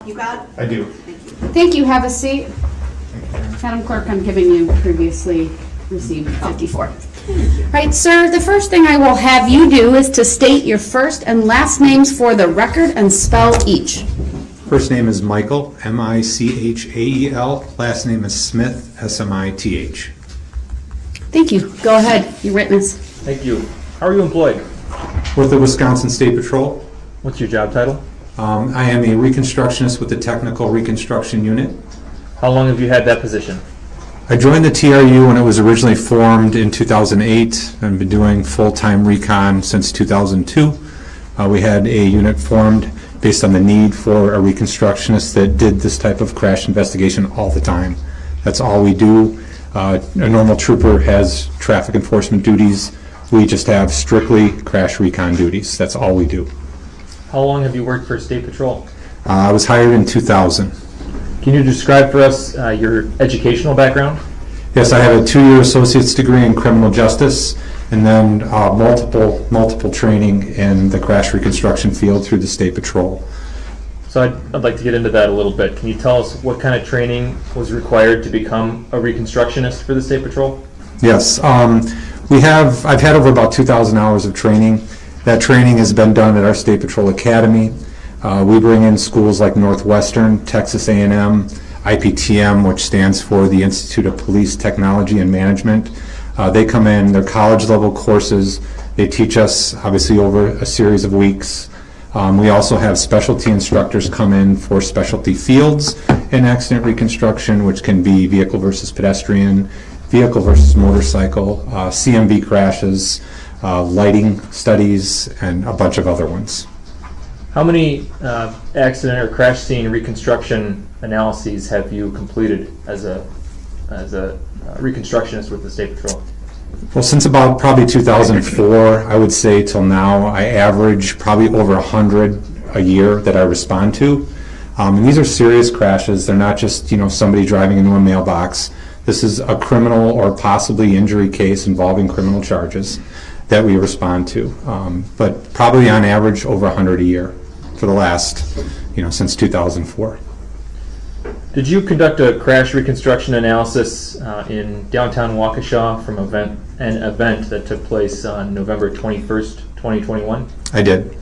You got it? I do. Thank you. Have a seat. Madam Clerk, I'm giving you previously received 54. Right, sir, the first thing I will have you do is to state your first and last names for the record and spell each. First name is Michael, M-I-C-H-A-E-L. Last name is Smith, S-M-I-T-H. Thank you. Go ahead, your witness. Thank you. How are you employed? With the Wisconsin State Patrol. What's your job title? I am a reconstructionist with the Technical Reconstruction Unit. How long have you had that position? I joined the TRU when it was originally formed in 2008. I've been doing full-time recon since 2002. We had a unit formed based on the need for a reconstructionist that did this type of crash investigation all the time. That's all we do. A normal trooper has traffic enforcement duties. We just have strictly crash recon duties. That's all we do. How long have you worked for State Patrol? I was hired in 2000. Can you describe for us your educational background? Yes, I have a 2-year associate's degree in criminal justice and then multiple training in the crash reconstruction field through the State Patrol. So I'd like to get into that a little bit. Can you tell us what kind of training was required to become a reconstructionist for the State Patrol? Yes, I've had over about 2,000 hours of training. That training has been done at our State Patrol Academy. We bring in schools like Northwestern, Texas A&M, IPTM, which stands for the Institute of Police Technology and Management. They come in, they're college level courses. They teach us obviously over a series of weeks. We also have specialty instructors come in for specialty fields in accident reconstruction, which can be vehicle versus pedestrian, vehicle versus motorcycle, CMV crashes, lighting studies, and a bunch of other ones. How many accident or crash scene reconstruction analyses have you completed as a reconstructionist with the State Patrol? Well, since about probably 2004, I would say till now, I average probably over 100 a year that I respond to. And these are serious crashes. They're not just somebody driving into a mailbox. This is a criminal or possibly injury case involving criminal charges that we respond to. But probably on average over 100 a year for the last, since 2004. Did you conduct a crash reconstruction analysis in downtown Waukesha from an event that took place on November 21st, 2021? I did.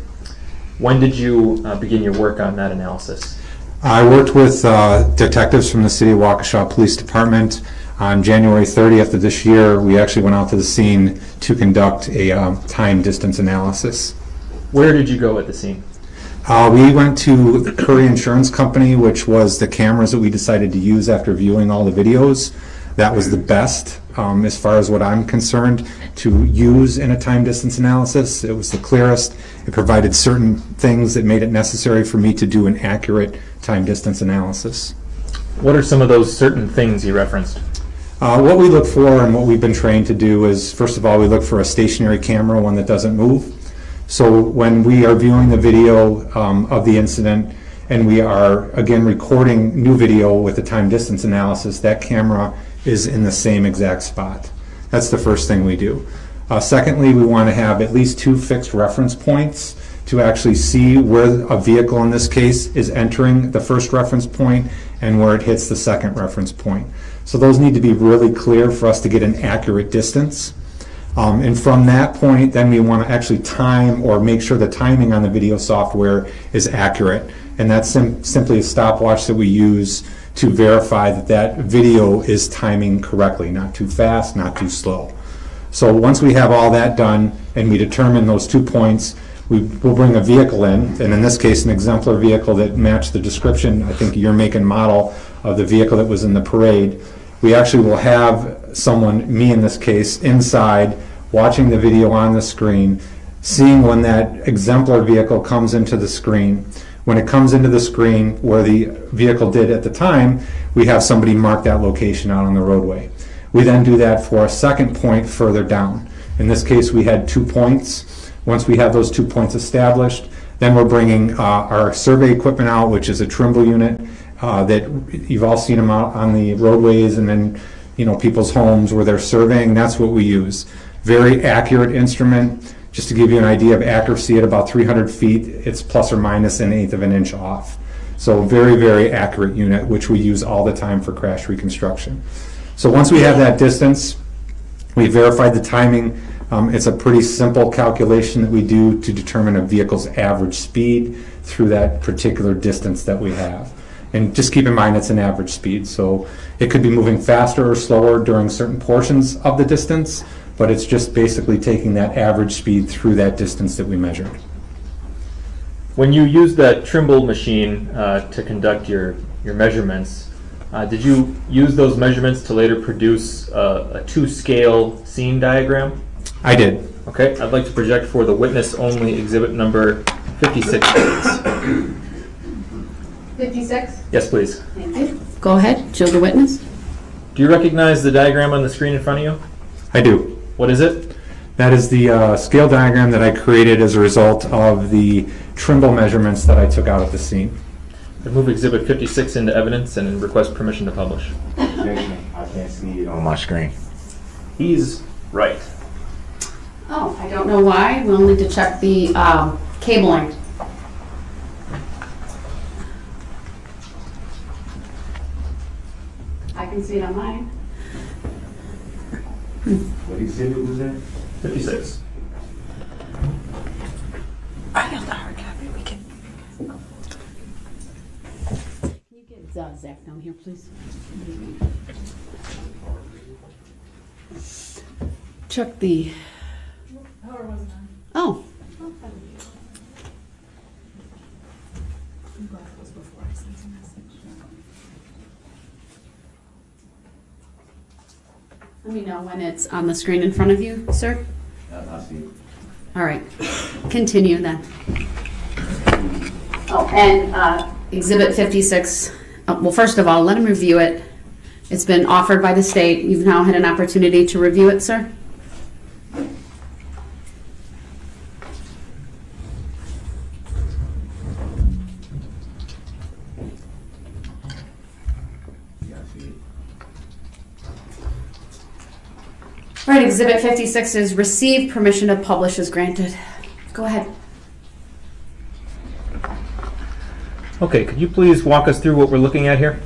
When did you begin your work on that analysis? I worked with detectives from the City of Waukesha Police Department. On January 30th of this year, we actually went out to the scene to conduct a time distance analysis. Where did you go at the scene? We went to the Curry Insurance Company, which was the cameras that we decided to use after viewing all the videos. That was the best, as far as what I'm concerned, to use in a time distance analysis. It was the clearest. It provided certain things that made it necessary for me to do an accurate time distance analysis. What are some of those certain things you referenced? What we look for and what we've been trained to do is, first of all, we look for a stationary camera, one that doesn't move. So when we are viewing the video of the incident and we are, again, recording new video with the time distance analysis, that camera is in the same exact spot. That's the first thing we do. Secondly, we want to have at least 2 fixed reference points to actually see where a vehicle in this case is entering the first reference point and where it hits the second reference point. So those need to be really clear for us to get an accurate distance. And from that point, then we want to actually time or make sure the timing on the video software is accurate. And that's simply a stopwatch that we use to verify that that video is timing correctly, not too fast, not too slow. So once we have all that done and we determine those 2 points, we'll bring a vehicle in, and in this case an exemplar vehicle that matched the description, I think, your make and model of the vehicle that was in the parade. We actually will have someone, me in this case, inside watching the video on the screen, seeing when that exemplar vehicle comes into the screen. When it comes into the screen where the vehicle did at the time, we have somebody mark that location out on the roadway. We then do that for a second point further down. In this case, we had 2 points. Once we have those 2 points established, then we're bringing our survey equipment out, which is a Trimble unit that you've all seen them out on the roadways and then people's homes where they're surveying. That's what we use. Very accurate instrument. Just to give you an idea of accuracy, at about 300 feet, it's plus or minus 1/8 of an inch off. So very, very accurate unit, which we use all the time for crash reconstruction. So once we have that distance, we verified the timing. It's a pretty simple calculation that we do to determine a vehicle's average speed through that particular distance that we have. And just keep in mind it's an average speed, so it could be moving faster or slower during certain portions of the distance, but it's just basically taking that average speed through that distance that we measured. When you use that Trimble machine to conduct your measurements, did you use those measurements to later produce a 2-scale scene diagram? I did. Okay, I'd like to project for the witness-only exhibit number 56, please. 56? Yes, please. Thank you. Go ahead, show the witness. Do you recognize the diagram on the screen in front of you? I do. What is it? That is the scale diagram that I created as a result of the Trimble measurements that I took out at the scene. I move exhibit 56 into evidence and request permission to publish. I can't see it on my screen. He's right. Oh, I don't know why. We'll need to check the cabling. I can see it on mine. What exhibit was that? 56. I got the hard copy. We can. Can you get Zach down here, please? Check the. Power wasn't on. Oh. I'm glad it was before I sent a message. Let me know when it's on the screen in front of you, sir. I see it. All right. Continue then. Oh, and Exhibit 56. Well, first of all, let him review it. It's been offered by the state. You've now had an opportunity to review it, sir. Yeah, I see it. All right, Exhibit 56 is received, permission to publish is granted. Go ahead. Okay, could you please walk us through what we're looking at here?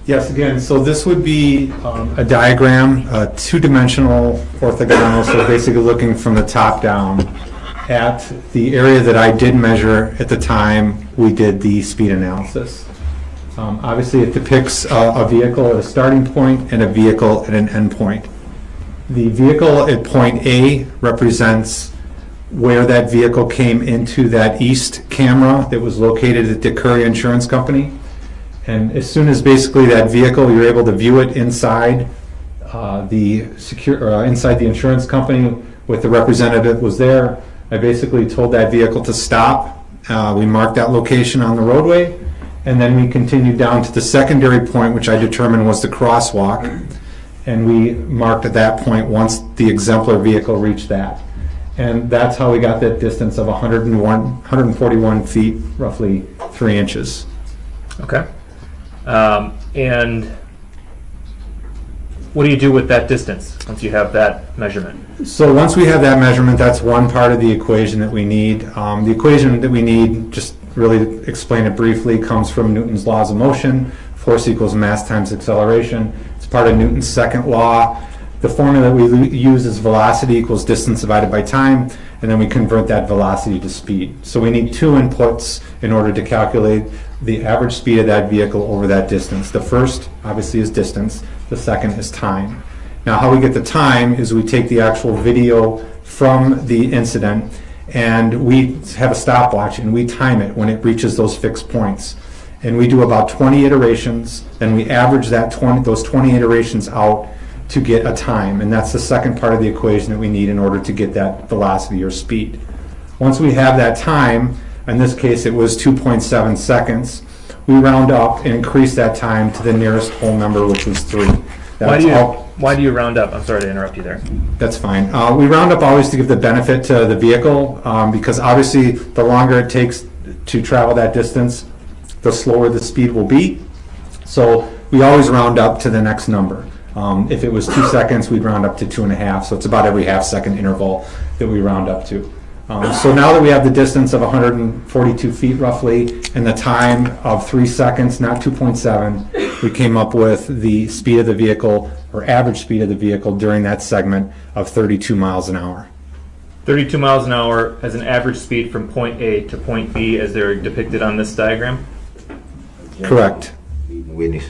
Yes, again, so this would be a diagram, a two-dimensional orthogonal, so basically looking from the top down at the area that I did measure at the time we did the speed analysis. Obviously, it depicts a vehicle at a starting point and a vehicle at an end point. The vehicle at point A represents where that vehicle came into that east camera that was located at the Curry Insurance Company. And as soon as basically that vehicle, you're able to view it inside inside the insurance company with the representative was there, I basically told that vehicle to stop. We marked that location on the roadway, and then we continued down to the secondary point, which I determined was the crosswalk. And we marked at that point once the exemplar vehicle reached that. And that's how we got that distance of 141 feet, roughly 3 inches. Okay. And what do you do with that distance once you have that measurement? So once we have that measurement, that's one part of the equation that we need. The equation that we need, just really explain it briefly, comes from Newton's laws of motion. Force equals mass times acceleration. It's part of Newton's second law. The formula that we use is velocity equals distance divided by time, and then we convert that velocity to speed. So we need two inputs in order to calculate the average speed of that vehicle over that distance. The first, obviously, is distance. The second is time. Now, how we get the time is we take the actual video from the incident, and we have a stopwatch, and we time it when it reaches those fixed points. And we do about 20 iterations, and we average those 20 iterations out to get a time, and that's the second part of the equation that we need in order to get that velocity or speed. Once we have that time, in this case it was 2.7 seconds, we round up and increase that time to the nearest whole number, which was 3. Why do you round up? I'm sorry to interrupt you there. That's fine. We round up always to give the benefit to the vehicle, because obviously the longer it takes to travel that distance, the slower the speed will be. So we always round up to the next number. If it was 2 seconds, we'd round up to 2.5, so it's about every half-second interval that we round up to. So now that we have the distance of 142 feet roughly and the time of 3 seconds, not 2.7, we came up with the speed of the vehicle, or average speed of the vehicle during that segment of 32 miles an hour. 32 miles an hour as an average speed from point A to point B as they're depicted on this diagram? Correct. Witness.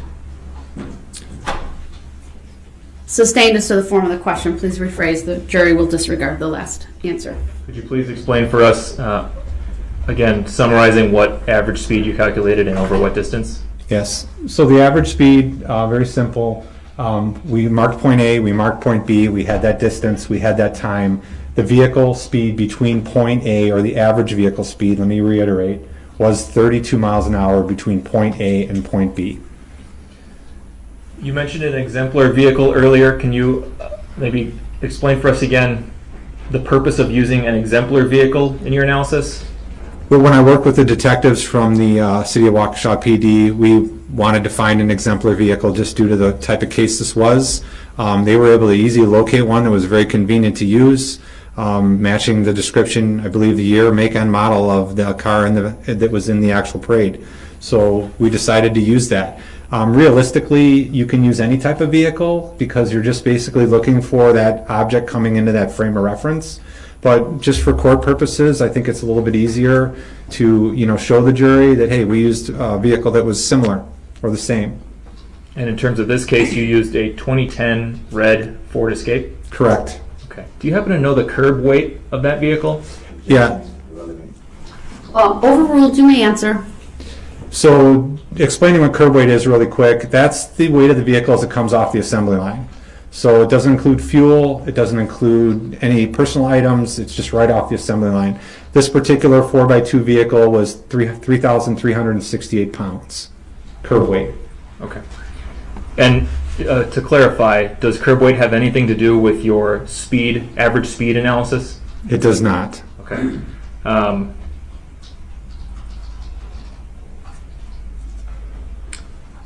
Sustained as to the form of the question, please rephrase. The jury will disregard the last answer. Could you please explain for us, again, summarizing what average speed you calculated and over what distance? Yes. So the average speed, very simple. We marked point A, we marked point B, we had that distance, we had that time. The vehicle speed between point A, or the average vehicle speed, let me reiterate, was 32 miles an hour between point A and point B. You mentioned an exemplar vehicle earlier. Can you maybe explain for us again the purpose of using an exemplar vehicle in your analysis? Well, when I worked with the detectives from the City of Waukesha PD, we wanted to find an exemplar vehicle just due to the type of case this was. They were able to easily locate one that was very convenient to use, matching the description, I believe the year, make, and model of the car that was in the actual parade. So we decided to use that. Realistically, you can use any type of vehicle because you're just basically looking for that object coming into that frame of reference. But just for court purposes, I think it's a little bit easier to, show the jury that, hey, we used a vehicle that was similar or the same. And in terms of this case, you used a 2010 red Ford Escape? Correct. Okay. Do you happen to know the curb weight of that vehicle? Yeah. Overruled, you may answer. So explaining what curb weight is really quick, that's the weight of the vehicle as it comes off the assembly line. So it doesn't include fuel, it doesn't include any personal items, it's just right off the assembly line. This particular 4x2 vehicle was 3,368 pounds, curb weight. Okay. And to clarify, does curb weight have anything to do with your speed, average speed analysis? It does not. Okay.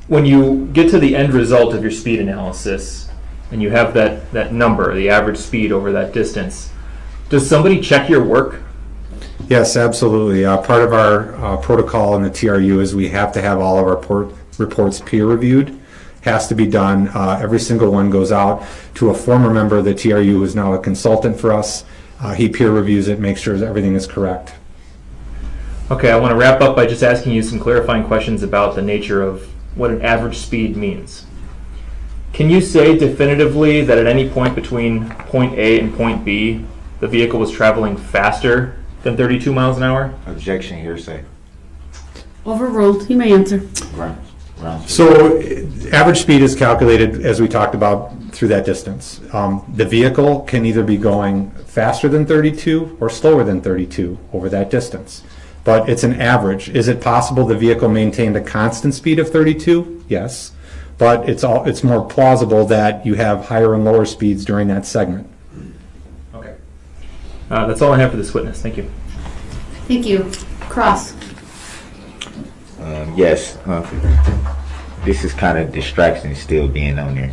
When you get to the end result of your speed analysis and you have that number, the average speed over that distance, does somebody check your work? Yes, absolutely. Part of our protocol in the TRU is we have to have all of our reports peer reviewed. Has to be done. Every single one goes out to a former member of the TRU who is now a consultant for us. He peer reviews it, makes sure everything is correct. Okay, I want to wrap up by just asking you some clarifying questions about the nature of what an average speed means. Can you say definitively that at any point between point A and point B, the vehicle was traveling faster than 32 miles an hour? Objection, hearsay. Overruled, you may answer. Grounds. So average speed is calculated, as we talked about, through that distance. The vehicle can either be going faster than 32 or slower than 32 over that distance. But it's an average. Is it possible the vehicle maintained a constant speed of 32? Yes. But it's more plausible that you have higher and lower speeds during that segment. Okay. That's all I have for this witness. Thank you. Thank you. Cross. Yes. This is kind of distraction still being on there.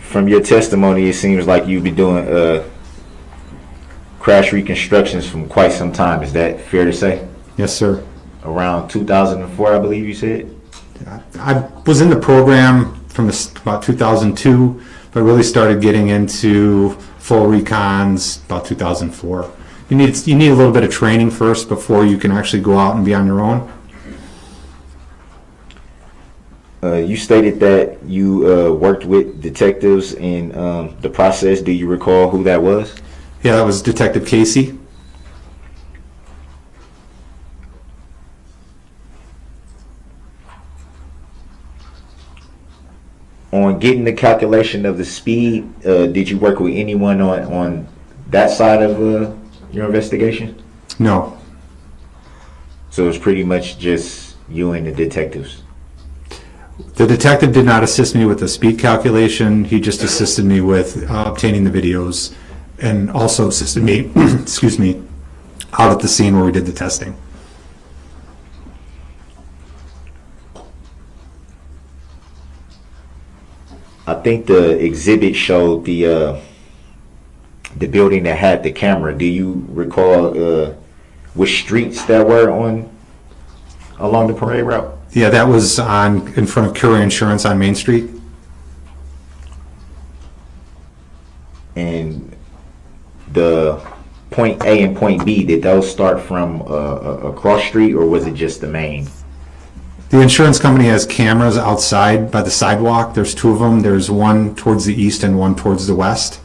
From your testimony, it seems like you've been doing crash reconstructions from quite some time. Is that fair to say? Yes, sir. Around 2004, I believe you said? I was in the program from about 2002, but really started getting into full recons about 2004. You need a little bit of training first before you can actually go out and be on your own. You stated that you worked with detectives in the process. Do you recall who that was? Yeah, that was Detective Casey. On getting the calculation of the speed, did you work with anyone on that side of your investigation? No. So it's pretty much just you and the detectives. The detective did not assist me with the speed calculation. He just assisted me with obtaining the videos and also assisted me, excuse me, out at the scene where we did the testing. I think the exhibit showed the building that had the camera. Do you recall which streets that were along the parade route? Yeah, that was in front of Curie Insurance on Main Street. And the point A and point B, did those start from a cross street, or was it just the main? The insurance company has cameras outside by the sidewalk. There's two of them. There's one towards the east and one towards the west,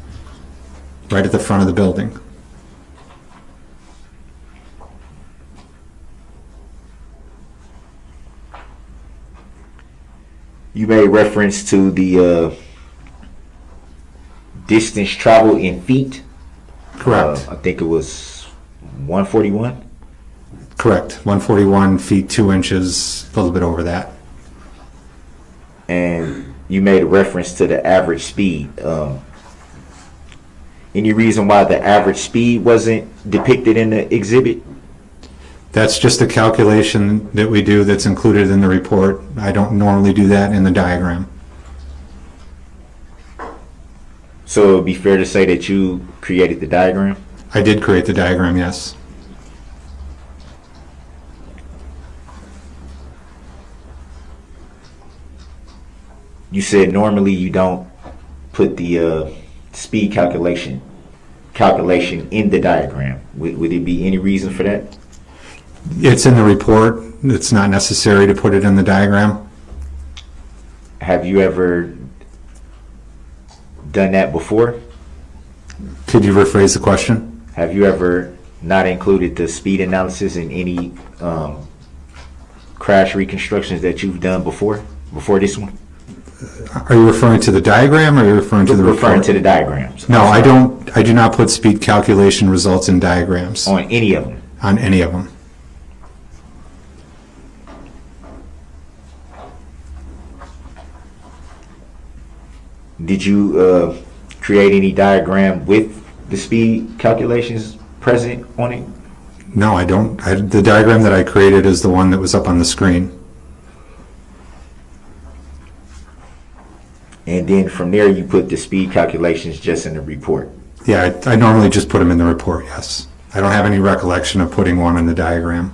right at the front of the building. You made reference to the distance traveled in feet. Correct. I think it was 141. Correct. 141 feet 2 inches, a little bit over that. And you made a reference to the average speed. Any reason why the average speed wasn't depicted in the exhibit? That's just a calculation that we do that's included in the report. I don't normally do that in the diagram. So it would be fair to say that you created the diagram? I did create the diagram, yes. You said normally you don't put the speed calculation in the diagram. Would it be any reason for that? It's in the report. It's not necessary to put it in the diagram. Have you ever done that before? Could you rephrase the question? Have you ever not included the speed analysis in any crash reconstructions that you've done before this one? Are you referring to the diagram or are you referring to the report? Referring to the diagrams. No, I don't. I do not put speed calculation results in diagrams. On any of them? On any of them. Did you create any diagram with the speed calculations present on it? No, I don't. The diagram that I created is the one that was up on the screen. And then from there you put the speed calculations just in the report? Yeah, I normally just put them in the report, yes. I don't have any recollection of putting one in the diagram.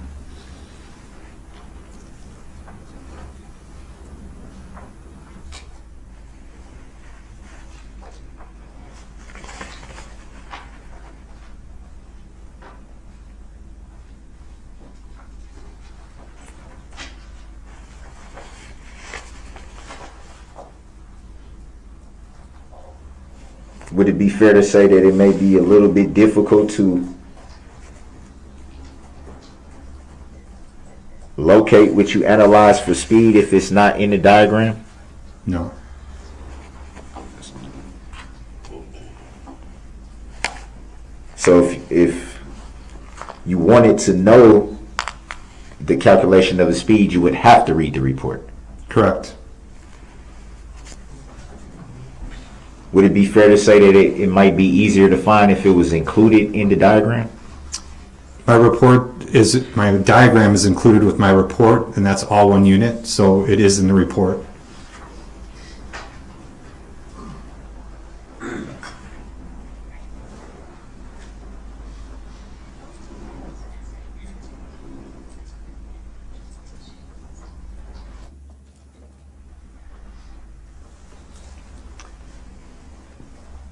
Would it be fair to say that it may be a little bit difficult to locate what you analyze for speed if it's not in the diagram? No. So if you wanted to know the calculation of the speed, you would have to read the report. Correct. Would it be fair to say that it might be easier to find if it was included in the diagram? My diagram is included with my report, and that's all one unit, so it is in the report.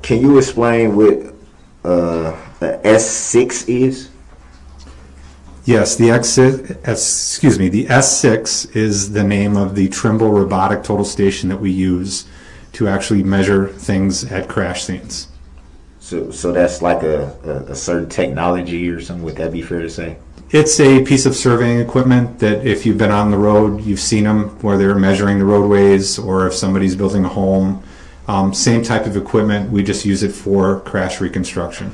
Can you explain what the S6 is? Yes, the S6 is the name of the Trimble robotic total station that we use to actually measure things at crash scenes. So that's like a certain technology or something, would that be fair to say? It's a piece of surveying equipment that if you've been on the road, you've seen them where they're measuring the roadways, or if somebody's building a home. Same type of equipment, we just use it for crash reconstruction.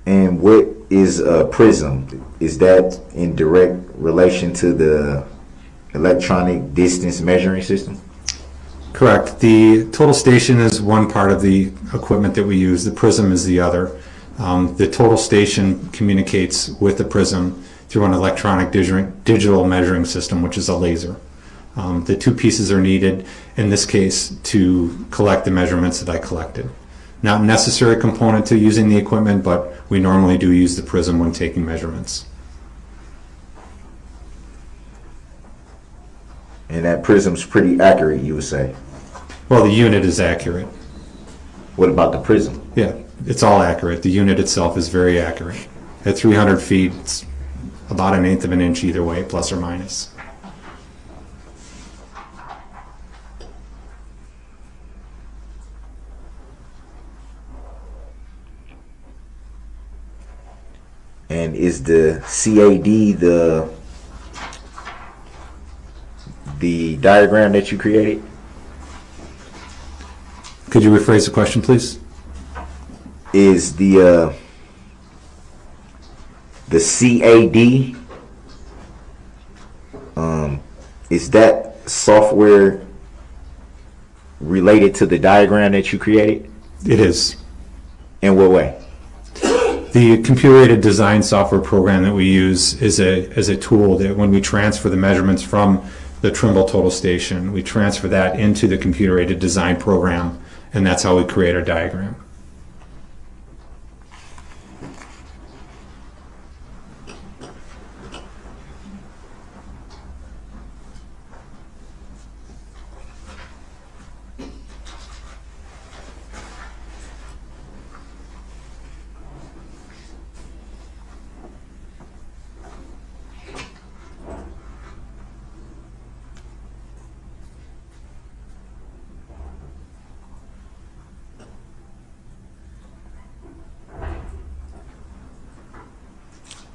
And what is a prism? Is that in direct relation to the electronic distance measuring system? Correct. The total station is one part of the equipment that we use. The prism is the other. The total station communicates with the prism through an electronic digital measuring system, which is a laser. The two pieces are needed, in this case, to collect the measurements that I collected. Not a necessary component to using the equipment, but we normally do use the prism when taking measurements. And that prism's pretty accurate, you would say. Well, the unit is accurate. What about the prism? Yeah, it's all accurate. The unit itself is very accurate. At 300 feet, it's about 1/8 of an inch either way, plus or minus. And is the CAD the diagram that you created? Could you rephrase the question, please? Is the CAD is that software related to the diagram that you created? It is. In what way? The computer-aided design software program that we use is a tool that when we transfer the measurements from the Trimble total station, we transfer that into the computer-aided design program, and that's how we create our diagram.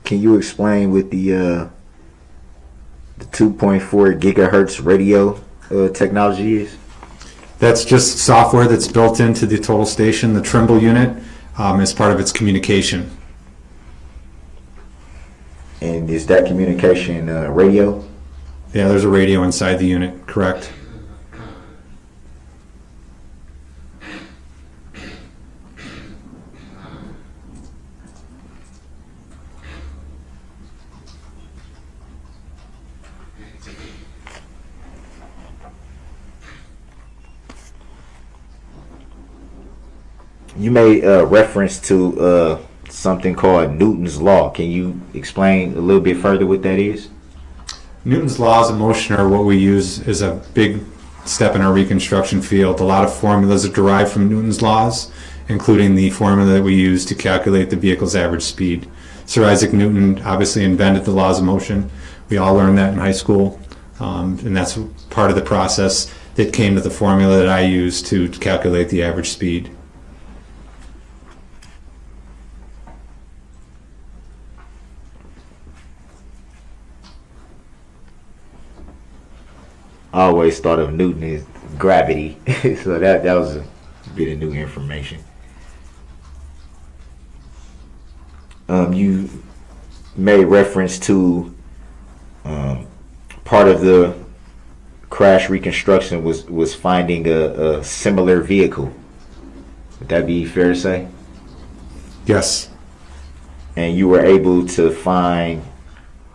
Can you explain what the 2.4 gigahertz radio technology is? That's just software that's built into the total station, the Trimble unit, as part of its communication. And is that communication radio? Yeah, there's a radio inside the unit, correct? You made reference to something called Newton's law. Can you explain a little bit further what that is? Newton's laws of motion are what we use as a big step in our reconstruction field. A lot of formulas are derived from Newton's laws, including the formula that we use to calculate the vehicle's average speed. Sir Isaac Newton obviously invented the laws of motion. We all learned that in high school, and that's part of the process that came to the formula that I use to calculate the average speed. I always thought of Newton as gravity, so that was a bit of new information. You made reference to part of the crash reconstruction was finding a similar vehicle. Would that be fair to say? Yes. And you were able to find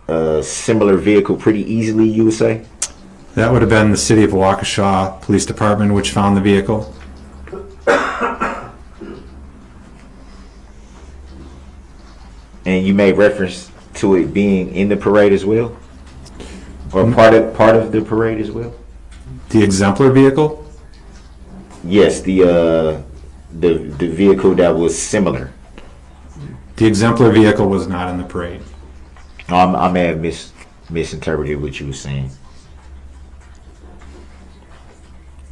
a similar vehicle pretty easily, you would say? That would have been the City of Waukesha Police Department which found the vehicle. And you made reference to it being in the parade as well? Or part of the parade as well? The exemplar vehicle? Yes, the vehicle that was similar. The exemplar vehicle was not in the parade. I may have misinterpreted what you were saying.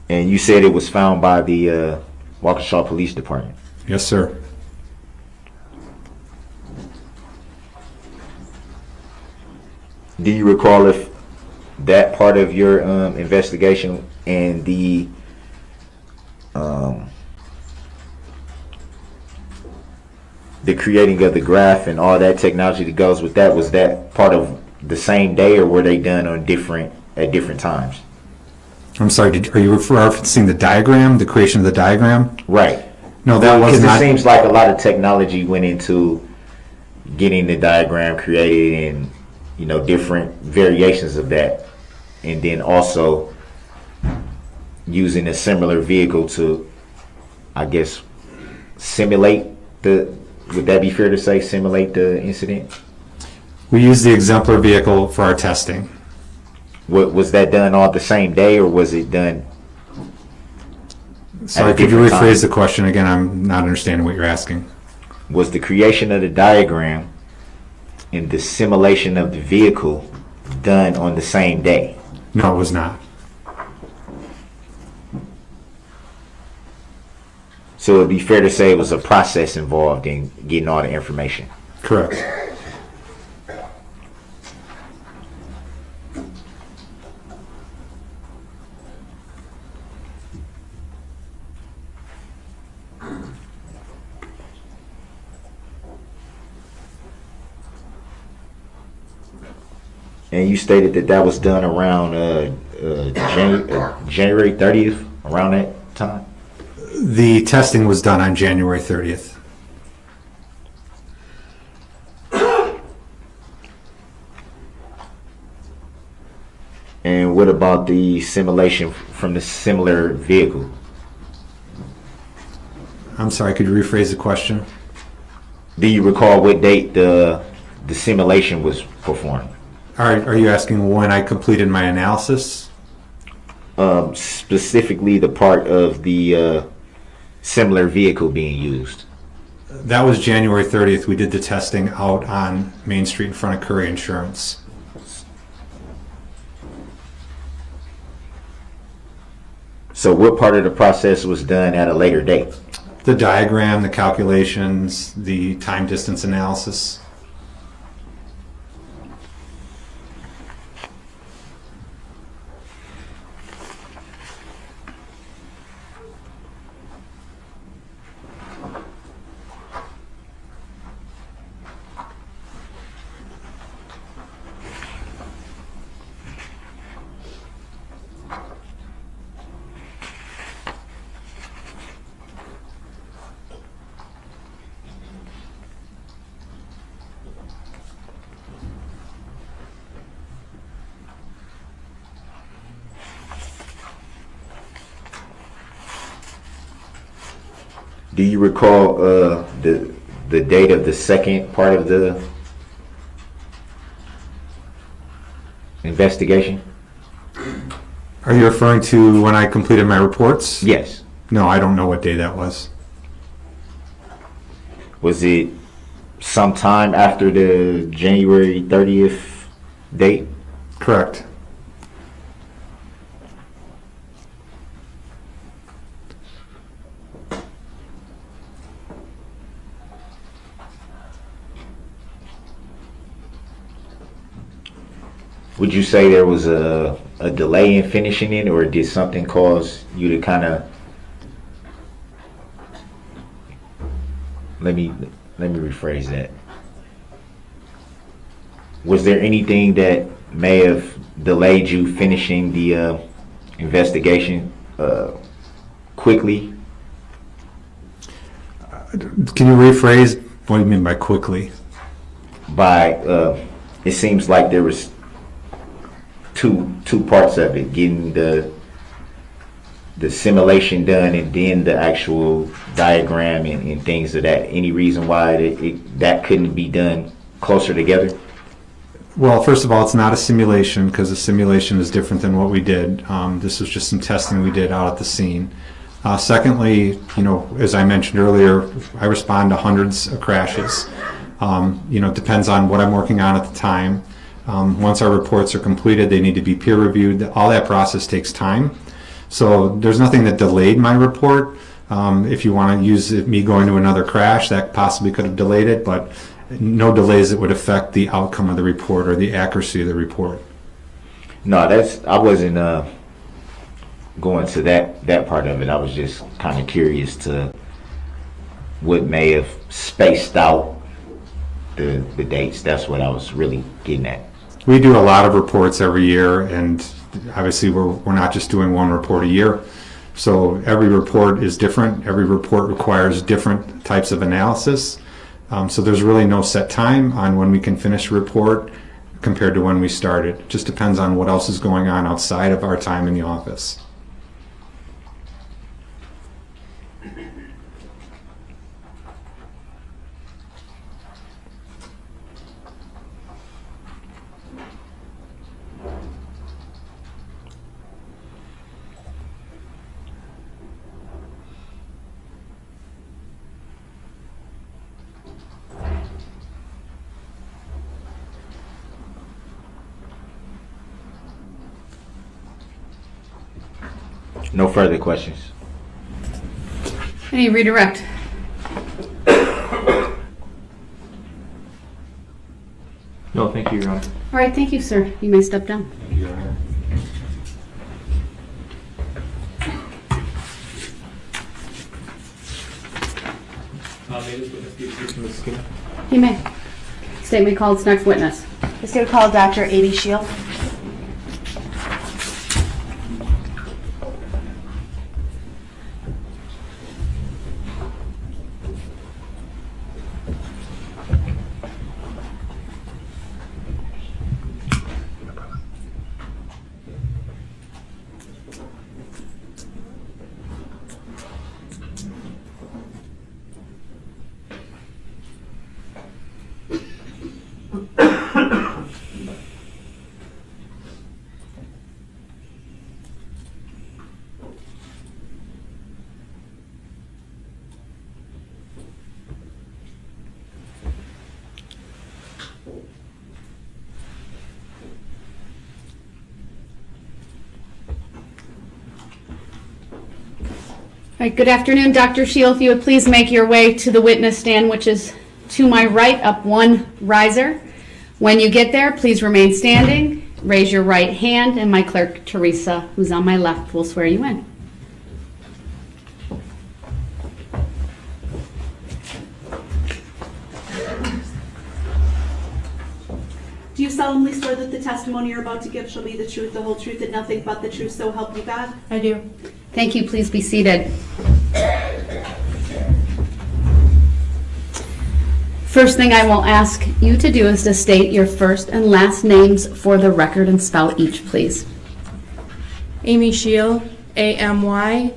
And you said it was found by the Waukesha Police Department. Yes, sir. Do you recall if that part of your investigation and the creating of the graph and all that technology that goes with that, was that part of the same day, or were they done on at different times? I'm sorry, are you referencing the diagram, the creation of the diagram? Right. No, that was Because it not. seems like a lot of technology went into getting the diagram created and, you know, different variations of that. And then also using a similar vehicle to, I guess, simulate would that be fair to say, simulate the incident? We used the exemplar vehicle for our testing. Was that done all the same day, or was it done? Sorry, could you different rephrase time? the question again? I'm not understanding what you're asking. Was the creation of the diagram and the simulation of the vehicle done on the same day? No, it was not. So it'd be fair to say it was a process involved in getting all the information. Correct. And you stated that that was done around January 30th, around that time? The testing was done on January 30th. And what about the simulation from the similar vehicle? I'm sorry, could you rephrase the question? Do you recall what date the simulation was performed? Are you asking when I completed my analysis? Specifically the part of the similar vehicle being used. That was January 30th. We did the testing out on Main Street in front of Curry Insurance. So what part of the process was done at a later date? The diagram, the calculations, the time distance analysis. Do you recall the date of the second part of the investigation? Are you referring to when I completed my reports? Yes. No, I don't know what day that was. Was it sometime after the January 30th date? Correct. Would you say there was a delay in finishing it, or did something cause you to kind of let me rephrase that. Was there anything that may have delayed you finishing the investigation quickly? Can you rephrase? What do you mean by quickly? It seems like there was two parts of it: getting the simulation done and then the actual diagram and things of that. Any reason why that couldn't be done closer together? Well, first of all, it's not a simulation because a simulation is different than what we did. This was just some testing we did out at the scene. Secondly, as I mentioned earlier, I respond to hundreds of crashes. It depends on what I'm working on at the time. Once our reports are completed, they need to be peer reviewed. All that process takes time. So there's nothing that delayed my report. If you want to use me going to another crash, that possibly could have delayed it, but no delays that would affect the outcome of the report or the accuracy of the report. No, I wasn't going to that part of it. I was just kind of curious to what may have spaced out the dates. That's what I was really getting at. We do a lot of reports every year, and obviously we're not just doing one report a year. So every report is different. Every report requires different types of analysis. So there's really no set time on when we can finish a report compared to when we started. It just depends on what else is going on outside of our time in the office. No further questions. Any redirect? No, thank you, Your Honor. All right, thank you, sir. You may step down. You may. Statement called next witness. Just going to call Dr. Amy Shield. All right, good afternoon, Dr. Shield. If you would please make your way to the witness stand, which is to my right, up one riser. When you get there, please remain standing, raise your right hand, and my clerk, Teresa, who's on my left, will swear you in. Do you solemnly swear that the testimony you're about to give shall be the truth, the whole truth, and nothing but the truth, so help you God? I do. Thank you. Please be seated. First thing I will ask you to do is to state your first and last names for the record and spell each, please. Amy Shield, AMYSHEIL.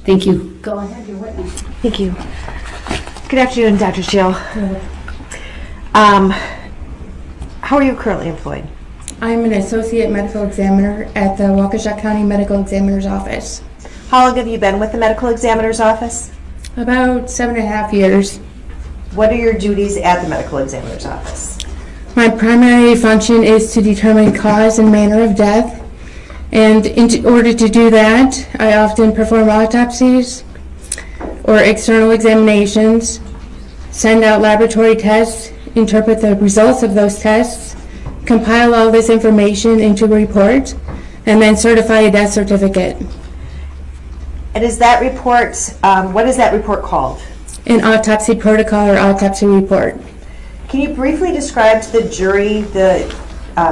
Thank you. Go ahead, your witness. Thank you. Good afternoon, Dr. Shield. How are you currently employed? I'm an associate medical examiner at the Waukesha County Medical Examiner's Office. How long have you been with the medical examiner's office? About 7.5 years. What are your duties at the medical examiner's office? My primary function is to determine cause and manner of death, and in order to do that, I often perform autopsies or external examinations, send out laboratory tests, interpret the results of those tests, compile all this information into a report, and then certify a death certificate. And is that report, what is that report called? An autopsy protocol or autopsy report. Can you briefly describe to the jury the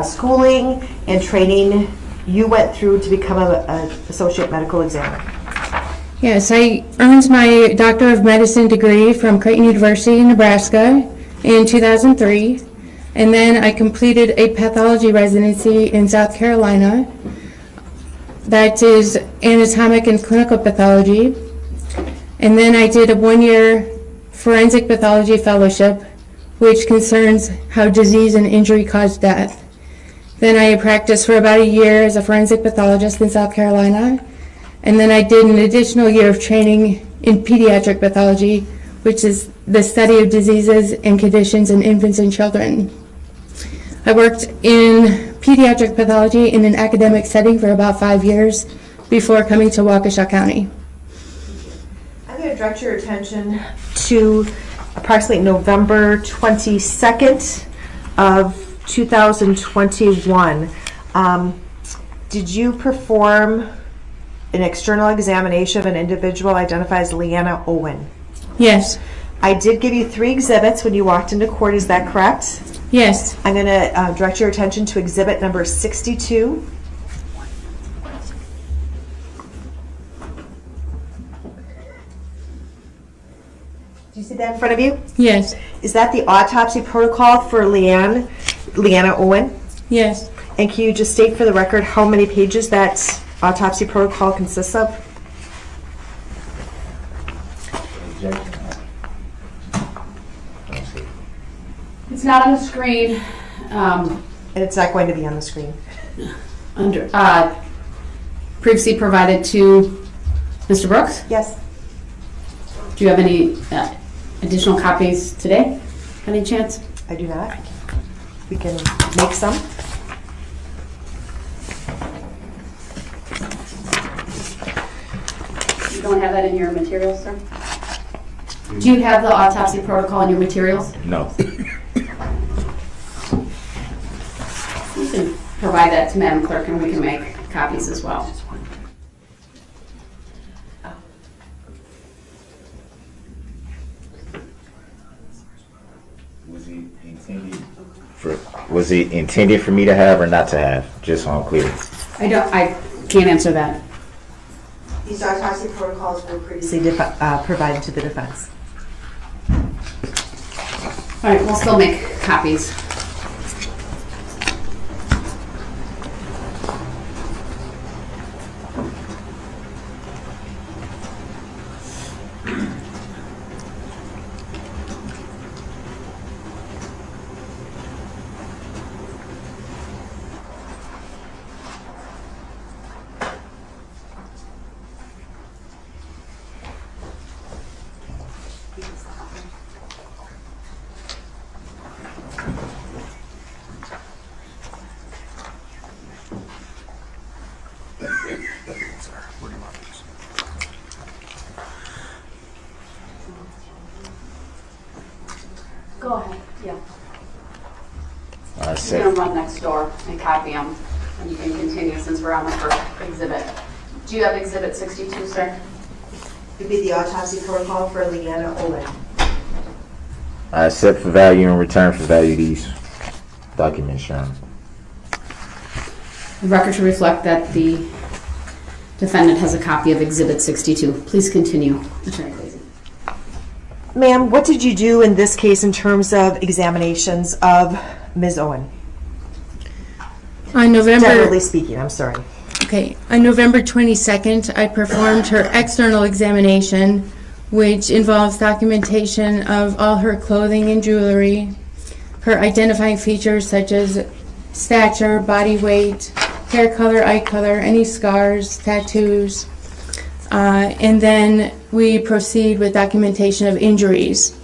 schooling and training you went through to become an associate medical examiner? Yes, I earned my Doctor of Medicine degree from Creighton University in Nebraska in 2003, and then I completed a pathology residency in South Carolina. That is anatomic and clinical pathology. And then I did a 1-year forensic pathology fellowship, which concerns how disease and injury cause death. Then I practiced for about a year as a forensic pathologist in South Carolina. And then I did an additional year of training in pediatric pathology, which is the study of diseases and conditions in infants and children. I worked in pediatric pathology in an academic setting for about 5 years before coming to Waukesha County. I'm going to direct your attention to approximately November 22nd of 2021. Did you perform an external examination of an individual identified as Leanna Owen? Yes, I did give you 3 exhibits when you walked into court, is that correct? Yes. I'm going to direct your attention to exhibit number 62. Do you see that in front of you? Yes. Is that the autopsy protocol for Leanna Owen? Yes. And can you just state for the record how many pages that autopsy protocol consists of? It's not on the screen. And it's not going to be on the screen. Under previously provided to Mr. Brooks. Yes. Do you have any additional copies today? Any chance? I do not. We can make some. You don't have that in your materials, sir? Do you have the autopsy protocol in your materials? No. You can provide that to Madam Clerk and we can make copies as well. Was it intended for me to have or not to have? Just so I'm clear. I can't answer that. These autopsy protocols were previously provided to the defense. All right, we'll still make copies. Go ahead, yeah. I'm going to run next door and copy them, and you can continue since we're on the first exhibit. Do you have exhibit 62, sir? It would be the autopsy protocol for Leanna Owen. I accept for value and return for value these documents, Your Honor. The record should reflect that the defendant has a copy of exhibit 62. Please continue, Attorney Clazy. Ma'am, what did you do in this case in terms of examinations of Ms. Owen? On November, Generally speaking, I'm sorry. okay, on November 22nd, I performed her external examination, which involves documentation of all her clothing and jewelry, her identifying features such as stature, body weight, hair color, eye color, any scars, tattoos, and then we proceed with documentation of injuries.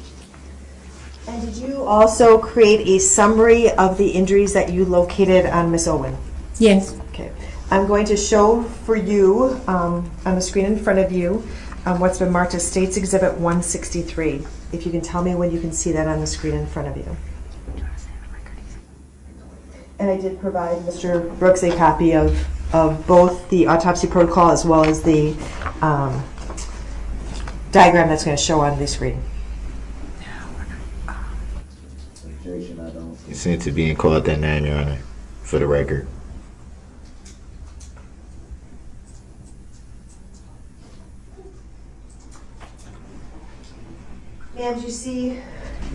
And did you also create a summary of the injuries that you located on Ms. Owen? Yes. Okay. I'm going to show for you on the screen in front of you what's been marked as State's Exhibit 163. If you can tell me when you can see that on the screen in front of you. And I did provide Mr. Brooks a copy of both the autopsy protocol as well as the diagram that's going to show on the screen. Consent to being called that name, Your Honor, for the record. Ma'am, do you see?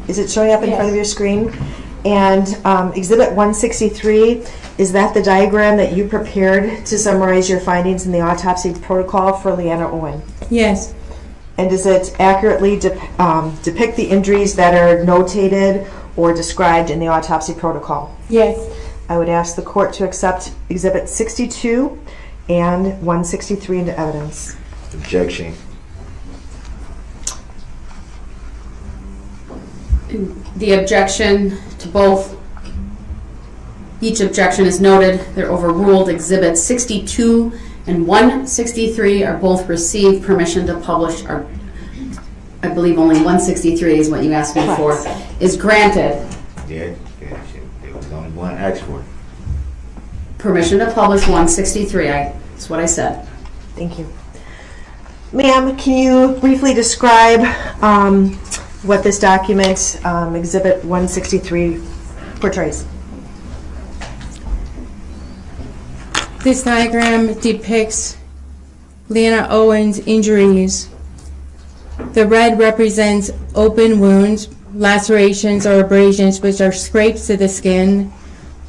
Is it showing up in front of your screen? And Exhibit 163, is that the diagram that you prepared to summarize your findings in the autopsy protocol for Leanna Owen? Yes. And does it accurately depict the injuries that are notated or described in the autopsy protocol? Yes. I would ask the court to accept Exhibit 62 and 163 into evidence. Objection. The objection to both, each objection is noted. They're overruled. Exhibits 62 and 163 are both received permission to publish. I believe only 163 is what you asked me for, is granted. Yeah, there was only one asked for. Permission to publish 163. That's what I said. Thank you. Ma'am, can you briefly describe what this document, Exhibit 163, portrays. This diagram depicts Leanna Owen's injuries. The red represents open wounds, lacerations or abrasions, which are scrapes to the skin.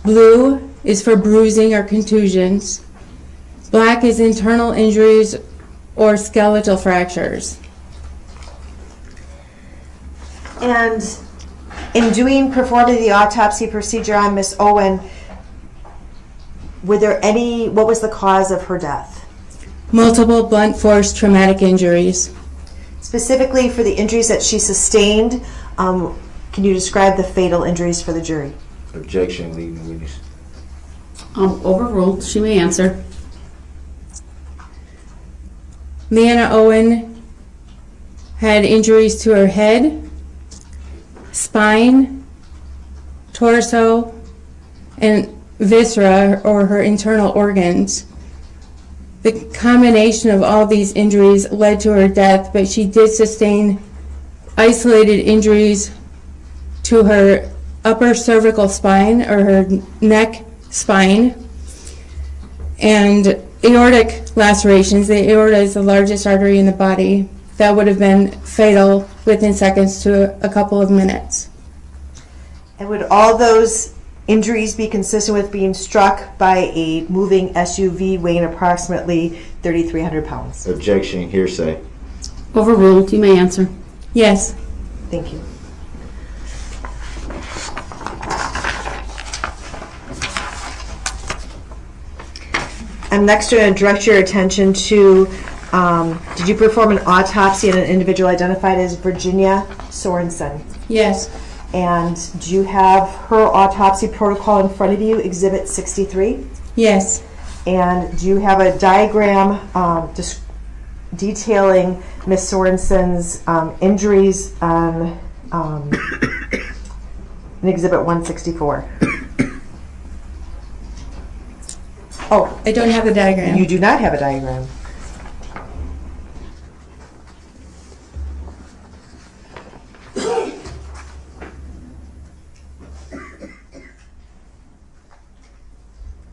Blue is for bruising or contusions. Black is internal injuries or skeletal fractures. And in performing the autopsy procedure on Miss Owen, what was the cause of her death? Multiple blunt force traumatic injuries. Specifically for the injuries that she sustained, can you describe the fatal injuries for the jury? Objection, leading the witness. Overruled. She may answer. Leanna Owen had injuries to her head, spine, torso, and viscera, or her internal organs. The combination of all these injuries led to her death, but she did sustain isolated injuries to her upper cervical spine, or her neck spine, and aortic lacerations. The aorta is the largest artery in the body. That would have been fatal within seconds to a couple of minutes. And would all those injuries be consistent with being struck by a moving SUV weighing approximately 3,300 pounds? Objection, hearsay. Overruled. You may answer. Yes. Thank you. I'm next going to direct your attention to, did you perform an autopsy on an individual identified as Virginia Sorenson? Yes. And do you have her autopsy protocol in front of you, Exhibit 63? Yes. And do you have a diagram detailing Miss Sorenson's injuries on in Exhibit 164? Oh, I don't have the diagram. you do not have a diagram.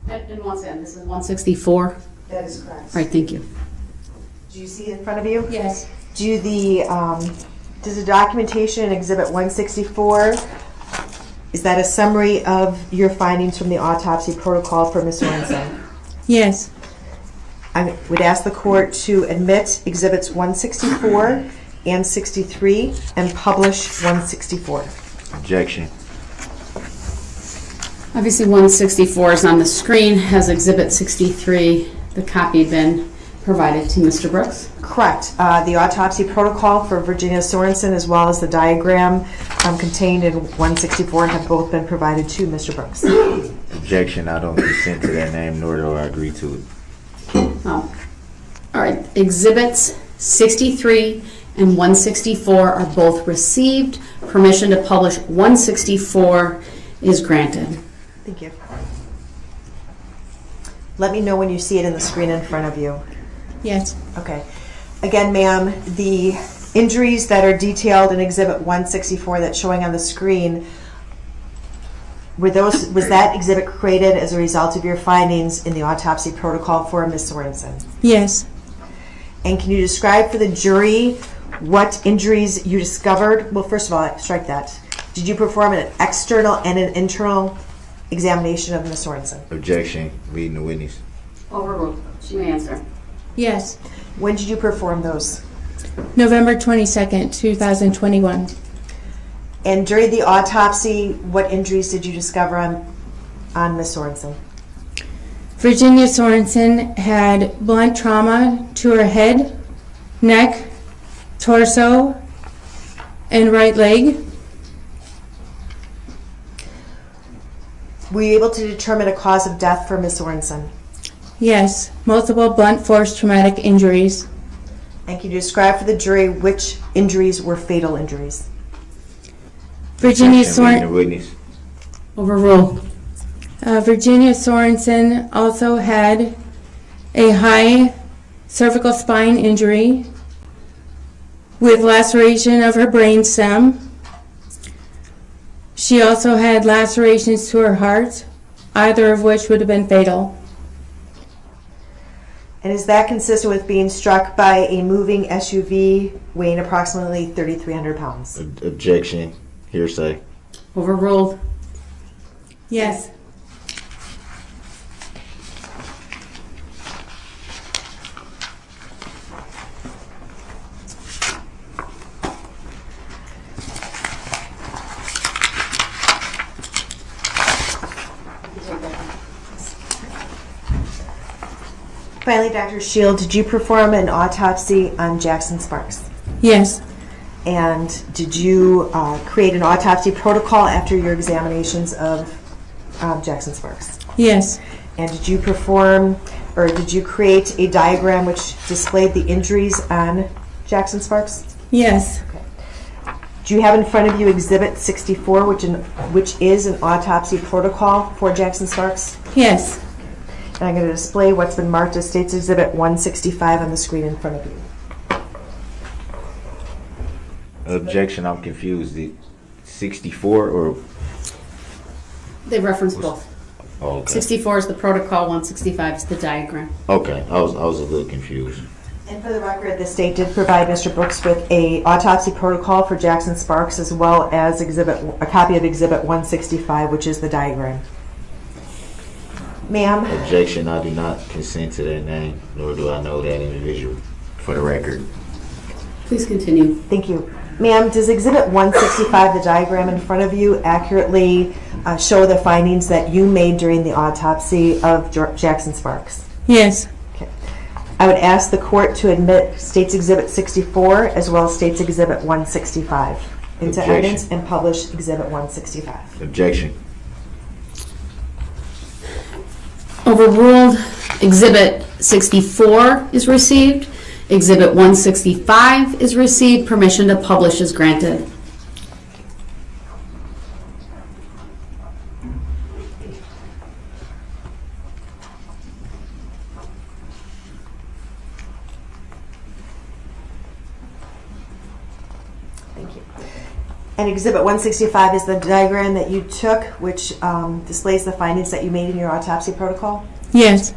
And once again, this is 164. That is correct. All right, thank you. Do you see it in front of you? Yes. Does the documentation in Exhibit 164, is that a summary of your findings from the autopsy protocol for Ms. Sorenson? Yes. I would ask the court to admit Exhibits 164 and 63 and publish 164. Objection. Obviously, 164 is on the screen. Has Exhibit 63, the copy, been provided to Mr. Brooks? Correct. The autopsy protocol for Virginia Sorenson as well as the diagram contained in 164 have both been provided to Mr. Brooks. Objection, I don't consent to that name, nor do I agree to it. Oh. All right. Exhibits 63 and 164 are both received. Permission to publish 164 is granted. Thank you. Let me know when you see it in the screen in front of you. Yes. Okay. Again, ma'am, the injuries that are detailed in Exhibit 164 that's showing on the screen, was that exhibit created as a result of your findings in the autopsy protocol for Ms. Sorenson? Yes. And can you describe for the jury what injuries you discovered? Well, first of all, strike that. Did you perform an external and an internal examination of Ms. Sorenson? Objection, leading the witness. Overruled. She may answer. Yes. When did you perform those? November 22nd, 2021. And during the autopsy, what injuries did you discover on Ms. Sorenson? Virginia Sorenson had blunt trauma to her head, neck, torso, and right leg. Were you able to determine a cause of death for Ms. Sorenson? Yes, multiple blunt force traumatic injuries. And can you describe for the jury which injuries were fatal injuries? Virginia Objection, leading the Sorenson. witness. Overruled. Virginia Sorenson also had a high cervical spine injury with laceration of her brainstem. She also had lacerations to her heart, either of which would have been fatal. And is that consistent with being struck by a moving SUV weighing approximately 3,300 pounds? Objection. Hearsay. Overruled. Yes. Finally, Dr. Shield, did you perform an autopsy on Jackson Sparks? Yes. And did you create an autopsy protocol after your examinations of Jackson Sparks? Yes. And did you perform, or did you create a diagram which displayed the injuries on Jackson Sparks? Yes. Do you have in front of you Exhibit 64, which is an autopsy protocol for Jackson Sparks? Yes. And I'm going to display what's been marked as State's Exhibit 165 on the screen in front of you. Objection. I'm confused. The 64 or They reference both. oh, okay. 64 is the protocol, 165 is the diagram. Okay, I was a little confused. And for the record, the state did provide Mr. Brooks with a autopsy protocol for Jackson Sparks, as well as a copy of Exhibit 165, which is the diagram. Ma'am? Objection. I do not consent to that name, nor do I know that individual. For the record. Please continue. Thank you. Ma'am, does Exhibit 165, the diagram in front of you, accurately show the findings that you made during the autopsy of Jackson Sparks? Yes. Okay. I would ask the court to admit State's Exhibit 64 as well as State's Exhibit 165 into Objection. evidence and publish Exhibit 165. Objection. Overruled. Exhibit 64 is received. Exhibit 165 is received. Permission to publish is granted. Thank you. And Exhibit 165 is the diagram that you took, which displays the findings that you made in your autopsy protocol. Yes.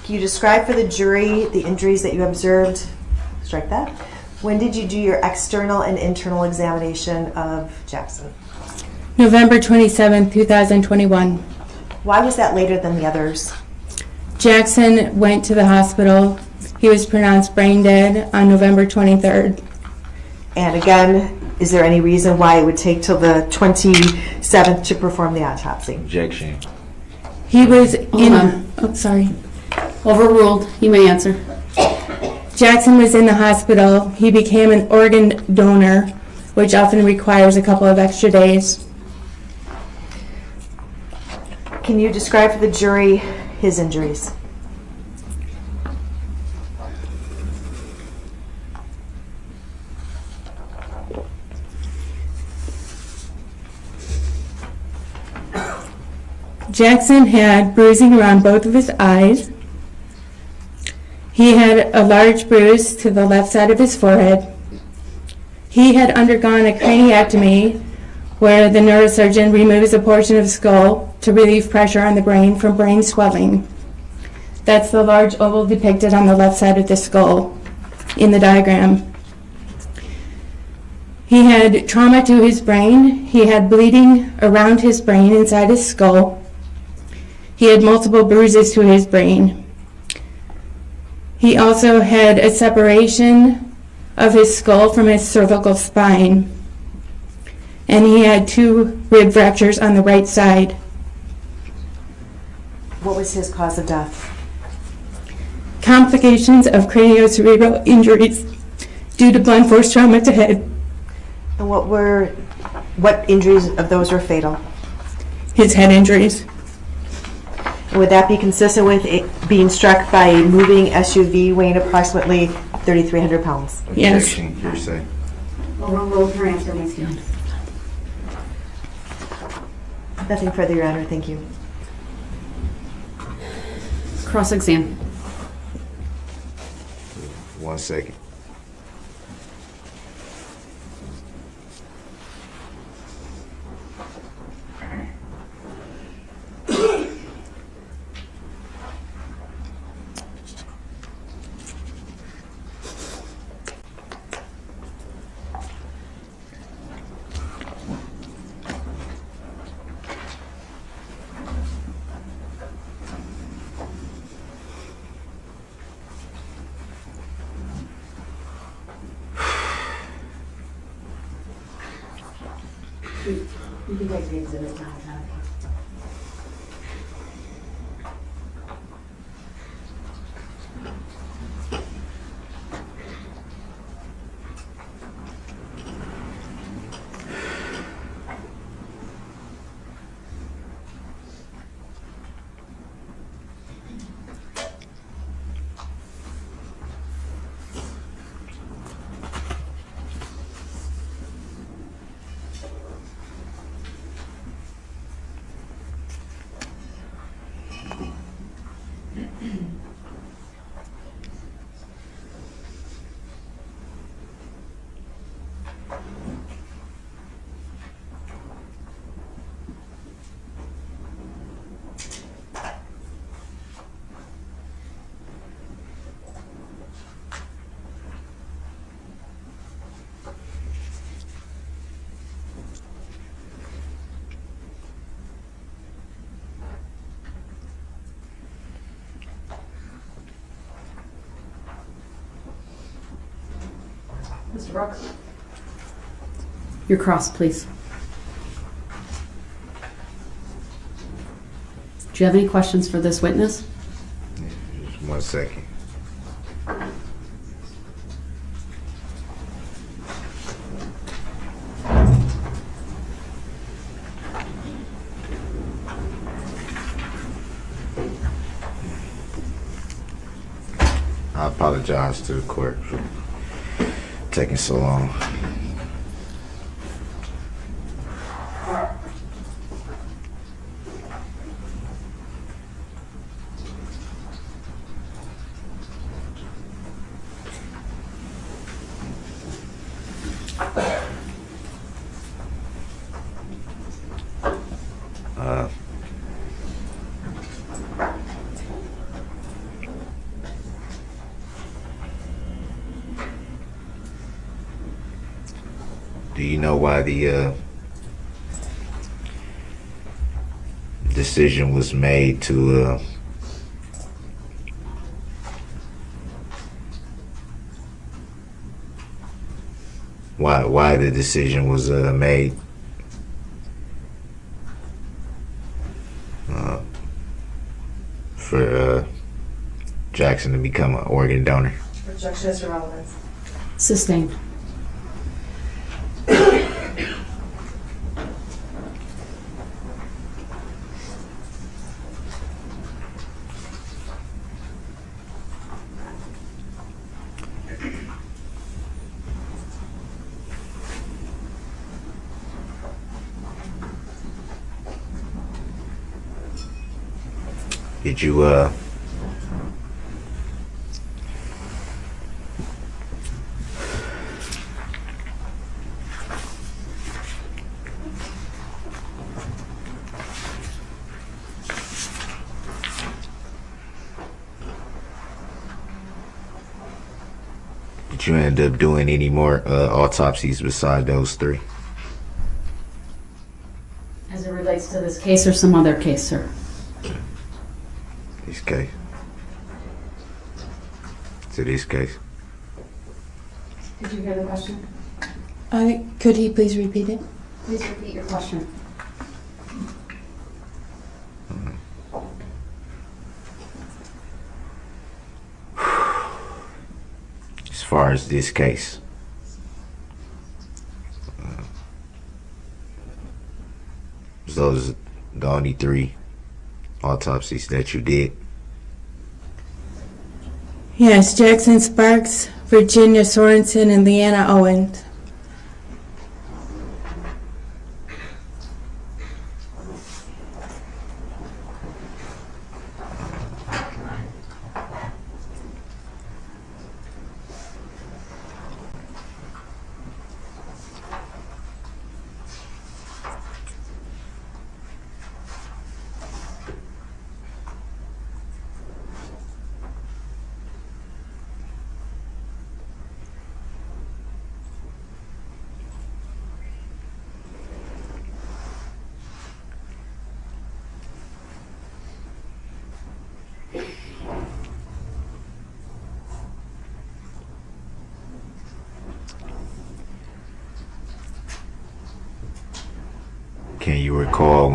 Can you describe for the jury the injuries that you observed? Strike that. When did you do your external and internal examination of Jackson? November 27, 2021. Why was that later than the others? Jackson went to the hospital. He was pronounced brain dead on November 23rd. And again, is there any reason why it would take till the 27th to perform the autopsy? Objection. He was Hold on. oh, sorry. Overruled. You may answer. Jackson was in the hospital. He became an organ donor, which often requires a couple of extra days. Can you describe for the jury his injuries? Jackson had bruising around both of his eyes. He had a large bruise to the left side of his forehead. He had undergone a craniectomy where the neurosurgeon removes a portion of the skull to relieve pressure on the brain from brain swelling. That's the large oval depicted on the left side of the skull in the diagram. He had trauma to his brain. He had bleeding around his brain inside his skull. He had multiple bruises to his brain. He also had a separation of his skull from his cervical spine. And he had 2 rib fractures on the right side. What was his cause of death? Complications of craniocerebral injuries due to blunt force trauma to head. And what injuries of those were fatal? His head injuries. And would that be consistent with it being struck by a moving SUV weighing approximately 3,300 pounds? Yes. Objection. Hearsay. Overruled. Her answer was given. Nothing further, Your Honor. Thank you. Cross-exam. 1 second. You can take the exhibit down. Mr. Brooks? Your cross, please. Do you have any questions for this witness? Just 1 second. I apologize to the court for taking so long. Do you know why the decision was made to why the decision was made for Jackson to become an organ donor? Objection is irrelevant. Sustained. Did you end up doing any more autopsies beside those 3? As it relates to this case or some other case, sir? This case. To this case. Did you hear the question? Could he please repeat it? Please repeat your question. As far as this case, those the only 3 autopsies that you did? Yes, Jackson Sparks, Virginia Sorenson, and Leanna Owen. Can you recall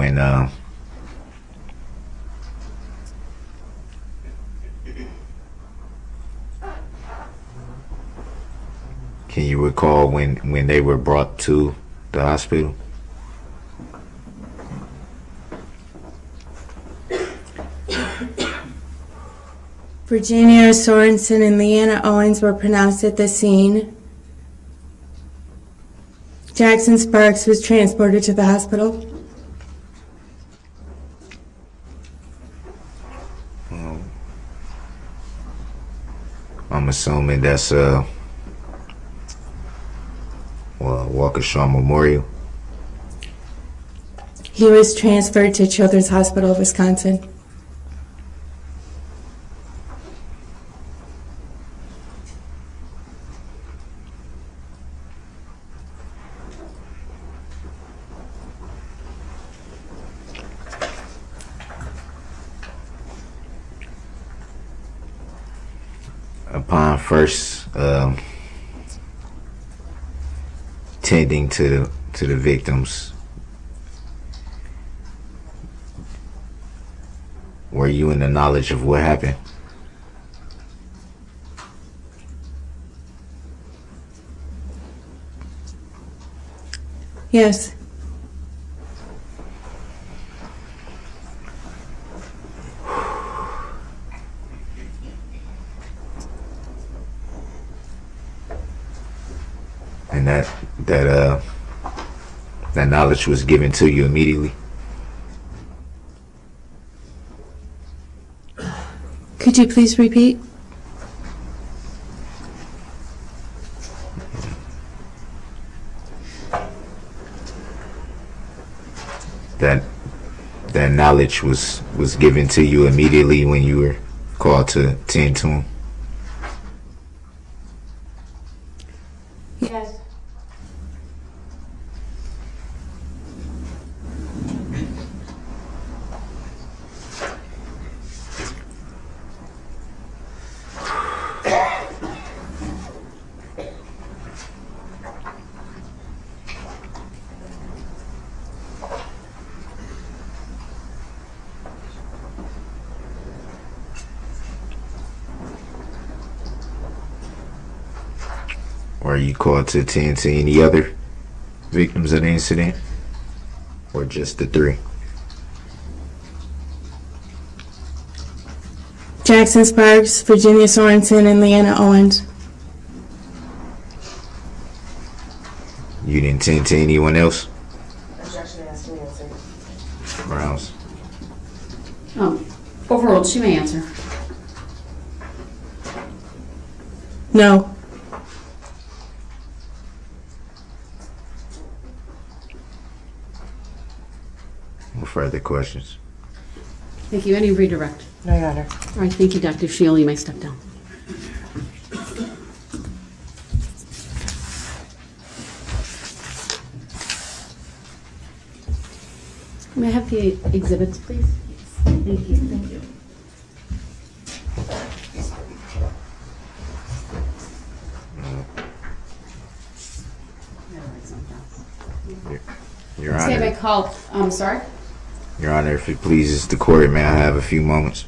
when when they were brought to the hospital? Virginia Sorenson and Leanna Owens were pronounced at the scene. Jackson Sparks was transported to the hospital. I'm assuming that's Waukesha Memorial. He was transferred to Children's Hospital of Wisconsin. Upon first tending to the victims, were you in the knowledge of what happened? Yes. And that knowledge was given to you immediately? Could you please repeat? That knowledge was given to you immediately when you were called to tend to him? Yes. Were you called to attend to any other victims of the incident, or just the three? Jackson Sparks, Virginia Sorenson, and Leanna Owens. You didn't tend to anyone else? Objection asked and answered. Browns. Overruled. She may answer. No. No further questions. Thank you. Any redirect? No, Your Honor. All right. Thank you, Dr. Shield. You may step down. May I have the exhibits, please? Thank you. Thank you. Your Say Honor, I call. I'm sorry. Your Honor, if it pleases the court, may I have a few moments?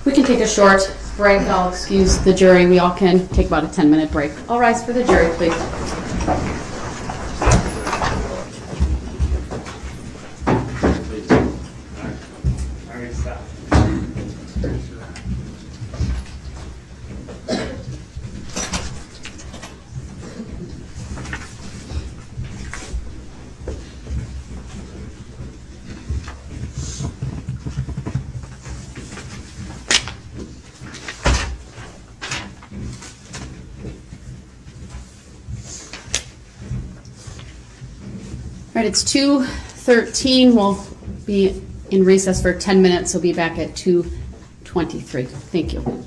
We can take a short break. I'll excuse the jury. We all can take about a 10-minute break. All rise for the jury, please. All right, it's 2:13. We'll be in recess for 10 minutes. We'll be back at 2:23. Thank you.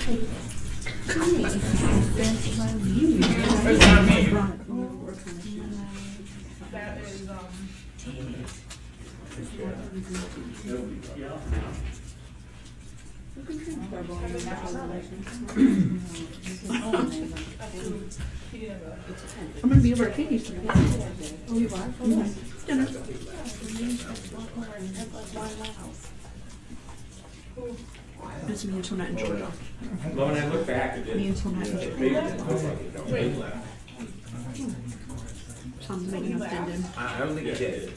I'm gonna be over at Katie's tonight. Oh, you are? Dinner. It's me and Tonette and Georgia. Well, when I look back at it, Me and Tonette and Georgia. Tom's making us din din. I don't think it did.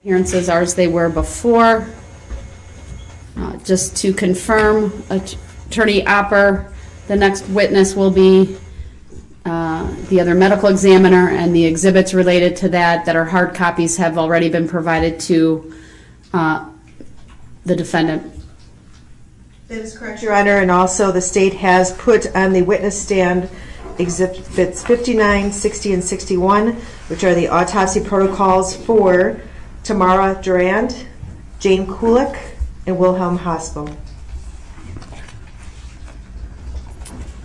Appearances are as they were before. Just to confirm, Attorney Opper, the next witness will be the other medical examiner, and the exhibits related to that are hard copies have already been provided to the defendant. That is correct, Your Honor, and also the state has put on the witness stand exhibits 59, 60, and 61, which are the autopsy protocols for Tamara Durand, Jane Kulik, and Wilhelm Hospital.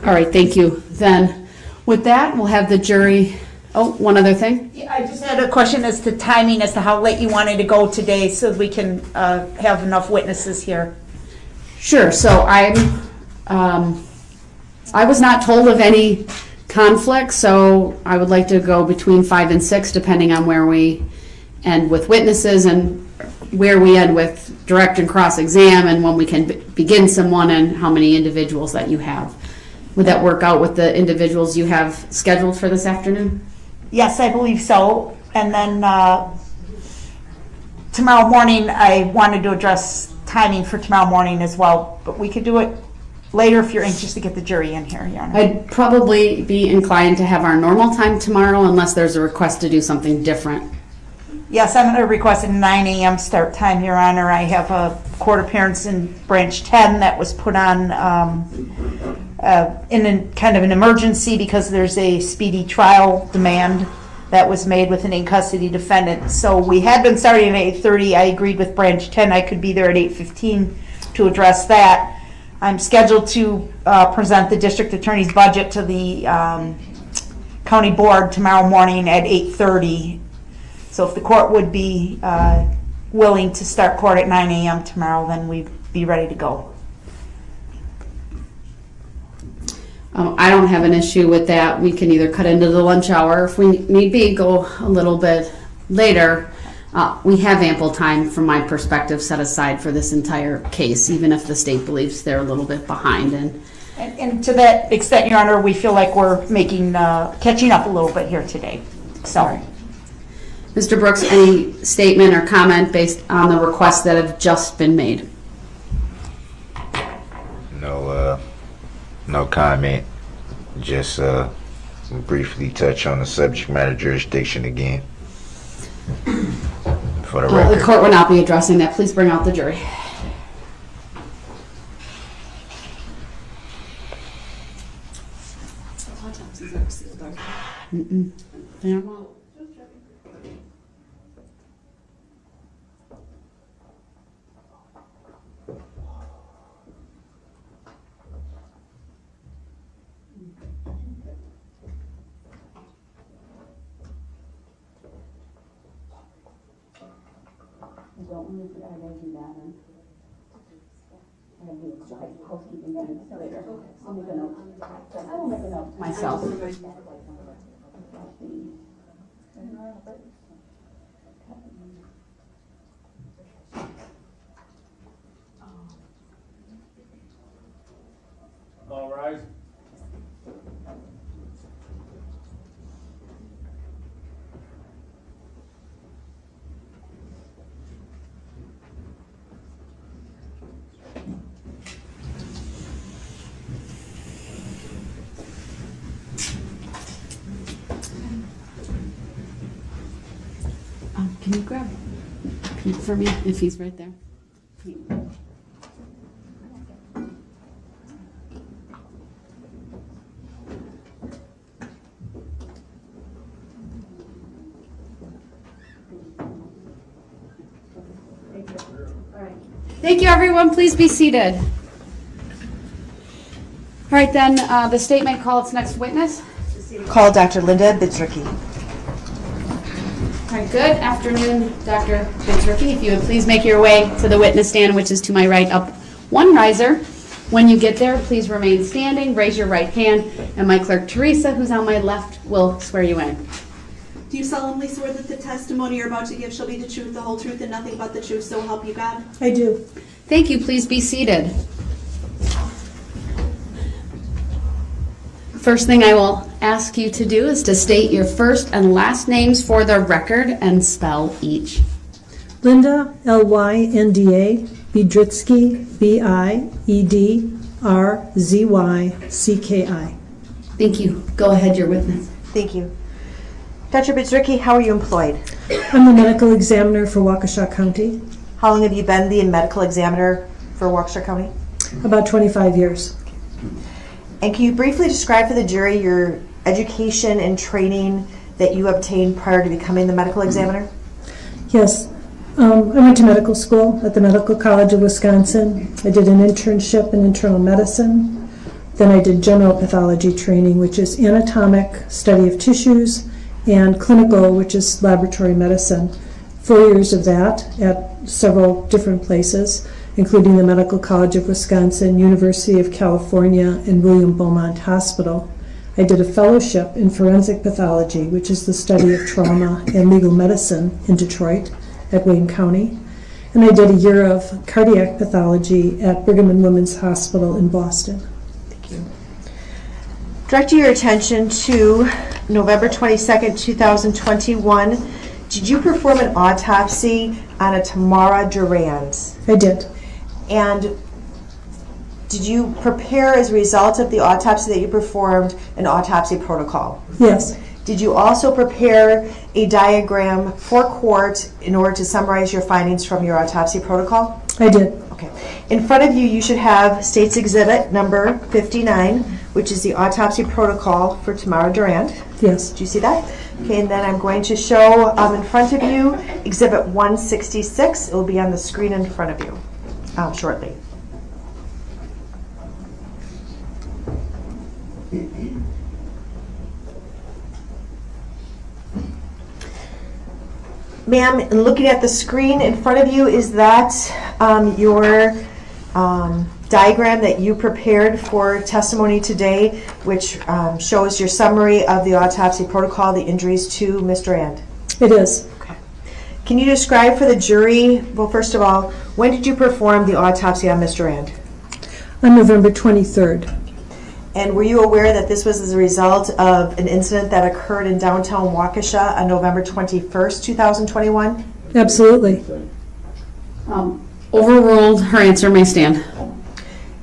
All right, thank you. Then, with that, we'll have the jury. Oh, one other thing. I just had a question as to timing, as to how late you wanted to go today so we can have enough witnesses here. Sure. So I was not told of any conflict, so I would like to go between 5 and 6, depending on where we end with witnesses and where we end with direct and cross exam, and when we can begin someone, and how many individuals that you have. Would that work out with the individuals you have scheduled for this afternoon? Yes, I believe so. And then tomorrow morning, I wanted to address timing for tomorrow morning as well, but we could do it later if you're anxious to get the jury in here, Your Honor. I'd probably be inclined to have our normal time tomorrow unless there's a request to do something different. Yes, I'm going to request a 9 a.m. start time, Your Honor. I have a court appearance in Branch 10 that was put on in a kind of an emergency because there's a speedy trial demand that was made with an in-custody defendant. So we had been starting at 8:30. I agreed with Branch 10. I could be there at 8:15 to address that. I'm scheduled to present the district attorney's budget to the county board tomorrow morning at 8:30. So if the court would be willing to start court at 9 a.m. tomorrow, then we'd be ready to go. I don't have an issue with that. We can either cut into the lunch hour if we need be, go a little bit later. We have ample time, from my perspective, set aside for this entire case, even if the state believes they're a little bit behind. And to that extent, Your Honor, we feel like we're making catching up a little bit here today. So, Mr. Brooks, any statement or comment based on the requests that have just been made? No comment. Just briefly touch on the subject matter jurisdiction again. For the The record. court will not be addressing that. Please bring out the jury. They are not. Myself. All rise. Can you grab Pete for me if he's right there? Pete. Thank you, everyone. Please be seated. All right, then the state may call its next witness. Call Dr. Linda Bitzerke. All right, good afternoon, Dr. Bitzerke. If you would please make your way to the witness stand, which is to my right, up one riser. When you get there, please remain standing, raise your right hand, and my clerk, Teresa, who's on my left, will swear you in. Do you solemnly swear that the testimony you're about to give shall be the truth, the whole truth, and nothing but the truth, so help you God? I do. Thank you. Please be seated. First thing I will ask you to do is to state your first and last names for the record and spell each. Linda, Lynda, Biedrzycki, Biedrzycki. Thank you. Go ahead, your witness. Thank you. Dr. Biedrzycki, how are you employed? I'm the medical examiner for Waukesha County, How long have you been the medical examiner for Waukesha County? about 25 years. And can you briefly describe for the jury your education and training that you obtained prior to becoming the medical examiner? Yes, I went to medical school at the Medical College of Wisconsin. I did an internship in internal medicine. Then I did general pathology training, which is anatomic study of tissues, and clinical, which is laboratory medicine. 4 years of that at several different places, including the Medical College of Wisconsin, University of California, and William Beaumont Hospital. I did a fellowship in forensic pathology, which is the study of trauma and legal medicine in Detroit at Wayne County. And I did a year of cardiac pathology at Brigham and Women's Hospital in Boston. Thank you. Direct your attention to November 22nd, 2021. Did you perform an autopsy on a Tamara Durand? I did. And did you prepare, as a result of the autopsy that you performed, an autopsy protocol? Yes, Did you also prepare a diagram for court in order to summarize your findings from your autopsy protocol? I did. Okay. In front of you, you should have State's Exhibit number 59, which is the autopsy protocol for Tamara Durand. Yes. Do you see that? Okay, and then I'm going to show in front of you Exhibit 166. It will be on the screen in front of you shortly. Ma'am, in looking at the screen in front of you, is that your diagram that you prepared for testimony today, which shows your summary of the autopsy protocol, the injuries to Ms. Durand? It is. Okay. Can you describe for the jury, well, first of all, when did you perform the autopsy on Ms. Durand? On November 23rd. And were you aware that this was as a result of an incident that occurred in downtown Waukesha on November 21st, 2021? Absolutely. Overruled. Her answer may stand.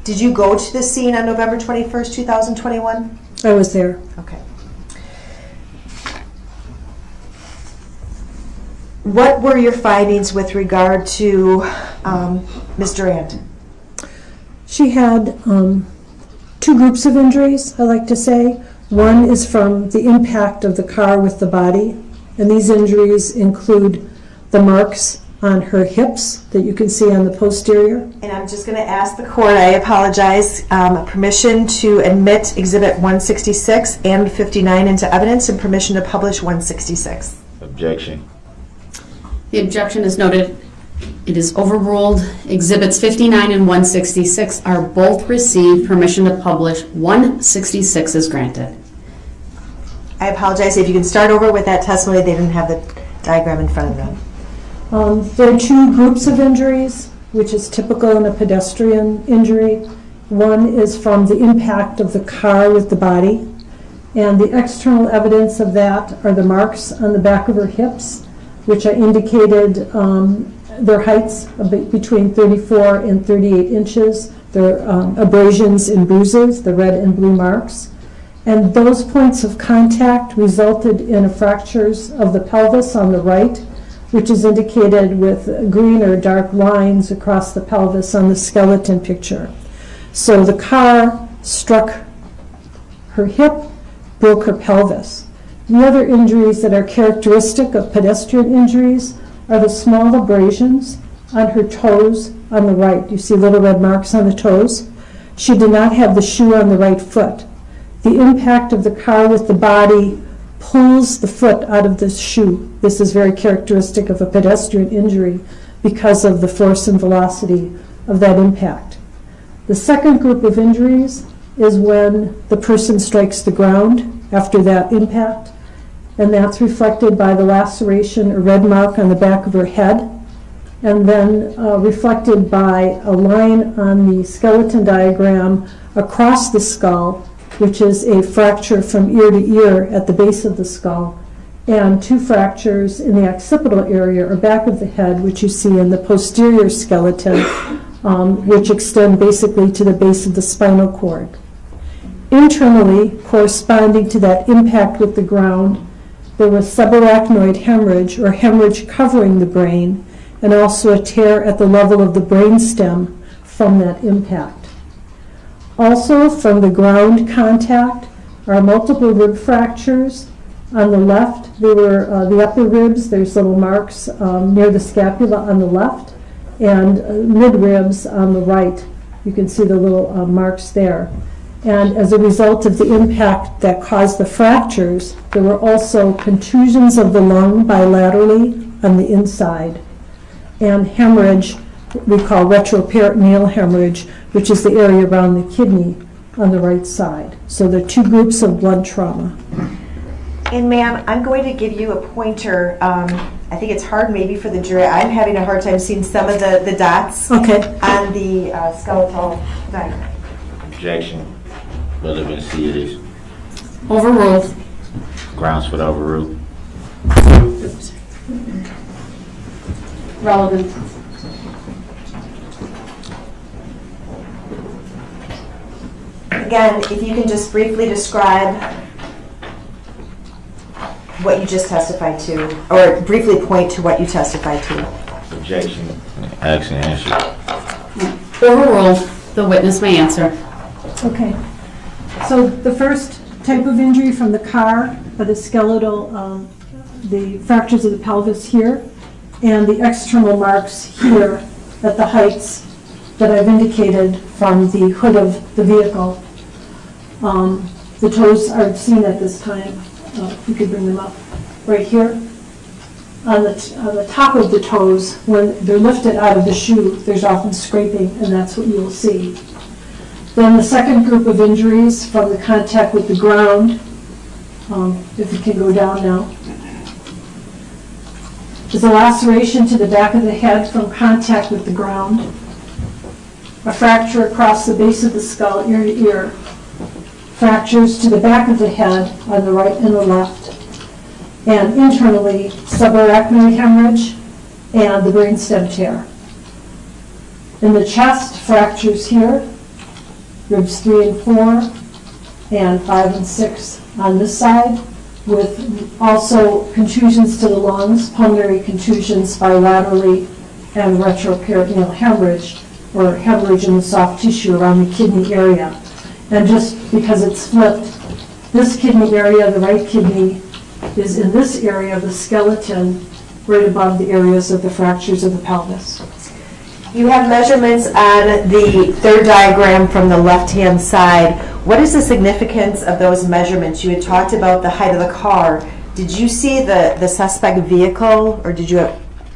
Did you go to the scene on November 21st, 2021? I was there. Okay. What were your findings with regard to Ms. Durand? She had two groups of injuries, I like to say. One is from the impact of the car with the body, and these injuries include the marks on her hips that you can see on the posterior. And I'm just going to ask the court, I apologize, permission to admit Exhibit 166 and 59 into evidence, and permission to publish 166. Objection. The objection is noted. It is overruled. Exhibits 59 and 166 are both received. Permission to publish 166 is granted. I apologize. If you can start over with that testimony, they didn't have the diagram in front of them. There are two groups of injuries, which is typical in a pedestrian injury. One is from the impact of the car with the body, and the external evidence of that are the marks on the back of her hips, which I indicated their heights between 34 and 38 inches. Their abrasions and bruises, the red and blue marks. And those points of contact resulted in fractures of the pelvis on the right, which is indicated with green or dark lines across the pelvis on the skeleton picture. So the car struck her hip, broke her pelvis. The other injuries that are characteristic of pedestrian injuries are the small abrasions on her toes on the right. You see little red marks on the toes. She did not have the shoe on the right foot. The impact of the car with the body pulls the foot out of the shoe. This is very characteristic of a pedestrian injury because of the force and velocity of that impact. The second group of injuries is when the person strikes the ground after that impact, and that's reflected by the laceration or red mark on the back of her head, and then reflected by a line on the skeleton diagram across the skull, which is a fracture from ear to ear at the base of the skull, and 2 fractures in the occipital area or back of the head, which you see in the posterior skeleton, which extend basically to the base of the spinal cord. Internally, corresponding to that impact with the ground, there was subarachnoid hemorrhage, or hemorrhage covering the brain, and also a tear at the level of the brainstem from that impact. Also, from the ground contact are multiple rib fractures. On the left, they were the upper ribs. There's little marks near the scapula on the left, and mid-ribs on the right. You can see the little marks there. And as a result of the impact that caused the fractures, there were also contusions of the lung bilaterally on the inside, and hemorrhage we call retroperitoneal hemorrhage, which is the area around the kidney on the right side. So there are 2 groups of blood trauma. And ma'am, I'm going to give you a pointer. I think it's hard maybe for the jury. I'm having a hard time seeing some of the dots on the skeletal diagram. Objection. Relevancy it is. Overruled. Grounds for the overrule. Relevant. Again, if you can just briefly describe what you just testified to, or briefly point to what you testified to. Objection. Action answer. Overruled. The witness may answer. Okay. So the first type of injury from the car are the skeletal, the fractures of the pelvis here, and the external marks here at the heights that I've indicated from the hood of the vehicle. The toes are seen at this time. If you could bring them up. Right here. On the top of the toes, when they're lifted out of the shoe, there's often scraping, and that's what you'll see. Then the second group of injuries from the contact with the ground, if you can go down now, is a laceration to the back of the head from contact with the ground, a fracture across the base of the skull, ear to ear, fractures to the back of the head on the right and the left, and internally subarachnoid hemorrhage and the brainstem tear. In the chest, fractures here, ribs 3 and 4, and 5 and 6 on this side, with also contusions to the lungs, pulmonary contusions bilaterally, and retroperitoneal hemorrhage, or hemorrhage in the soft tissue around the kidney area. And just because it's flipped, this kidney area, the right kidney, is in this area of the skeleton, right above the areas of the fractures of the pelvis. You have measurements on the third diagram from the left-hand side. What is the significance of those measurements? You had talked about the height of the car. Did you see the suspect vehicle, or did you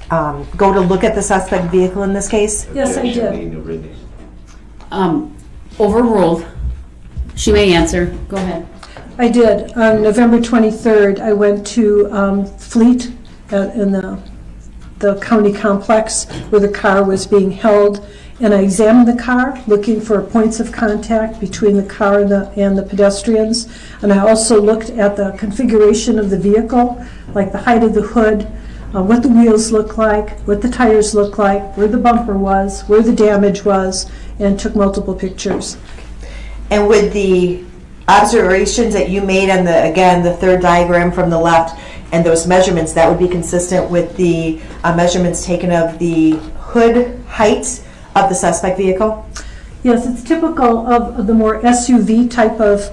go to look at the suspect vehicle in this case? Yes, I did. Overruled. She may answer. Go ahead. I did. On November 23rd, I went to Fleet in the county complex where the car was being held, and I examined the car looking for points of contact between the car and the pedestrians, and I also looked at the configuration of the vehicle, like the height of the hood, what the wheels look like, what the tires look like, where the bumper was, where the damage was, and took multiple pictures. And with the observations that you made on the third diagram from the left, and those measurements, that would be consistent with the measurements taken of the hood height of the suspect vehicle? Yes, it's typical of the more SUV type of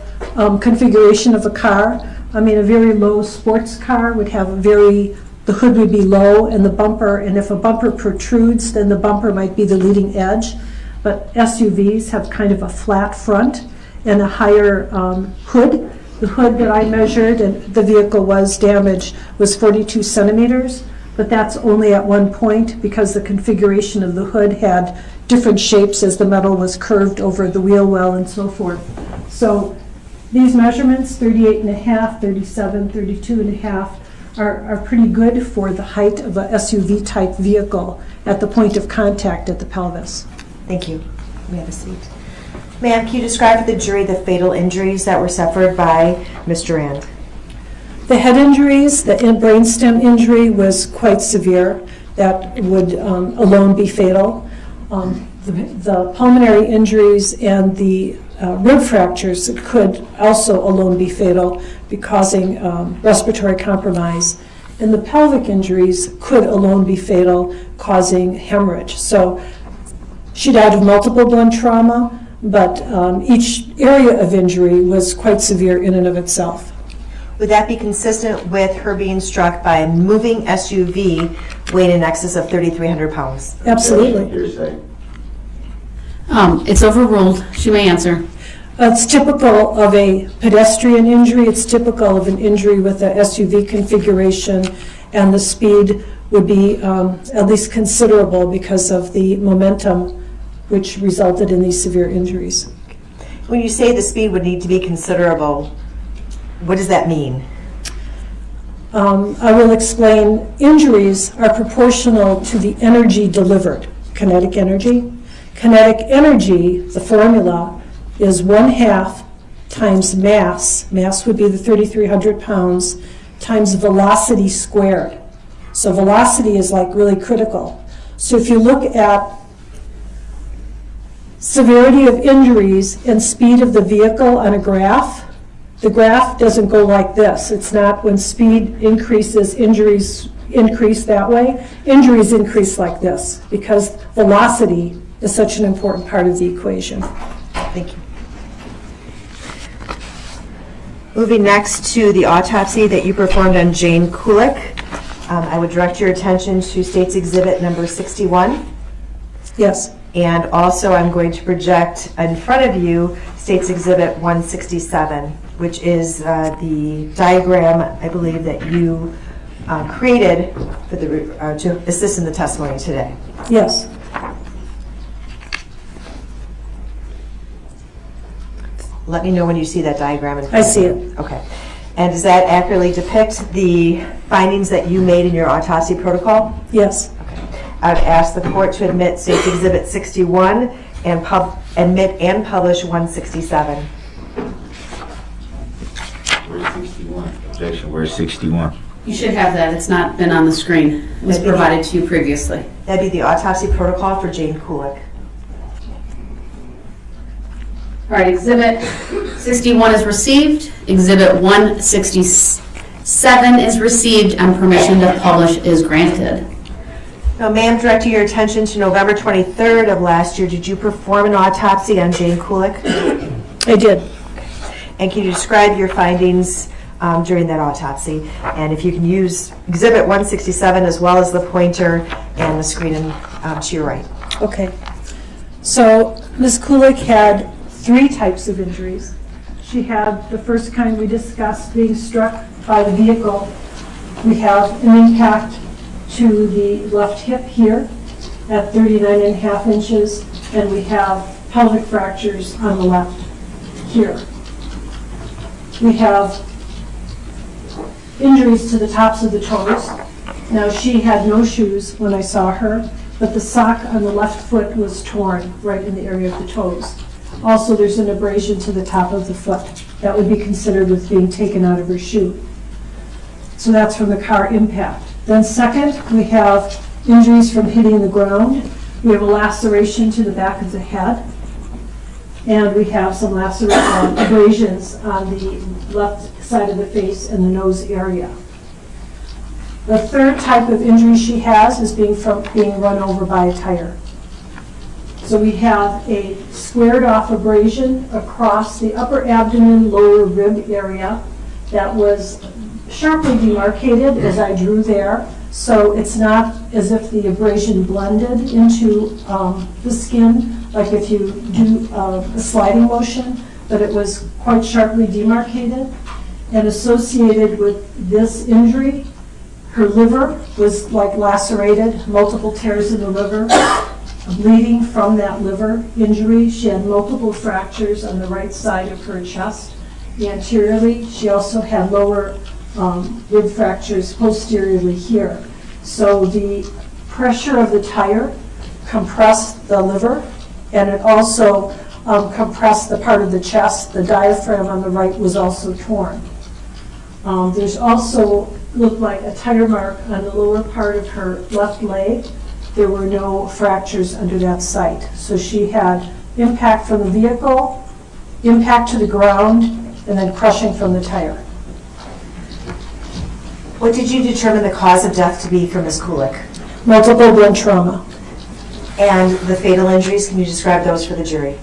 configuration of a car. I mean, a very low sports car would have the hood would be low, and the bumper, and if a bumper protrudes, then the bumper might be the leading edge. But SUVs have kind of a flat front and a higher hood. The hood that I measured and the vehicle was damaged was 42 centimeters, but that's only at one point because the configuration of the hood had different shapes as the metal was curved over the wheel well and so forth. So these measurements, 38 and a half, 37, 32 and a half, are pretty good for the height of a SUV type vehicle at the point of contact at the pelvis. Thank you. We have a seat. Ma'am, can you describe to the jury the fatal injuries that were suffered by Ms. Durand? The head injuries, the brainstem injury was quite severe. That would alone be fatal. The pulmonary injuries and the rib fractures could also alone be fatal, causing respiratory compromise. And the pelvic injuries could alone be fatal, causing hemorrhage. So she died of multiple blunt trauma, but each area of injury was quite severe in and of itself. Would that be consistent with her being struck by a moving SUV weighing in excess of 3,300 pounds? Absolutely. It's overruled. She may answer. It's typical of a pedestrian injury. It's typical of an injury with a SUV configuration, and the speed would be at least considerable because of the momentum which resulted in these severe injuries. When you say the speed would need to be considerable, what does that mean? I will explain. Injuries are proportional to the energy delivered, kinetic energy. Kinetic energy, the formula, is 1/2 times mass. Mass would be the 3,300 pounds times velocity squared. So velocity is like really critical. So if you look at severity of injuries and speed of the vehicle on a graph, the graph doesn't go like this. It's not when speed increases, injuries increase that way. Injuries increase like this because velocity is such an important part of the equation. Thank you. Moving next to the autopsy that you performed on Jane Kulik, I would direct your attention to State's Exhibit number 61. Yes. And also I'm going to project in front of you State's Exhibit 167, which is the diagram, I believe, that you created for to assist in the testimony today. Yes. Let me know when you see that diagram. I see it. Okay. And does that accurately depict the findings that you made in your autopsy protocol? Yes. Okay. I would ask the court to admit State's Exhibit 61 and admit and publish 167. Where's 61? Objection, where's 61? You should have that. It's not been on the screen. It was provided to you previously. That'd be the autopsy protocol for Jane Kulik. All right, Exhibit 61 is received. Exhibit 167 is received, and permission to publish is granted. Now, ma'am, directing your attention to November 23rd of last year, did you perform an autopsy on Jane Kulik? I did. And can you describe your findings during that autopsy? And if you can use Exhibit 167 as well as the pointer and the screen to your right. Okay. So Ms. Kulik had 3 types of injuries. She had the first kind we discussed, being struck by the vehicle. We have an impact to the left hip here at 39.5 inches, and we have pelvic fractures on the left here. We have injuries to the tops of the toes. Now, she had no shoes when I saw her, but the sock on the left foot was torn right in the area of the toes. Also, there's an abrasion to the top of the foot. That would be considered with being taken out of her shoe. So that's from the car impact. Then second, we have injuries from hitting the ground. We have a laceration to the back of the head. And we have some abrasions on the left side of the face and the nose area. The third type of injury she has is being run over by a tire. So we have a squared off abrasion across the upper abdomen, lower rib area that was sharply demarcated as I drew there. So it's not as if the abrasion blended into the skin, like if you do a sliding motion, but it was quite sharply demarcated. And associated with this injury, her liver was like lacerated, multiple tears in the liver. Bleeding from that liver injury. She had multiple fractures on the right side of her chest. Anteriorly, she also had lower rib fractures posteriorly here. So the pressure of the tire compressed the liver, and it also compressed the part of the chest. The diaphragm on the right was also torn. There's also looked like a tire mark on the lower part of her left leg. There were no fractures under that site. So she had impact from the vehicle, impact to the ground, and then crushing from the tire. What did you determine the cause of death to be for Ms. Kulik? Multiple blunt trauma. And the fatal injuries, can you describe those for the jury?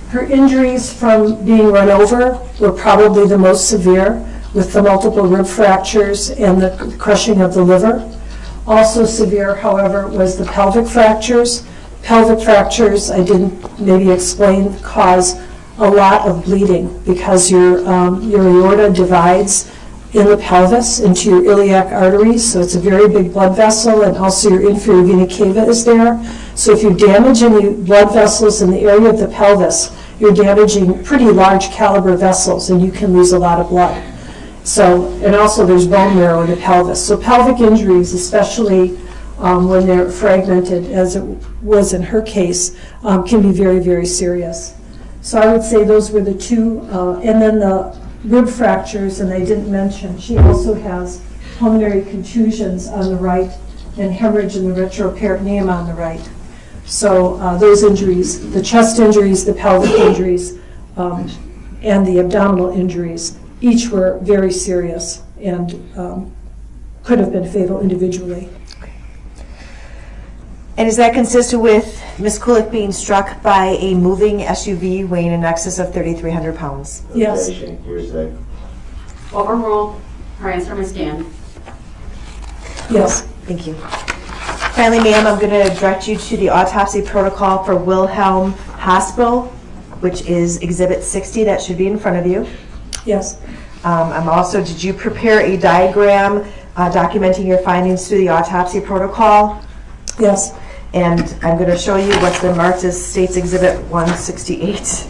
Her injuries from being run over were probably the most severe, with the multiple rib fractures and the crushing of the liver. Also severe, however, was the pelvic fractures. Pelvic fractures, I didn't maybe explain, cause a lot of bleeding because your aorta divides in the pelvis into your iliac arteries, so it's a very big blood vessel, and also your inferior vena cava is there. So if you damage any blood vessels in the area of the pelvis, you're damaging pretty large caliber vessels, and you can lose a lot of blood. So, and also there's bone marrow in the pelvis. So pelvic injuries, especially when they're fragmented, as it was in her case, can be very, very serious. So I would say those were the two, and then the rib fractures, and I didn't mention, she also has pulmonary contusions on the right and hemorrhage in the retroperitoneum on the right. So those injuries, the chest injuries, the pelvic injuries, and the abdominal injuries, each were very serious and could have been fatal individually. And is that consistent with Ms. Kulik being struck by a moving SUV weighing in excess of 3,300 pounds? Yes. Hearsay. Overruled. Her answer, Ms. Gann. Yes. Thank you. Finally, ma'am, I'm going to direct you to the autopsy protocol for Wilhelm Hospital, which is Exhibit 60. That should be in front of you. Yes. I'm also, did you prepare a diagram documenting your findings through the autopsy protocol? Yes. And I'm going to show you what's been marked as State's Exhibit 168.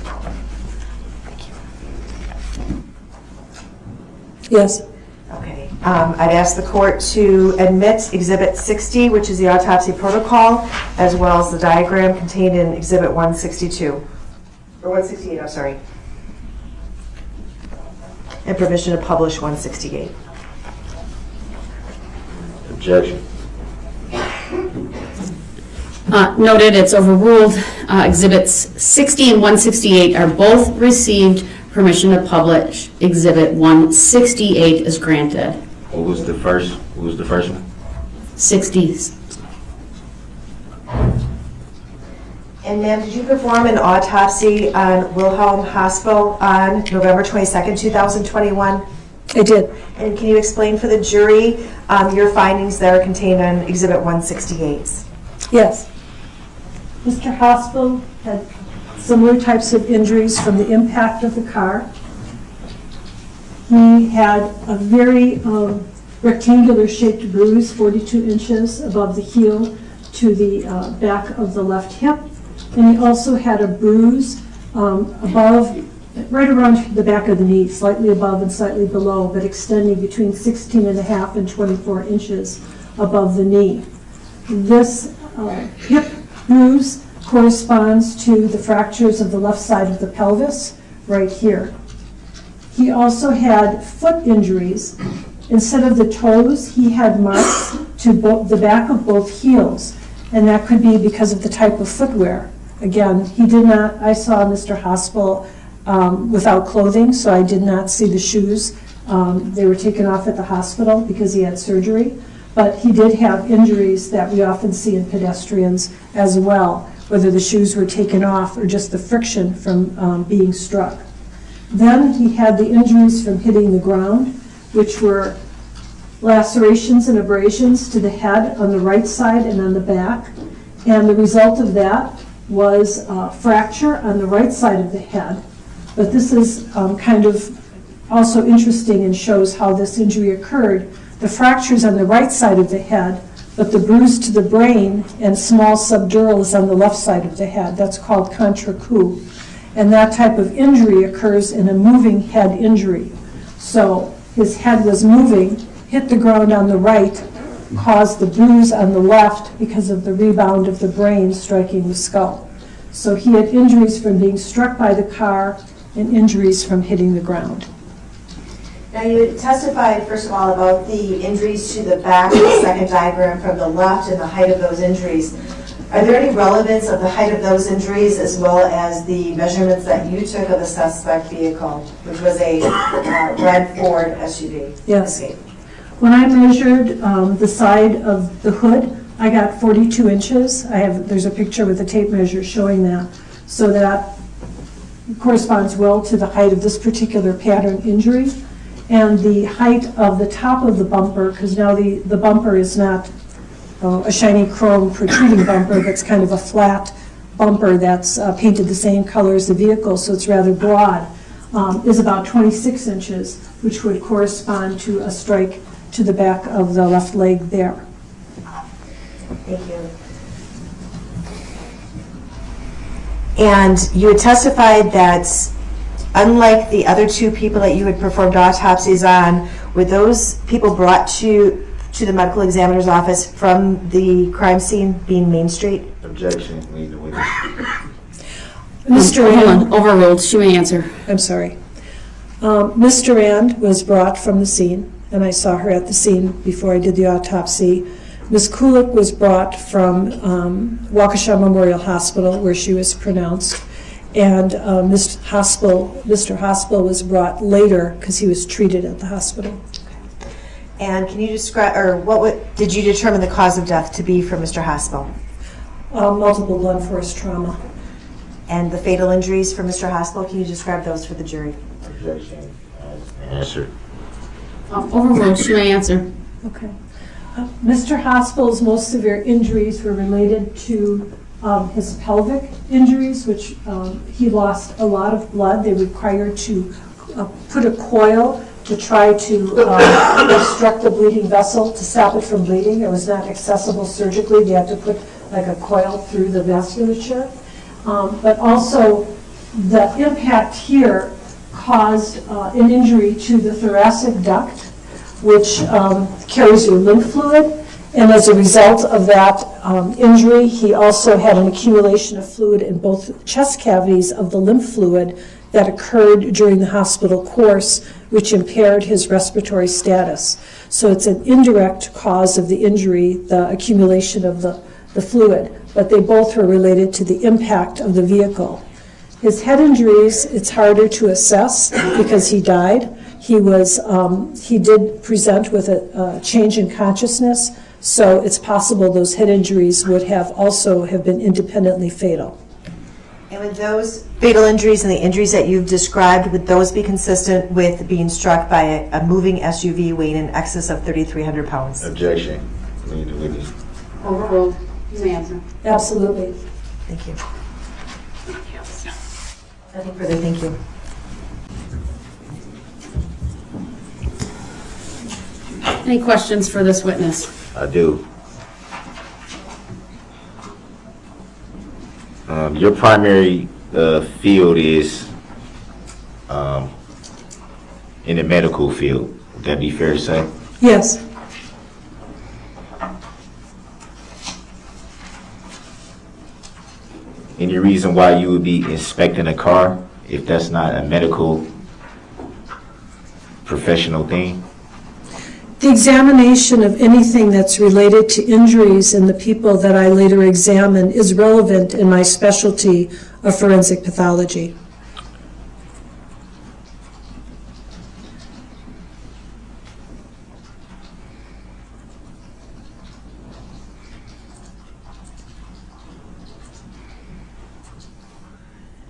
Yes. Okay. I'd ask the court to admit Exhibit 60, which is the autopsy protocol, as well as the diagram contained in Exhibit 162. Or 168, I'm sorry. And permission to publish 168. Objection. Noted, it's overruled. Exhibits 60 and 168 are both received. Permission to publish Exhibit 168 is granted. What was the first one? 60. And ma'am, did you perform an autopsy on Wilhelm Hospital on November 22nd, 2021? I did. And can you explain for the jury your findings that are contained on Exhibit 168? Yes. Mr. Hospital had similar types of injuries from the impact of the car. He had a very rectangular shaped bruise, 42 inches above the heel to the back of the left hip. And he also had a bruise above, right around the back of the knee, slightly above and slightly below, but extending between 16.5 and 24 inches above the knee. This hip bruise corresponds to the fractures of the left side of the pelvis, right here. He also had foot injuries. Instead of the toes, he had marks to the back of both heels, and that could be because of the type of footwear. Again, he did not, I saw Mr. Hospital without clothing, so I did not see the shoes. They were taken off at the hospital because he had surgery, but he did have injuries that we often see in pedestrians as well, whether the shoes were taken off or just the friction from being struck. Then he had the injuries from hitting the ground, which were lacerations and abrasions to the head on the right side and on the back. And the result of that was a fracture on the right side of the head. But this is kind of also interesting and shows how this injury occurred. The fracture's on the right side of the head, but the bruise to the brain and small subdural is on the left side of the head. That's called contre-coup. And that type of injury occurs in a moving head injury. So his head was moving, hit the ground on the right, caused the bruise on the left because of the rebound of the brain striking the skull. So he had injuries from being struck by the car and injuries from hitting the ground. Now, you testified, first of all, about the injuries to the back, the second diagram from the left, and the height of those injuries. Are there any relevance of the height of those injuries as well as the measurements that you took of the suspect vehicle, which was a red Ford SUV? Yes. Escape? When I measured the side of the hood, I got 42 inches. There's a picture with a tape measure showing that. So that corresponds well to the height of this particular pattern injury. And the height of the top of the bumper, because now the bumper is not a shiny chrome protruding bumper, that's kind of a flat bumper that's painted the same color as the vehicle, so it's rather broad, is about 26 inches, which would correspond to a strike to the back of the left leg there. Thank you. And you had testified that unlike the other two people that you had performed autopsies on, were those people brought to the medical examiner's office from the crime scene being Main Street? Objection. Lead the witness. Mr. Hold Rand, on, overruled. She may answer. I'm sorry. Mr. Rand was brought from the scene, and I saw her at the scene before I did the autopsy. Ms. Kulik was brought from Waukesha Memorial Hospital, where she was pronounced, and Mr. Hospital was brought later because he was treated at the hospital. And can you describe, or did you determine the cause of death to be for Mr. Hospital? Multiple blunt force trauma. And the fatal injuries for Mr. Hospital, can you describe those for the jury? Objection. Answer. Overruled. She may answer. Okay. Mr. Hospital's most severe injuries were related to his pelvic injuries, which he lost a lot of blood. They required to put a coil to try to obstruct the bleeding vessel to stop it from bleeding. It was not accessible surgically. They had to put like a coil through the vasculature. But also the impact here caused an injury to the thoracic duct, which carries your lymph fluid. And as a result of that injury, he also had an accumulation of fluid in both chest cavities of the lymph fluid that occurred during the hospital course, which impaired his respiratory status. So it's an indirect cause of the injury, the accumulation of the fluid, but they both were related to the impact of the vehicle. His head injuries, it's harder to assess because he died. He did present with a change in consciousness, so it's possible those head injuries would have been independently fatal. And would those fatal injuries and the injuries that you've described, would those be consistent with being struck by a moving SUV weighing in excess of 3,300 pounds? Objection. Lead the witness. Overruled. You may answer. Absolutely. Thank you. Nothing further, thank you. Any questions for this witness? I do. Your primary field is in the medical field. Would that be fair to say? Yes. Any reason why you would be inspecting a car if that's not a medical professional thing? The examination of anything that's related to injuries in the people that I later examine is relevant in my specialty of forensic pathology.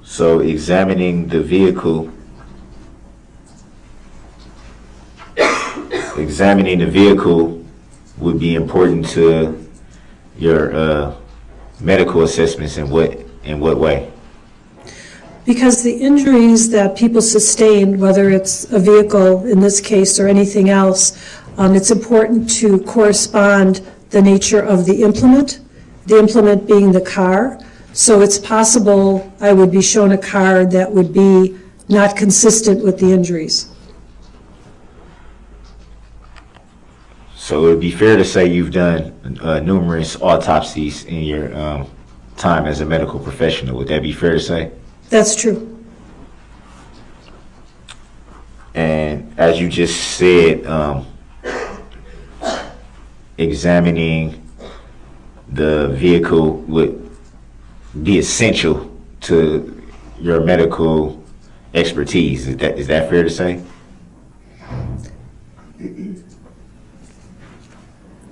So examining the vehicle would be important to your medical assessments in what way? Because the injuries that people sustain, whether it's a vehicle in this case or anything else, it's important to correspond the nature of the implement being the car. So it's possible I would be shown a car that would be not consistent with the injuries. So it would be fair to say you've done numerous autopsies in your time as a medical professional. Would that be fair to say? That's true. And And as you just said, examining the vehicle would be essential to your medical expertise. Is that fair to say?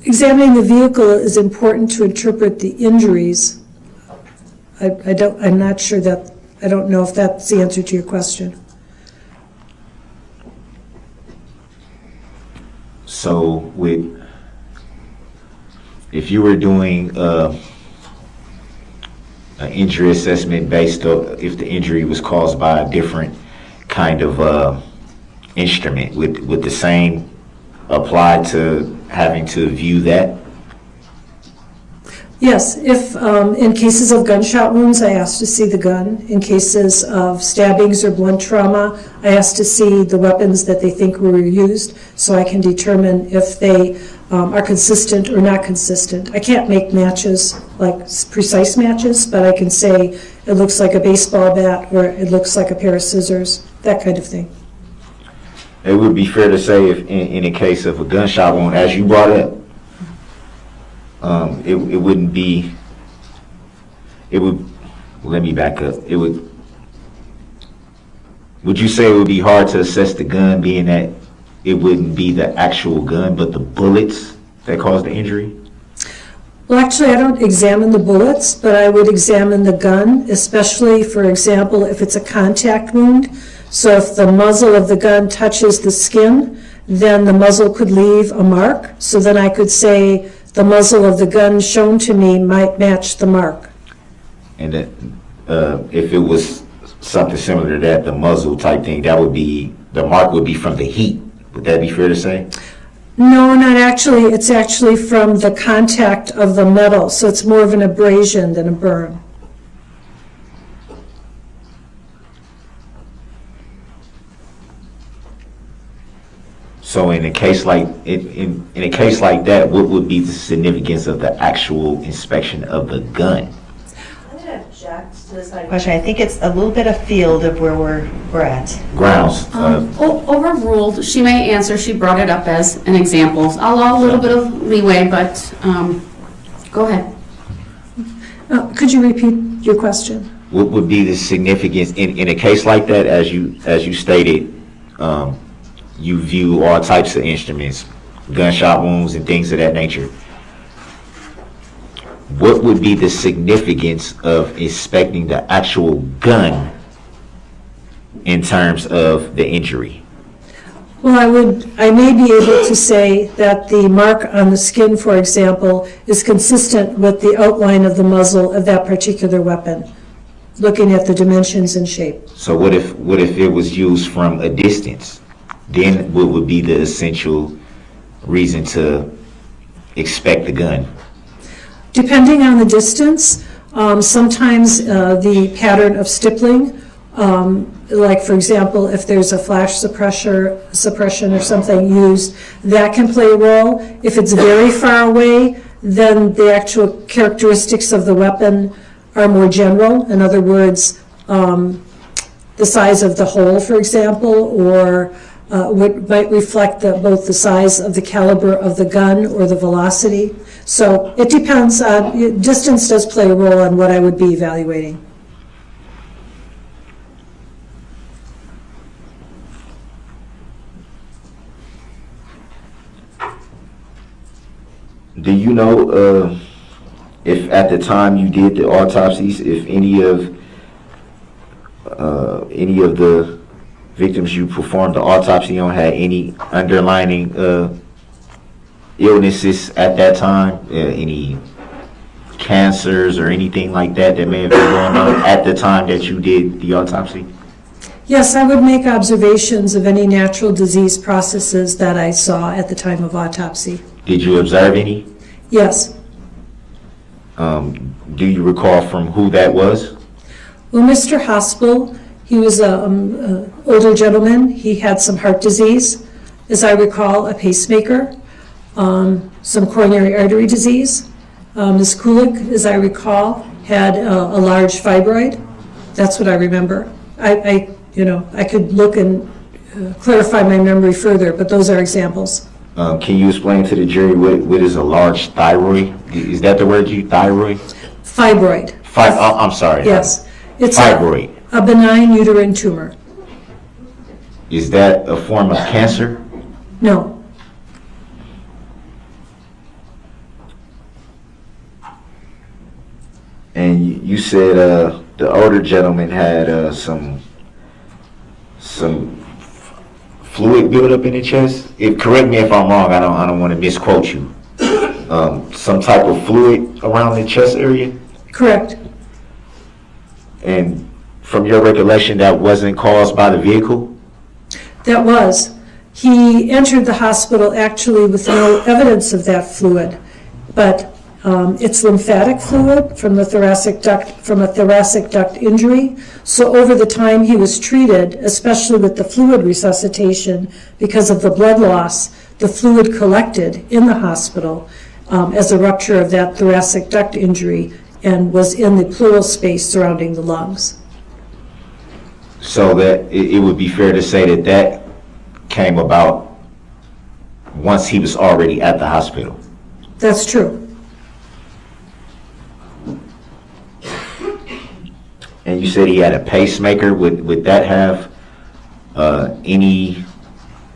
Examining the vehicle is important to interpret the injuries. I'm not sure that, I don't know if that's the answer to your question. So if you were doing an injury assessment based on if the injury was caused by a different kind of instrument, would the same apply to having to view that? Yes, if in cases of gunshot wounds, I asked to see the gun. In cases of stabbings or blunt trauma, I asked to see the weapons that they think were used, so I can determine if they are consistent or not consistent. I can't make matches, like precise matches, but I can say it looks like a baseball bat or it looks like a pair of scissors, that kind of thing. It would be fair to say if in a case of a gunshot wound, as you brought up, it wouldn't be, it would, let me back up. Would you say it would be hard to assess the gun, being that it wouldn't be the actual gun, but the bullets that caused the injury? Well, actually, I don't examine the bullets, but I would examine the gun, especially, for example, if it's a contact wound. So if the muzzle of the gun touches the skin, then the muzzle could leave a mark. So then I could say the muzzle of the gun shown to me might match the mark. And that, if it was something similar to that, the muzzle type thing, that would be, the mark would be from the heat. Would that be fair to say? No, not actually. It's actually from the contact of the metal. So it's more of an abrasion than a burn. So in a case like in a case like that, what would be the significance of the actual inspection of the gun? I'm going to object to this question. I think it's a little bit afield of where we're at. Grounds. Overruled. She may answer. She brought it up as an example. I'll allow a little bit of leeway, but go ahead. Could you repeat your question? What would be the significance in a case like that, as you stated? You view all types of instruments, gunshot wounds and things of that nature. What would be the significance of inspecting the actual gun in terms of the injury? Well, I may be able to say that the mark on the skin, for example, is consistent with the outline of the muzzle of that particular weapon, looking at the dimensions and shape. So what if it was used from a distance? Then what would be the essential reason to inspect the gun? Depending on the distance, sometimes the pattern of stippling, like for example, if there's a flash suppression or something used, that can play a role. If it's very far away, then the actual characteristics of the weapon are more general. In other words, the size of the hole, for example, or might reflect both the size of the caliber of the gun or the velocity. So it depends on, distance does play a role on what I would be evaluating. Do you know if at the time you did the autopsies, if any of the victims you performed the autopsy on had any underlying illnesses at that time, any cancers or anything like that may have been going on at the time that you did the autopsy? Yes, I would make observations of any natural disease processes that I saw at the time of autopsy. Did you observe any? Yes. Do you recall from who that was? Well, Mr. Hospital, he was an older gentleman. He had some heart disease, as I recall, a pacemaker, some coronary artery disease. Ms. Kulik, as I recall, had a large fibroid. That's what I remember. I could look and clarify my memory further, but those are examples. Can you explain to the jury what is a large thyroid? Is that the word you, thyroid? Fibroid. I'm sorry. Yes. It's Fibroid. a benign uterine tumor. Is that a form of cancer? No. And you said the older gentleman had some fluid buildup in the chest. Correct me if I'm wrong. I don't want to misquote you. Some type of fluid around the chest area. Correct. And from your recollection, that wasn't caused by the vehicle? That was. He entered the hospital actually with no evidence of that fluid, but it's lymphatic fluid from a thoracic duct injury. So over the time he was treated, especially with the fluid resuscitation, because of the blood loss, the fluid collected in the hospital as a rupture of that thoracic duct injury and was in the pleural space surrounding the lungs. So that it would be fair to say that came about once he was already at the hospital. That's true. And you said he had a pacemaker. Would that have any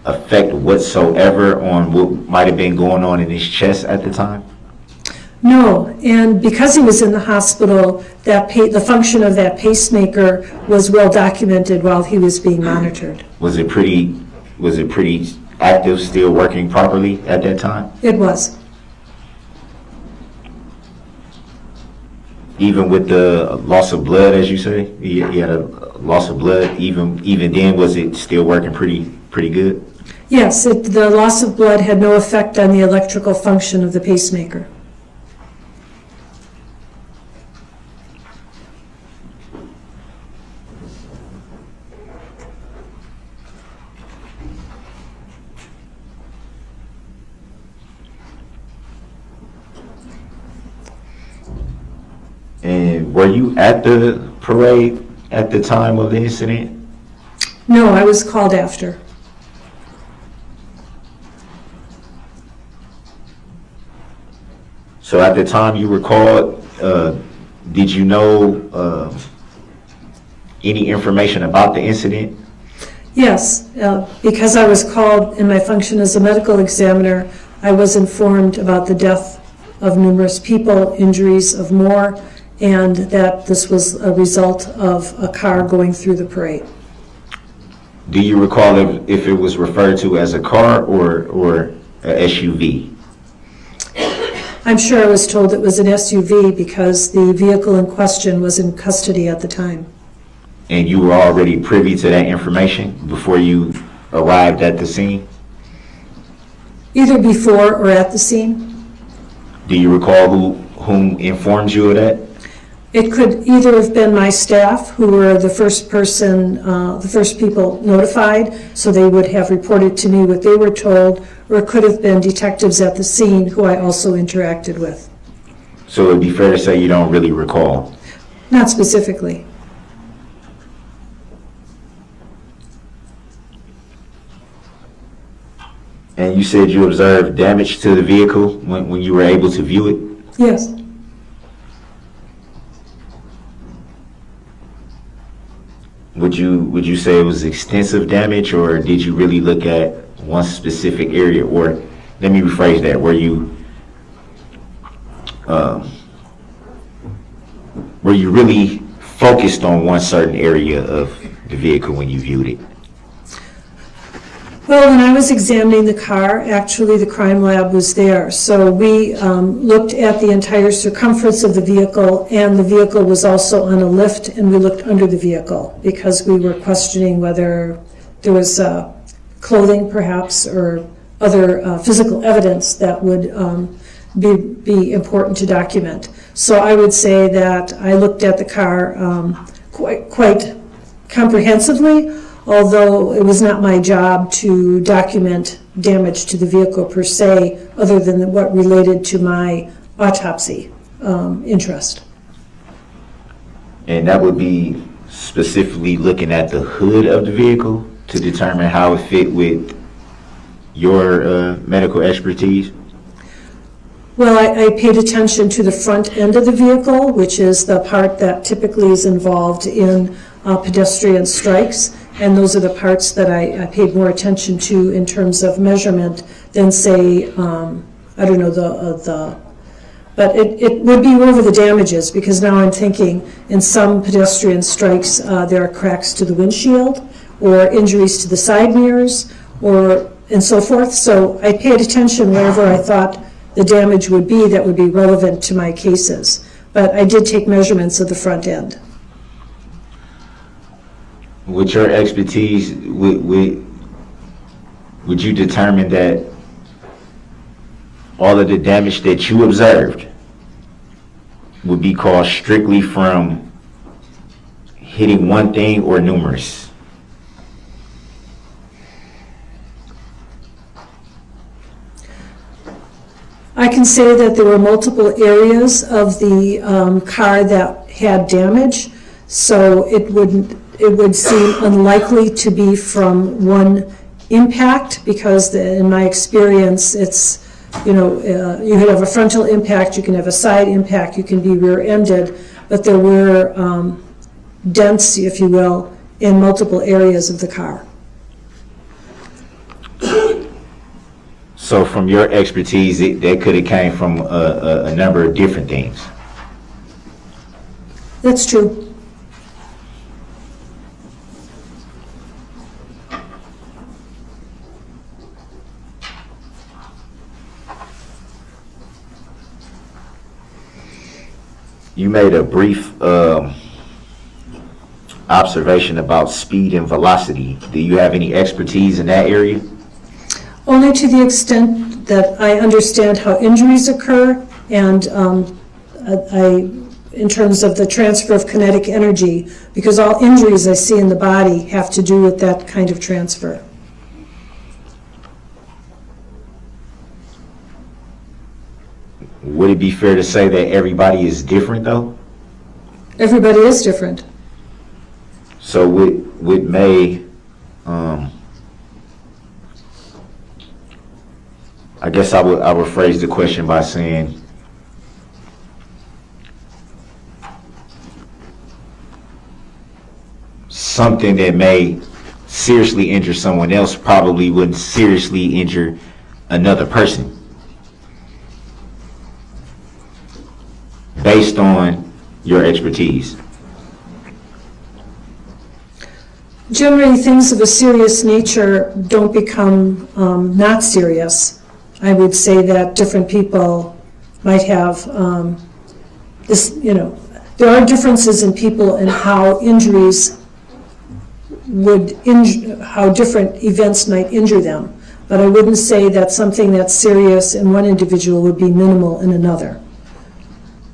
effect whatsoever on what might have been going on in his chest at the time? No, and because he was in the hospital, the function of that pacemaker was well documented while he was being monitored. Was it pretty active, still working properly at that time? It was. Even with the loss of blood, as you say, he had a loss of blood. Even then, was it still working pretty good? Yes, the loss of blood had no effect on the electrical function of the pacemaker. And were you at the parade at the time of the incident? No, I was called after. So at the time you were called, did you know any information about the incident? Yes, because I was called in my function as a medical examiner, I was informed about the death of numerous people, injuries of more, and that this was a result of a car going through the parade. Do you recall if it was referred to as a car or a SUV? I'm sure I was told it was an SUV because the vehicle in question was in custody at the time. And you were already privy to that information before you arrived at the scene? Either before or at the scene. Do you recall whom informed you of that? It could either have been my staff, who were the first people notified, so they would have reported to me what they were told, or it could have been detectives at the scene who I also interacted with. So it would be fair to say you don't really recall? Not specifically. And you said you observed damage to the vehicle when you were able to view it? Yes. Would you say it was extensive damage, or did you really look at one specific area? Or let me rephrase that: were you really focused on one certain area of the vehicle when you viewed it? Well, when I was examining the car, actually the crime lab was there. So we looked at the entire circumference of the vehicle, and the vehicle was also on a lift, and we looked under the vehicle because we were questioning whether there was clothing perhaps or other physical evidence that would be important to document. So I would say that I looked at the car quite comprehensively, although it was not my job to document damage to the vehicle per se, other than what related to my autopsy interest. And that would be specifically looking at the hood of the vehicle? to determine how it fit with your medical expertise? Well, I paid attention to the front end of the vehicle, which is the part that typically is involved in pedestrian strikes, and those are the parts that I paid more attention to in terms of measurement than, say, I don't know, but it would be wherever the damage is, because now I'm thinking in some pedestrian strikes, there are cracks to the windshield, or injuries to the side mirrors, and so forth. So I paid attention wherever I thought the damage would be that would be relevant to my cases. But I did take measurements of the front end. With your expertise, would you determine that all of the damage that you observed would be caused strictly from hitting one thing or numerous? I can say that there were multiple areas of the car that had damage, so it would seem unlikely to be from one impact, because in my experience, it's, you could have a frontal impact, you can have a side impact, you can be rear-ended, but there were dents, if you will, in multiple areas of the car. So from your expertise, that could have came from a number of different things. That's true. You made a brief observation about speed and velocity. Do you have any expertise in that area? Only to the extent that I understand how injuries occur, and in terms of the transfer of kinetic energy, because all injuries I see in the body have to do with that kind of transfer. Would it be fair to say that everybody is different, though? Everybody is different. So with May, I guess I would phrase the question by saying, something that may seriously injure someone else probably wouldn't seriously injure another person, based on your expertise. Generally, things of a serious nature don't become not serious. I would say that different people might have this, there are differences in people and how injuries how different events might injure them. But I wouldn't say that something that's serious in one individual would be minimal in another.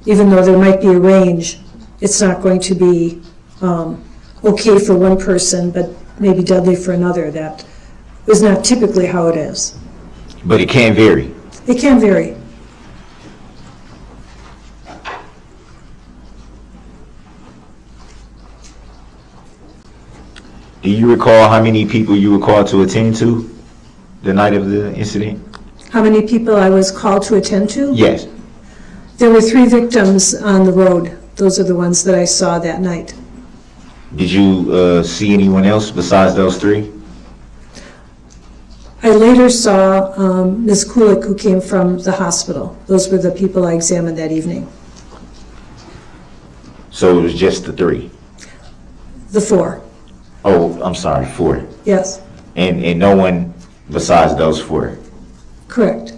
Even though there might be a range, it's not going to be okay for one person, but maybe deadly for another. That is not typically how it is. But it can vary. It can vary. Do you recall how many people you were called to attend to the night of the incident? How many people I was called to attend to? Yes. There were 3 victims on the road. Those are the ones that I saw that night. Did you see anyone else besides those 3? I later saw Ms. Kulik, who came from the hospital. Those were the people I examined that evening. So it was just the 3? The 4. Oh, I'm sorry, 4. Yes, And no one besides those 4? correct.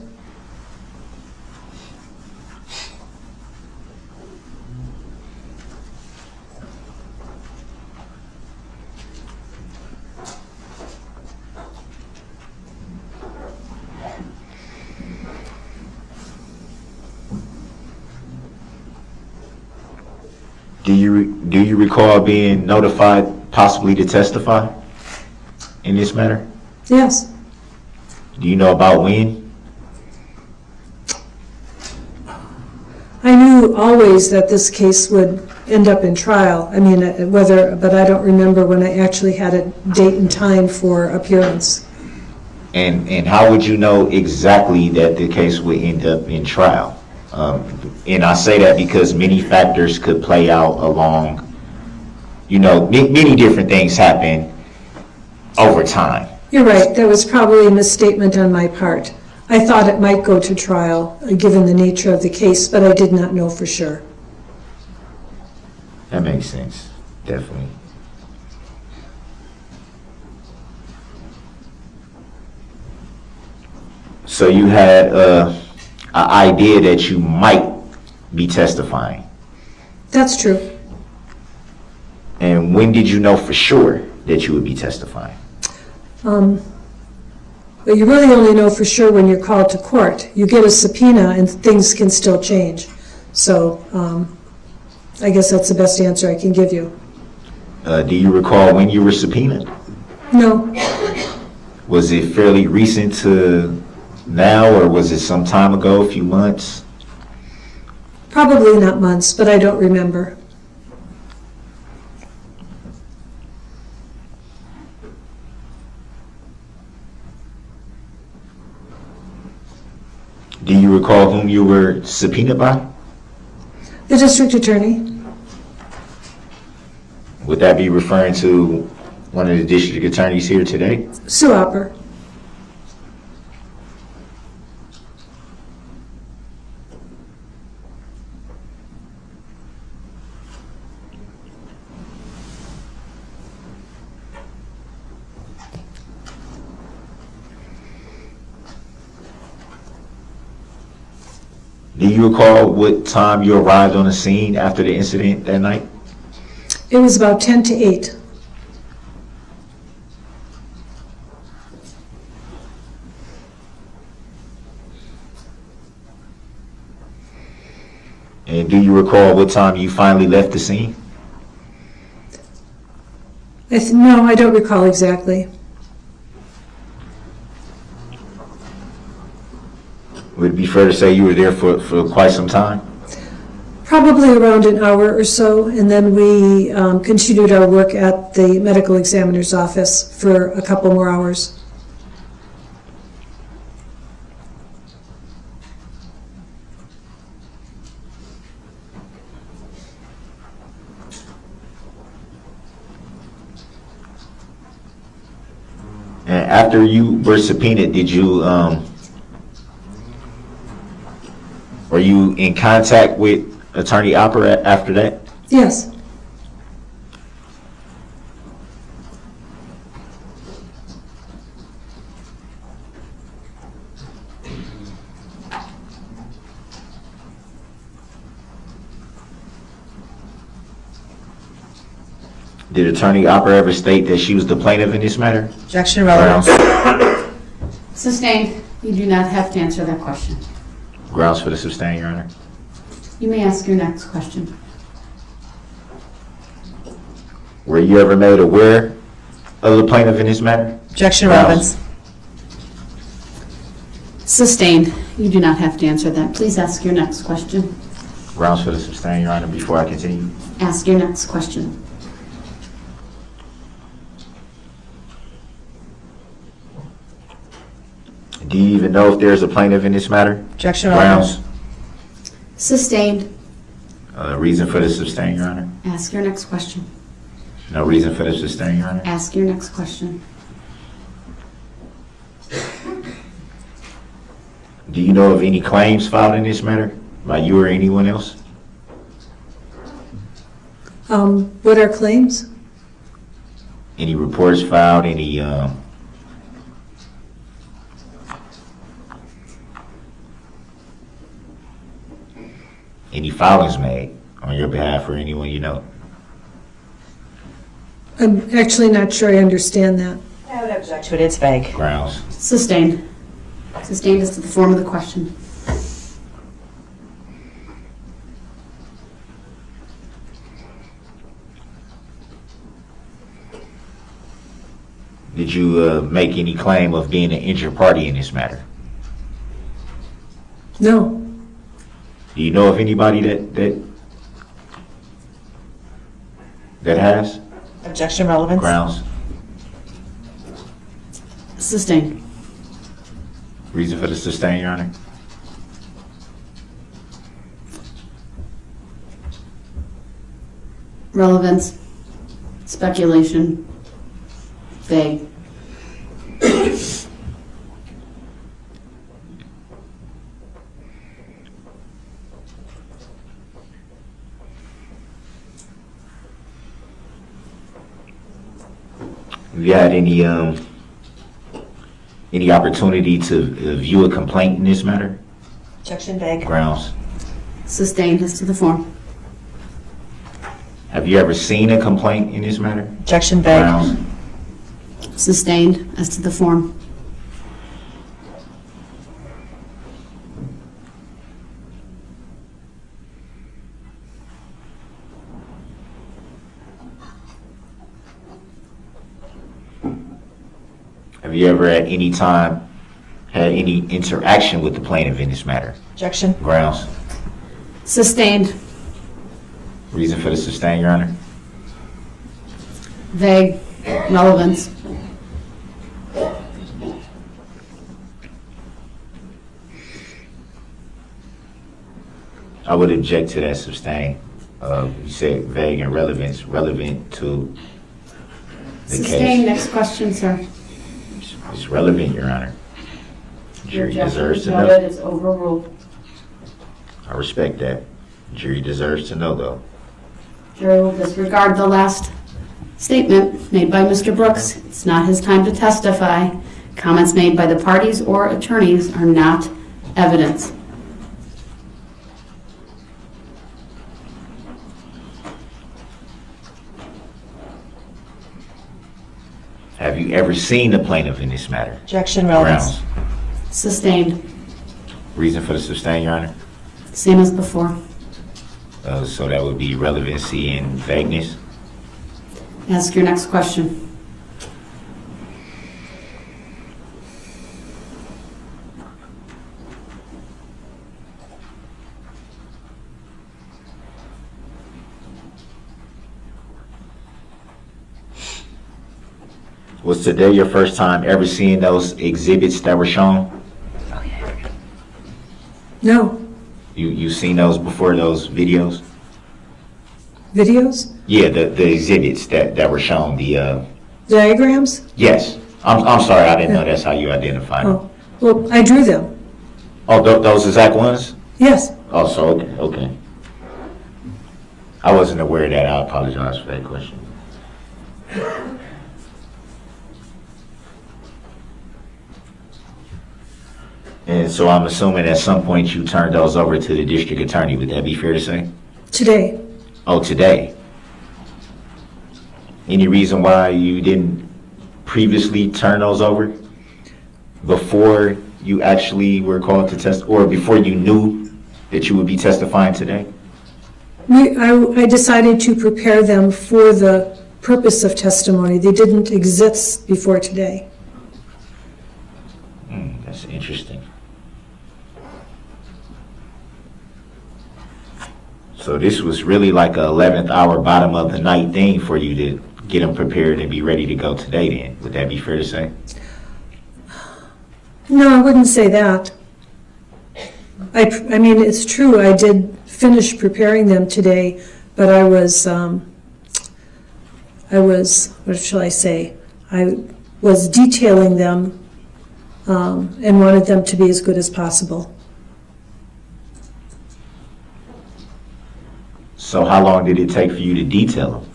Do you recall being notified possibly to testify in this matter? Yes. Do you know about when? I knew always that this case would end up in trial. I mean, but I don't remember when I actually had a date and time for appearance. And how would you know exactly that the case would end up in trial? And I say that because many factors could play out along, many different things happen over time. You're right, that was probably a misstatement on my part. I thought it might go to trial, given the nature of the case, but I did not know for sure. That makes sense, definitely. So you had an idea that you might be testifying. That's true. And when did you know for sure that you would be testifying? But you really only know for sure when you're called to court. You get a subpoena and things can still change. So I guess that's the best answer I can give you. Do you recall when you were subpoenaed? No, Was it fairly recent to now, or was it some time ago, a few months? probably not months, but I don't remember. Do you recall whom you were subpoenaed by? The district attorney. Would that be referring to one of the district attorneys here today? Sue Opper. Do you recall what time you arrived on the scene after the incident that night? It was about 10 to 8. And do you recall what time you finally left the scene? No, I don't recall exactly. Would it be fair to say you were there for quite some time? Probably around an hour or so, and then we continued our work at the medical examiner's office for a couple more hours. And after you were subpoenaed, did you, were you in contact with Attorney Opper after that? Yes. Did Attorney Opper ever state that she was the plaintiff in this matter? Objection, relevance. Sustained. You do not have to answer that question. Grounds for the sustain, Your Honor. You may ask your next question. Were you ever made aware of the plaintiff in this matter? Objection, Grounds. relevance. Sustained. You do not have to answer that. Please ask your next question. Grounds for the sustain, Your Honor, before I continue. Ask your next question. Do you even know if there's a plaintiff in this matter? Objection, relevance. Grounds. Sustained. Reason for the sustain, Your Honor. Ask your next question. No reason for the sustain, Your Honor. Ask your next question. Do you know of any claims filed in this matter by you or anyone else? What are claims? Any reports filed, any filings made on your behalf or anyone you know? I'm actually not sure I understand that. I would object to it, it's vague. Grounds. Sustained. Sustained is to the form of the question. Did you make any claim of being an injured party in this matter? No. Do you know of anybody that that has Objection relevance. grounds. Sustained. Reason for the sustain, Your Honor? Relevance. Speculation. Vague. Have you had any opportunity to view a complaint in this matter? Objection vague. Grounds. Sustained as to the form. Have you ever seen a complaint in this matter? Objection vague. Grounds. Sustained as to the form. Have you ever at any time had any interaction with the plaintiff in this matter? Objection. Grounds. Sustained. Reason for the sustain, Your Honor? Vague. Relevance. I would object to that sustain. You said vague and relevance, relevant to the Sustained. case. Next question, sir. It's relevant, Your Honor. Jury deserves to know. It's overruled. I respect that. Jury deserves to know, though. Jury will disregard the last statement made by Mr. Brooks. It's not his time to testify. Comments made by the parties or attorneys are not evidence. Have you ever seen the plaintiff in this matter? Objection relevance. Grounds. Sustained. Reason for the sustain, Your Honor? Same as before. So that would be relevancy and vagueness. Ask your next question. Was today your first time ever seeing those exhibits that were shown? No. You seen those before, those videos? Videos? Yeah, the exhibits that were shown, Diagrams? yes. I'm sorry, I didn't know that's how you identified them. Oh, well, I drew them. Oh, those exact ones? Yes. Oh, so, okay. I wasn't aware of that. I apologize for that question. And so I'm assuming at some point you turned those over to the district attorney. Would that be fair to say? Today. Oh, today. Any reason why you didn't previously turn those over before you actually were called to test, or before you knew that you would be testifying today? I decided to prepare them for the purpose of testimony. They didn't exist before today. That's interesting. So this was really like a 11th hour, bottom of the night thing for you to get them prepared and be ready to go today then. Would that be fair to say? No, I wouldn't say that. I mean, it's true, I did finish preparing them today, but I was, what shall I say? I was detailing them and wanted them to be as good as possible. So how long did it take for you to detail them?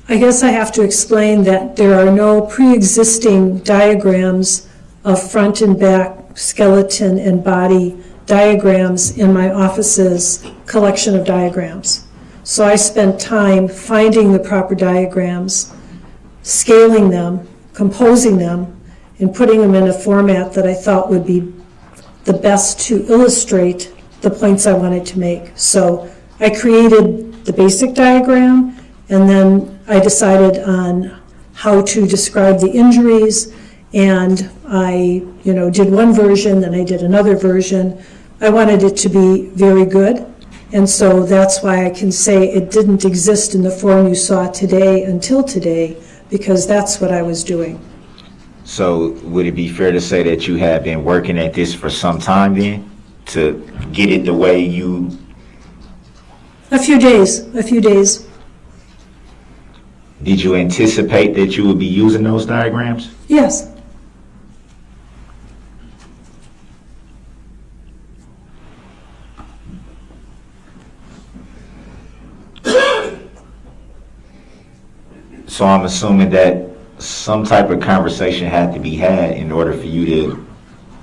I guess I have to explain that there are no pre-existing diagrams of front and back skeleton and body diagrams in my office's collection of diagrams. So I spent time finding the proper diagrams, scaling them, composing them, and putting them in a format that I thought would be the best to illustrate the points I wanted to make. So I created the basic diagram, and then I decided on how to describe the injuries, and I, did one version, then I did another version. I wanted it to be very good, And so that's why I can say it didn't exist in the form you saw today until today, because that's what I was doing. So would it be fair to say that you have been working at this for some time then, to get it the way you? A few days. Did you anticipate that you would be using those diagrams? Yes. So I'm assuming that some type of conversation had to be had in order for you to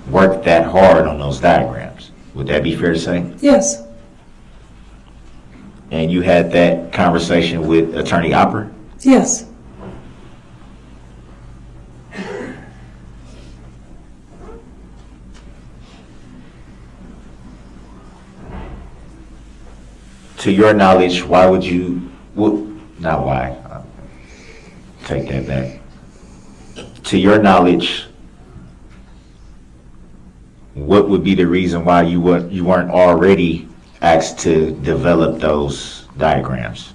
work that hard on those diagrams. Would that be fair to say? Yes. And you had that conversation with Attorney Opper? Yes. To your knowledge, why would you, well, not why, take that back. To your knowledge, what would be the reason why you weren't already asked to develop those diagrams?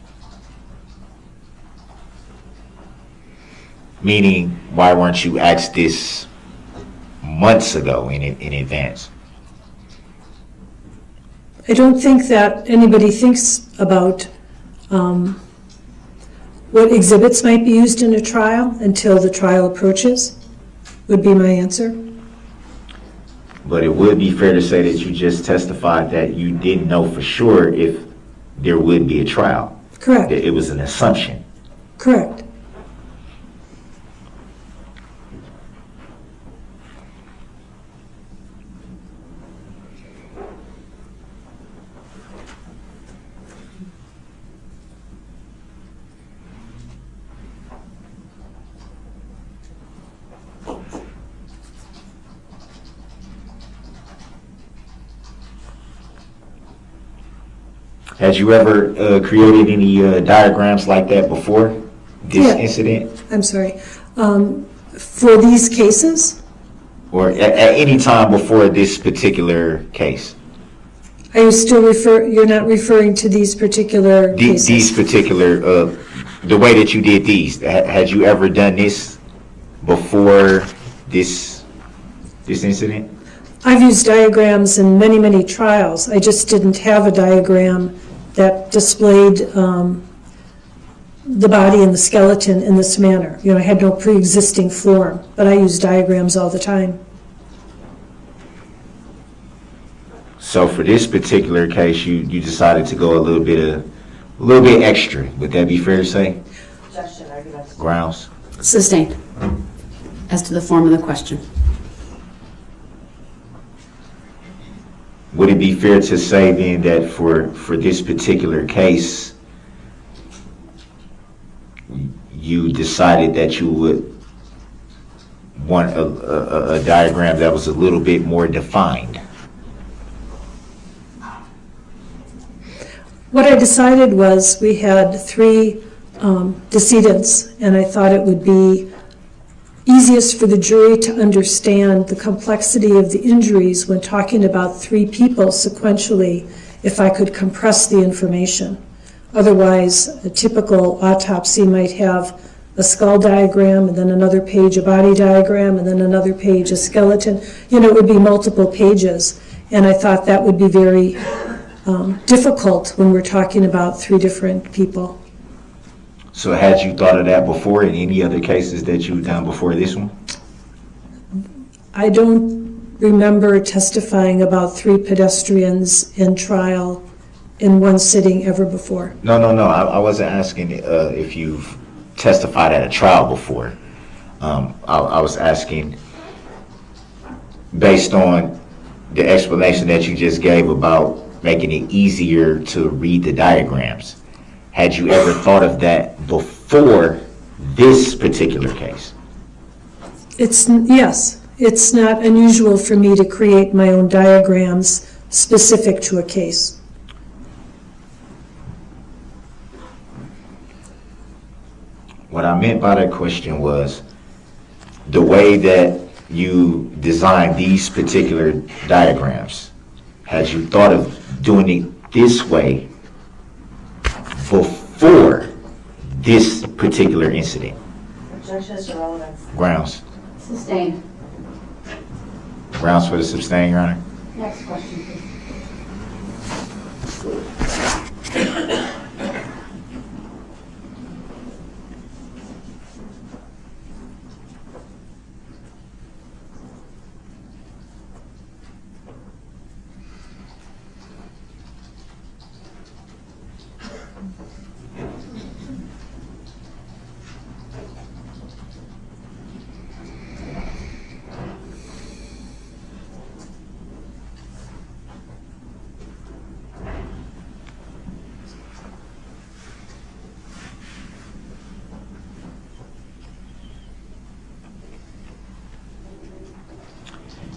Meaning, why weren't you asked this months ago in advance? I don't think that anybody thinks about what exhibits might be used in a trial until the trial approaches, would be my answer. But it would be fair to say that you just testified that you didn't know for sure if there would be a trial. Correct. That it was an assumption. Correct. Had you ever created any diagrams like that before this incident? I'm sorry. For these cases, Or at any time before this particular case? are you still you're not referring to these particular cases? These particular, the way that you did these, had you ever done this before this incident? I've used diagrams in many, many trials. I just didn't have a diagram that displayed the body and the skeleton in this manner. You know, I had no pre-existing form, but I use diagrams all the time. So for this particular case, you decided to go a little bit extra. Would that be fair to say? Grounds? Sustained. As to the form of the question. Would it be fair to say then that for this particular case, you decided that you would want a diagram that was a little bit more defined? What I decided was we had 3 decedents, and I thought it would be easiest for the jury to understand the complexity of the injuries when talking about 3 people sequentially if I could compress the information. Otherwise, a typical autopsy might have a skull diagram and then another page a body diagram and then another page a skeleton. You know, it would be multiple pages, and I thought that would be very difficult when we're talking about 3 different people. So had you thought of that before in any other cases that you've done before this one? I don't remember testifying about 3 pedestrians in trial in one sitting ever before. No. I wasn't asking if you've testified at a trial before. I was asking based on the explanation that you just gave about making it easier to read the diagrams. Had you ever thought of that before this particular case? Yes, it's not unusual for me to create my own diagrams specific to a case. What I meant by that question was the way that you designed these particular diagrams. Had you thought of doing it this way before this particular incident? Objection is irrelevant. Grounds. Sustained. Grounds for the sustain, Your Honor. Next question, please.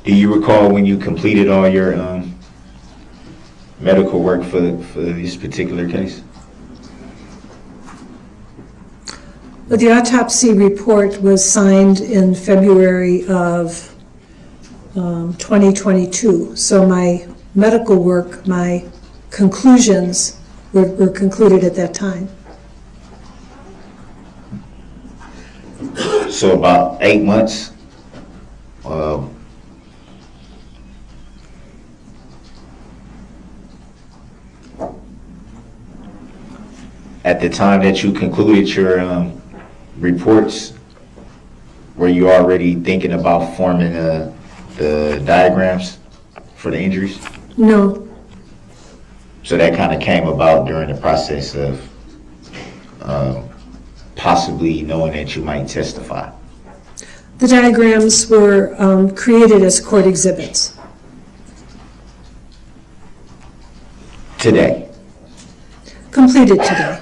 Do you recall when you completed all your medical work for this particular case? The autopsy report was signed in February of 2022. So my medical work, my conclusions were concluded at that time. So about 8 months. At the time that you concluded your reports, were you already thinking about forming the diagrams for the injuries? No, So that kind of came about during the process of possibly knowing that you might testify. the diagrams were created as court exhibits. Today. Completed today.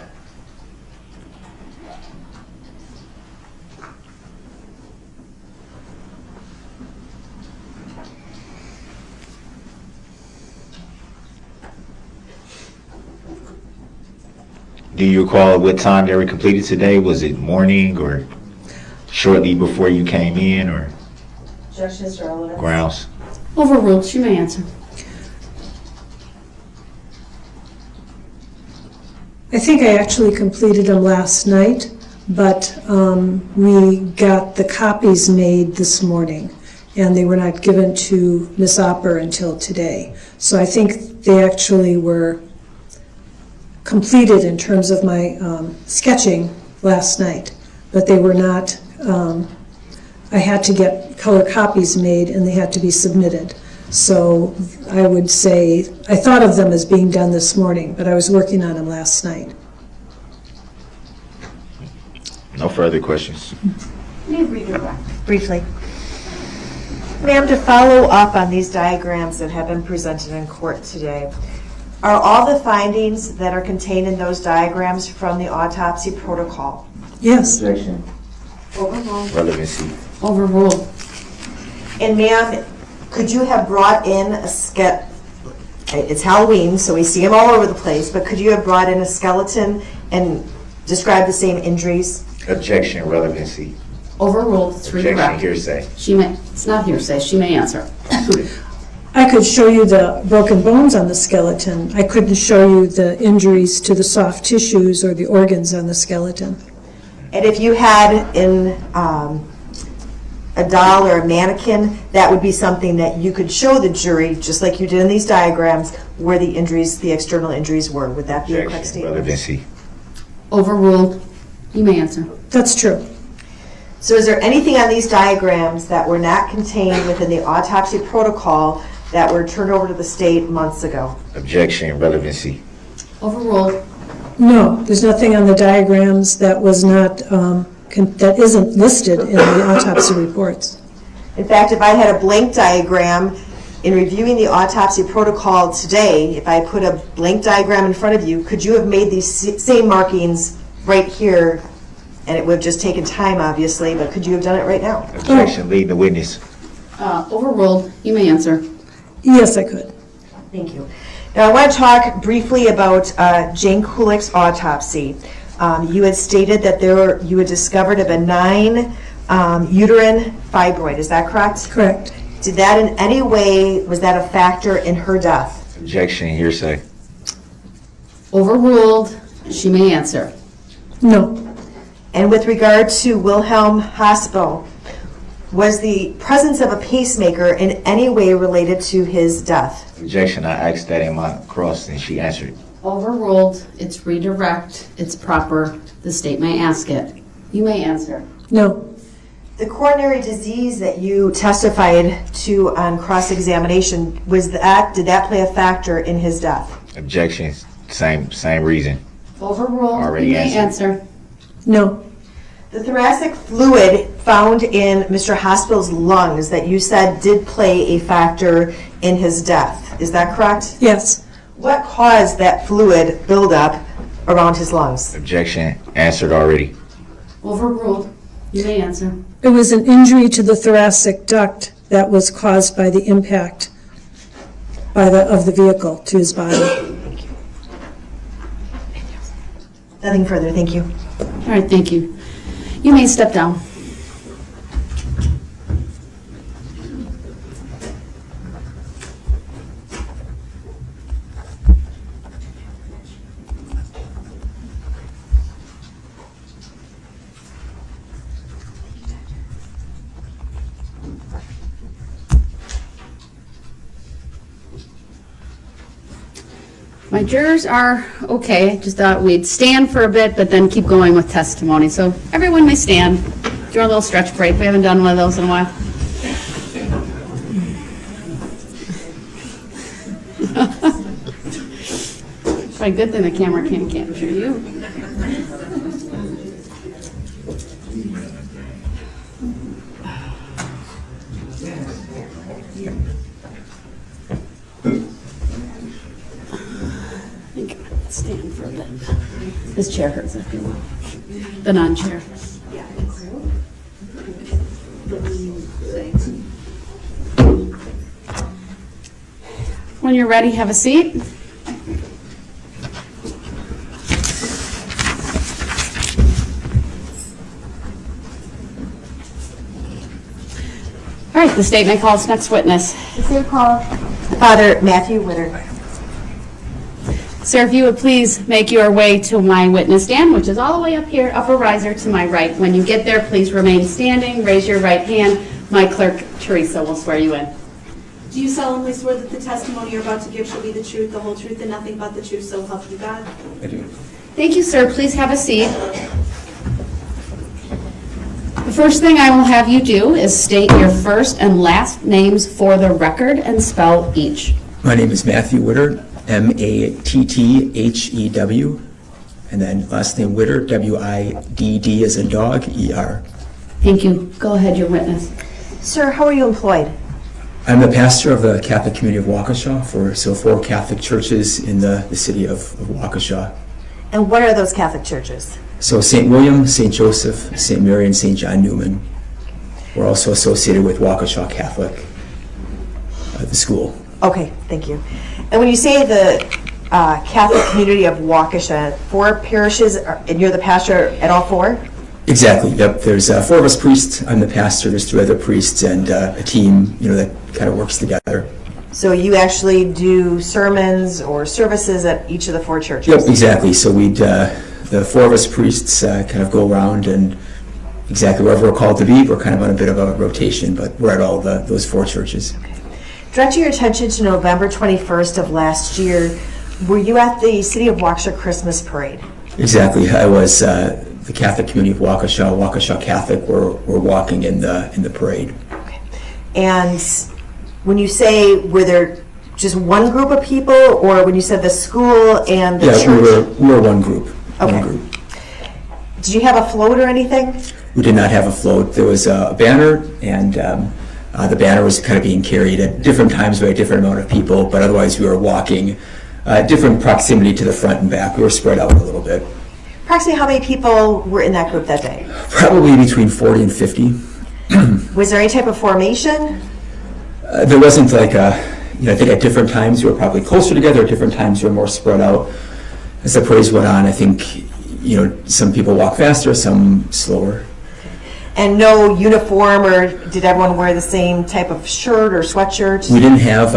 Do you recall what time they were completed today? Was it morning or shortly before you came in, or Objection is irrelevant. grounds? Overruled. She may answer. I think I actually completed them last night, but we got the copies made this morning, and they were not given to Ms. Opper until today. So I think they actually were completed in terms of my sketching last night, but they were not, I had to get color copies made and they had to be submitted. So I would say, I thought of them as being done this morning, but I was working on them last night. No further questions. Please redirect. Briefly. Ma'am, to follow up on these diagrams that have been presented in court today, are all the findings that are contained in those diagrams from the autopsy protocol? Yes, Objection. Overruled. Relevancy. Overruled. And ma'am, could you have brought in a it's Halloween, so we see them all over the place, but could you have brought in a skeleton and described the same injuries? Objection. Relevancy. Overruled. It's Objection. redirect. Hearsay. She may. It's not hearsay. She may answer. I could show you the broken bones on the skeleton. I couldn't show you the injuries to the soft tissues or the organs on the skeleton. And if you had in a doll or a mannequin, that would be something that you could show the jury, just like you did in these diagrams, where the injuries, the external injuries were. Would that be a correct Objection. statement? Relevancy. Overruled. You may answer. That's true. So is there anything on these diagrams that were not contained within the autopsy protocol that were turned over to the state months ago? Objection. Relevancy. Overruled. No, there's nothing on the diagrams that was not, that isn't listed in the autopsy reports. In fact, if I had a blank diagram in reviewing the autopsy protocol today, if I put a blank diagram in front of you, could you have made these same markings right here? And it would have just taken time, obviously, but could you have done it right now? Objection. Leading the witness. Overruled. You may answer. Yes, I could. Thank you. Now, I want to talk briefly about Jane Kulik's autopsy. You had stated that you had discovered a benign uterine fibroid. Is that correct? Correct. Did that in any way, was that a factor in her death? Objection. Hearsay. Overruled. She may answer. No. And with regard to Wilhelm Hospital, was the presence of a pacemaker in any way related to his death? Objection, I asked that in my cross and she answered. Overruled. It's redirect. It's proper. The state may ask it. You may answer. No. The coronary disease that you testified to on cross-examination, did that play a factor in his death? Objection, same reason. Overruled. Already You may answered. answer. No. The thoracic fluid found in Mr. Hospital's lungs that you said did play a factor in his death. Is that correct? Yes. What caused that fluid buildup around his lungs? Objection, answered already. Overruled. You may answer. It was an injury to the thoracic duct that was caused by the impact of the vehicle to his body. Nothing further, thank you. All right, thank you. You may step down. My jurors are okay. Just thought we'd stand for a bit, but then keep going with testimony. So everyone may stand. Do a little stretch break. We haven't done one of those in a while. Probably a good thing the camera can't capture you. Stand for a bit. This chair hurts after a while. The non-chair. When you're ready, have a seat. All right, the state may call its next witness. The state call Father Matthew Witter. Sir, if you would please make your way to my witness stand, which is all the way up here, upper riser to my right. When you get there, please remain standing, raise your right hand. My clerk, Teresa, will swear you in. Do you solemnly swear that the testimony you're about to give shall be the truth, the whole truth, and nothing but the truth, so help you God? I do. Thank you, sir. Please have a seat. The first thing I will have you do is state your first and last names for the record and spell each. My name is Matthew Witter, M-A-T-T-H-E-W, and then last name Witter, W-I-D-D as in dog, E-R. Thank you. Go ahead, your witness. Sir, how are you employed? I'm the pastor of the Catholic community of Waukesha for 4 Catholic churches in the city of Waukesha. And what are those Catholic churches? So St. William, St. Joseph, St. Mary, and St. John Newman. We're also associated with Waukesha Catholic, the school. Okay, thank you. And when you say the Catholic community of Waukesha, 4 parishes, and you're the pastor at all 4? Exactly, yep. There's 4 of us priests. I'm the pastor. There's 2 other priests and a team, that kind of works together. So you actually do sermons or services at each of the 4 churches? Yep, exactly. So we'd, the 4 of us priests kind of go around and exactly wherever we're called to be. We're kind of on a bit of a rotation, but we're at all those 4 churches. Okay. Direct your attention to November 21st of last year. Were you at the City of Waukesha Christmas Parade? Exactly. I was the Catholic community of Waukesha Catholic. We're walking in the parade. Okay. And when you say, were there just one group of people, or when you said the school and the church? We were one group. Okay. One group. Did you have a float or anything? We did not have a float. There was a banner, and the banner was kind of being carried at different times by a different amount of people, but otherwise we were walking different proximity to the front and back. We were spread out a little bit. Approximately how many people were in that group that day? Probably between 40 and 50. Was there any type of formation? There wasn't like I think at different times we were probably closer together, at different times we were more spread out. As the parade went on, I think, some people walk faster, some slower. And no uniform, or did everyone wear the same type of shirt or sweatshirt? We didn't have,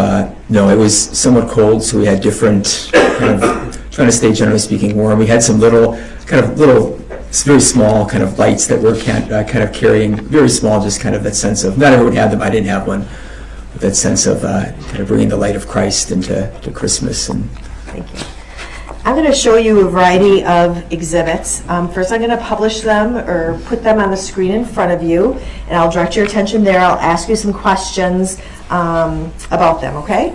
no, it was somewhat cold, so we had different kind of trying to stay, generally speaking, warm. We had some little, very small kind of lights that were kind of carrying, very small, just kind of that sense of, not everyone had them, I didn't have one, but that sense of kind of bringing the light of Christ into Christmas. And Thank you. I'm going to show you a variety of exhibits. First, I'm going to publish them or put them on the screen in front of you, and I'll direct your attention there. I'll ask you some questions about them, okay?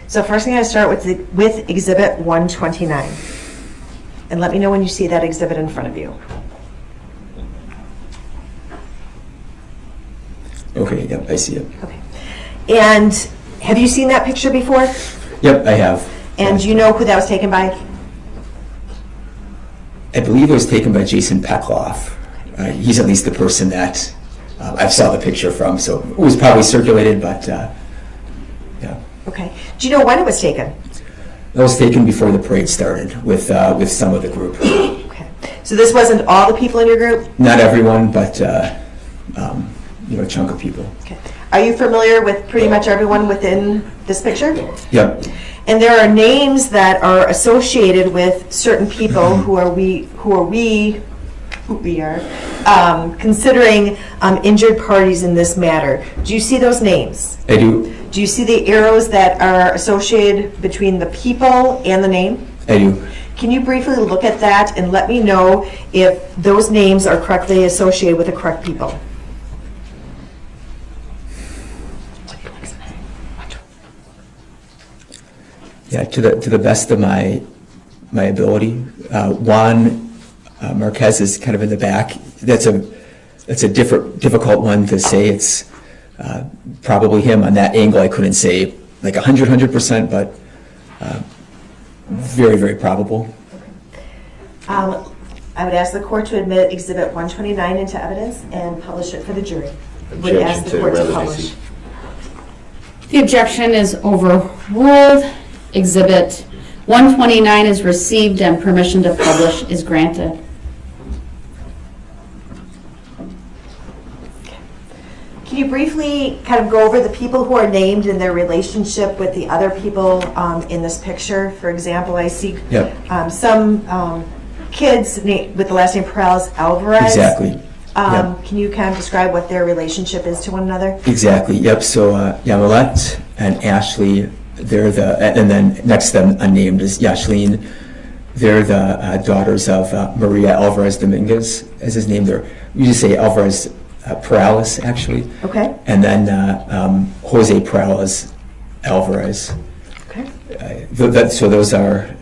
So first I'm going to start with Exhibit 129. And let me know when you see that exhibit in front of you. okay, yep, I see it. Okay. And have you seen that picture before? Yep, I have. And do you know who that was taken by? I believe it was taken by Jason Peckloff. He's at least the person that I saw the picture from, so it was probably circulated, but yeah. Okay. Do you know when it was taken? That was taken before the parade started with some of the group. Okay. So this wasn't all the people in your group? Not everyone, but a chunk of people. Okay. Are you familiar with pretty much everyone within this picture? Yep. And there are names that are associated with certain people who we are considering injured parties in this matter. Do you see those names? I do. Do you see the arrows that are associated between the people and the name? I do. Can you briefly look at that and let me know if those names are correctly associated with the correct people? Yeah, to the best of my ability. Juan Marquez is kind of in the back. That's a difficult one to say. It's probably him. On that angle, I couldn't say like 100%, but very, very probable. I would ask the court to admit Exhibit 129 into evidence and publish it for the jury. Would ask the court to publish. The objection is overruled. Exhibit 129 is received and permission to publish is granted. Can you briefly kind of go over the people who are named and their relationship with the other people in this picture? For example, I see some kids with the last name Perales-Alvarez. Exactly. Can you kind of describe what their relationship is to one another? Exactly. Yep. So Yamilet and Ashley, and then next to them unnamed is Yashleen. They're the daughters of Maria Alvarez Dominguez, as his name. We just say Alvarez Perales, actually. Okay. And then Jose Perales Alvarez. Okay. So those are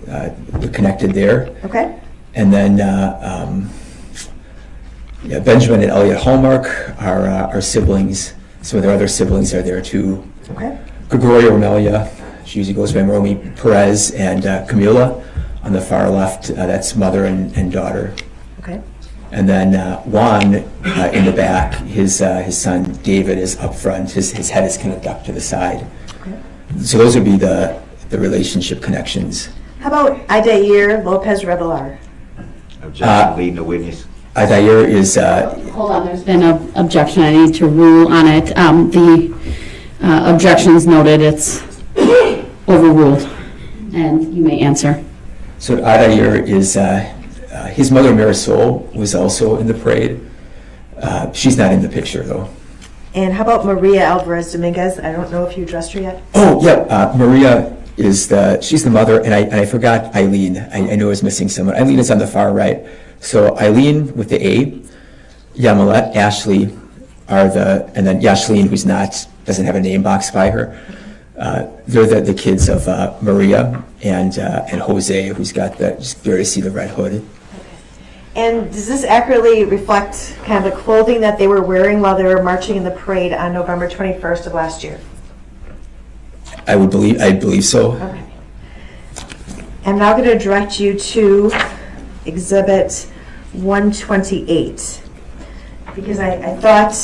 connected there. Okay. And then Benjamin and Elliot Hallmark are siblings. Some of their other siblings are there too. Okay. Gregoria Romelia, she usually goes by Romy Perez, and Camila on the far left, that's mother and daughter. Okay. And then Juan in the back, his son David is up front. His head is kind of ducked to the side. Okay. So those would be the relationship connections. How about Adair Lopez Revelar? Objection, leading the witness. Adair is... Hold on, there's been an objection. I need to rule on it. The objection is noted. It's overruled. And you may answer. So Adair is... his mother, Marisol, was also in the parade. She's not in the picture, though. And how about Maria Alvarez Dominguez? I don't know if you addressed her yet. Oh, yeah. Maria is she's the mother, and I forgot Eileen. I knew I was missing someone. Eileen is on the far right. So Eileen with the A, Yamilet, Ashley are and then Yashleen, who's doesn't have a name box by her. They're the kids of Maria and Jose, who's got just barely see the red hood. And does this accurately reflect kind of the clothing that they were wearing while they were marching in the parade on November 21st of last year? I believe so. Okay. I'm now going to direct you to Exhibit 128 because I thought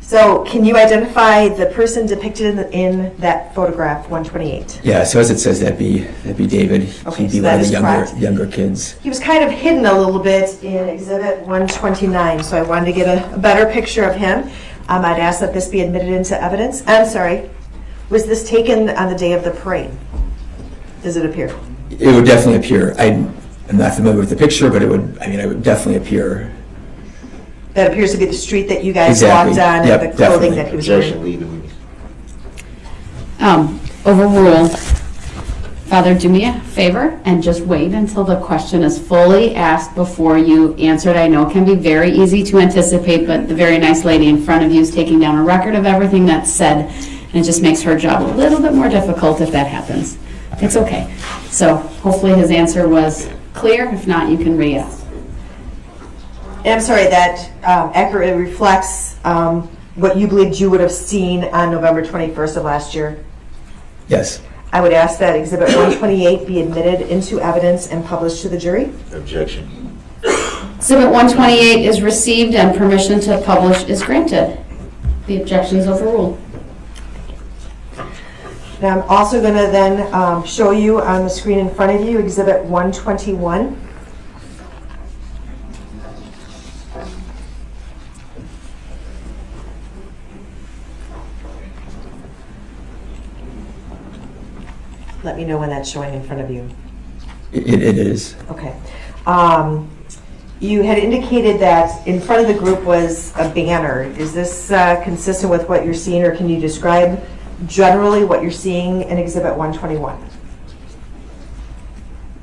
so can you identify the person depicted in that photograph, 128? Yeah, so as it says, that'd be David. Okay, He'd be so one that of the is correct. younger kids. He was kind of hidden a little bit in Exhibit 129, so I wanted to get a better picture of him. I'd ask that this be admitted into evidence. I'm sorry, was this taken on the day of the parade? Does it appear? It would definitely appear. I'm not familiar with the picture, but it would definitely appear. That appears to be the street that you guys Exactly. walked on Yep, and the clothing definitely. that he was Objection, wearing. leave the witness. Overrule. Father, do me a favor and just wait until the question is fully asked before you answer it. I know it can be very easy to anticipate, but the very nice lady in front of you is taking down a record of everything that's said, and it just makes her job a little bit more difficult if that happens. It's okay. So hopefully his answer was clear. If not, you can re-ask. And I'm sorry, that accurately reflects what you believed you would have seen on November 21st of last year. Yes. I would ask that Exhibit 128 be admitted into evidence and published to the jury. Objection. Exhibit 128 is received and permission to publish is granted. The objection is overruled. Now, I'm also going to then show you on the screen in front of you Exhibit 121. Let me know when that's showing in front of you. It is. Okay. You had indicated that in front of the group was a banner. Is this consistent with what you're seeing, or can you describe generally what you're seeing in Exhibit 121?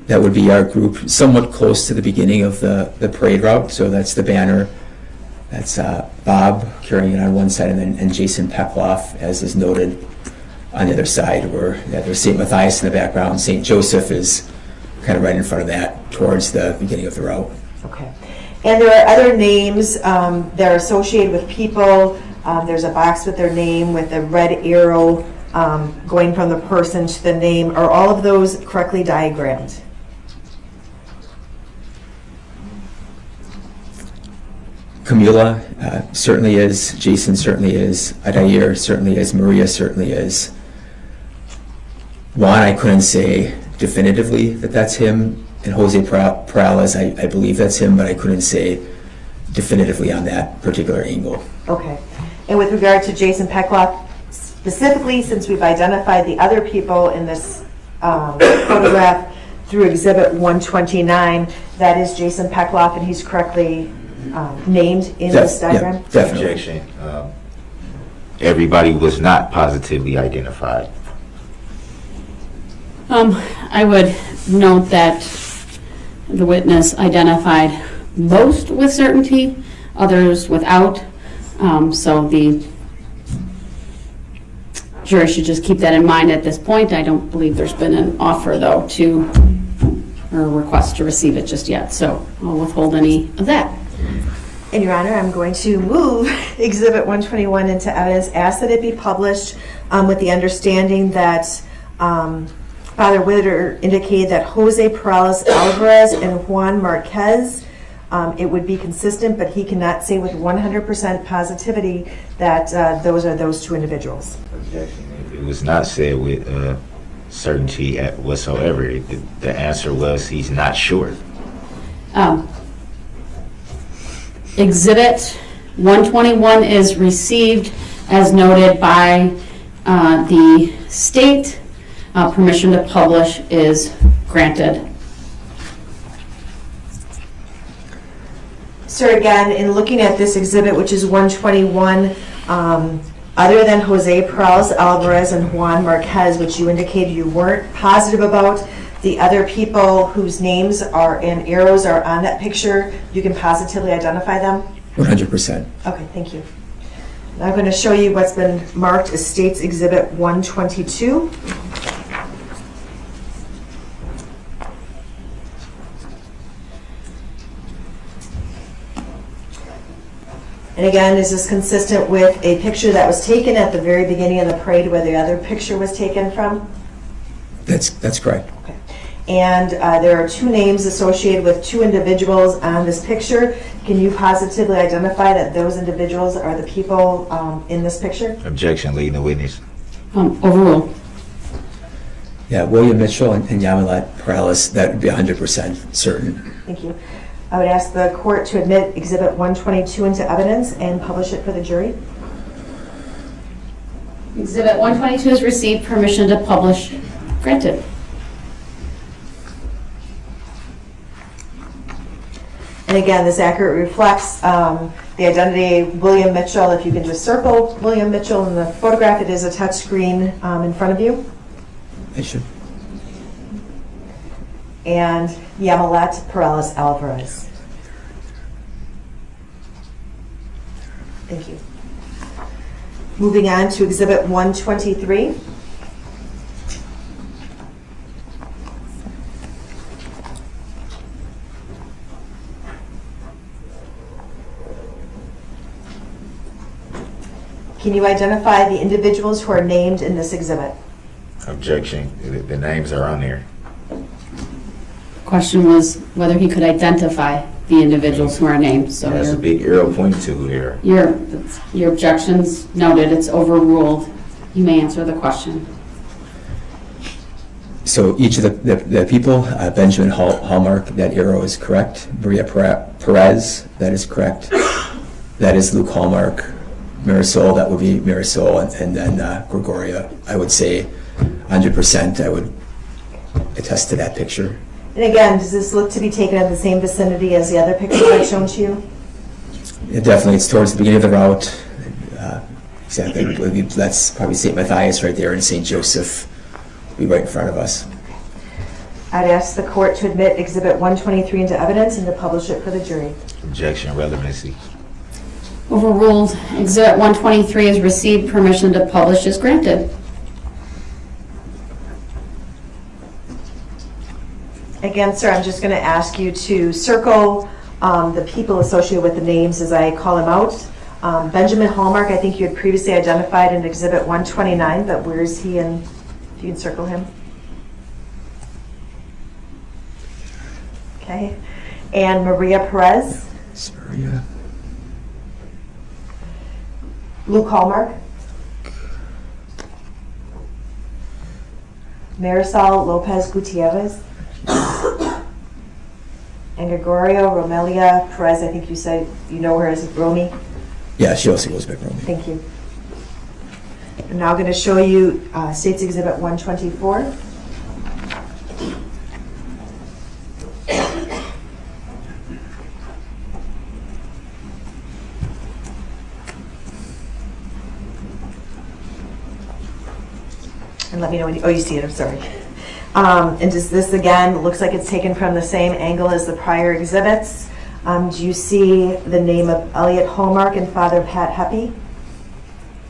That would be our group, somewhat close to the beginning of the parade route. So that's the banner. That's Bob carrying it on one side, and Jason Pekloff, as is noted, on the other side, where there's St. Matthias in the background. St. Joseph is kind of right in front of that, towards the beginning of the route. Okay. And there are other names that are associated with people. There's a box with their name with a red arrow going from the person to the name. Are all of those correctly diagrammed? Camila certainly is. Jason certainly is. Adair certainly is. Maria certainly is. Juan, I couldn't say definitively that that's him. And Jose Perales, I believe that's him, but I couldn't say definitively on that particular angle. Okay. And with regard to Jason Pekloff, specifically, since we've identified the other people in this photograph through Exhibit 129, that is Jason Pekloff, and he's correctly named in this diagram? Yeah, definitely. Objection. Everybody was not positively identified. I would note that the witness identified most with certainty, others without. So the jury should just keep that in mind at this point. I don't believe there's been an offer, though, or a request to receive it just yet. So I'll withhold any of that. And Your Honor, I'm going to move Exhibit 121 into evidence, ask that it be published with the understanding that Father Witter indicated that Jose Perales Alvarez and Juan Marquez, it would be consistent, but he cannot say with 100% positivity that those are those two individuals. Objection. It was not said with certainty whatsoever. The answer was he's not sure. Exhibit 121 is received as noted by the state. Permission to publish is granted. Sir, again, in looking at this exhibit, which is 121, other than Jose Perales Alvarez and Juan Marquez, which you indicated you weren't positive about, the other people whose names are and arrows are on that picture, you can positively identify them? 100%. Okay, thank you. Now I'm going to show you what's been marked as State's Exhibit 122. And again, is this consistent with a picture that was taken at the very beginning of the parade where the other picture was taken from? That's correct. Okay. And there are two names associated with two individuals on this picture. Can you positively identify that those individuals are the people in this picture? Objection, leading the witness. Overruled. Yeah, William Mitchell and Yamilet Perales, that would be 100% certain. Thank you. I would ask the court to admit Exhibit 122 into evidence and publish it for the jury. Exhibit 122 has received permission to publish. Granted. And again, this accurately reflects the identity of William Mitchell. If you can just circle William Mitchell in the photograph, it is a touch screen in front of you. I should. And Yamilet Perales Alvarez. Thank you. Moving on to Exhibit 123. Can you identify the individuals who are named in this exhibit? Objection. The names are on there. Question was whether he could identify the individuals who are named. So That's a big arrow pointing to there. your objection's noted. It's overruled. You may answer the question. So each of the people, Benjamin Hallmark, that arrow is correct. Maria Perez, that is correct. That is Luke Hallmark. Marisol, that would be Marisol. And then Gregoria, I would say 100% I would attest to that picture. And again, does this look to be taken in the same vicinity as the other pictures I've shown to you? Definitely, it's towards the beginning of the route. Exactly, that's probably St. Matthias right there, and St. Joseph will be right in front of us. I'd ask the court to admit Exhibit 123 into evidence and to publish it for the jury. Objection, relevancy. Overruled. Exhibit 123 has received permission to publish is granted. Again, sir, I'm just going to ask you to circle the people associated with the names as I call them out. Benjamin Hallmark, I think you had previously identified in Exhibit 129, but where is he? And if you can circle him. Okay. And Maria Perez. Maria. Luke Hallmark. Marisol Lopez Gutierrez. And Gregorio Romelia Perez, I think you said you know her as Romy. Yeah, she also goes by Romy. Thank you. I'm now going to show you State's Exhibit 124. And let me know when you see it, I'm sorry. And does this, again, looks like it's taken from the same angle as the prior exhibits. Do you see the name of Elliot Hallmark and Father Pat Heppy?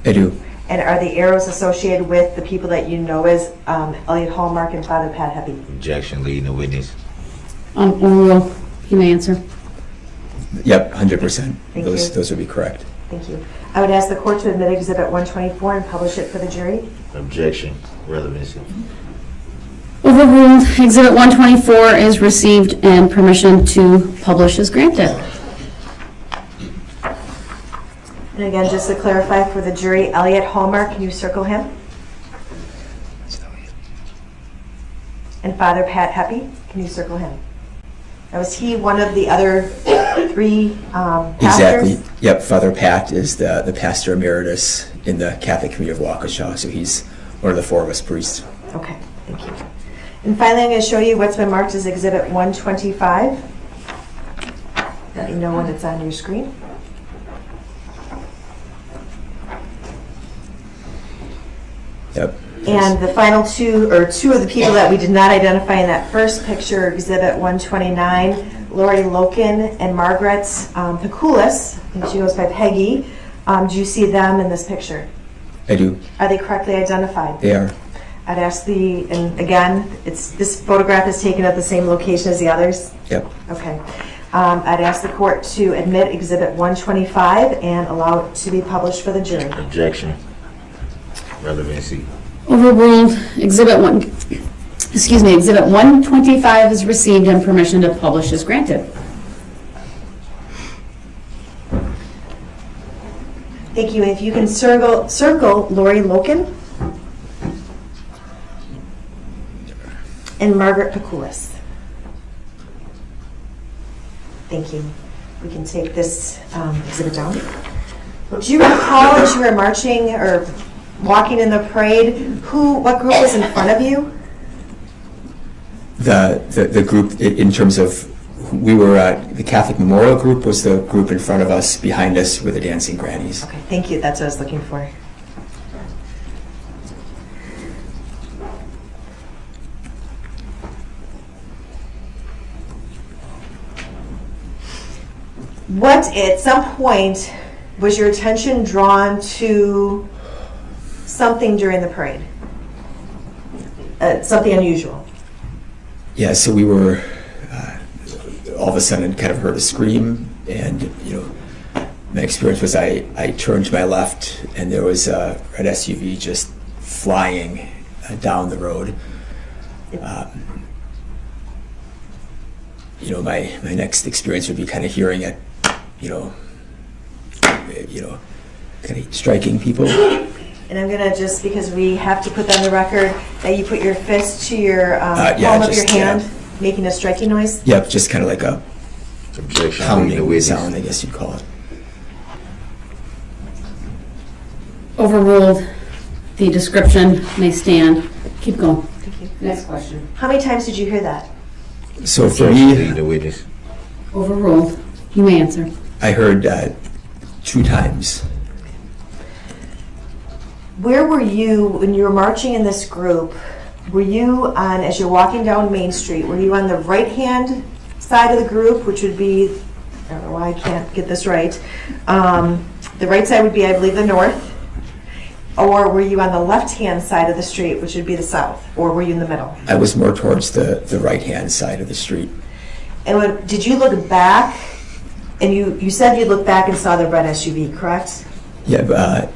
I do. And are the arrows associated with the people that you know as Elliot Hallmark and Father Pat Heppy? Objection, leading the witness. Overruled. You may answer. Yep, 100%. Thank Those you. those would be correct. Thank you. I would ask the court to admit Exhibit 124 and publish it for the jury. Objection, relevancy. Overruled. Exhibit 124 is received and permission to publish is granted. And again, just to clarify for the jury, Elliot Hallmark, can you circle him? And Father Pat Heppy, can you circle him? Now, was he one of the other three pastors? Exactly. Yep, Father Pat is the pastor emeritus in the Catholic community of Waukesha, so he's one of the four of us priests. Okay, thank you. And finally, I'm going to show you what's been marked as Exhibit 125. Let me know when it's on your screen. Yep. And the final two of the people that we did not identify in that first picture, Exhibit 129, Lori Loken and Margaret Pekulis, I think she goes by Peggy. Do you see them in this picture? I do. Are they correctly identified? They are. I'd ask and again, this photograph is taken at the same location as the others? Yep. Okay. I'd ask the court to admit Exhibit 125 and allow it to be published for the jury. Objection, relevancy. Overruled. Exhibit 125 is received and permission to publish is granted. Thank you. If you can circle Lori Loken and Margaret Pekulis. Thank you. We can take this exhibit down. Do you recall as you were marching or walking in the parade, what group was in front of you? The group, in terms of, we were, the Catholic Memorial Group was the group in front of us. Behind us were the dancing grannies. Okay, thank you. That's what I was looking for. What, at some point, was your attention drawn to something during the parade? Something unusual? Yeah, so we were, all of a sudden kind of heard a scream, and, my experience was I turned to my left, and there was a red SUV just flying down the road. My next experience would be kind of hearing it, kind of striking people. And I'm gonna just, because we have to put that on the record, that you put your fist to your Yeah, palm of your just, hand, making a striking noise? Yep, just kind of like a Objection. pounding sound, I guess you'd call it. Overruled. The description may stand. Keep going. Thank you. Next question. How many times did you hear that? So for Objection, me, leading the witness. Overruled. You may answer. I heard 2 times. Where were you when you were marching in this group? Were you on, as you're walking down Main Street, were you on the right-hand side of the group, which would be, I don't know why I can't get this right. The right side would be, I believe, the north. Or were you on the left-hand side of the street, which would be the south? Or were you in the middle? I was more towards the right-hand side of the street. And did you look back? And you said you looked back and saw the red SUV, correct? Yeah,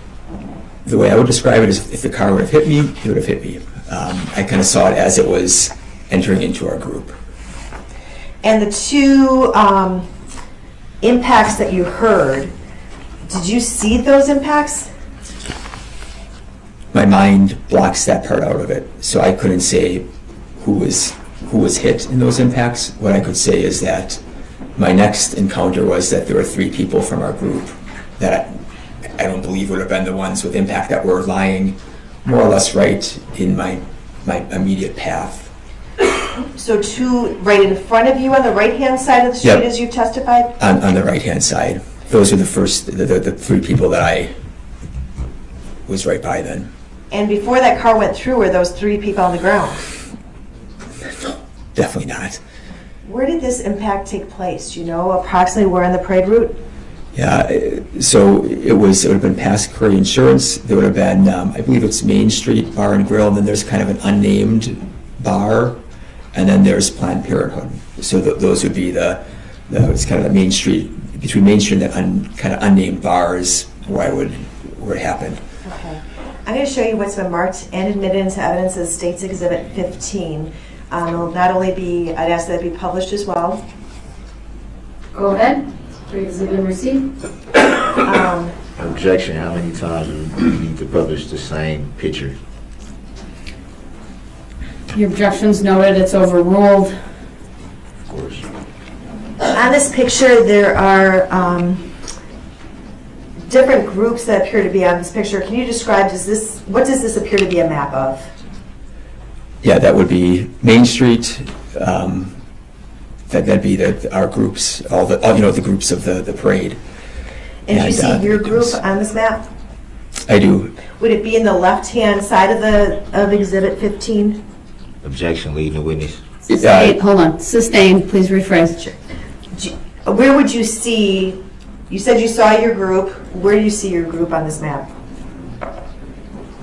the way I would describe it is if the car would have hit me, it would have hit me. I kind of saw it as it was entering into our group. And the 2 impacts that you heard, did you see those impacts? My mind blocks that part out of it, so I couldn't say who was hit in those impacts. What I could say is that my next encounter was that there were 3 people from our group that I don't believe would have been the ones with impact that were lying more or less right in my immediate path. So 2 right in front of you on the right-hand side of the street, Yep. as you testified? On the right-hand side. Those are the first, the 3 people that I was right by then. And before that car went through, were those 3 people on the ground? Definitely not. Where did this impact take place? Do you know approximately where on the parade route? Yeah, so it would have been past Curry Insurance. There would have been, I believe it's Main Street Bar and Grill, and then there's kind of an unnamed bar, and then there's Planned Parenthood. So those would be it's kind of the Main Street, between Main Street and that kind of unnamed bars where it happened. Okay. I'm going to show you what's been marked and admitted into evidence as State's Exhibit 15. It'll not only be, I'd ask that it be published as well. Go ahead. Exhibit received. Objection. How many times do you need to publish the same picture? Your objection's noted. It's overruled. Of course. On this picture, there are different groups that appear to be on this picture. Can you describe, what does this appear to be a map of? Yeah, that would be Main Street. That'd be our groups, the groups of the parade. And do you see your group on this map? I do. Would it be in the left-hand side of Exhibit 15? Objection. Leading the witness. Sustained. Hold on. Sustained. Please rephrase. Where would you see, you said you saw your group. Where do you see your group on this map?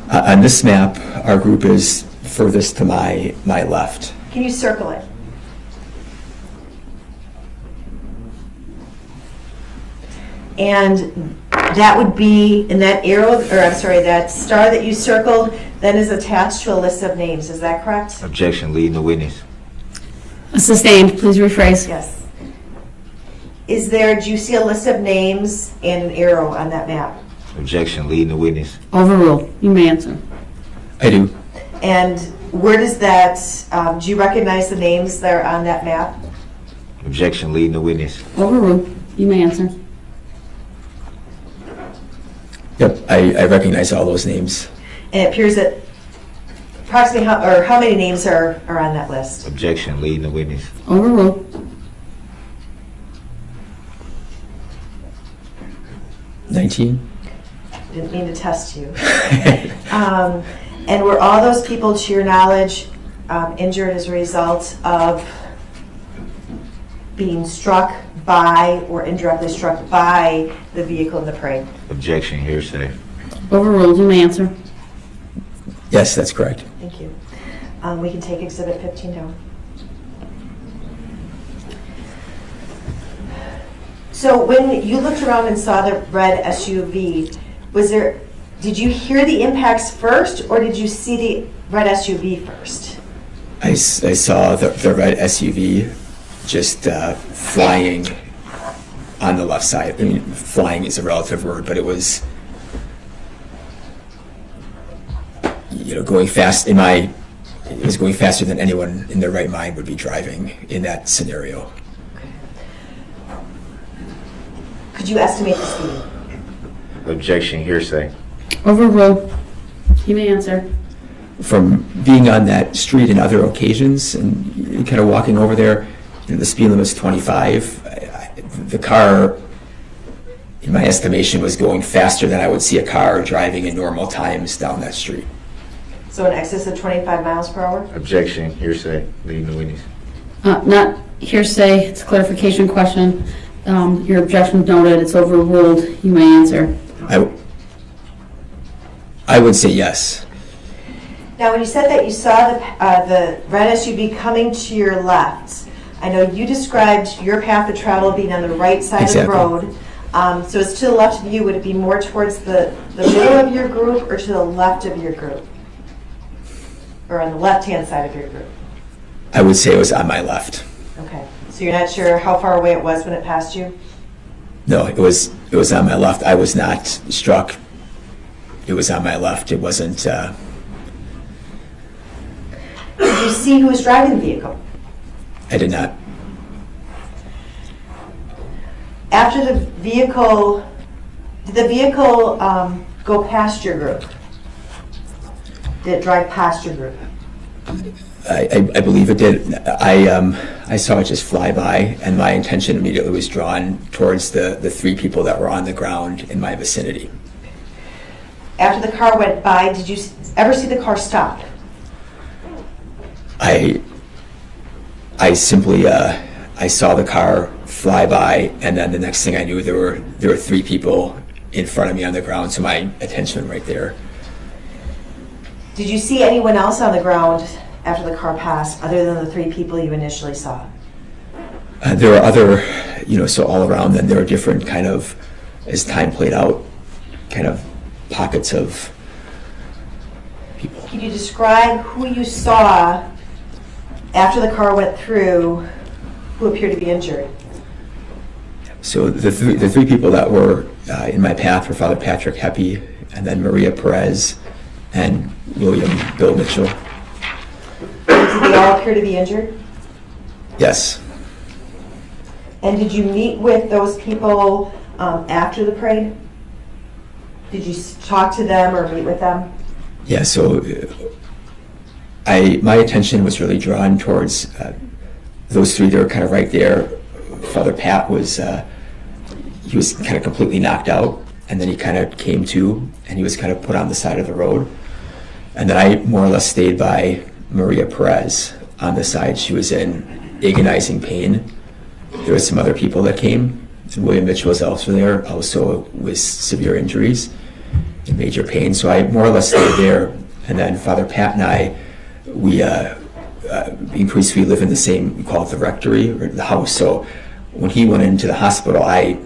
On this map, our group is furthest to my left. Can you circle it? And that would be in that arrow, or I'm sorry, that star that you circled, then is attached to a list of names. Is that correct? Objection. Leading the witness. Sustained. Please rephrase. Yes. Do you see a list of names and an arrow on that map? Objection. Leading the witness. Overruled. You may answer. I do. And where does that, do you recognize the names that are on that map? Objection. Leading the witness. Overruled. You may answer. Yep, I recognize all those names. And it appears that approximately how many names are on that list? Objection, leading the witness. Overruled. 19. Didn't mean to test you. And were all those people, to your knowledge, injured as a result of being struck by or indirectly struck by the vehicle in the parade? Objection, hearsay. Overruled. You may answer. Yes, that's correct. Thank you. We can take Exhibit 15 down. So when you looked around and saw the red SUV, did you hear the impacts first, or did you see the red SUV first? I saw the red SUV just flying on the left side. I mean, flying is a relative word, but it was, going fast. It was going faster than anyone in their right mind would be driving in that scenario. Could you estimate the speed? Objection, hearsay. Overruled. You may answer. From being on that street in other occasions and kind of walking over there, the speed limit was 25. The car, in my estimation, was going faster than I would see a car driving in normal times down that street. So in excess of 25 miles per hour? Objection, hearsay, leading the witness. Not hearsay. It's a clarification question. Your objection noted. It's overruled. You may answer. I would say yes. Now, when you said that you saw the red SUV coming to your left, I know you described your path of travel being on the right side Exactly. of the road. So it's to the left of you. Would it be more towards the middle of your group or to the left of your group? Or on the left-hand side of your group? I would say it was on my left. Okay. So you're not sure how far away it was when it passed you? No, it was on my left. I was not struck. It was on my left. It wasn't. Did you see who was driving the vehicle? I did not. After the vehicle, did the vehicle go past your group? Did it drive past your group? I believe it did. I saw it just fly by, and my attention immediately was drawn towards the three people that were on the ground in my vicinity. After the car went by, did you ever see the car stop? I simply I saw the car fly by, and then the next thing I knew, there were three people in front of me on the ground. So my attention went right there. Did you see anyone else on the ground after the car passed, other than the three people you initially saw? There were other, so all around then there were different kind of, as time played out, kind of pockets of people. Can you describe who you saw after the car went through who appeared to be injured? So the three people that were in my path were Father Patrick Heppy, and then Maria Perez, and Bill Mitchell. Did they all appear to be injured? Yes. And did you meet with those people after the parade? Did you talk to them or meet with them? Yeah, so my attention was really drawn towards those three that were kind of right there. Father Pat was, he was kind of completely knocked out, and then he kind of came to, and he was kind of put on the side of the road. And then I more or less stayed by Maria Perez on the side. She was in agonizing pain. There were some other people that came, and William Mitchell was also there, also with severe injuries and major pain. So I more or less stayed there. And then Father Pat and I, being priests, we live in the same, we call it the rectory, or the house. So when he went into the hospital, I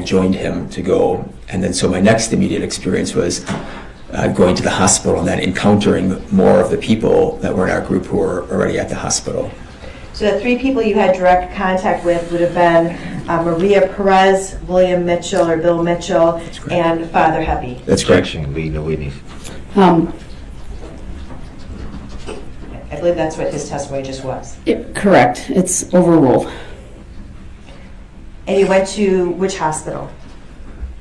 joined him to go. And then so my next immediate experience was going to the hospital and then encountering more of the people that were in our group who were already at the hospital. So the three people you had direct contact with would have been Maria Perez, William Mitchell or Bill Mitchell, and Father Heppy. That's correct. Objection, leading the witness. I believe that's what his testimony just was. Correct. It's overruled. And you went to which hospital?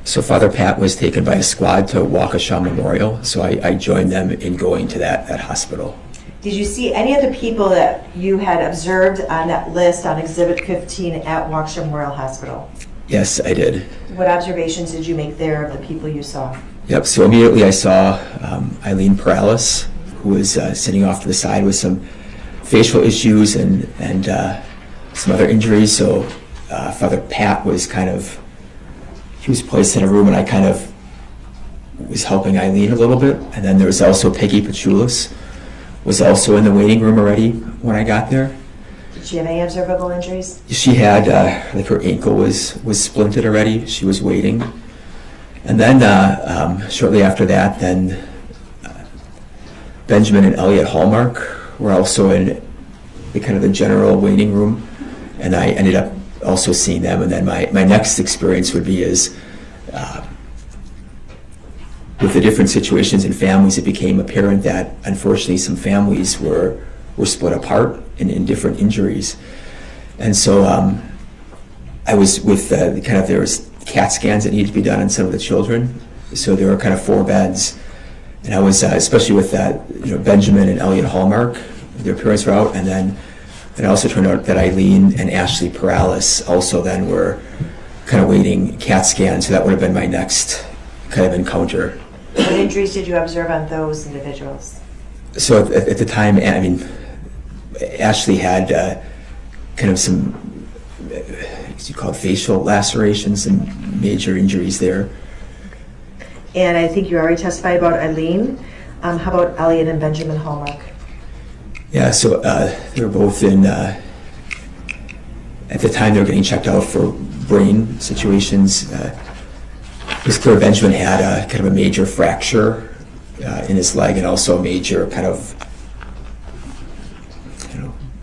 So Father Pat was taken by a squad to Waukesha Memorial, so I joined them in going to that hospital. Did you see any of the people that you had observed on that list on Exhibit 15 at Waukesha Memorial Hospital? Yes, I did. What observations did you make there of the people you saw? Yep, so immediately I saw Eileen Perales, who was sitting off to the side with some facial issues and some other injuries. So Father Pat was he was placed in a room, and I kind of was helping Eileen a little bit. And then there was also Peggy Pachulis, was also in the waiting room already when I got there. Did she have any observable injuries? She had, her ankle was splinted already. She was waiting. And then shortly after that, then Benjamin and Elliot Hallmark were also in the general waiting room, and I ended up also seeing them. And then my next experience would be with the different situations in families, it became apparent that unfortunately some families were split apart in different injuries. And so I was with there was CAT scans that needed to be done on some of the children. So there were 4 beds. And I was, especially with Benjamin and Elliot Hallmark, their parents were out, and then it also turned out that Eileen and Ashley Perales also then were waiting CAT scans, so that would have been my next encounter. What injuries did you observe on those individuals? So at the time, Ashley had some, you call it facial lacerations and major injuries there. And I think you already testified about Eileen. How about Elliot and Benjamin Hallmark? Yeah, so they were both in, at the time they were getting checked out for brain situations. It was clear Benjamin had a major fracture in his leg, and also a major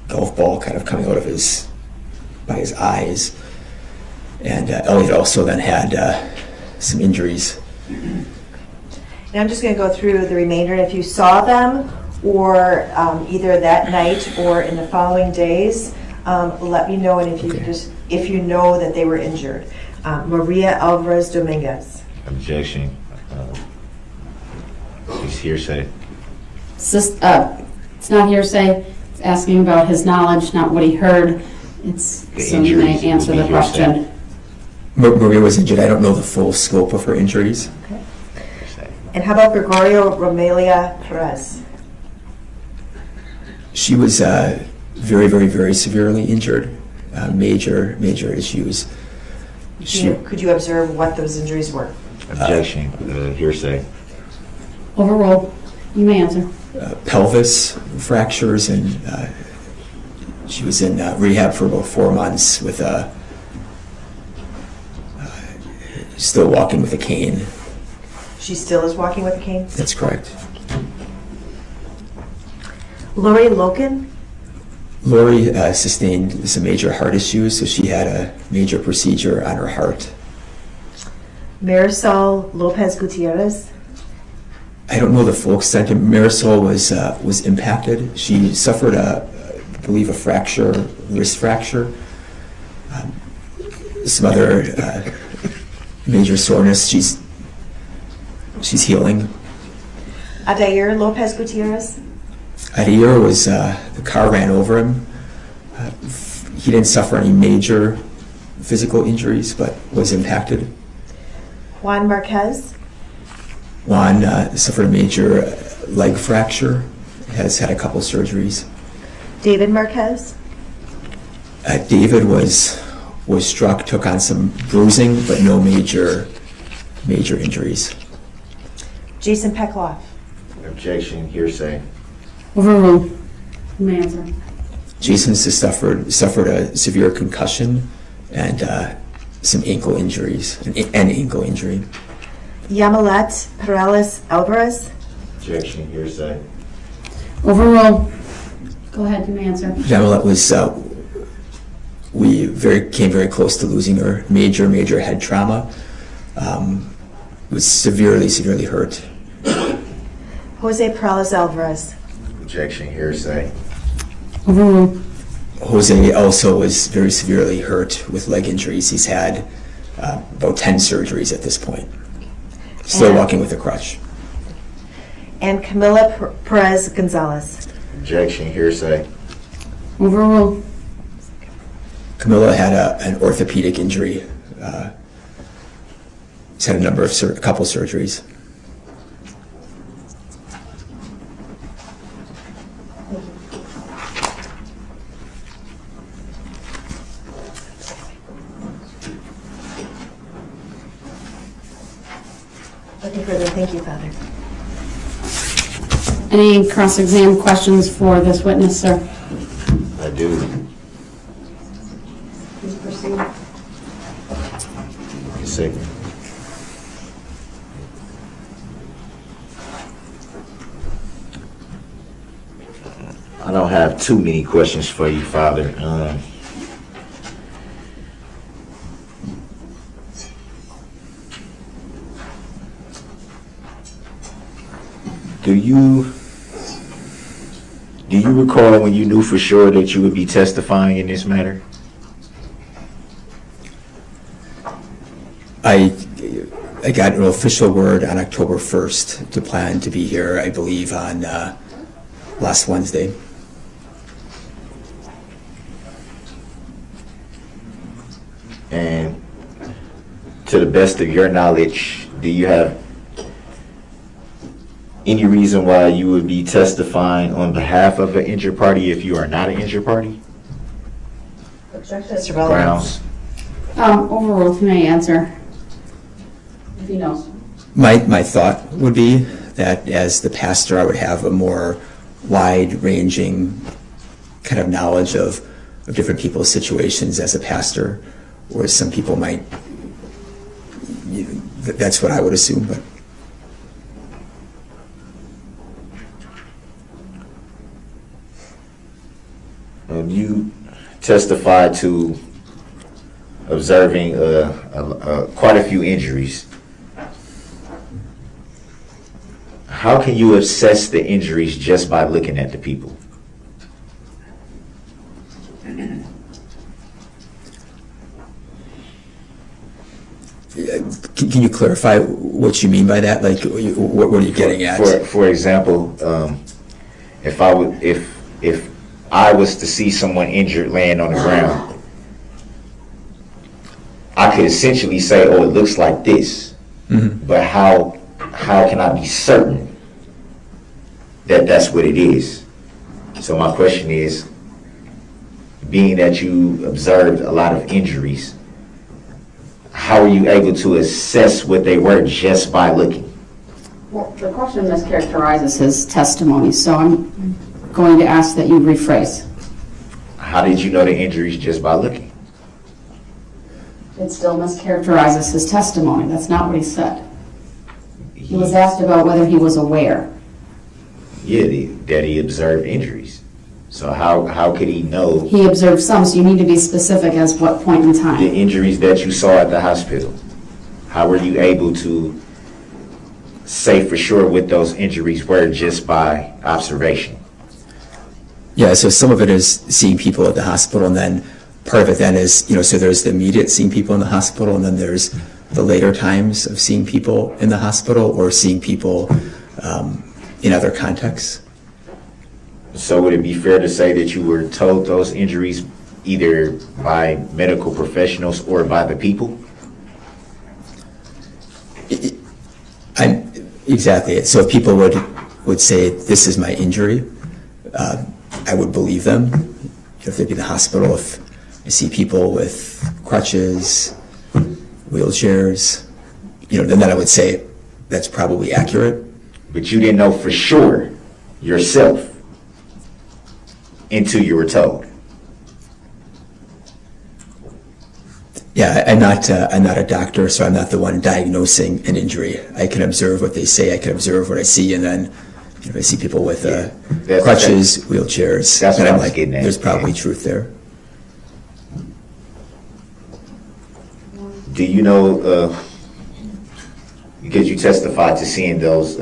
golf ball coming out of by his eyes. And Elliot also then had some injuries. And I'm just going to go through the remainder, and if you saw them or either that night or in the following days, let me know, and if you if you know that they were injured. Maria Alvarez Dominguez. Objection. It's hearsay. It's not hearsay. It's asking about his knowledge, not what he heard. So you may answer the question. Maria was injured. I don't know the full scope of her injuries. Okay. And how about Gregorio Romelia Perez? She was very, very, very severely injured. Major issues. Could you observe what those injuries were? Objection. Hearsay. Overruled. You may answer. Pelvis fractures, and she was in rehab for about 4 months with still walking with a cane. She still is walking with a cane? That's correct. Lori Loken? Lori sustained some major heart issues, so she had a major procedure on her heart. Marisol Lopez Gutierrez? I don't know the full extent. Marisol was impacted. She suffered I believe a fracture, wrist fracture. Some other major soreness. She's healing. Adair Lopez Gutierrez? Adair was the car ran over him. He didn't suffer any major physical injuries, but was impacted. Juan Marquez? Juan suffered a major leg fracture, has had a couple surgeries. David Marquez? David was struck, took on some bruising, but no major injuries. Jason Peckloff? Objection. Hearsay. Overruled. You may answer. Jason suffered a severe concussion and some ankle injuries, an ankle injury. Yamilet Perales Alvarez? Objection. Hearsay. Overruled. Go ahead, you may answer. Yamilet was, came very close to losing her. Major head trauma. Was severely hurt. Jose Perales Alvarez? Objection. Hearsay. Overruled. Jose also was very severely hurt with leg injuries. He's had about 10 surgeries at this point. Still And- walking with a crutch. And Camila Perez Gonzalez. Objection, hearsay. Overruled. Camilla had an orthopedic injury. She's had a couple surgeries. Nothing further. Thank you, Father. Any cross-exam questions for this witness, sir? I do. Please proceed. Just a second. I don't have too many questions for you, Father. Do you recall when you knew for sure that you would be testifying in this matter? I got an official word on October 1st to plan to be here, I believe, on last Wednesday. And to the best of your knowledge, do you have any reason why you would be testifying on behalf of an injured party if you are not an injured party? Mr. Bellows. Grounds. Overruled. You may answer. If he knows. My thought would be that as the pastor, I would have a more wide-ranging kind of knowledge of different people's situations as a pastor, whereas some people might, that's what I would assume. But You testified to observing quite a few injuries. How can you assess the injuries just by looking at the people? can you clarify what you mean by that? Like, what are you getting at? For example, if I was to see someone injured laying on the ground, I could essentially say, "Oh, it looks like this," but how can I be certain that that's what it is? So my question is, being that you observed a lot of injuries, how are you able to assess what they were just by looking? Well, the question mischaracterizes his testimony, so I'm going to ask that you rephrase. How did you know the injuries just by looking? It still mischaracterizes his testimony. That's not what he said. He was asked about whether he was aware. Yeah, that he observed injuries. So how could he know He observed some, so you need to be specific as what point in the time. injuries that you saw at the hospital? How were you able to say for sure what those injuries were just by observation? Yeah, so some of it is seeing people at the hospital, and then part of it then is, so there's the immediate seeing people in the hospital, and then there's the later times of seeing people in the hospital or seeing people in other contexts. So would it be fair to say that you were told those injuries either by medical professionals or by the people? Exactly. So if people would say, "This is my injury," I would believe them. If they'd be in the hospital, if I see people with crutches, wheelchairs, then I would say that's probably accurate. But you didn't know for sure yourself until you were told. Yeah, I'm not a doctor, so I'm not the one diagnosing an injury. I can observe what they say, I can observe what I see, and then if I see people with crutches, wheelchairs, that's then what I'm I was like, getting at. there's probably truth there. Do you know, because you testified to seeing those,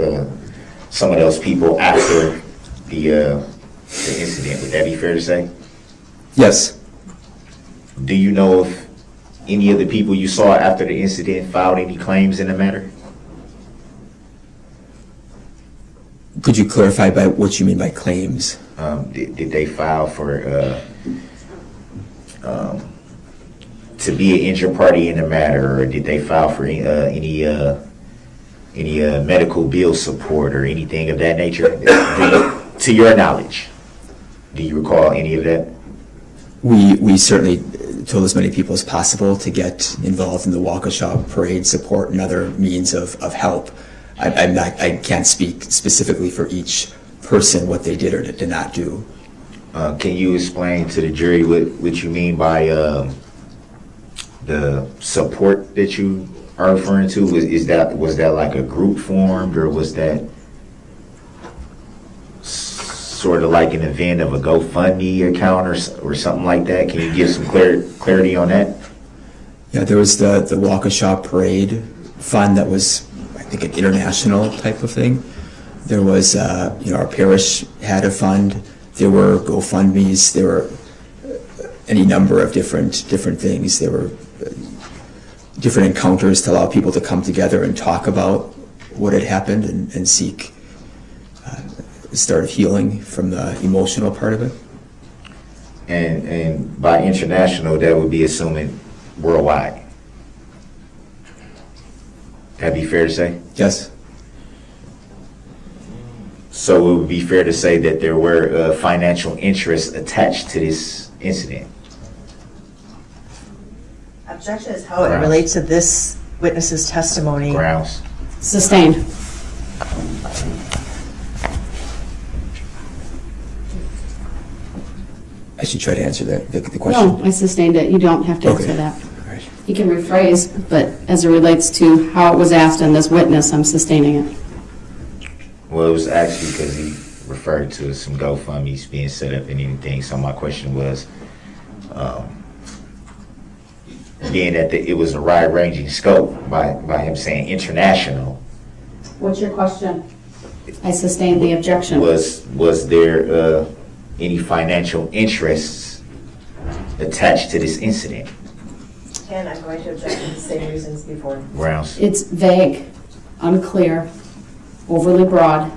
some of those people after the incident, would that be fair to say? Yes. Do you know if any of the people you saw after the incident filed any claims in the matter? Could you clarify by what you mean by claims? Did they file for to be an injured party in the matter, or did they file for any medical bill support or anything of that nature? To your knowledge, do you recall any of that? We certainly told as many people as possible to get involved in the Waukesha parade support and other means of help. I can't speak specifically for each person what they did or did not do. Can you explain to the jury what you mean by the support that you are referring to? Was that like a group formed, or was that sort of like an event of a GoFundMe account or something like that? Can you give some clarity on that? Yeah, there was the Waukesha parade fund that was, I think, an international type of thing. There was, our parish had a fund. There were GoFundMes. There were any number of different things. There were different encounters to allow people to come together and talk about what had happened and seek start healing from the emotional part of it. And by international, that would be assuming worldwide. That'd be fair to say? Yes. So it would be fair to say that there were financial interests attached to this incident. Objection is how it relates to this witness's testimony. Grounds. Sustained. I should try to answer the question. No, I sustained it. You don't have to answer Okay. that. All right. You can rephrase, but as it relates to how it was asked in this witness, I'm sustaining it. Well, it was actually because he referred to some GoFundMes being set up and anything. So my question was, being that it was a wide-ranging scope by him saying international. What's your question? I sustained the objection. Was there any financial interests attached to this incident? And I'm going to object for the same reasons before. Grounds. It's vague, unclear, overly broad.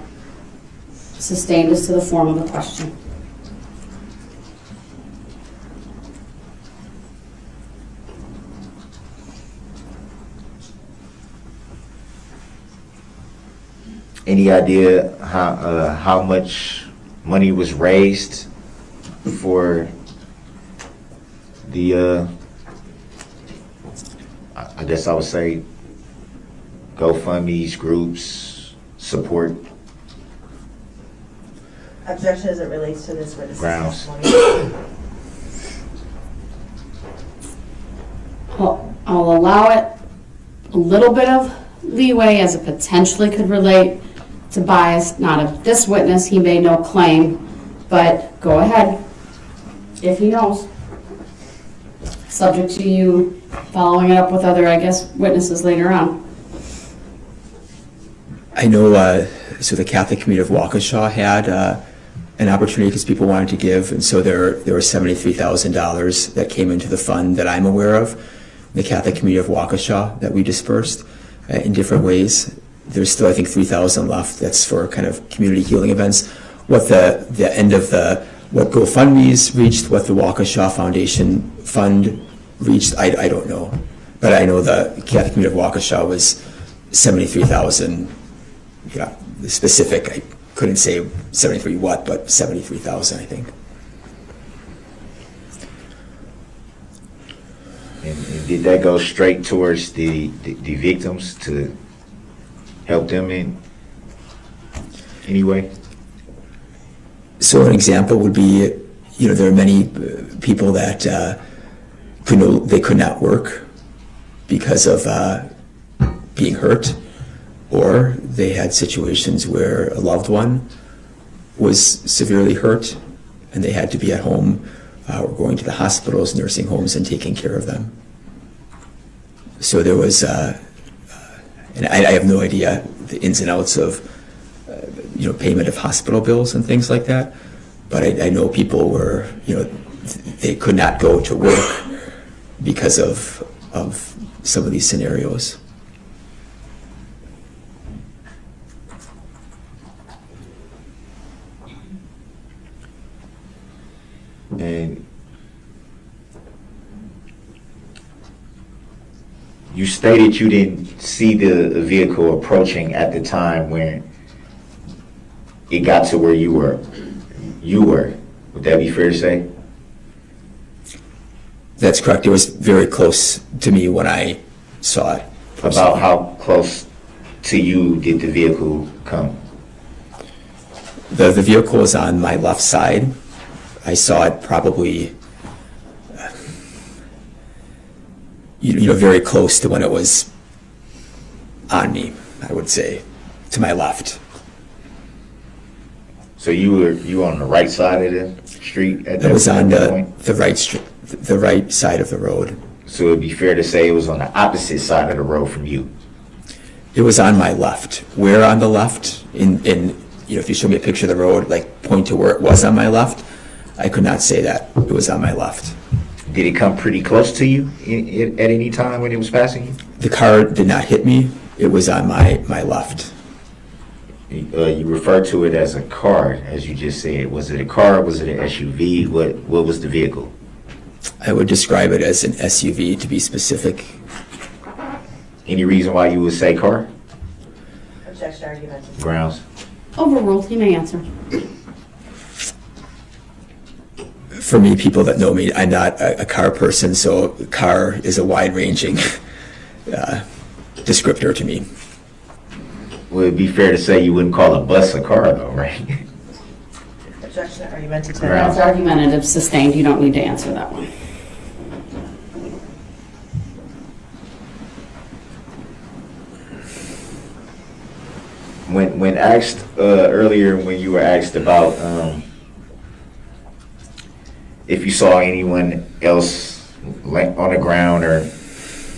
Sustained as to the form of the question. Any idea how much money was raised for the I guess I would say GoFundMe's, groups, support? Objection as it relates to this witness's Grounds. testimony. I'll allow it a little bit of leeway as it potentially could relate to bias, not of this witness. He made no claim, but go ahead if he knows. Subject to you following it up with other, I guess, witnesses later on. I know, so the Catholic community of Waukesha had an opportunity because people wanted to give, and so there were $73,000 that came into the fund that I'm aware of, the Catholic community of Waukesha, that we dispersed in different ways. There's still, I think, $3,000 left. That's for kind of community healing events. What the end of what GoFundMe's reached, what the Waukesha Foundation Fund reached, I don't know. But I know the Catholic community of Waukesha was $73,000. Yeah, the specific, I couldn't say 73 what, but 73,000, I think. And did that go straight towards the victims to help them in any way? So an example would be, there are many people that they could not work because of being hurt, or they had situations where a loved one was severely hurt and they had to be at home or going to the hospitals, nursing homes, and taking care of them. So there was, and I have no idea the ins and outs of payment of hospital bills and things like that, but I know people were, they could not go to work because of of some of these scenarios. And you stated you didn't see the vehicle approaching at the time when it got to where you were. Would that be fair to say? That's correct. It was very close to me when I saw it. About how close to you did the vehicle come? The vehicle was on my left side. I saw it probably, very close to when it was on me, I would say, to my left. So you were on the right side of the street at that It was on point? the right side of the road. So it'd be fair to say it was on the opposite side of the road from you. It was on my left. Where on the left? If you show me a picture of the road, like point to where it was on my left, I could not say that it was on my left. Did it come pretty close to you at any time when it was passing you? The car did not hit me. It was on my left. You referred to it as a car, as you just said. Was it a car? Was it an SUV? What was the vehicle? I would describe it as an SUV, to be specific. Any reason why you would say car? Objection, argument. Grounds? Overruled, you may answer. For me, people that know me, I'm not a car person, so car is a wide-ranging descriptor to me. Would it be fair to say you wouldn't call a bus a car, though, right? Objection, argumentative. That's argumentative, sustained, you don't need to answer that one. When asked earlier, when you were asked about if you saw anyone else on the ground or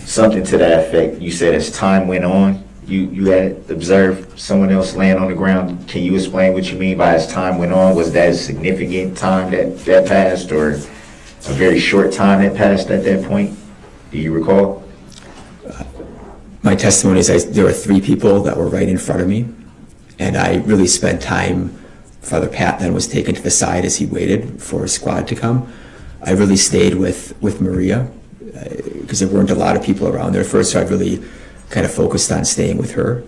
something to that effect, you said as time went on, you had observed someone else laying on the ground. Can you explain what you mean by as time went on? Was that a significant time that passed, or a very short time that passed at that point? Do you recall? My testimony is there were 3 people that were right in front of me, and I really spent time. Father Pat then was taken to the side as he waited for a squad to come. I really stayed with Maria because there weren't a lot of people around there first, so I really kind of focused on staying with her.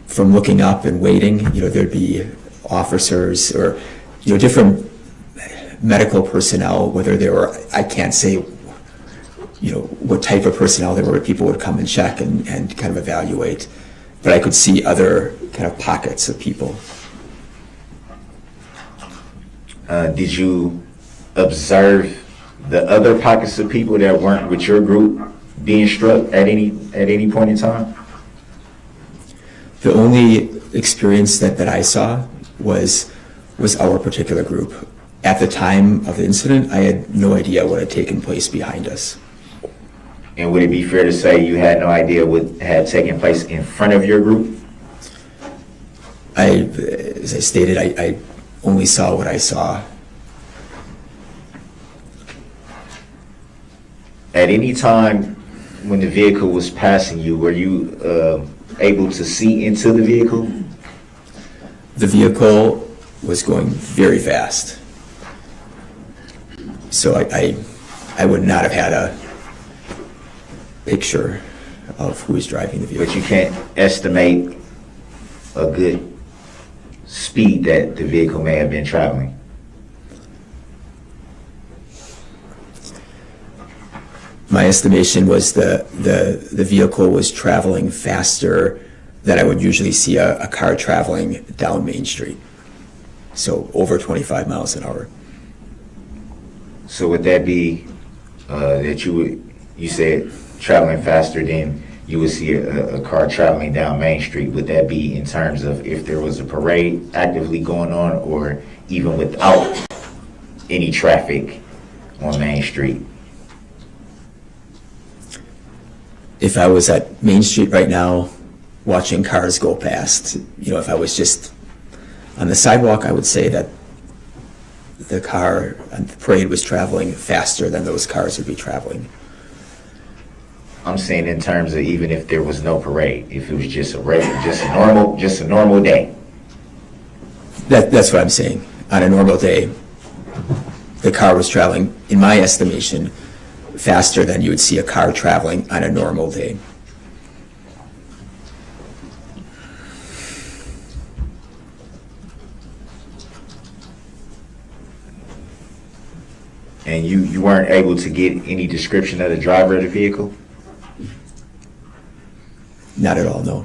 From looking up and waiting, there'd be officers or different medical personnel, whether they were, I can't say what type of personnel there were. People would come and check and kind of evaluate, but I could see other kind of pockets of people. Did you observe the other pockets of people that weren't with your group being struck at any point in time? The only experience that I saw was our particular group. At the time of the incident, I had no idea what had taken place behind us. And would it be fair to say you had no idea what had taken place in front of your group? As I stated, I only saw what I saw. At any time when the vehicle was passing you, were you able to see into the vehicle? The vehicle was going very fast. So I would not have had a picture of who was driving the vehicle. But you can't estimate a good speed that the vehicle may have been traveling. My estimation was the vehicle was traveling faster than I would usually see a car traveling down Main Street. So over 25 miles an hour. So would that be that you said traveling faster than you would see a car traveling down Main Street? Would that be in terms of if there was a parade actively going on, or even without any traffic on Main Street? If I was at Main Street right now watching cars go past, if I was just on the sidewalk, I would say that the car and the parade was traveling faster than those cars would be traveling. I'm saying in terms of even if there was no parade, if it was just a normal day. That's what I'm saying. On a normal day, the car was traveling, in my estimation, faster than you would see a car traveling on a normal day. And you weren't able to get any description of the driver of the vehicle? Not at all, no.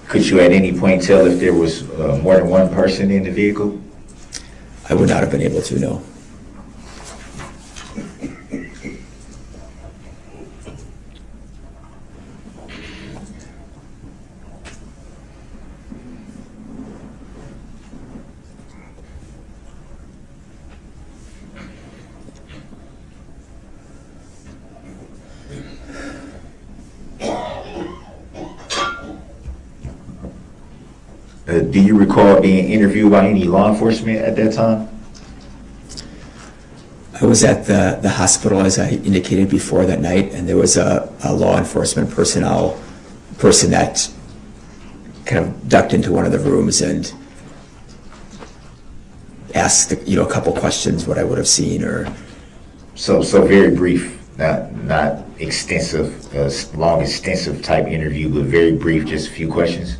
Could you at any point tell if there was more than one person in the vehicle? I would not have been able to, no. Do you recall being interviewed by any law enforcement at that time? I was at the hospital, as I indicated before, that night, and there was a law enforcement person that kind of ducked into one of the rooms and asked, a couple questions, what I would have seen, or... So very brief, not extensive, long, extensive type interview, but very brief, just a few questions?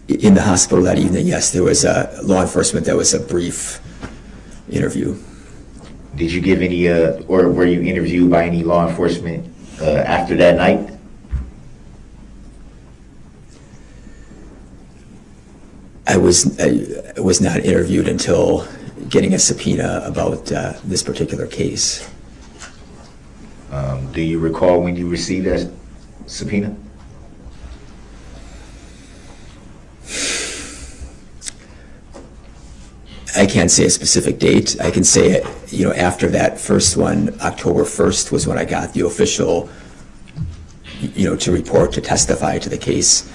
In the hospital that evening, yes, there was a law enforcement that was a brief interview. Did you give any, or were you interviewed by any law enforcement after that night? I was not interviewed until getting a subpoena about this particular case. Do you recall when you received that subpoena? I can't say a specific date. I can say it, after that first one, October 1st was when I got the official, to report, to testify to the case.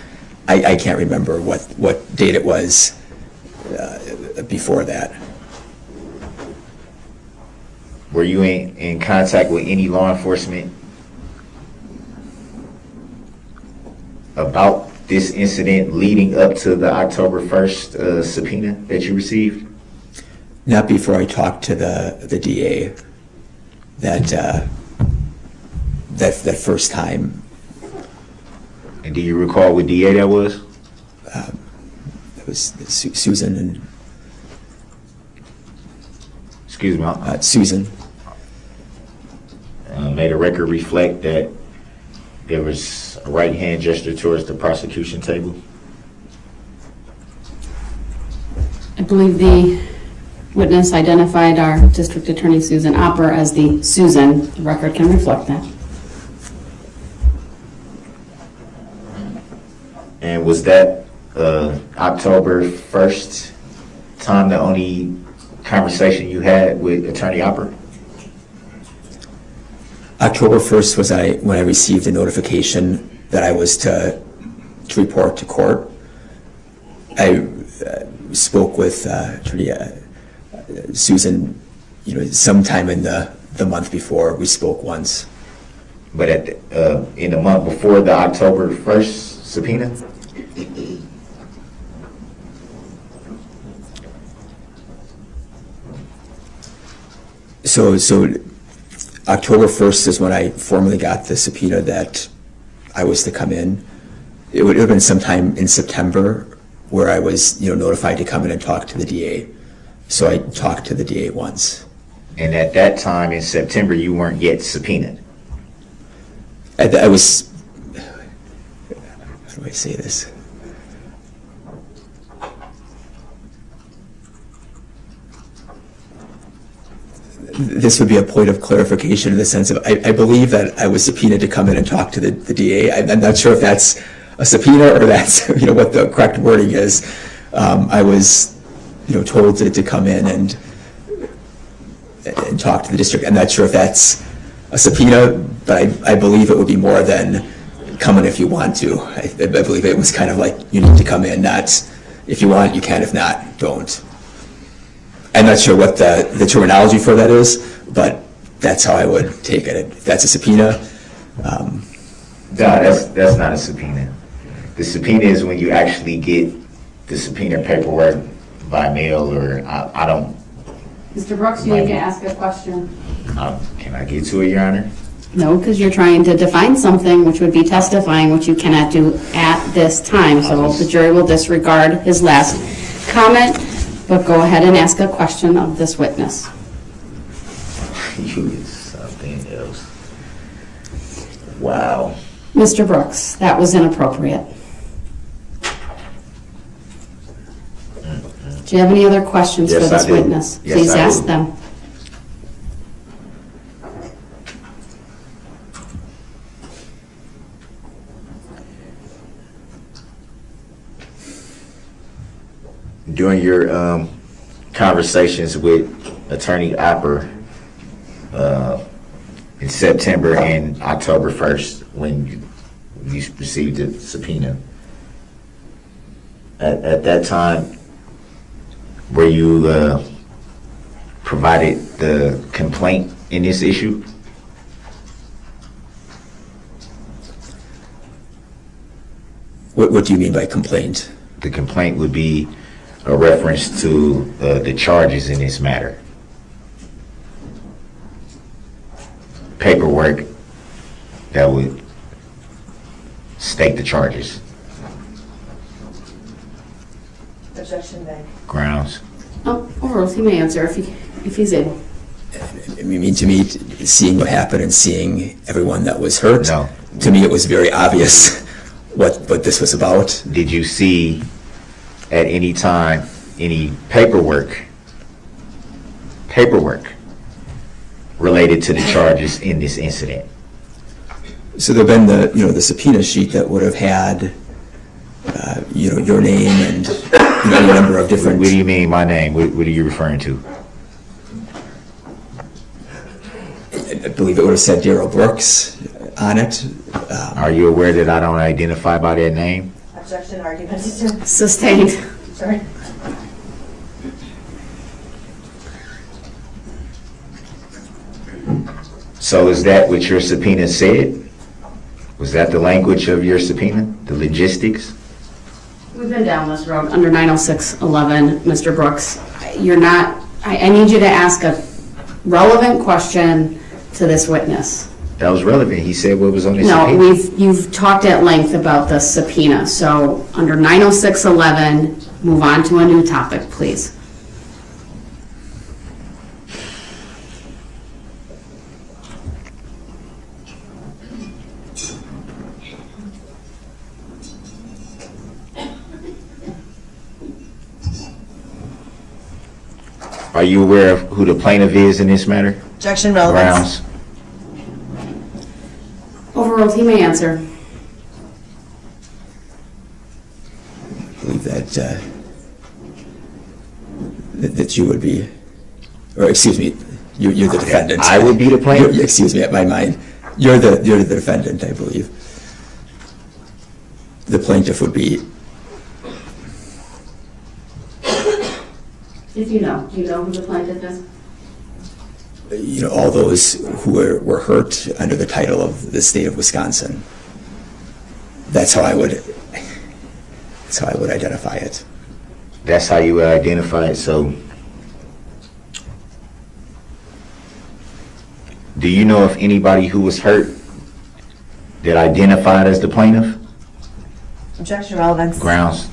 I can't remember what date it was before that. Were you in contact with any law enforcement about this incident leading up to the October 1st subpoena that you received? Not before I talked to the DA that first time. And do you recall what DA that was? It was Susan and... Excuse me. Susan. Made a record reflect that there was a right hand gesture towards the prosecution table? I believe the witness identified our District Attorney Susan Opper as the Susan. The record can reflect that. And was that October 1st time the only conversation you had with Attorney Opper? October 1st was when I received a notification that I was to report to court. I spoke with Susan, sometime in the month before. We spoke once. But in the month before the October 1st subpoena? So October 1st is when I formally got the subpoena that I was to come in. It would have been sometime in September where I was, notified to come in and talk to the DA. So I talked to the DA once. And at that time in September, you weren't yet subpoenaed? I was, how do I say this? This would be a point of clarification in the sense of, I believe that I was subpoenaed to come in and talk to the DA. I'm not sure if that's a subpoena or that's, what the correct wording is. I was, told to come in and talk to the district. I'm not sure if that's a subpoena, but I believe it would be more than come in if you want to. I believe it was kind of like, you need to come in, not if you want, you can, if not, don't. I'm not sure what the terminology for that is, but that's how I would take it. If that's a subpoena, No, that's not a subpoena. The subpoena is when you actually get the subpoena paperwork by mail, or I don't. Mr. Brooks, you need to ask a question. Can I get to it, Your Honor? No, because you're trying to define something, which would be testifying, which you cannot do at this time. So the jury will disregard his last comment, but go ahead and ask a question of this witness. You get something else. Wow. Mr. Brooks, that was inappropriate. Do you have any other questions for Yes, this I do. witness? Yes, Please I ask do. them. During your conversations with Attorney Opper in September and October 1st, when you received the subpoena, at that time, were you provided the complaint in this issue? what do you mean by complaint? The complaint would be a reference to the charges in this matter. Paperwork that would state the charges. Objection, Meg. Grounds. Oh, overruled. He may answer if he's able. I mean, to me, seeing what happened and seeing everyone that was hurt, No. to me it was very obvious what this was about. Did you see at any time any paperwork related to the charges in this incident? So there'd been the subpoena sheet that would have had your name and a number of different. What do you mean my name? What are you referring to? I believe it would have said Darrell Brooks on it. Are you aware that I don't identify by that name? Objection, argument. Sustained. Sorry. So is that what your subpoena said? Was that the language of your subpoena? The logistics? We've been down this road under 906.11, Mr. Brooks. You're not, I need you to ask a relevant question to this witness. That was relevant. He said what was on his No, subpoena. you've talked at length about the subpoena, so under 906.11, move on to a new topic, please. Are you aware of who the plaintiff is in this matter? Objection, relevance. Grounds. Overruled. He may answer. I believe that you would be, or excuse me, you're the defendant. I would be the plaintiff? Excuse me, at my mind, you're the defendant, I believe. The plaintiff would be. If you know, do you know who the plaintiff is? All those who were hurt under the title of the state of Wisconsin. That's how I would identify it. That's how you would identify it. So, do you know if anybody who was hurt that identified as the plaintiff? Objection, relevance. Grounds.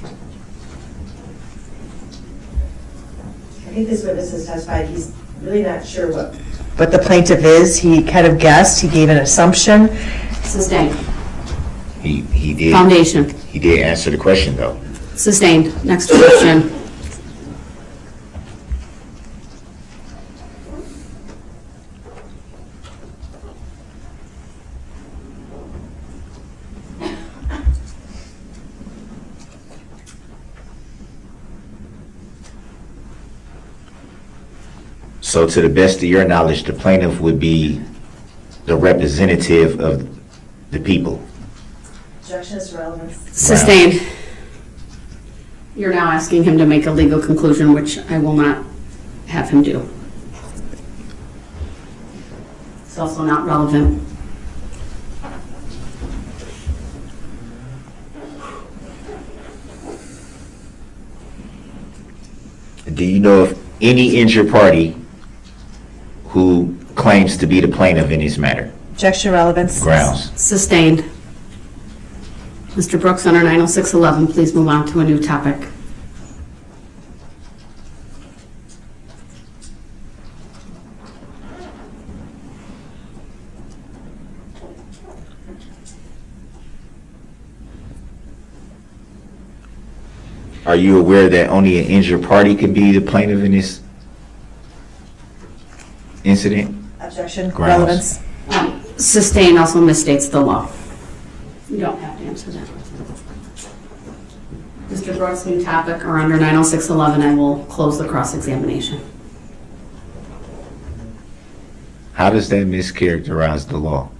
I think this witness has testified he's really not sure what the plaintiff is. He kind of guessed. He gave an assumption. Sustained. He did. Foundation. He did answer the question though. Sustained. Next question. So to the best of your knowledge, the plaintiff would be the representative of the people. Objection is relevance. Sustained. You're now asking him to make a legal conclusion, which I will not have him do. It's also not relevant. Do you know of any injured party who claims to be the plaintiff in this matter? Objection, relevance. Grounds. Sustained. Mr. Brooks, under 90611, please move on to a new topic. Are you aware that only an injured party could be the plaintiff in this incident? Objection, Grounds. relevance. Sustained also misstates the law. You don't have to answer that. Mr. Brooks, new topic, or under 90611, I will close the cross-examination. How does that mischaracterize the law?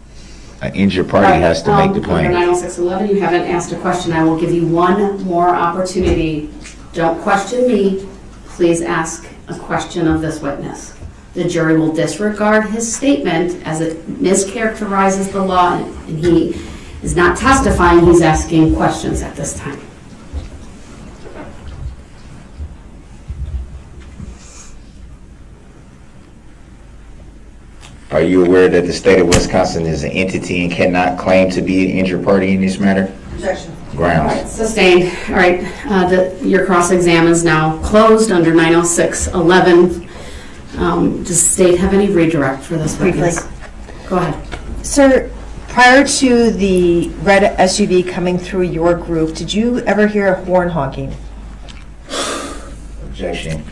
An injured party has to make the Under plaintiff. 90611, you haven't asked a question. I will give you one more opportunity. Don't question me. Please ask a question of this witness. The jury will disregard his statement as it mischaracterizes the law, and he is not testifying, he's asking questions at this time. Are you aware that the state of Wisconsin is an entity and cannot claim to be an injured party in this matter? Objection. Grounds. Sustained. All right, your cross-exam is now closed under 90611. Does the state have any redirect for this witness? Go ahead. Sir, prior to the red SUV coming through your group, did you ever hear a horn honking? Objection.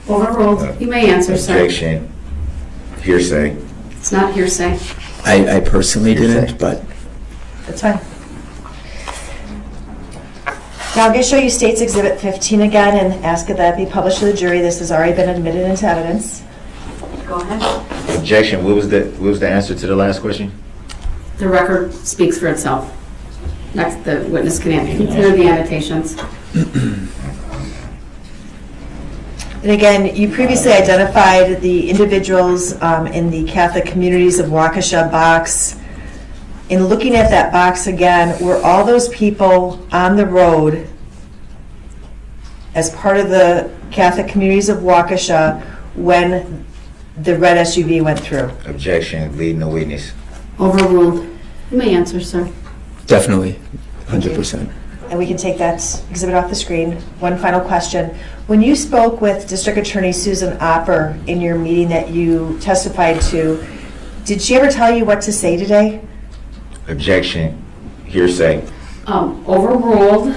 Overruled. You may answer, sir. Objection. Hearsay. It's not hearsay. I personally didn't, but That's fine. Now I'm going to show you State's Exhibit 15 again and ask that that be published to the jury. This has already been admitted into evidence. Go ahead. Objection. What was the answer to the last question? The record speaks for itself. Next, the witness can consider the annotations. And again, you previously identified the individuals in the Catholic Communities of Waukesha box. In looking at that box again, were all those people on the road as part of the Catholic Communities of Waukesha when the red SUV went through? Objection. Leading the witness. Overruled. You may answer, sir. definitely, 100%. And we can take that exhibit off the screen. One final question. When you spoke with District Attorney Susan Opper in your meeting that you testified to, did she ever tell you what to say today? Objection. Hearsay. Overruled.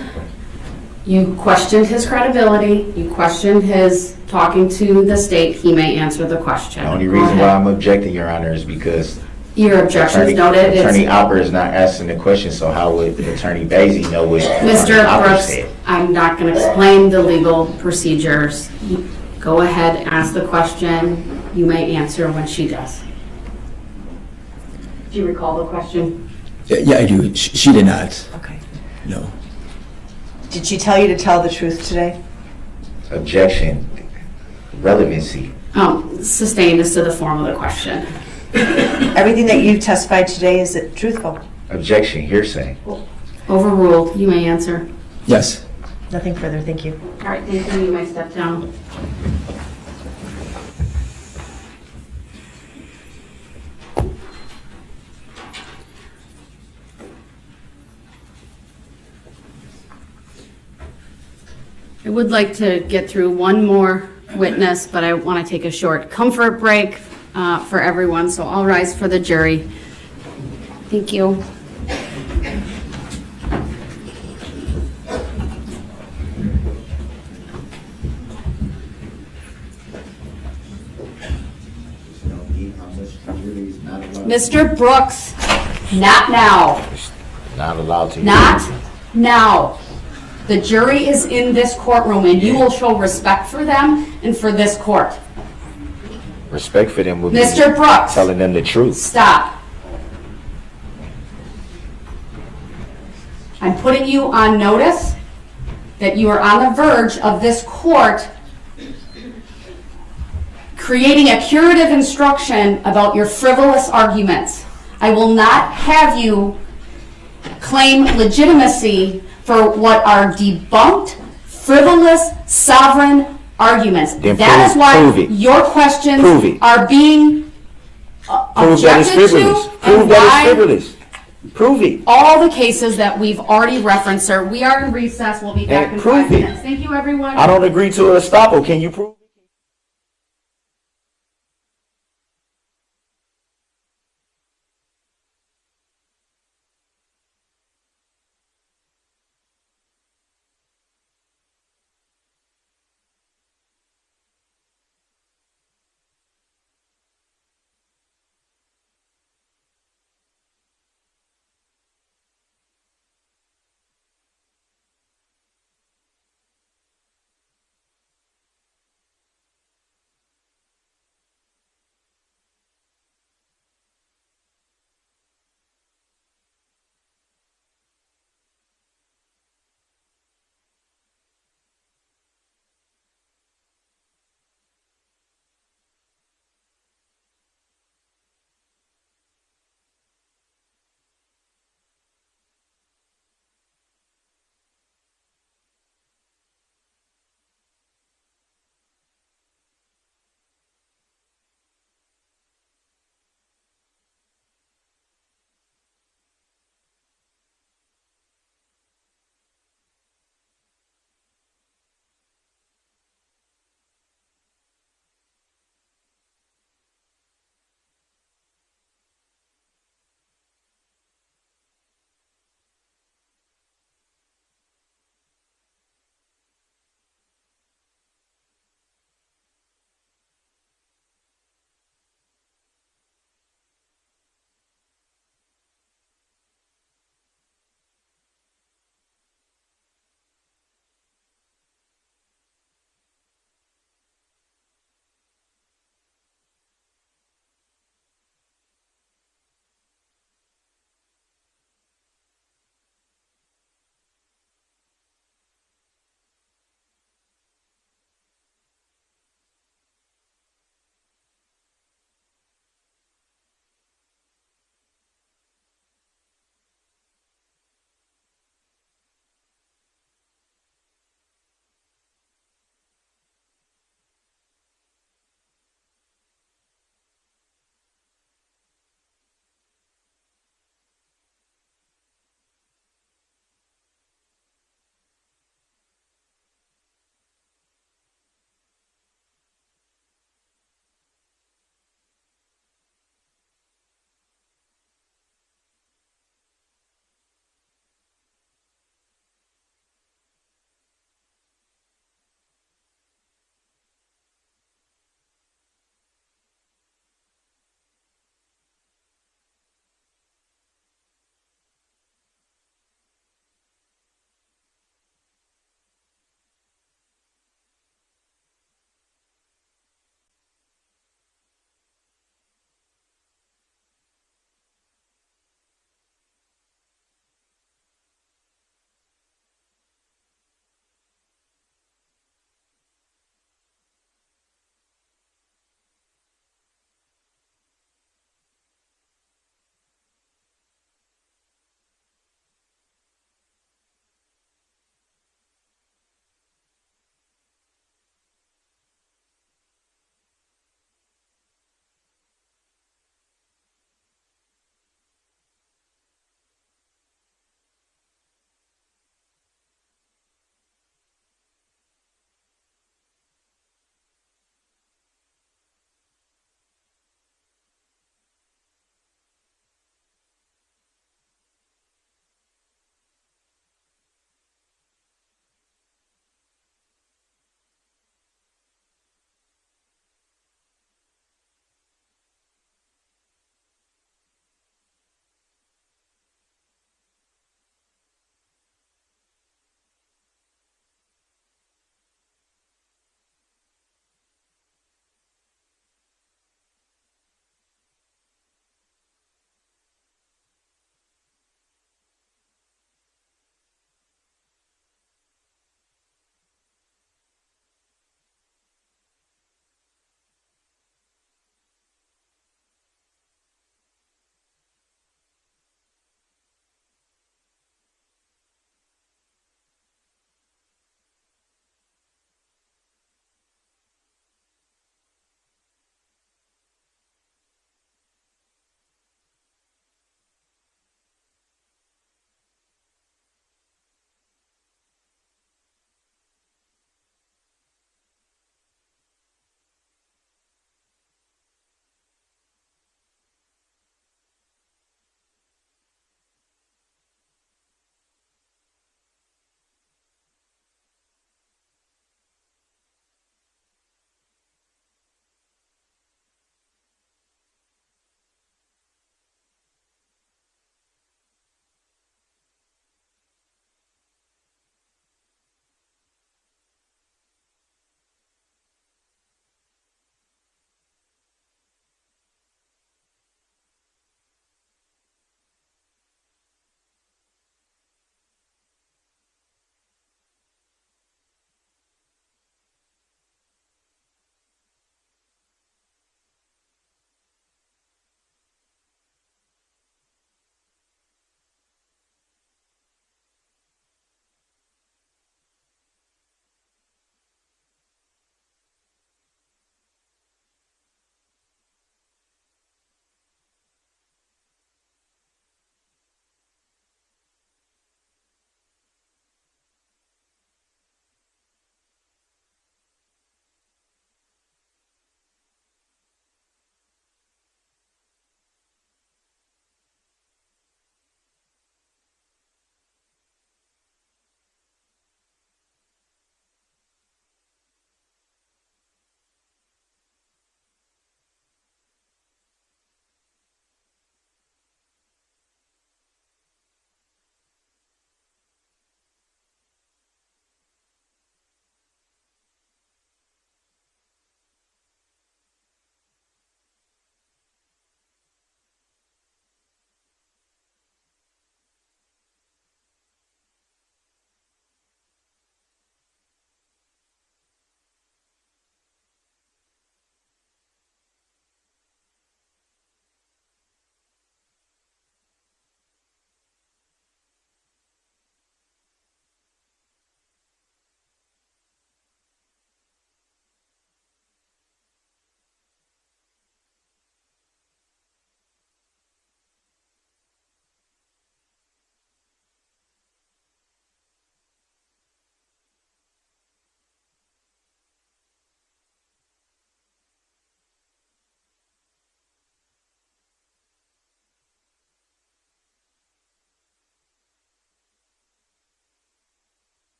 You questioned his credibility. You questioned his talking to the state. He may answer the question. The only reason why I'm objecting, Your Honor, is because your objections noted. Attorney Opper is not asking the question, so how would Attorney Basie know what Mr. Opper Brooks, said? I'm not going to explain the legal procedures. Go ahead, ask the question. You may answer when she does. Do you recall the question? Yeah, I do. She did not. Okay. No. Did she tell you to tell the truth today? Objection. Relevancy. Sustained as to the form of the question. Everything that you testified today, is it truthful? Objection. Hearsay. Overruled. You may answer. Yes. Nothing further, thank you. All right, thank you. You may step down. I would like to get through one more witness, but I want to take a short comfort break for everyone, so I'll rise for the jury. Thank you. Mr. Brooks, not now. Not allowed to. Not now. The jury is in this courtroom, and you will show respect for them and for this court. Respect for them would be Mr. Brooks. telling them the truth. Stop. I'm putting you on notice that you are on the verge of this court creating a curative instruction about your frivolous arguments. I will not have you claim legitimacy for what are debunked, frivolous, sovereign arguments. Then That is why prove it. your questions Prove it. are being Prove that it's objected frivolous. to, Prove and that it's why frivolous. Prove it. all the cases that we've already referenced, sir. We are in recess. We'll be back And in prove 5 it. minutes. Thank you, everyone. I don't agree to a estoppel. Can you prove?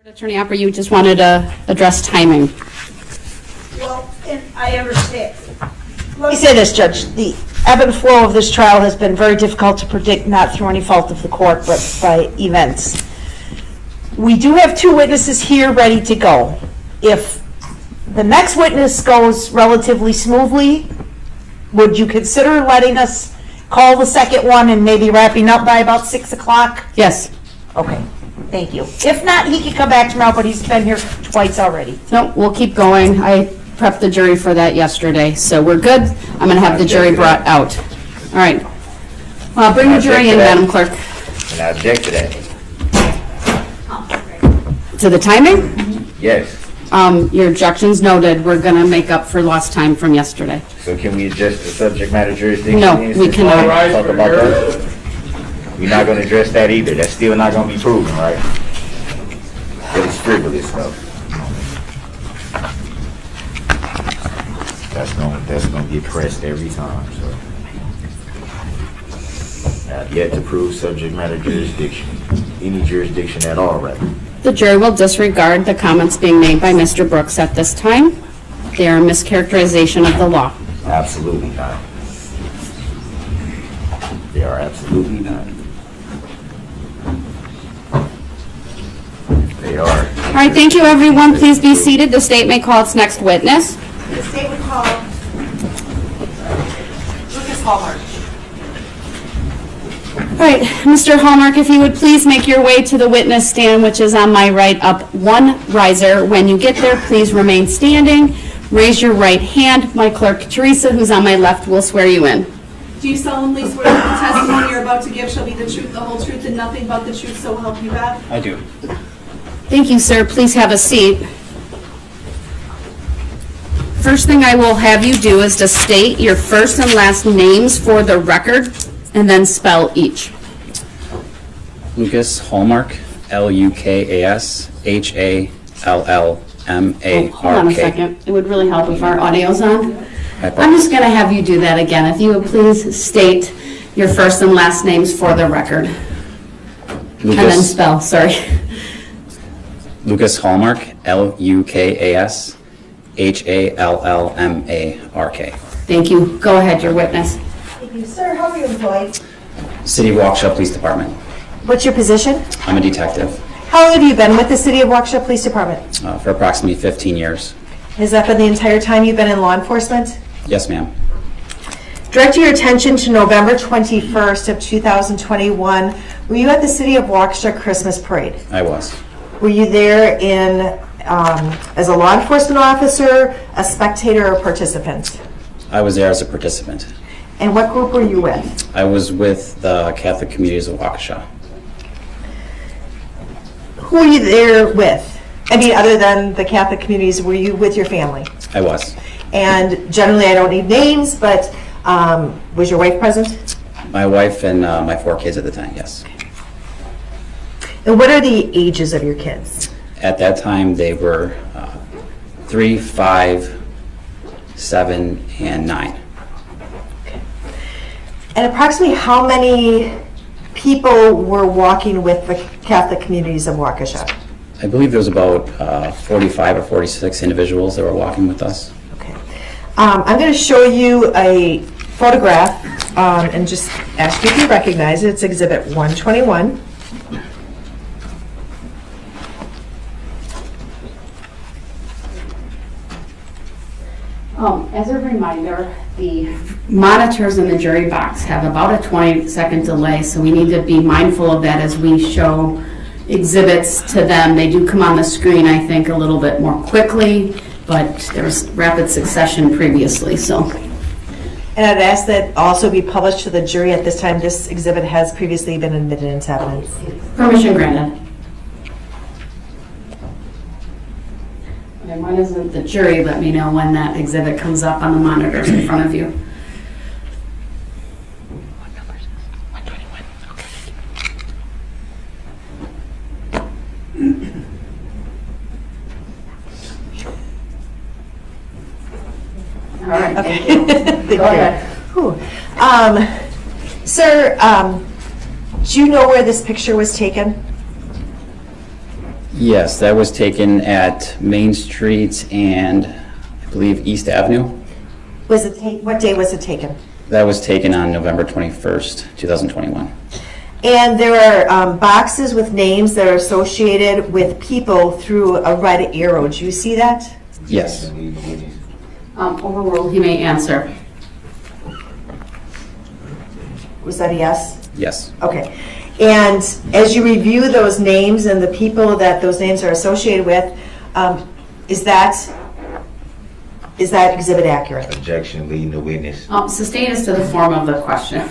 Attorney Opper, you just wanted to address timing. Well, and I understand. Let me say this, Judge. The ebb and flow of this trial has been very difficult to predict, not through any fault of the court, but by events. We do have 2 witnesses here ready to go. If the next witness goes relatively smoothly, would you consider letting us call the second one and maybe wrapping up by about 6 o'clock? Yes. Okay, thank you. If not, he can come back tomorrow, but he's been here twice already. No, we'll keep going. I prepped the jury for that yesterday, so we're good. I'm going to have the jury brought out. All right. Bring the jury in, Madam Clerk. And I object to that. To the timing? Yes. Your objection's noted. We're going to make up for lost time from yesterday. So can we adjust the subject matter jurisdiction? No, we cannot. Talk about that? We're not gonna address that either. That's still not gonna be proven, right? It is frivolous though. That's gonna get pressed every time, so. I've yet to prove subject matter jurisdiction. Any jurisdiction at all, rather. The jury will disregard the comments being made by Mr. Brooks at this time. They are a mischaracterization of the law. Absolutely not. They are absolutely not. They are. All right, thank you, everyone. Please be seated. The state may call its next witness. The state would call Lucas Hallmark. All right, Mr. Hallmark, if you would please make your way to the witness stand, which is on my right, up one riser. When you get there, please remain standing. Raise your right hand. My clerk, Teresa, who's on my left, will swear you in. Do you solemnly swear that the testimony you're about to give shall be the truth, the whole truth, and nothing but the truth, so help you God? I do. Thank you, sir. Please have a seat. First thing I will have you do is to state your first and last names for the record, and then spell each. Lucas Hallmark, L-U-K-A-S-H-A-L-L-M-A-R-K. Hold on a second. It would really help if our audio's on. I'm just going to have you do that again. If you would please state your first and last names for the record. And then spell, sorry. Lucas Hallmark, L-U-K-A-S-H-A-L-L-M-A-R-K. Thank you. Go ahead, your witness. Thank you. Sir, how are you employed? City of Waukesha Police Department. What's your position? I'm a detective How long have you been with the City of Waukesha Police Department? for approximately 15 years. Has that been the entire time you've been in law enforcement? Yes, ma'am. Direct your attention to November 21st of 2021. Were you at the City of Waukesha Christmas Parade? I was. Were you there as a law enforcement officer, a spectator, or participant? I was there as a participant. And what group were you with? I was with the Catholic Communities of Waukesha. Who were you there with? I mean, other than the Catholic communities, were you with your family? I was. And generally, I don't need names, but was your wife present? My wife and my 4 kids at the time, yes. And what are the ages of your kids? At that time, they were 3, 5, 7, and 9. And approximately how many people were walking with the Catholic communities of Waukesha? I believe there was about 45 or 46 individuals that were walking with us. Okay. I'm going to show you a photograph and just ask you if you recognize it. It's Exhibit 121. As a reminder, the monitors in the jury box have about a 20-second delay, so we need to be mindful of that as we show exhibits to them. They do come on the screen, I think, a little bit more quickly, but there's rapid succession previously, so. And I'd ask that also be published to the jury at this time. This exhibit has previously been admitted into evidence. Permission granted. And when isn't the jury, let me know when that exhibit comes up on the monitors in front of you. All right, thank you. Go ahead. Sir, do you know where this picture was taken? Yes, that was taken at Main Street and I believe East Avenue. What day was it taken? That was taken on November 21st, 2021. And there are boxes with names that are associated with people through a red arrow. Do you see that? Yes. Overruled, he may answer. Was that a yes? Yes. Okay. And as you review those names and the people that those names are associated with, is that exhibit accurate? Objection, leading the witness. Sustain as to the form of the question.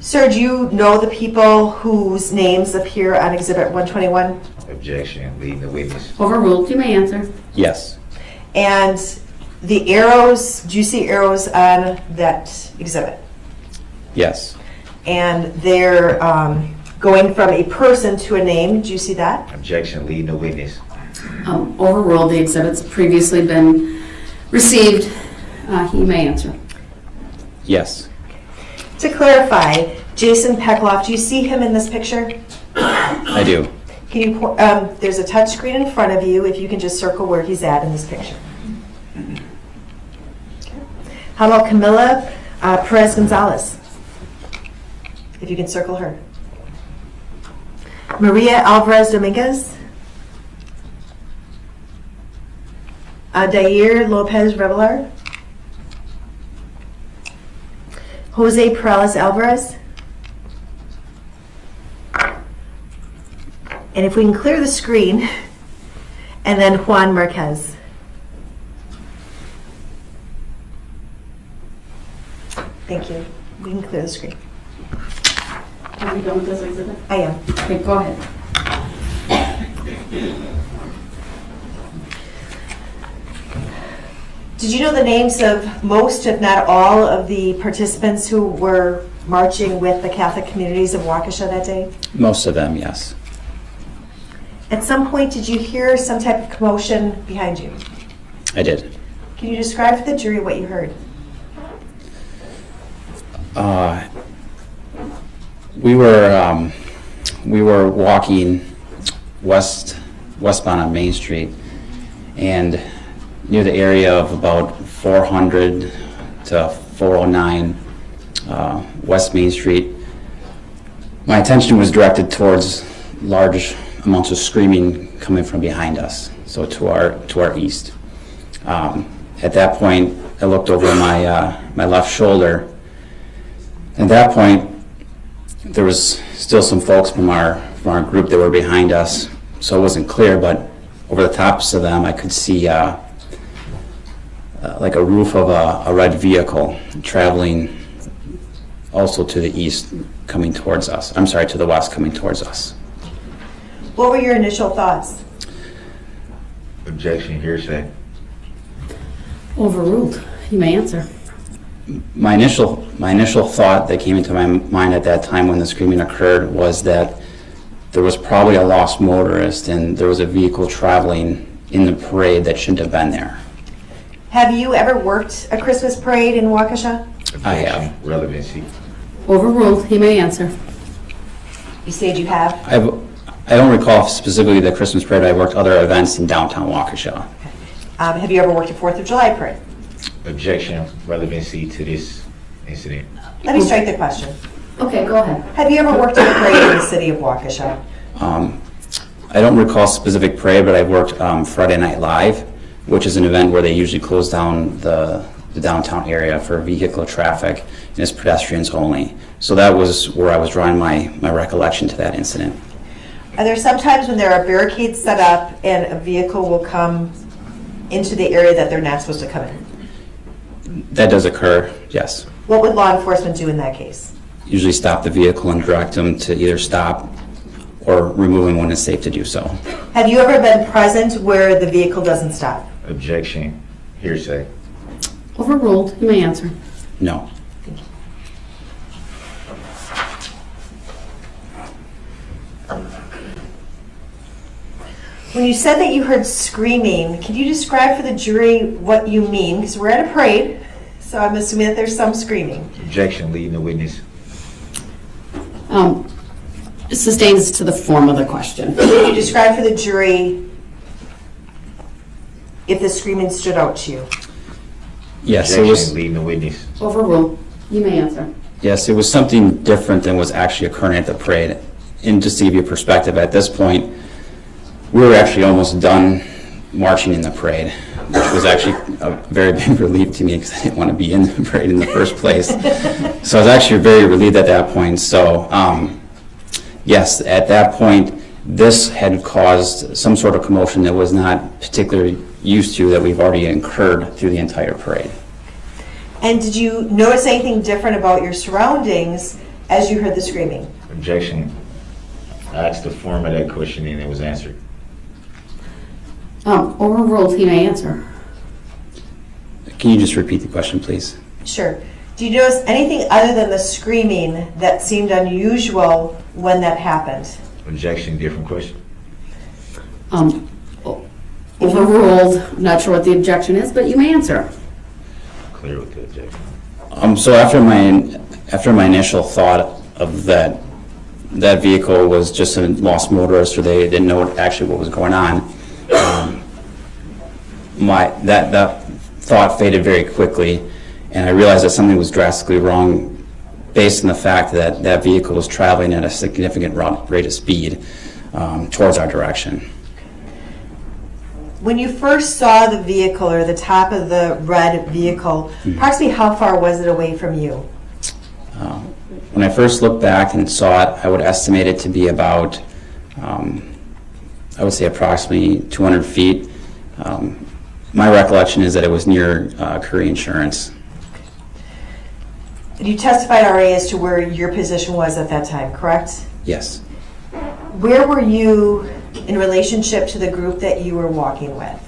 Sir, do you know the people whose names appear on exhibit 121? Objection, leading the witness. Overruled, you may answer. Yes. And the arrows, do you see arrows on that exhibit? Yes. And they're going from a person to a name. Do you see that? Objection, leading the witness. Overruled, the exhibit's previously been received. He may answer. Yes. To clarify, Jason Peckloff, do you see him in this picture? I do. Can you? There's a touch screen in front of you. If you can just circle where he's at in this picture. Okay. How about Camila Perez Gonzalez? If you can circle her. Maria Alvarez Dominguez. Adair Lopez Revelar. Jose Perales Alvarez. And if we can clear the screen, and then Juan Marquez. Thank you. We can clear the screen. Are we done with this exhibit? I am. Okay, go ahead. Did you know the names of most, if not all, of the participants who were marching with the Catholic communities of Waukesha that day? Most of them, yes. At some point, did you hear some type of commotion behind you? I did. Can you describe for the jury what you heard? We were walking westbound on Main Street, and near the area of about 400 to 409 West Main Street, my attention was directed towards large amounts of screaming coming from behind us, so to our east. At that point, I looked over my left shoulder. At that point, there was still some folks from our group that were behind us, so it wasn't clear, but over the tops of them I could see like a roof of a red vehicle traveling also to the east, coming towards us. I'm sorry, to the west, coming towards us. What were your initial thoughts? Objection, hearsay. Overruled. You may answer. My initial thought that came into my mind at that time when the screaming occurred was that there was probably a lost motorist and there was a vehicle traveling in the parade that shouldn't have been there. Have you ever worked a Christmas parade in Waukesha? I have. Relevancy. Overruled. He may answer. You said you have? I don't recall specifically the Christmas parade. I worked other events in downtown Waukesha. Have you ever worked a 4th of July parade? Objection, relevancy to this incident. Let me strike the question. Okay, go ahead. Have you ever worked a parade in the city of Waukesha? I don't recall a specific parade, but I've worked Friday Night Live, which is an event where they usually close down the downtown area for vehicular traffic and it's pedestrians only. So that was where I was drawing my recollection to that incident. Are there some times when there are barricades set up and a vehicle will come into the area that they're not supposed to come in? That does occur, yes. What would law enforcement do in that case? Usually stop the vehicle and direct them to either stop or remove them when it's safe to do so. Have you ever been present where the vehicle doesn't stop? Objection, hearsay. Overruled. You may answer. No. When you said that you heard screaming, can you describe for the jury what you mean? Because we're at a parade, so I'm assuming that there's some screaming. Objection, leading the witness. sustains to the form of the question. Can you describe for the jury if the screaming stood out to you? Yes, it was. Objection, leading the witness. Overruled. You may answer. Yes, it was something different than was actually occurring at the parade. And just to give you perspective, at this point, we were actually almost done marching in the parade, which was actually a very big relief to me because I didn't want to be in the parade in the first place. So I was actually very relieved at that point. So yes, at that point, this had caused some sort of commotion that was not particularly used to that we've already incurred through the entire parade. And did you notice anything different about your surroundings as you heard the screaming? Objection. I asked the form of that question and it was answered. Overruled. He may answer. Can you just repeat the question, please? Sure. Do you notice anything other than the screaming that seemed unusual when that happened? Objection, different question. Overruled. I'm not sure what the objection is, but you may answer. Clear with the objection. So after my initial thought of that vehicle was just a lost motorist, or they didn't know actually what was going on, that thought faded very quickly, and I realized that something was drastically wrong based on the fact that that vehicle was traveling at a significant rate of speed towards our direction. When you first saw the vehicle or the top of the red vehicle, approximately how far was it away from you? When I first looked back and saw it, I would estimate it to be about, I would say approximately 200 feet. My recollection is that it was near Curry Insurance. You testified already as to where your position was at that time, correct? Yes. Where were you in relationship to the group that you were walking with?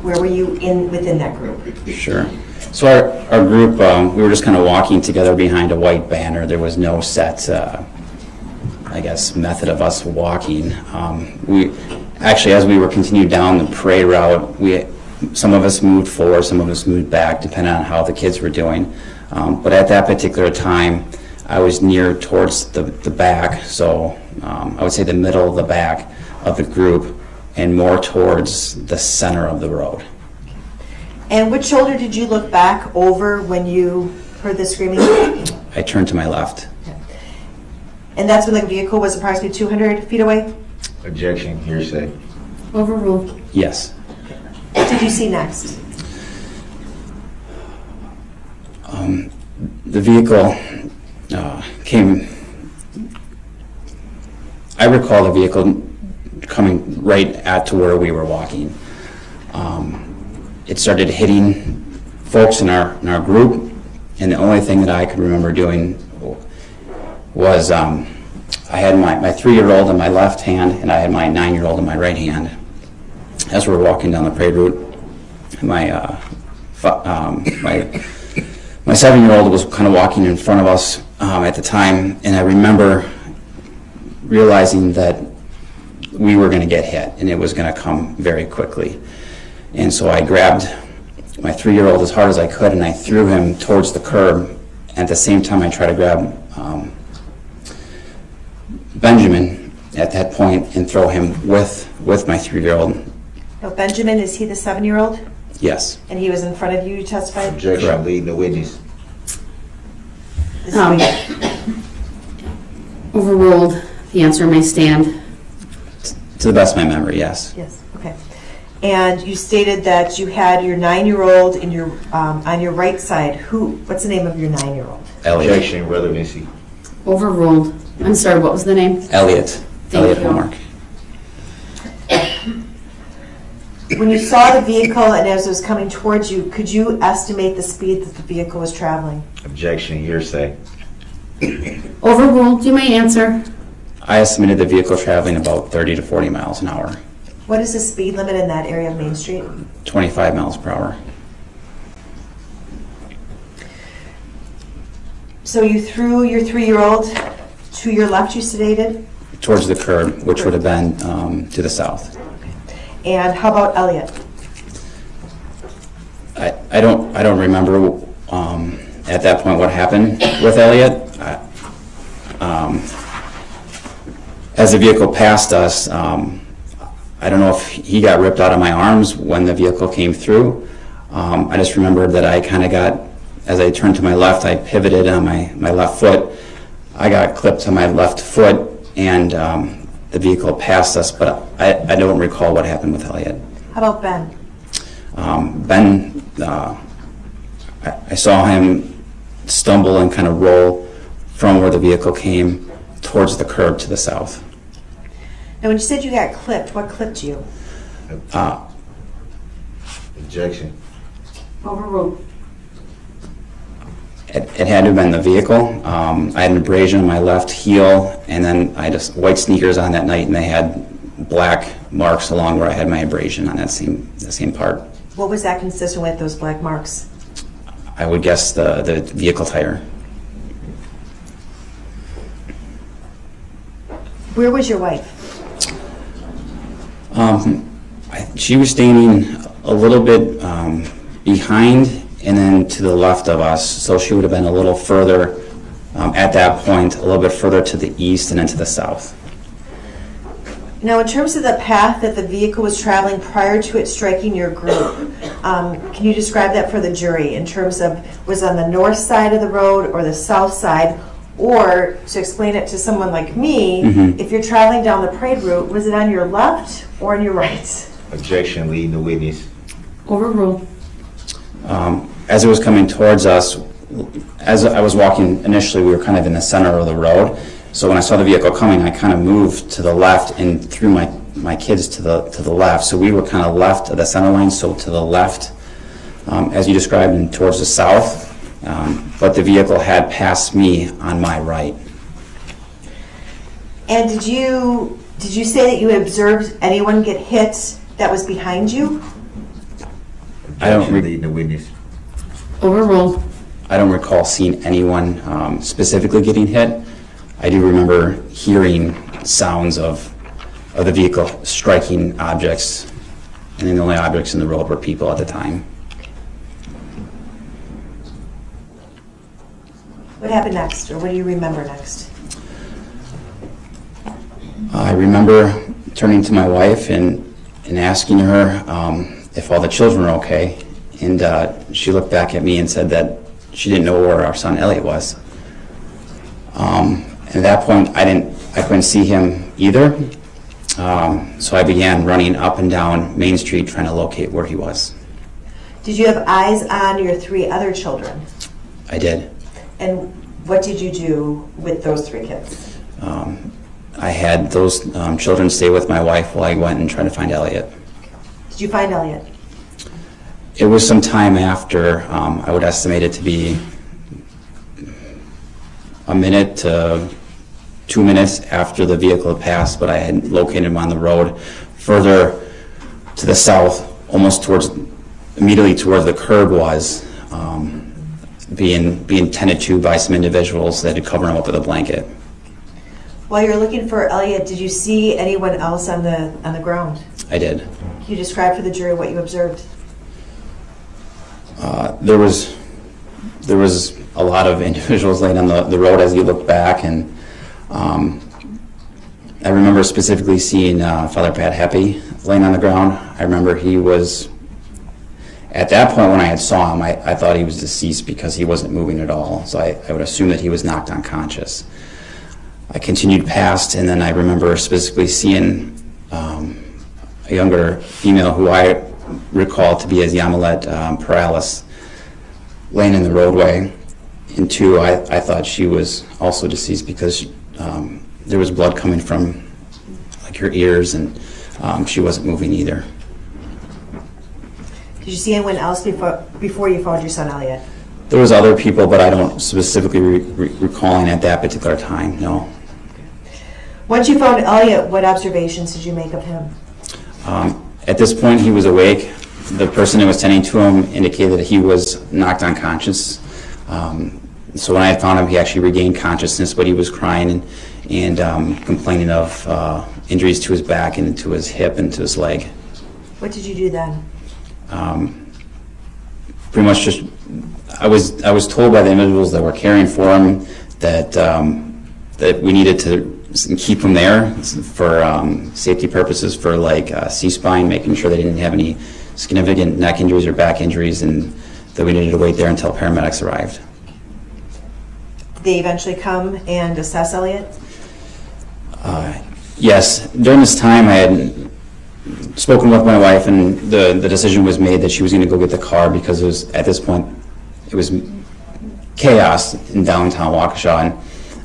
Where were you within that group? Sure. So our group, we were just kind of walking together behind a white banner. There was no set, I guess, method of us walking. We actually, as we were continuing down the parade route, some of us moved forward, some of us moved back, depending on how the kids were doing. But at that particular time, I was near towards the back, so I would say the middle of the back of the group, and more towards the center of the road. And which shoulder did you look back over when you heard the screaming? I turned to my left. And that's when the vehicle was approximately 200 feet away? Objection, hearsay. Overruled. Yes. What did you see next? The vehicle came, I recall the vehicle coming right at to where we were walking. It started hitting folks in our group, and the only thing that I could remember doing was I had my 3-year-old in my left hand, and I had my 9-year-old in my right hand. As we were walking down the parade route, my 7-year-old was kind of walking in front of us at the time, and I remember realizing that we were going to get hit, and it was going to come very quickly. And so I grabbed my 3-year-old as hard as I could, and I threw him towards the curb. At the same time, I tried to grab Benjamin at that point and throw him with my 3-year-old. No, Benjamin, is he the 7-year-old? Yes. And he was in front of you, you testified? Objection, Correct. leading the witness. This is Overruled. The answer may stand. To the best of my memory, yes. Yes, okay. And you stated that you had your 9-year-old in your on your right side. What's the name of your 9-year-old? Elliot. Objection, relevancy. Overruled. I'm sorry, what was the name? Elliot. Thank Elliot you. Hallmark. When you saw the vehicle and as it was coming towards you, could you estimate the speed that the vehicle was traveling? Objection, hearsay. Overruled. You may answer. I estimated the vehicle traveling about 30 to 40 miles an hour, What is the speed limit in that area of Main Street? 25 miles per hour. So you threw your 3-year-old to your left, you stated? Towards the curb, which would have been to the south. And how about Elliot? I don't remember at that point what happened with Elliot. as the vehicle passed us, I don't know if he got ripped out of my arms when the vehicle came through. I just remember that I kind of got, as I turned to my left, I pivoted on my left foot. I got clipped to my left foot, and the vehicle passed us, but I don't recall what happened with Elliot. How about Ben? Ben, I saw him stumble and kind of roll from where the vehicle came towards the curb to the south. Now, when you said you got clipped, what clipped you? Ejection. Overruled. It had to have been the vehicle. I had an abrasion on my left heel, and then I had white sneakers on that night, and they had black marks along where I had my abrasion on that same part. What was that consistent with, those black marks? I would guess the vehicle tire. Where was your wife? She was standing a little bit behind and then to the left of us, so she would have been a little further at that point, a little bit further to the east and then to the south. Now, in terms of the path that the vehicle was traveling prior to it striking your group, can you describe that for the jury in terms of, was it on the north side of the road or the south side? Or, to explain it to someone like me, if you're traveling down the parade route, was it on your left or on your right? Objection, leading the witness. Overruled. As it was coming towards us, as I was walking initially, we were kind of in the center of the road. So when I saw the vehicle coming, I kind of moved to the left and threw my kids to the left. So we were kind of left of the center line, so to the left, as you described, and towards the south. But the vehicle had passed me on my right. And did you say that you observed anyone get hit that was behind you? Objection, leading the witness. Overruled. I don't recall seeing anyone specifically getting hit. I do remember hearing sounds of the vehicle striking objects, and then the only objects in the road were people at the time. What happened next, or what do you remember next? I remember turning to my wife and asking her if all the children were okay, and she looked back at me and said that she didn't know where our son Elliot was. And at that point, I couldn't see him either, so I began running up and down Main Street trying to locate where he was. Did you have eyes on your 3 other children? I did. And what did you do with those 3 kids? I had those children stay with my wife while I went and tried to find Elliot. Did you find Elliot? It was some time after. I would estimate it to be a minute to 2 minutes after the vehicle had passed, but I had located him on the road further to the south, almost immediately towards the curb was, being tended to by some individuals that had covered him up with a blanket. While you were looking for Elliot, did you see anyone else on the ground? I did. Can you describe for the jury what you observed? There was a lot of individuals laying on the road as you look back, and I remember specifically seeing Father Pat Heppy laying on the ground. I remember he was, at that point when I had saw him, I thought he was deceased because he wasn't moving at all, so I would assume that he was knocked unconscious. I continued past, and then I remember specifically seeing a younger female who I recall to be as Yamilet Perales laying in the roadway. And 2, I thought she was also deceased because there was blood coming from like her ears, and she wasn't moving either. Did you see anyone else before you found your son Elliot? There was other people, but I don't specifically recalling at that particular time, no. Once you found Elliot, what observations did you make of him? At this point, he was awake. The person that was tending to him indicated that he was knocked unconscious. So when I had found him, he actually regained consciousness, but he was crying and complaining of injuries to his back and to his hip and to his leg. What did you do then? Pretty much just, I was told by the individuals that were caring for him that that we needed to keep them there for safety purposes, for like C-spine, making sure they didn't have any significant neck injuries or back injuries, and that we needed to wait there until paramedics arrived. Did they eventually come and assess Elliot? Yes, during this time I had spoken with my wife, and the decision was made that she was going to go get the car, because it was, at this point, it was chaos in downtown Waukesha.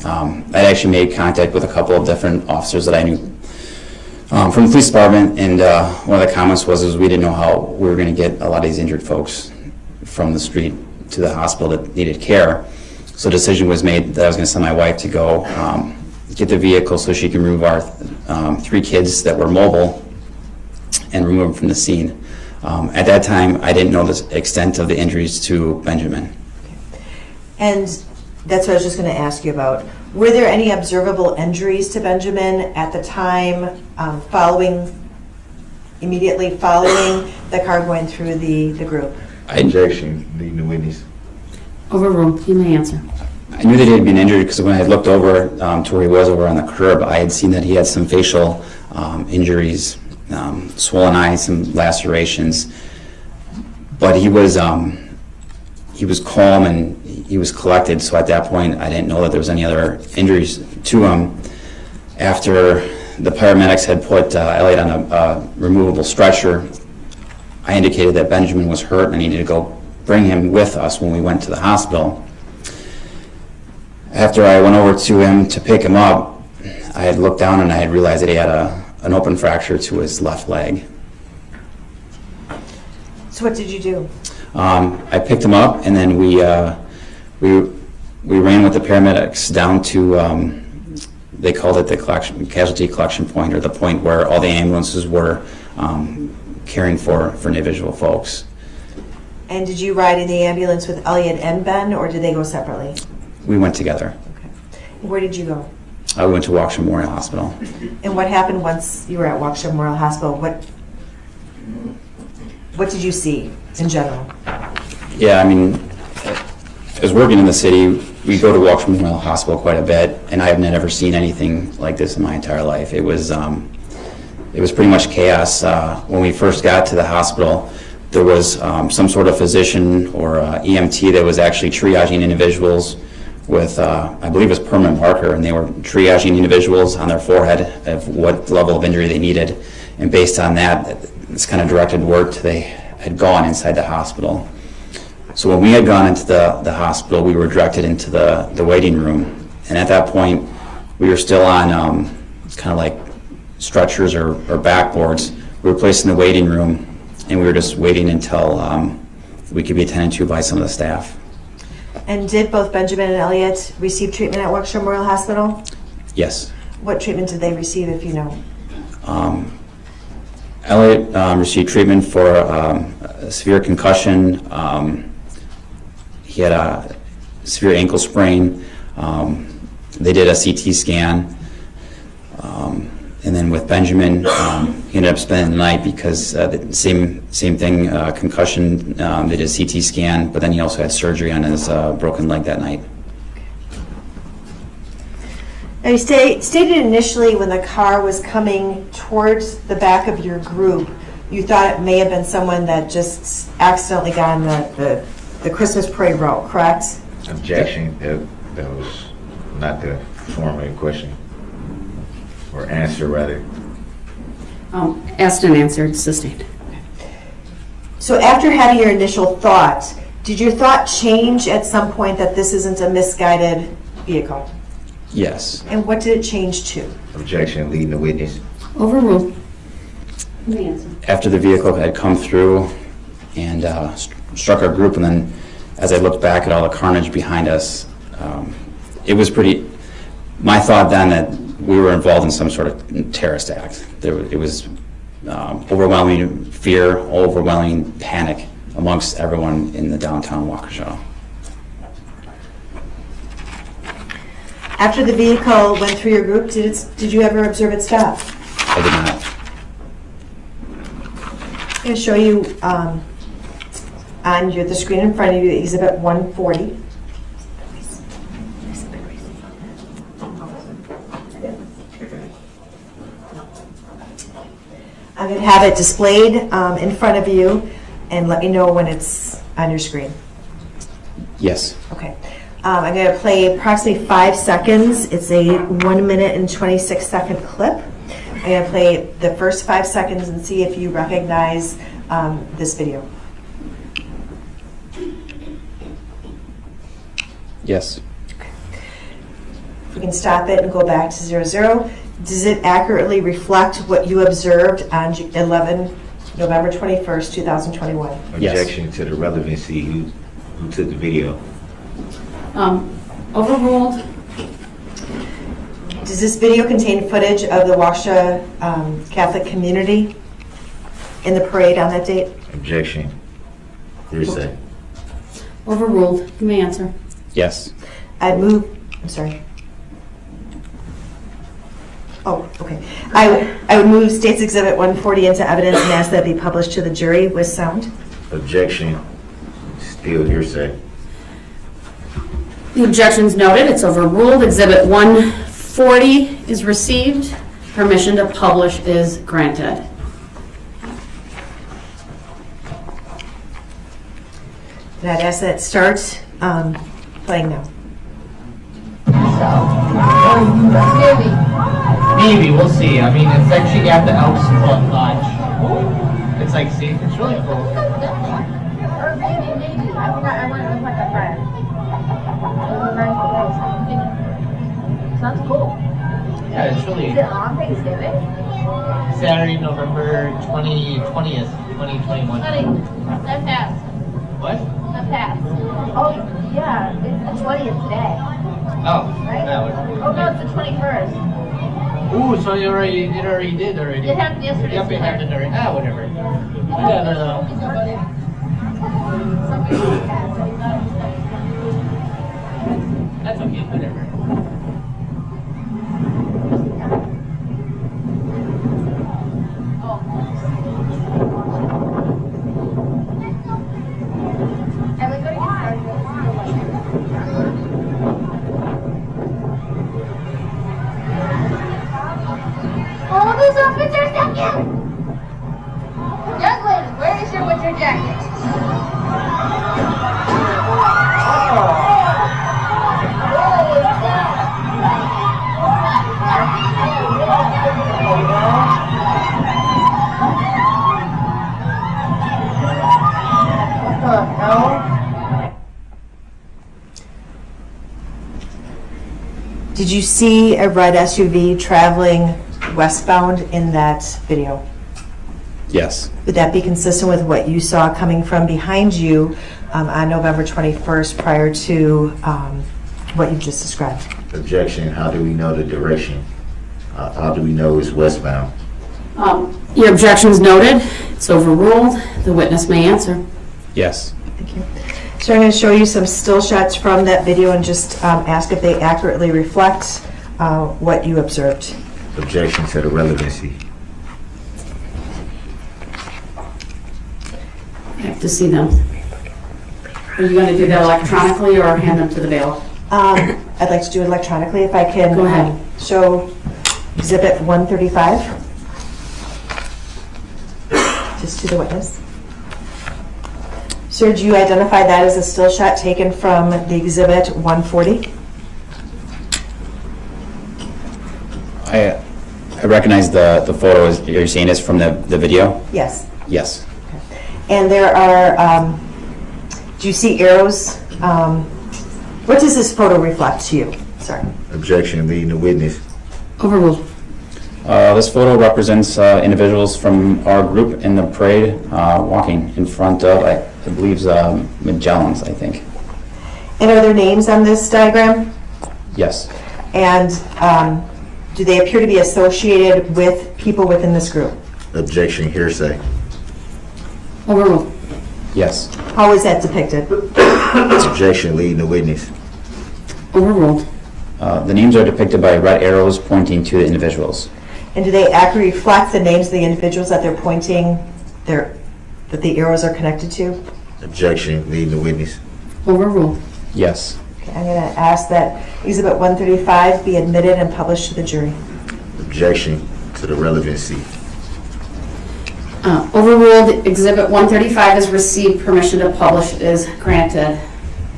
And I'd actually made contact with a couple of different officers that I knew from the police department, and one of the comments was we didn't know how we were going to get a lot of these injured folks from the street to the hospital that needed care. So the decision was made that I was going to send my wife to go get the vehicle so she can remove our 3 kids that were mobile and remove them from the scene. At that time, I didn't know the extent of the injuries to Benjamin. And that's what I was just going to ask you about. Were there any observable injuries to Benjamin at the time immediately following the car going through the group? Objection, leading the witness. Overruled. You may answer. I knew that he had been injured because when I had looked over to where he was over on the curb, I had seen that he had some facial injuries, swollen eyes, some lacerations. But he was calm and he was collected, so at that point I didn't know that there was any other injuries to him. After the paramedics had put Elliot on a removable stretcher, I indicated that Benjamin was hurt and I needed to go bring him with us when we went to the hospital. After I went over to him to pick him up, I had looked down and I had realized that he had an open fracture to his left leg. So what did you do? I picked him up, and then we ran with the paramedics down to, they called it the casualty collection point, or the point where all the ambulances were caring for individual folks. And did you ride in the ambulance with Elliot and Ben, or did they go separately? We went together. Okay. Where did you go? We went to Waukesha Memorial Hospital. And what happened once you were at Waukesha Memorial Hospital? What did you see in general? Yeah, I mean, as working in the city, we go to Waukesha Memorial Hospital quite a bit, and I have never seen anything like this in my entire life. It was pretty much chaos. When we first got to the hospital, there was some sort of physician or EMT that was actually triaging individuals with, I believe it was permanent marker, and they were triaging individuals on their forehead of what level of injury they needed. And based on that, it's kind of directed word to they had gone inside the hospital. So when we had gone into the hospital, we were directed into the waiting room. And at that point, we were still on kind of like stretchers or backboards. We were placed in the waiting room, and we were just waiting until we could be attended to by some of the staff. And did both Benjamin and Elliot receive treatment at Waukesha Memorial Hospital? Yes. What treatment did they receive, if you know? Elliot received treatment for a severe concussion. He had a severe ankle sprain. They did a CT scan. And then with Benjamin, he ended up spending the night because the same thing, concussion. They did a CT scan, but then he also had surgery on his broken leg that night. Now you stated initially when the car was coming towards the back of your group, you thought it may have been someone that just accidentally got on the Christmas parade route, correct? Objection. That was not the form of the question. Or answer, rather. Asked and answered, sustained. So after having your initial thought, did your thought change at some point that this isn't a misguided vehicle? Yes. And what did it change to? Objection, leading the witness. Overruled. You may answer. After the vehicle had come through and struck our group, and then as I looked back at all the carnage behind us, it was pretty, my thought then that we were involved in some sort of terrorist act. It was overwhelming fear, overwhelming panic amongst everyone in the downtown Waukesha. After the vehicle went through your group, did you ever observe it stop? I did not. I'm going to show you on the screen in front of you Exhibit 140. have it displayed in front of you, and let me know when it's on your screen. Yes. Okay. I'm going to play approximately 5 seconds. It's a 1 minute and 26-second clip. I'm going to play the first 5 seconds and see if you recognize this video. Yes. If we can stop it and go back to 00. Does it accurately reflect what you observed on November 21st, 2021? Yes. Objection to the relevancy. Who took the video? Overruled. Does this video contain footage of the Waukesha Catholic community in the parade on that date? Objection. Hearsay. Overruled. You may answer. Yes. I'm sorry. Oh, okay. I would move State's Exhibit 140 into evidence and ask that it be published to the jury with sound. Objection. Still hearsay. The objection's noted. It's overruled. Exhibit 140 is received. Permission to publish is granted. And I'd ask that it start playing now. Maybe, we'll see. I mean, it's actually at the Elks Club Lodge. It's like, see, it's really cool. Or maybe. I went with like a friend. Sounds cool. Yeah, it's really... Is it on Thanksgiving? Saturday, November 20th, 2021. Honey, that passed. What? That passed. Oh, yeah, it's the 20th today. Oh, Right? Oh, no, it's the 21st. Ooh, so it already did. It happened yesterday. Yep, it happened already. Ah, whatever. Whatever, though. That's okay, whatever. And we go to get oh, those outfits are so cute! Young lady, where is your winter jacket? Did you see a red SUV traveling westbound in that video? Yes. Would that be consistent with what you saw coming from behind you on November 21st prior to what you just described? Objection. How do we know the direction? How do we know it's westbound? Your objection's noted. It's overruled. The witness may answer. Yes. Thank you. So I'm going to show you some still shots from that video and just ask if they accurately reflect what you observed. Objection to the relevancy. I have to see them. Are you going to do that electronically or hand them to the bailiff? I'd like to do it electronically if I can. Go ahead. Show Exhibit 135 just to the witness. Sir, do you identify that as a still shot taken from the Exhibit 140? I recognize the photos you're seeing is from the video? Yes. Yes. And there are, do you see arrows? What does this photo reflect to you? Sorry. Objection. Leading the witness. Overruled. This photo represents individuals from our group in the parade walking in front of, I believe, Magellan's, I think. And are there names on this diagram? Yes. And do they appear to be associated with people within this group? Objection. Hearsay. Overruled. Yes. How is that depicted? Objection. Leading the witness. Overruled. The names are depicted by red arrows pointing to the individuals. And do they accurately reflect the names of the individuals that they're pointing, that the arrows are connected to? Objection. Leading the witness. Overruled. Yes. Okay, I'm going to ask that Exhibit 135 be admitted and published to the jury. Objection to the relevancy. Overruled, Exhibit 135 is received, permission to publish is granted.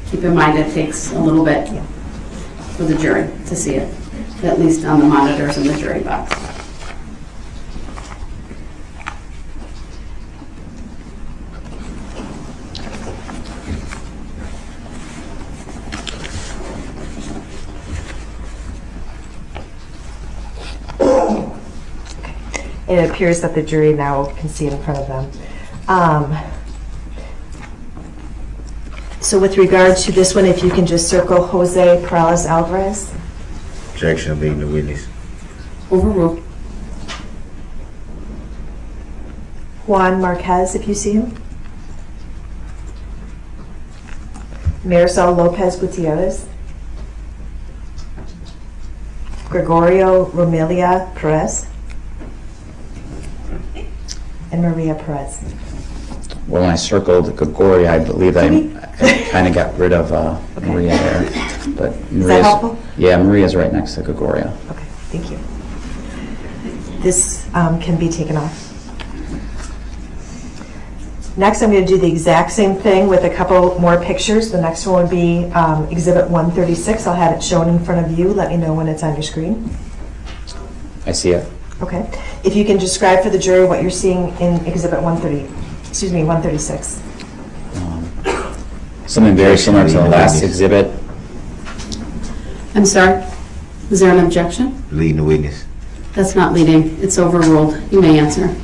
Keep in mind it takes a little bit for the jury to see it, at least on the monitors in the jury box. It appears that the jury now can see it in front of them. So with regard to this one, if you can just circle Jose Perales Alvarez. Objection of leading the witness. Overruled. Juan Marquez, if you see him. Marisol Lopez Gutierrez. Gregorio Romelia Perez. And Maria Perez. Well, when I circled Gregoria, I believe I kind of got rid of Maria there. But Is that helpful? Yeah, Maria's right next to Gregoria. Okay, thank you. This can be taken off. Next, I'm going to do the exact same thing with a couple more pictures. The next one would be Exhibit 136. I'll have it shown in front of you. Let me know when it's on your screen. I see it. Okay. If you can describe for the jury what you're seeing in Exhibit 136. Something very similar to the last exhibit. I'm sorry, is there an objection? Leading the witness. That's not leading, it's overruled. You may answer.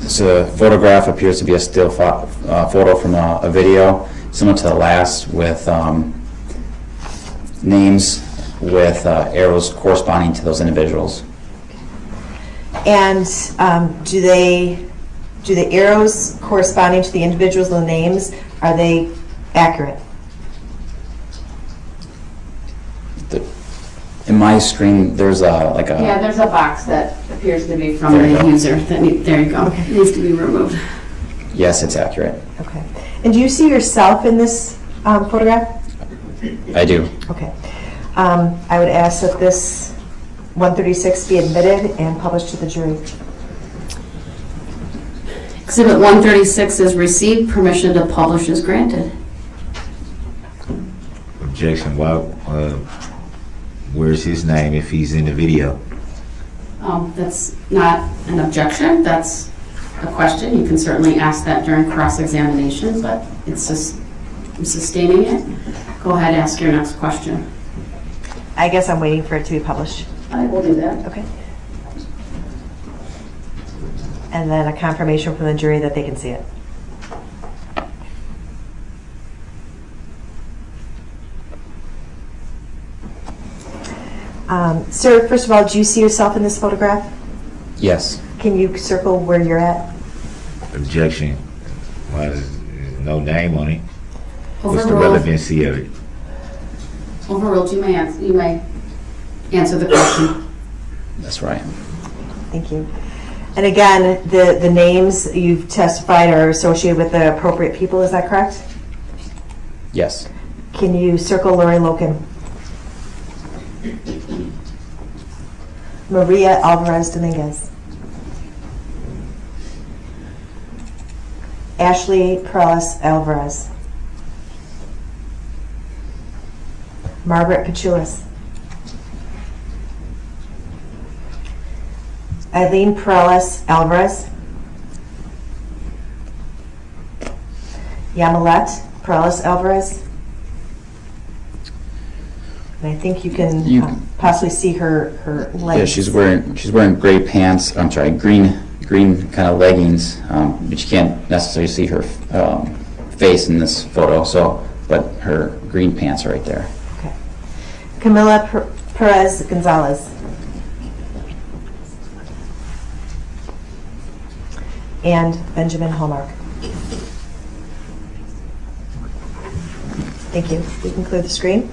This photograph appears to be a still photo from a video, similar to the last, with names with arrows corresponding to those individuals. And do the arrows corresponding to the individuals and the names, are they accurate? In my screen, there's like a... Yeah, there's a box that appears to be from the user. There you go. Okay. It needs to be removed. Yes, it's accurate. Okay. And do you see yourself in this photograph? I do. Okay. I would ask that this 136 be admitted and published to the jury. Exhibit 136 is received, permission to publish is granted. Objection. Why? Where's his name if he's in the video? That's not an objection, that's a question. You can certainly ask that during cross-examination, but it's just, I'm sustaining it. Go ahead, ask your next question. I guess I'm waiting for it to be published. I will do that. Okay. And then a confirmation from the jury that they can see it. Sir, first of all, do you see yourself in this photograph? Yes. Can you circle where you're at? Objection. Why there's no name on it? What's the Overruled. relevancy of it? Overruled. You may answer the question. That's right. Thank you. And again, the names you've testified are associated with the appropriate people, is that correct? Yes. Can you circle Lori Loken? Maria Alvarez Dominguez. Ashley Perales Alvarez. Margaret Pachulis. Eileen Perales Alvarez. Yamilet Perales Alvarez. And I think you can possibly see her legs. Yeah, she's wearing gray pants. I'm sorry, green kind of leggings, but you can't necessarily see her face in this photo. So, but her green pants are right there. Okay. Camila Perez Gonzalez. And Benjamin Hallmark. Thank you. We can clear the screen.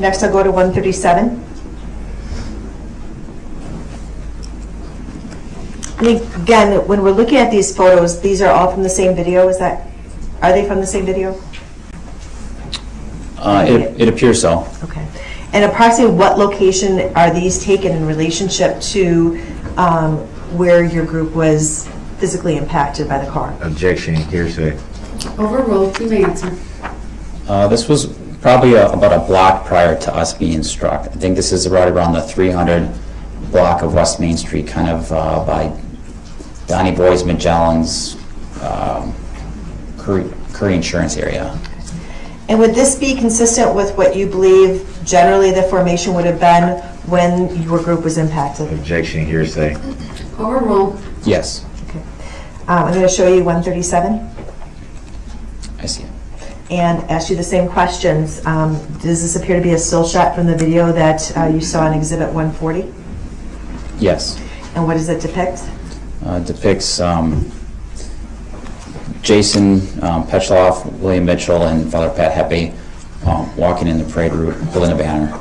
Next, I'll go to 137. And again, when we're looking at these photos, these are all from the same video. Are they from the same video? It appears so. Okay. And approximately what location are these taken in relationship to where your group was physically impacted by the car? Objection, hearsay. Overruled. You may answer. This was probably about a block prior to us being struck. I think this is right around the 300 block of West Main Street, kind of by Donnie Boy's, Magellan's, Curry Insurance area. And would this be consistent with what you believe generally the formation would have been when your group was impacted? Objection, hearsay. Overruled. Yes, I'm going to show you 137 I see it. and ask you the same questions. Does this appear to be a still shot from the video that you saw in Exhibit 140? Yes. And what does it depict? Depicts Jason Petchloff, William Mitchell, and Father Pat Heppe walking in the parade route, holding a banner.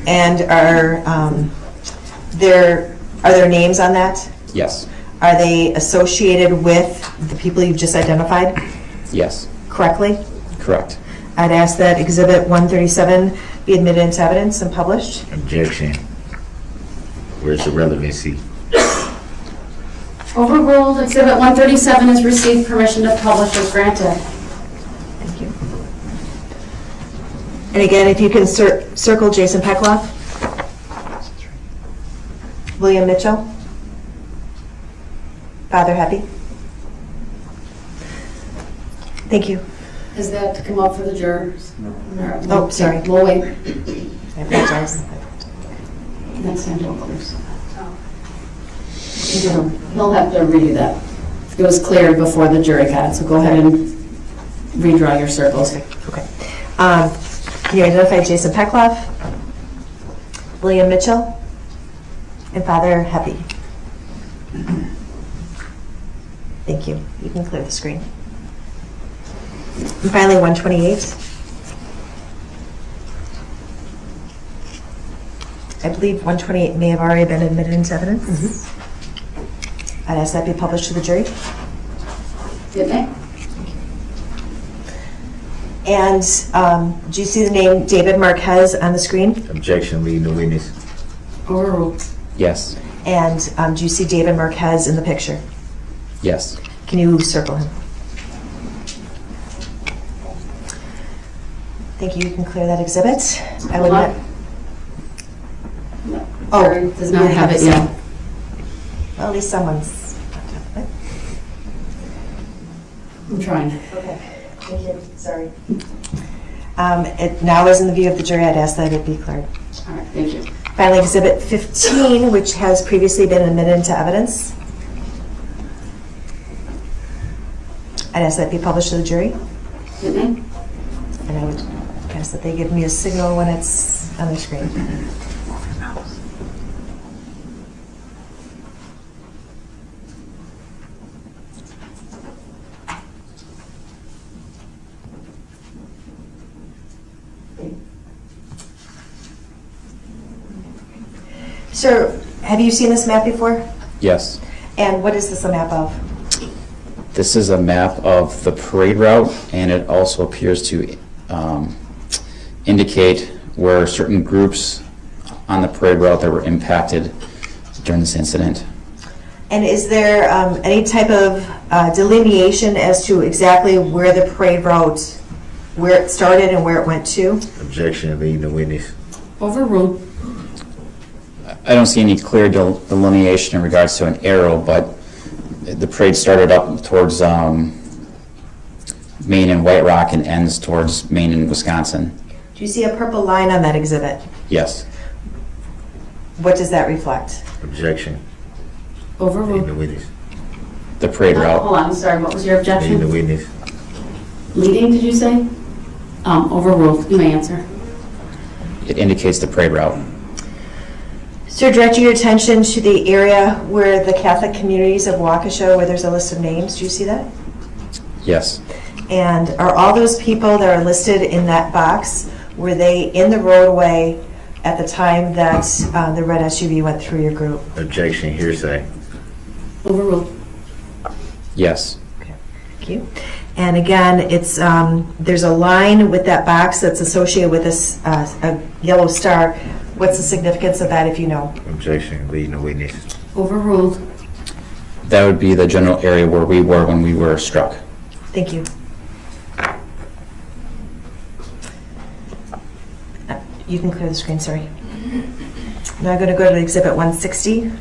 And are there names on that? Yes. Are they associated with the people you've just identified Yes. correctly? Correct. I'd ask that Exhibit 137 be admitted into evidence and published. Objection. Where's the relevancy? Overruled. Exhibit 137 has received permission to publish as granted. Thank you. And again, if you can circle Jason Peckloff, William Mitchell, Father Heppe. Thank you. Is that to come up for the jurors? No. Oh, sorry. We'll wait. I apologize. Next time, don't close. He'll have to redo that. It was cleared before the jury got it, so go ahead and redraw your circles. Okay. Can you identify Jason Peckloff, William Mitchell, and Father Heppe? Thank you. You can clear the screen. And finally, 128. I believe 128 may have already been admitted into evidence. I'd ask that be published to the jury. It may. And do you see the name David Marquez on the screen? Objection, leading the witness. Overruled. Yes. And do you see David Marquez in the picture? Yes. Can you circle him? Thank you. You can clear that exhibit. I would not. Oh, Jury does not have it yet. Well, at least someone's on top of it. I'm trying. Okay. Thank you. Sorry. It now is in the view of the jury. I'd ask that it be cleared. All right, thank you. Finally, Exhibit 15, which has previously been admitted into evidence. I'd ask that be published to the jury. It may. And I would ask that they give me a signal when it's on the screen. Sir, have you seen this map before? Yes. And what is this a map of? This is a map of the parade route, and it also appears to indicate where certain groups on the parade route that were impacted during this incident. And is there any type of delineation as to exactly where the parade route, where it started and where it went to? Objection, leading the witness. Overruled. I don't see any clear delineation in regards to an arrow, but the parade started up towards Maine and White Rock and ends towards Maine and Wisconsin. Do you see a purple line on that exhibit? Yes. What does that reflect? Objection, Overruled. leading the witness. The parade route. Hold on, I'm sorry, what was your Leading the objection? witness. Leading, did you say? Overruled. You may answer. It indicates the parade route. Sir, directing your attention to the area where the Catholic communities of Waukesha, where there's a list of names. Do you see that? Yes. And are all those people that are listed in that box, were they in the roadway at the time that the red SUV went through your group? Objection, hearsay. Overruled. Yes. Thank you. And again, it's there's a line with that box that's associated with this a yellow star. What's the significance of that, if you know? Objection, leading the witness. Overruled. That would be the general area where we were when we were struck. Thank you. You can clear the screen, sorry. Now I'm going to go to Exhibit 160.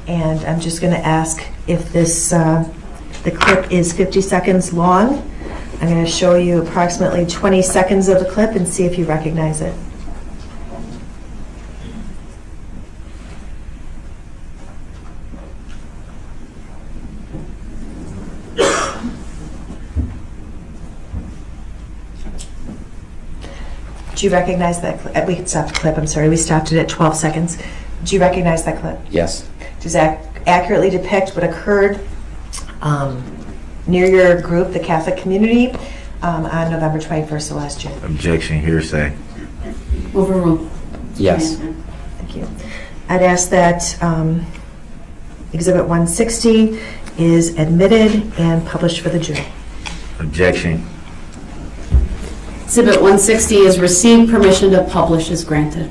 And I'm just going to ask if this, the clip is 50 seconds long. I'm going to show you approximately 20 seconds of the clip and see if you recognize it. Do you recognize that clip? We stopped the clip, I'm sorry. We stopped it at 12 seconds. Do you recognize that clip? Yes. Does that accurately depict what occurred near your group, the Catholic community, on November 21st of last year? Objection, hearsay. Overruled. Yes. Thank you. I'd ask that Exhibit 160 is admitted and published for the jury. Objection. Exhibit 160 is received. Permission to publish is granted.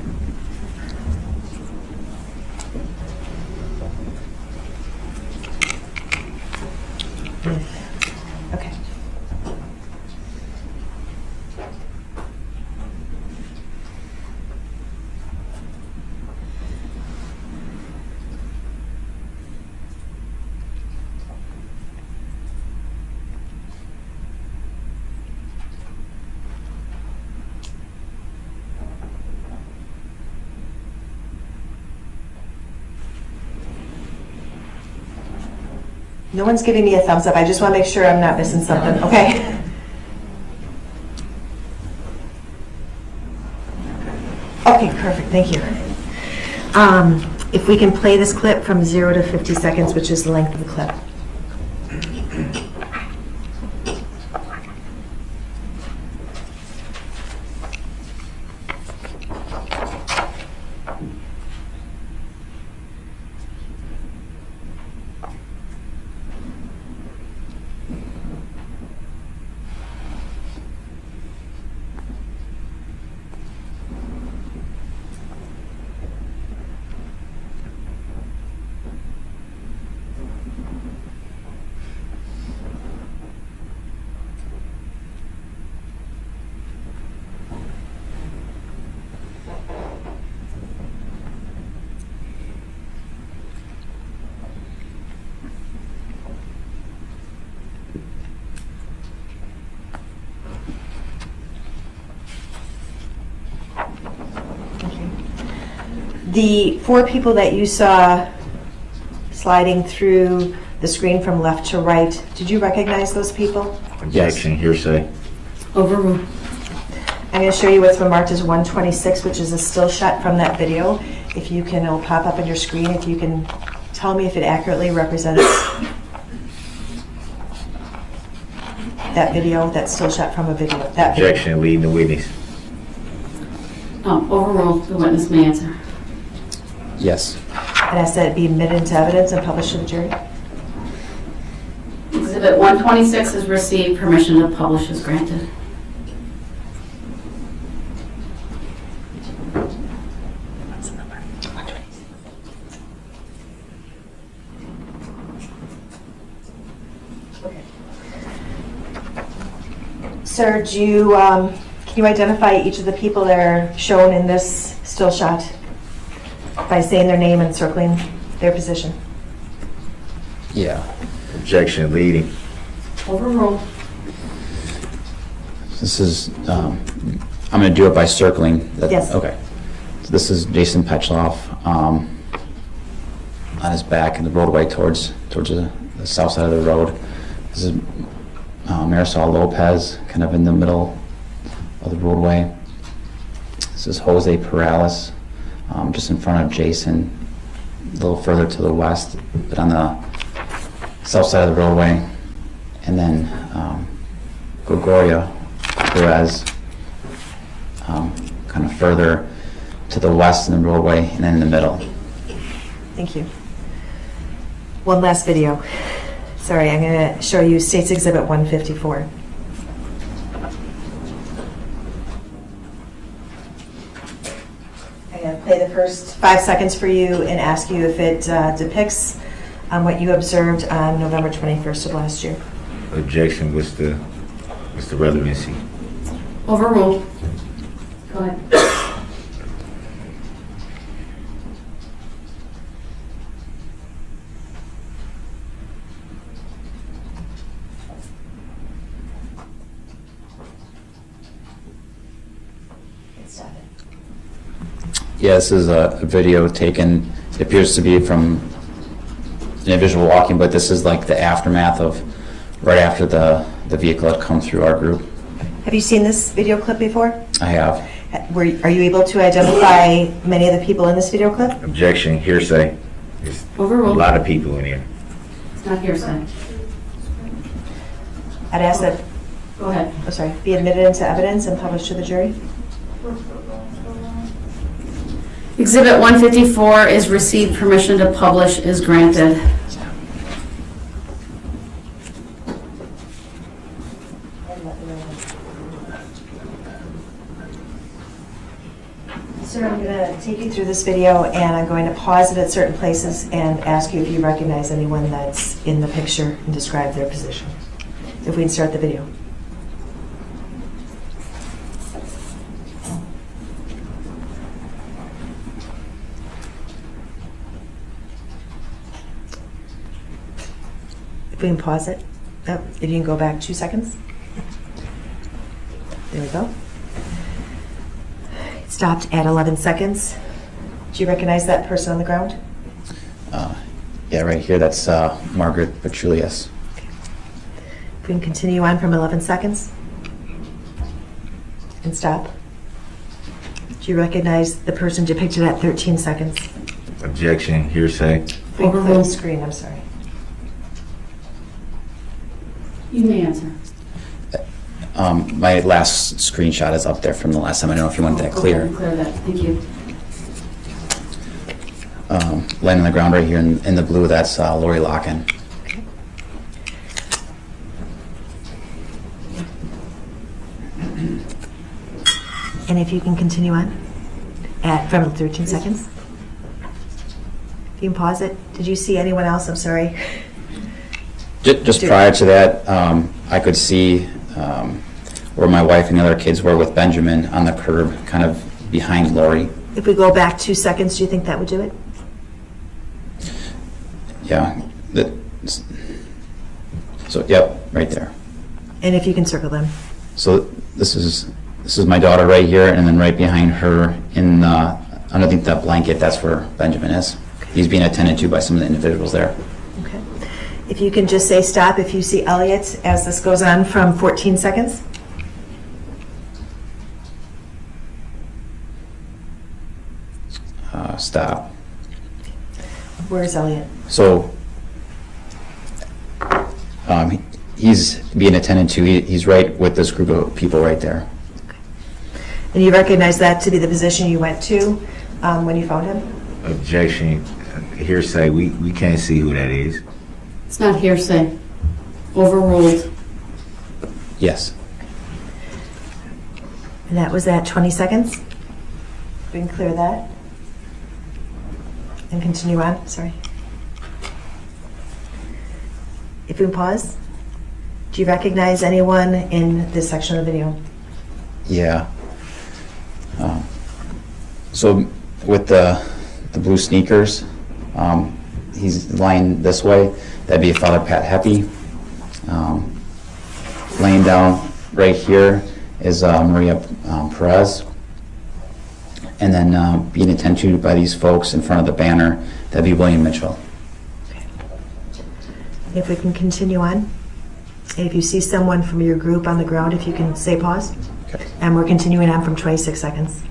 Okay. No one's giving me a thumbs up. I just want to make sure I'm not missing something. Okay. Okay, perfect. Thank you. If we can play this clip from 0 to 50 seconds, which is the length of the clip. The 4 people that you saw sliding through the screen from left to right, did you recognize those people? Objection, hearsay. Overruled. I'm going to show you what's been marked as 126, which is a still shot from that video. If you can, it'll pop up on your screen. If you can tell me if it accurately represents that video, that still shot from a video. That video. Objection, leading the witness. Overruled. The witness may answer. Yes. And ask that it be admitted into evidence and published to the jury. Exhibit 126 is received. Permission to publish is granted. Sir, do you, can you identify each of the people that are shown in this still shot by saying their name and circling their position? Yeah. Objection, leading. Overruled. This is, I'm going to do it by circling. Yes. Okay. So this is Jason Petchloff on his back in the roadway towards the south side of the road. This is Marisol Lopez, kind of in the middle of the roadway. This is Jose Perales, just in front of Jason, a little further to the west, but on the south side of the roadway. And then Gregoria Perez, kind of further to the west in the roadway, and then in the middle. Thank you. One last video. Sorry, I'm going to show you State's Exhibit 154. I'm going to play the first 5 seconds for you and ask you if it depicts what you observed on November 21st of last year. Objection. What's the relevancy? Overruled. Go ahead. Yeah, this is a video taken, it appears to be from an individual walking, but this is like the aftermath of right after the vehicle had come through our group. Have you seen this video clip before? I have. Are you able to identify many of the people in this video clip? Objection. Hearsay. There's Overruled. a lot of people in here. It's not hearsay. I'd ask that, Go ahead. be admitted into evidence and published to the jury. Exhibit 154 is received. Permission to publish is granted. Sir, I'm going to take you through this video, and I'm going to pause it at certain places and ask you if you recognize anyone that's in the picture and describe their position. If we can start the video. If we can pause it. Oh, if you can go back 2 seconds. There we go. It stopped at 11 seconds. Do you recognize that person on the ground? Yeah, right here, that's Margaret Petrulius. If we can continue on from 11 seconds. And stop. Do you recognize the person depicted at 13 seconds? Objection. Hearsay. Overruled. Screen, I'm sorry. You may answer. My last screenshot is up there from the last time. I don't know if you want that clear. Okay, clear that. Thank you. Laying on the ground right here in the blue, that's Lori Locken. Okay. And if you can continue on from 13 seconds. If you can pause it. Did you see anyone else? I'm sorry. Just prior to that, I could see where my wife and the other kids were with Benjamin on the curb, kind of behind Lori. If we go back 2 seconds, do you think that would do it? Yeah. So, yep, right there. And if you can circle them. So this is my daughter right here, and then right behind her, in underneath that blanket, that's where Benjamin is. He's being attended to by some of the individuals there. Okay. If you can just say stop if you see Elliot as this goes on from 14 seconds. Stop. Where's Elliot? So he's being attended to. He's right with this group of people right there. Okay. And you recognize that to be the position you went to when you found him? Objection. Hearsay. We can't see who that is. It's not hearsay. Overruled. Yes. And that was at 20 seconds. We can clear that. And continue on. Sorry. If we pause, do you recognize anyone in this section of the video? Yeah. So with the blue sneakers, he's lying this way. That'd be Father Pat Heppy. Laying down right here is Maria Perez. And then being attended to by these folks in front of the banner, that'd be William Mitchell. Okay. If we can continue on. And if you see someone from your group on the ground, if you can say pause. Okay. And we're continuing on from 26 seconds.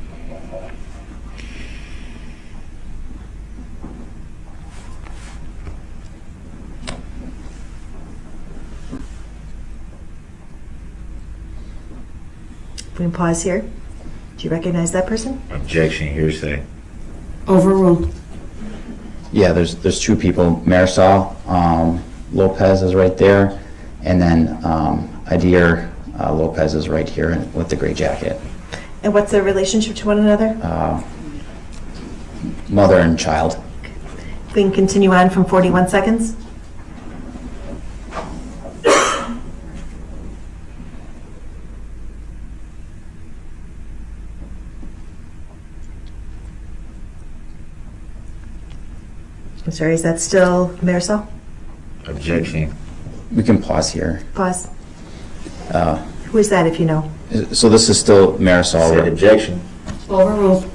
If we can pause here. Do you recognize that person? Objection. Hearsay. Overruled. Yeah, there's two people. Marisol Lopez is right there, and then Adir Lopez is right here with the gray jacket. And what's their relationship to one another? mother and child. We can continue on from 41 seconds. I'm sorry, is that still Marisol? Objection. We can pause here. Pause. Who is that, if you know? So this is still Marisol. Said objection. Overruled.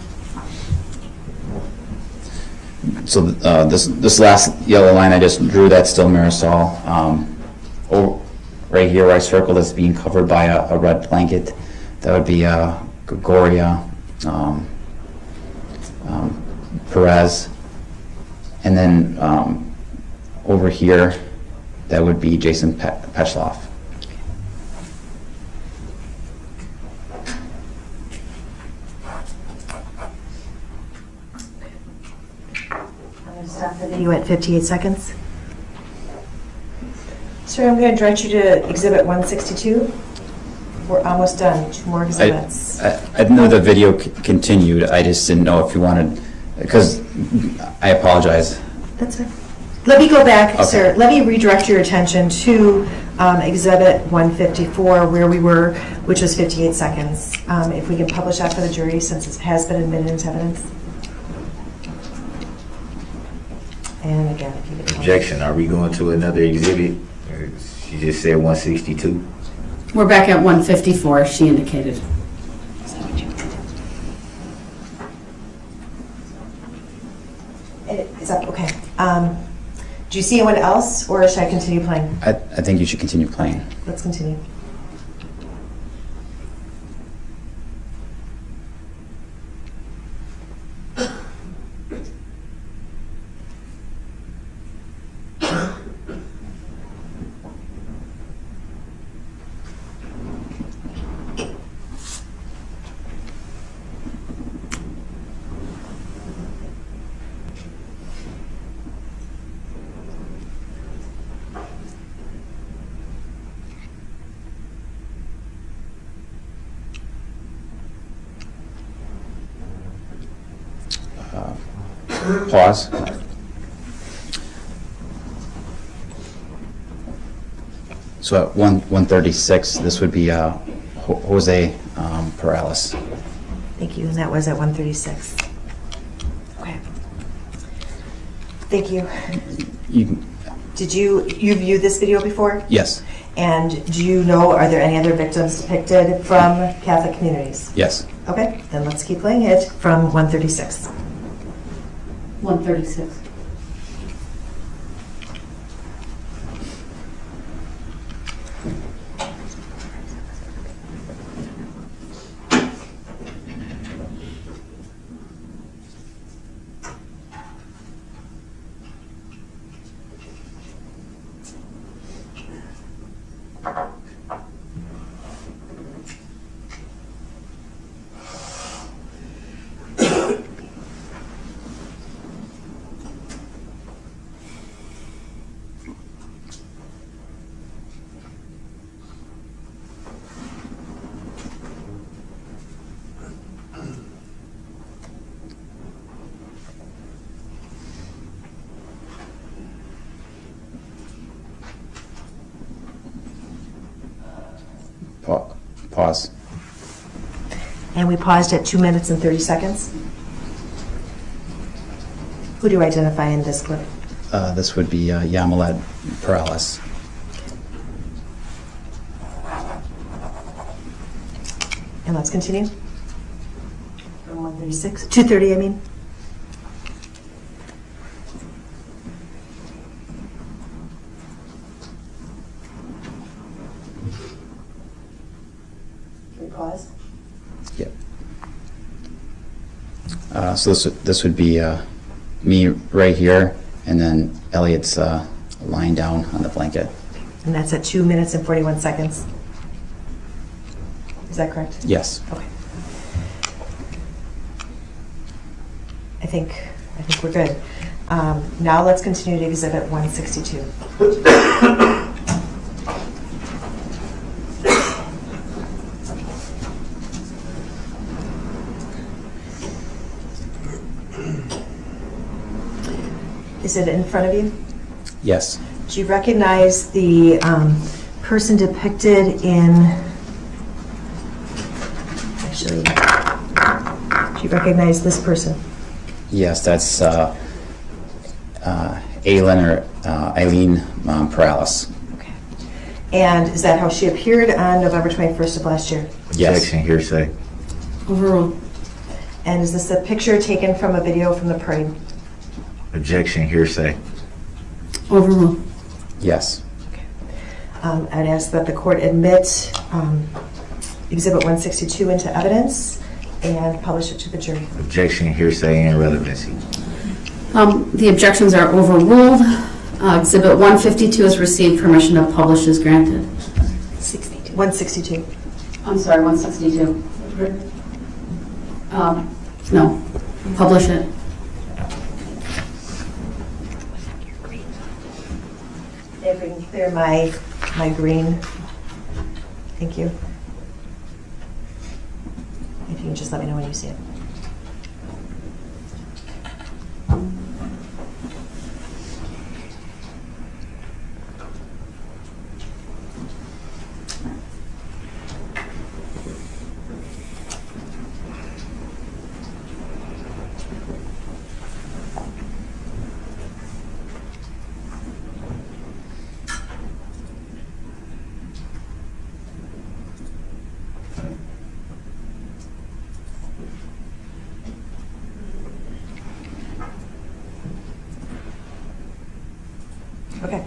So this last yellow line I just drew, that's still Marisol. Right here where I circled is being covered by a red blanket. That would be Gregoria Perez. And then over here, that would be Jason Pechloff. I'm going to stop the video at 58 seconds. Sir, I'm going to direct you to Exhibit 162. We're almost done. 2 more exhibits. I know the video continued. I just didn't know if you wanted, because I apologize. That's fine. Let me go back, Okay. sir. Let me redirect your attention to Exhibit 154, where we were, which was 58 seconds. If we can publish that for the jury, since it has been admitted into evidence. And again, if you could... Objection. Are we going to another exhibit? She just said 162. We're back at 154, she indicated. It's up, okay. Do you see anyone else, or should I continue playing? I think you should continue playing. Let's continue. Pause. So at 136, this would be Jose Perales. Thank you, and that was at 136. Okay. Thank you. Did you viewed this video before? Yes. And do you know, are there any other victims depicted from Catholic communities? Yes. Okay, then let's keep playing it from 136. 136. Pause. And we paused at 2 minutes and 30 seconds. Who do you identify in this clip? This would be Yamilet Perales. And let's continue. From 136, 230, I mean. Can we pause? Yep. So this would be me right here, and then Elliot's lying down on the blanket. And that's at 2 minutes and 41 seconds. Is that correct? Yes. Okay. I think we're good. Now let's continue to Exhibit 162. sit in front of you? Yes. Do you recognize the person depicted in, actually, do you recognize this person? Yes, that's Eileen Perales. Okay. And is that how she appeared on November 21st of last year? Yes. Objection, hearsay. Overruled. And is this a picture taken from a video from the parade? Objection, hearsay. Overruled. Yes. I'd ask that the court admit Exhibit 162 into evidence and publish it to the jury. Objection, hearsay, and relevancy. The objections are overruled. Exhibit 152 has received permission to publish is granted. 162. I'm sorry, 162. No, publish it. If we can clear my green. Thank you. If you can just let me know when you see it. Okay.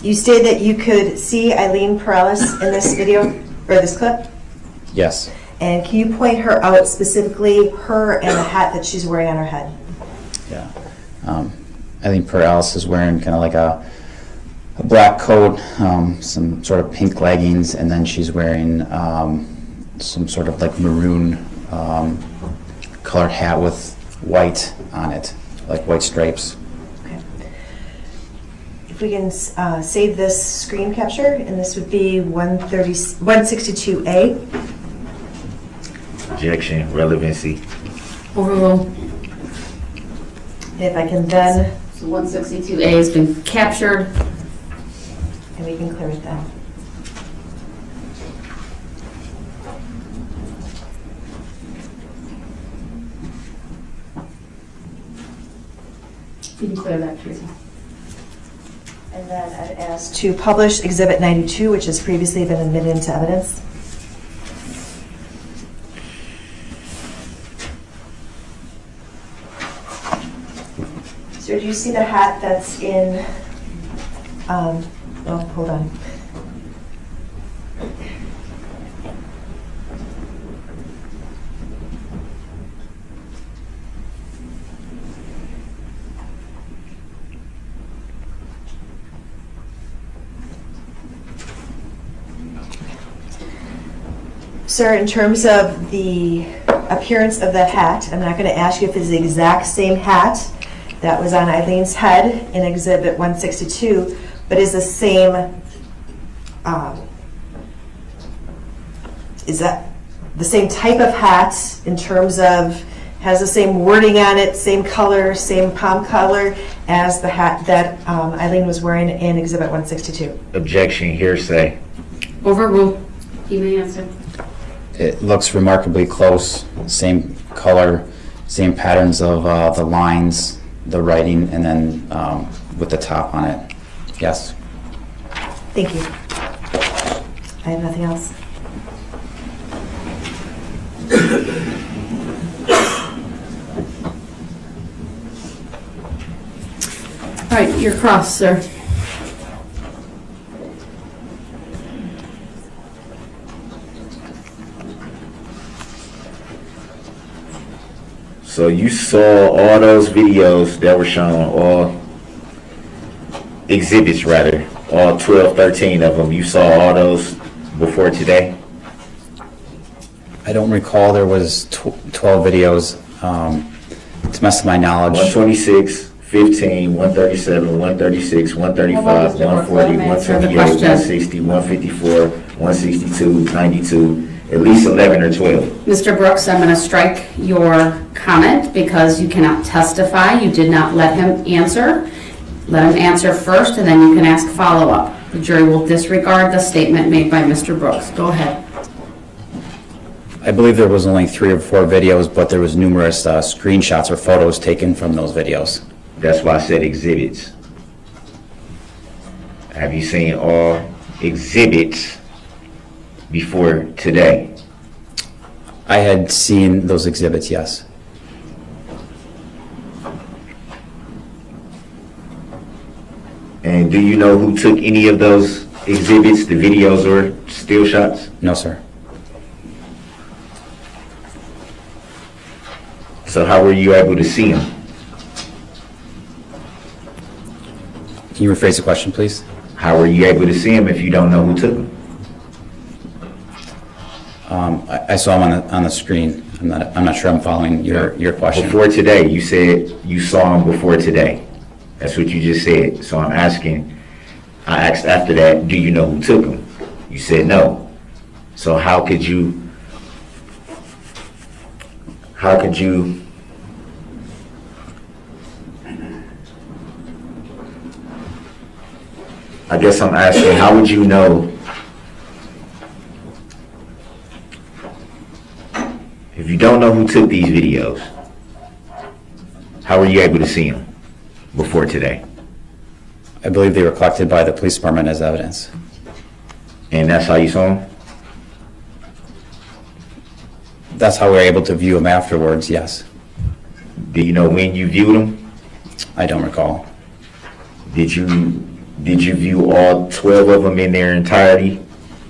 You stated that you could see Eileen Perales in this video, or this clip? Yes. And can you point her out, specifically her and the hat that she's wearing on her head? Yeah. Eileen Perales is wearing kind of like a black coat, some sort of pink leggings, and then she's wearing some sort of like maroon colored hat with white on it, like white stripes. If we can save this screen capture, and this would be 162A. Objection, relevancy. Overruled. If I can then, So 162A has been captured. and we can clear it then. You can clear that, Teresa. And then I'd ask to publish Exhibit 92, which has previously been admitted into evidence. Sir, do you see the hat that's in, oh, hold on. Sir, in terms of the appearance of that hat, I'm not going to ask you if it's the exact same hat that was on Eileen's head in Exhibit 162, but is the same, is that the same type of hat in terms of, has the same wording on it, same color, same palm color as the hat that Eileen was wearing in Exhibit 162? Objection, hearsay. Overruled. You may answer. It looks remarkably close, same color, same patterns of the lines, the writing, and then with the top on it. Yes. Thank you. I have nothing else. All right, you're crossed, sir. So you saw all those videos that were shown, all exhibits rather, all 12, 13 of them. You saw all those before today? I don't recall there was 12 videos. To the best of my knowledge. 126, 15, 137, 136, 135, 140, 128, 160, 154, 162, 92, At least 11 or 12. Mr. Brooks, I'm going to strike your comment because you cannot testify. You did not let him answer. Let him answer first, and then you can ask follow-up. The jury will disregard the statement made by Mr. Brooks. Go ahead. I believe there was only 3 or 4 videos, but there was numerous screenshots or photos taken from those videos. That's why I said exhibits. Have you seen all exhibits before today? I had seen those exhibits, yes. And do you know who took any of those exhibits, the videos or still shots? No, sir. So how were you able to see them? Can you rephrase the question, please? How were you able to see them if you don't know who took them? I saw them on the screen. I'm not sure I'm following your question. Before today, you said you saw them before today. That's what you just said. So I'm asking, I asked after that, do you know who took them? You said no. So how could you, I guess I'm asking, how would you know if you don't know who took these videos? How were you able to see them before today? I believe they were collected by the police department as evidence. And that's how you saw them? That's how we were able to view them afterwards, yes. Do you know when you viewed them? I don't recall. Did you view all 12 of them in their entirety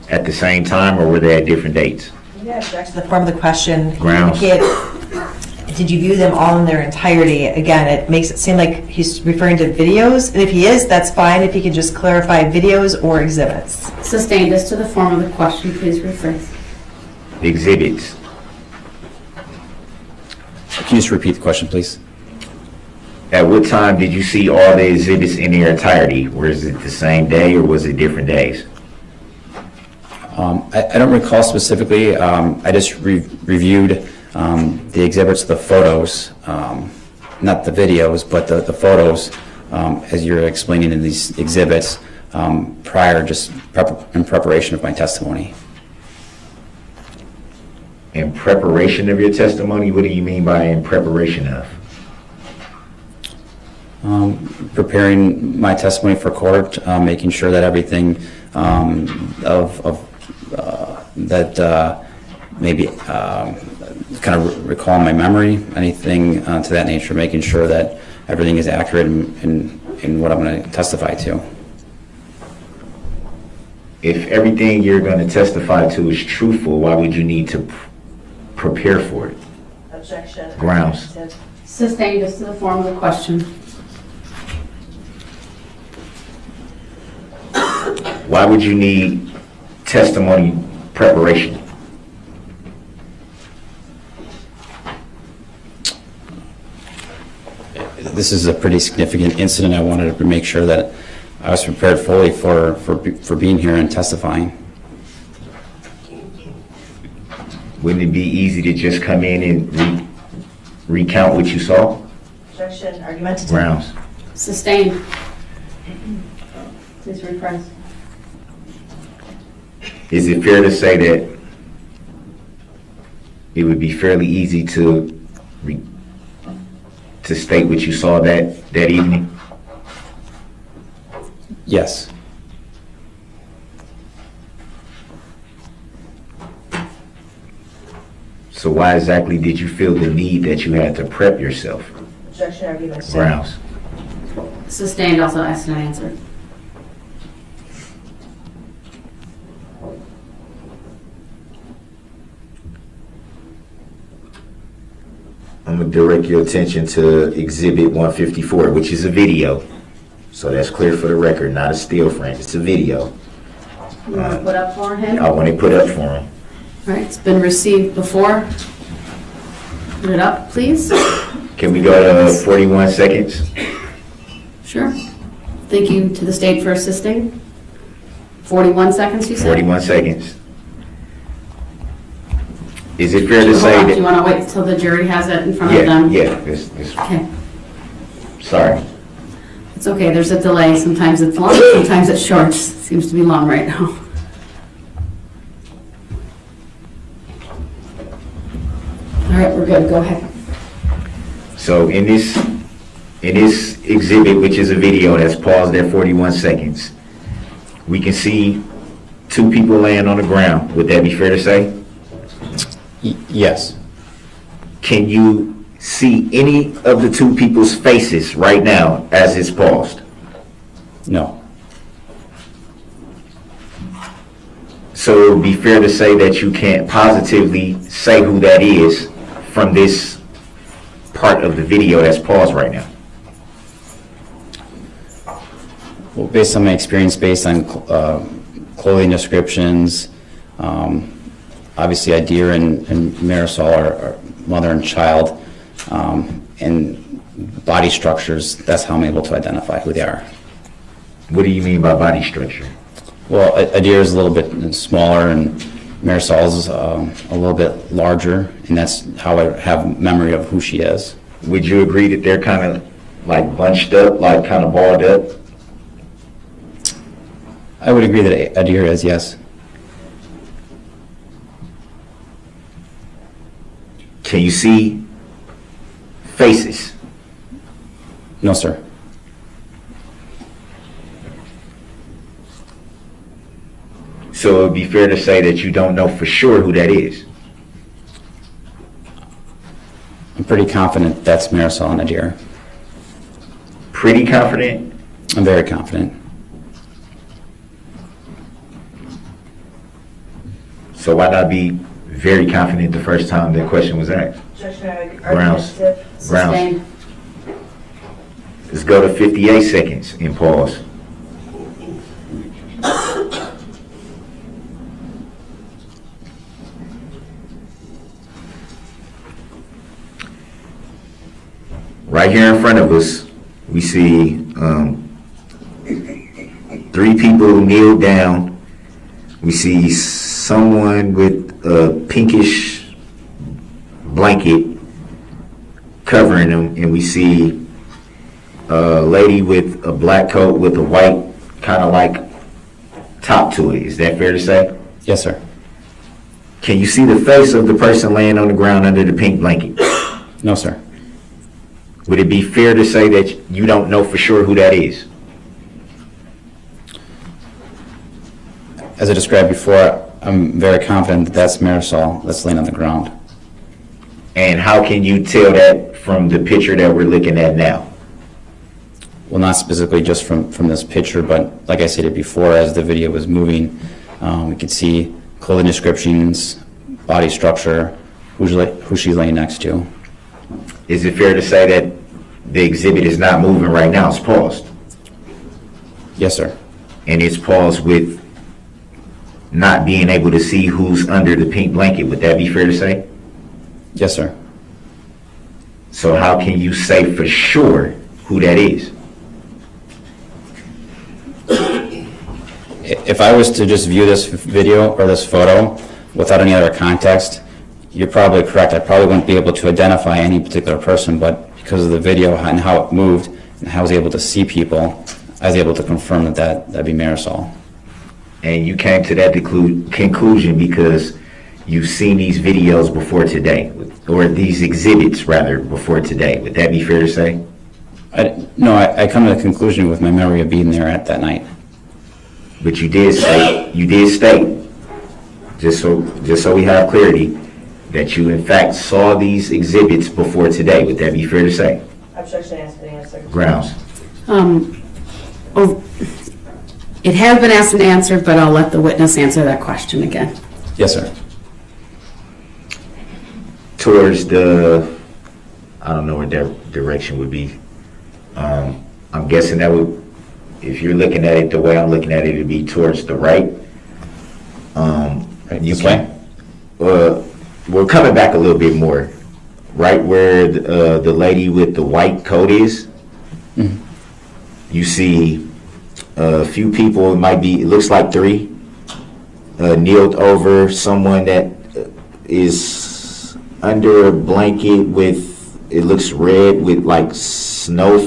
at the same time, or were they at different dates? Yeah, back to the form of the question. Grounds. Did you view them all in their entirety? Again, it makes it seem like he's referring to videos, and if he is, that's fine. If he can just clarify videos or exhibits. Sustained as to the form of the question, please rephrase. Exhibits. Can you just repeat the question, please? At what time did you see all the exhibits in their entirety? Was it the same day or was it different days? I don't recall specifically. I just reviewed the exhibits, the photos, not the videos, but the photos, as you're explaining in these exhibits, prior, just in preparation of my testimony. In preparation of your testimony? What do you mean by in preparation of? Preparing my testimony for court, making sure that everything that maybe kind of recall my memory, anything to that nature, making sure that everything is accurate in what I'm going to testify to. If everything you're going to testify to is truthful, why would you need to prepare for it? Objection. Grounds. Sustained as to the form of the question. Why would you need testimony preparation? This is a pretty significant incident. I wanted to make sure that I was prepared fully for being here and testifying. Wouldn't it be easy to just come in and recount what you saw? Objection. Argumentative. Grounds. Sustained. Please rephrase. Is it fair to say that it would be fairly easy to state what you saw that evening? Yes. So why exactly did you feel the need that you had to prep yourself? Objection. Argumentative. Grounds. Sustained, also asked and answered. I'm going to direct your attention to Exhibit 154, which is a video. So that's clear for the record, not a still frame. It's a video. You want to put up for him? I want to put up for him. All right, it's been received before. Put it up, please. Can we go to 41 seconds? Sure. Thank you to the state for assisting. 41 seconds, you said? 41 seconds. Is it fair to Hold say on, that? do you want to wait till the jury has it in front of them? Okay. Okay, Sorry. it's okay, there's a delay, sometimes it's long, sometimes it's short, seems to be long right now. All right, we're good, go ahead. So in this exhibit, which is a video that's paused at 41 seconds, we can see two people laying on the ground. Would that be fair to say? Yes. Can you see any of the two people's faces right now as it's paused? No. So it would be fair to say that you can't positively say who that is from this part of the video that's paused right now. Well, based on my experience, based on clothing descriptions, obviously Idea and Marisol are mother and child, and body structures, that's how I'm able to identify who they are. What do you mean by body structure? Well, Idea is a little bit smaller and Marisol's a little bit larger, and that's how I have memory of who she is. Would you agree that they're kind of like bunched up, like kind of balled up? I would agree that Idea is, yes. Can you see faces? No, sir. So it would be fair to say that you don't know for sure who that is. I'm pretty confident that's Marisol and Idea. Pretty confident? I'm very confident. So why not be very confident the first time that question was asked? Grounds. Sustained. Let's go to 58 seconds and pause. Right here in front of us, we see 3 people kneel down. We see someone with a pinkish blanket covering them, and we see a lady with a black coat with a white kind of like top to it. Is that fair to say? Yes, sir. Can you see the face of the person laying on the ground under the pink blanket? No, sir. Would it be fair to say that you don't know for sure who that is? As I described before, I'm very confident that that's Marisol that's laying on the ground. And how can you tell that from the picture that we're looking at now? Well, not specifically just from this picture, but like I stated before, as the video was moving, we could see clothing descriptions, body structure, who she's laying next to. Is it fair to say that the exhibit is not moving right now, it's paused? Yes, sir. And it's paused with not being able to see who's under the pink blanket. Would that be fair to say? Yes, sir. So how can you say for sure who that is? If I was to just view this video or this photo without any other context, you're probably correct. I probably wouldn't be able to identify any particular person, but because of the video and how it moved and how I was able to see people, I was able to confirm that that'd be Marisol. And you came to that conclusion because you've seen these videos before today, or these exhibits rather before today. Would that be fair to say? No, I come to the conclusion with my memory of being there at that night. But you did state, just so we have clarity, that you in fact saw these exhibits before today. Would that be fair to say? Objection asked and answered. Grounds. It has been asked and answered, but I'll let the witness answer that question again. Yes, sir. Towards the, I don't know where that direction would be. I'm guessing that would, if you're looking at it the way I'm looking at it, it'd be towards the right. Right this way? We're coming back a little bit more. Right where the lady with the white coat is, Mm-hmm. You see a few people, it looks like 3, kneeled over someone that is under a blanket with, it looks red with like snowflakes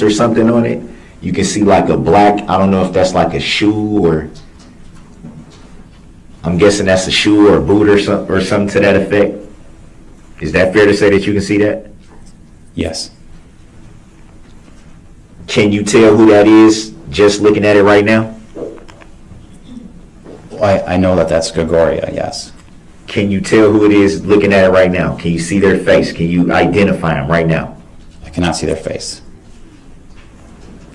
or something on it. You can see like a black, I don't know if that's like a shoe or, I'm guessing that's a shoe or a boot or something to that effect. Is that fair to say that you can see that? Yes. Can you tell who that is just looking at it right now? I know that that's Gregoria, yes. Can you tell who it is looking at it right now? Can you see their face? Can you identify them right now? I cannot see their face.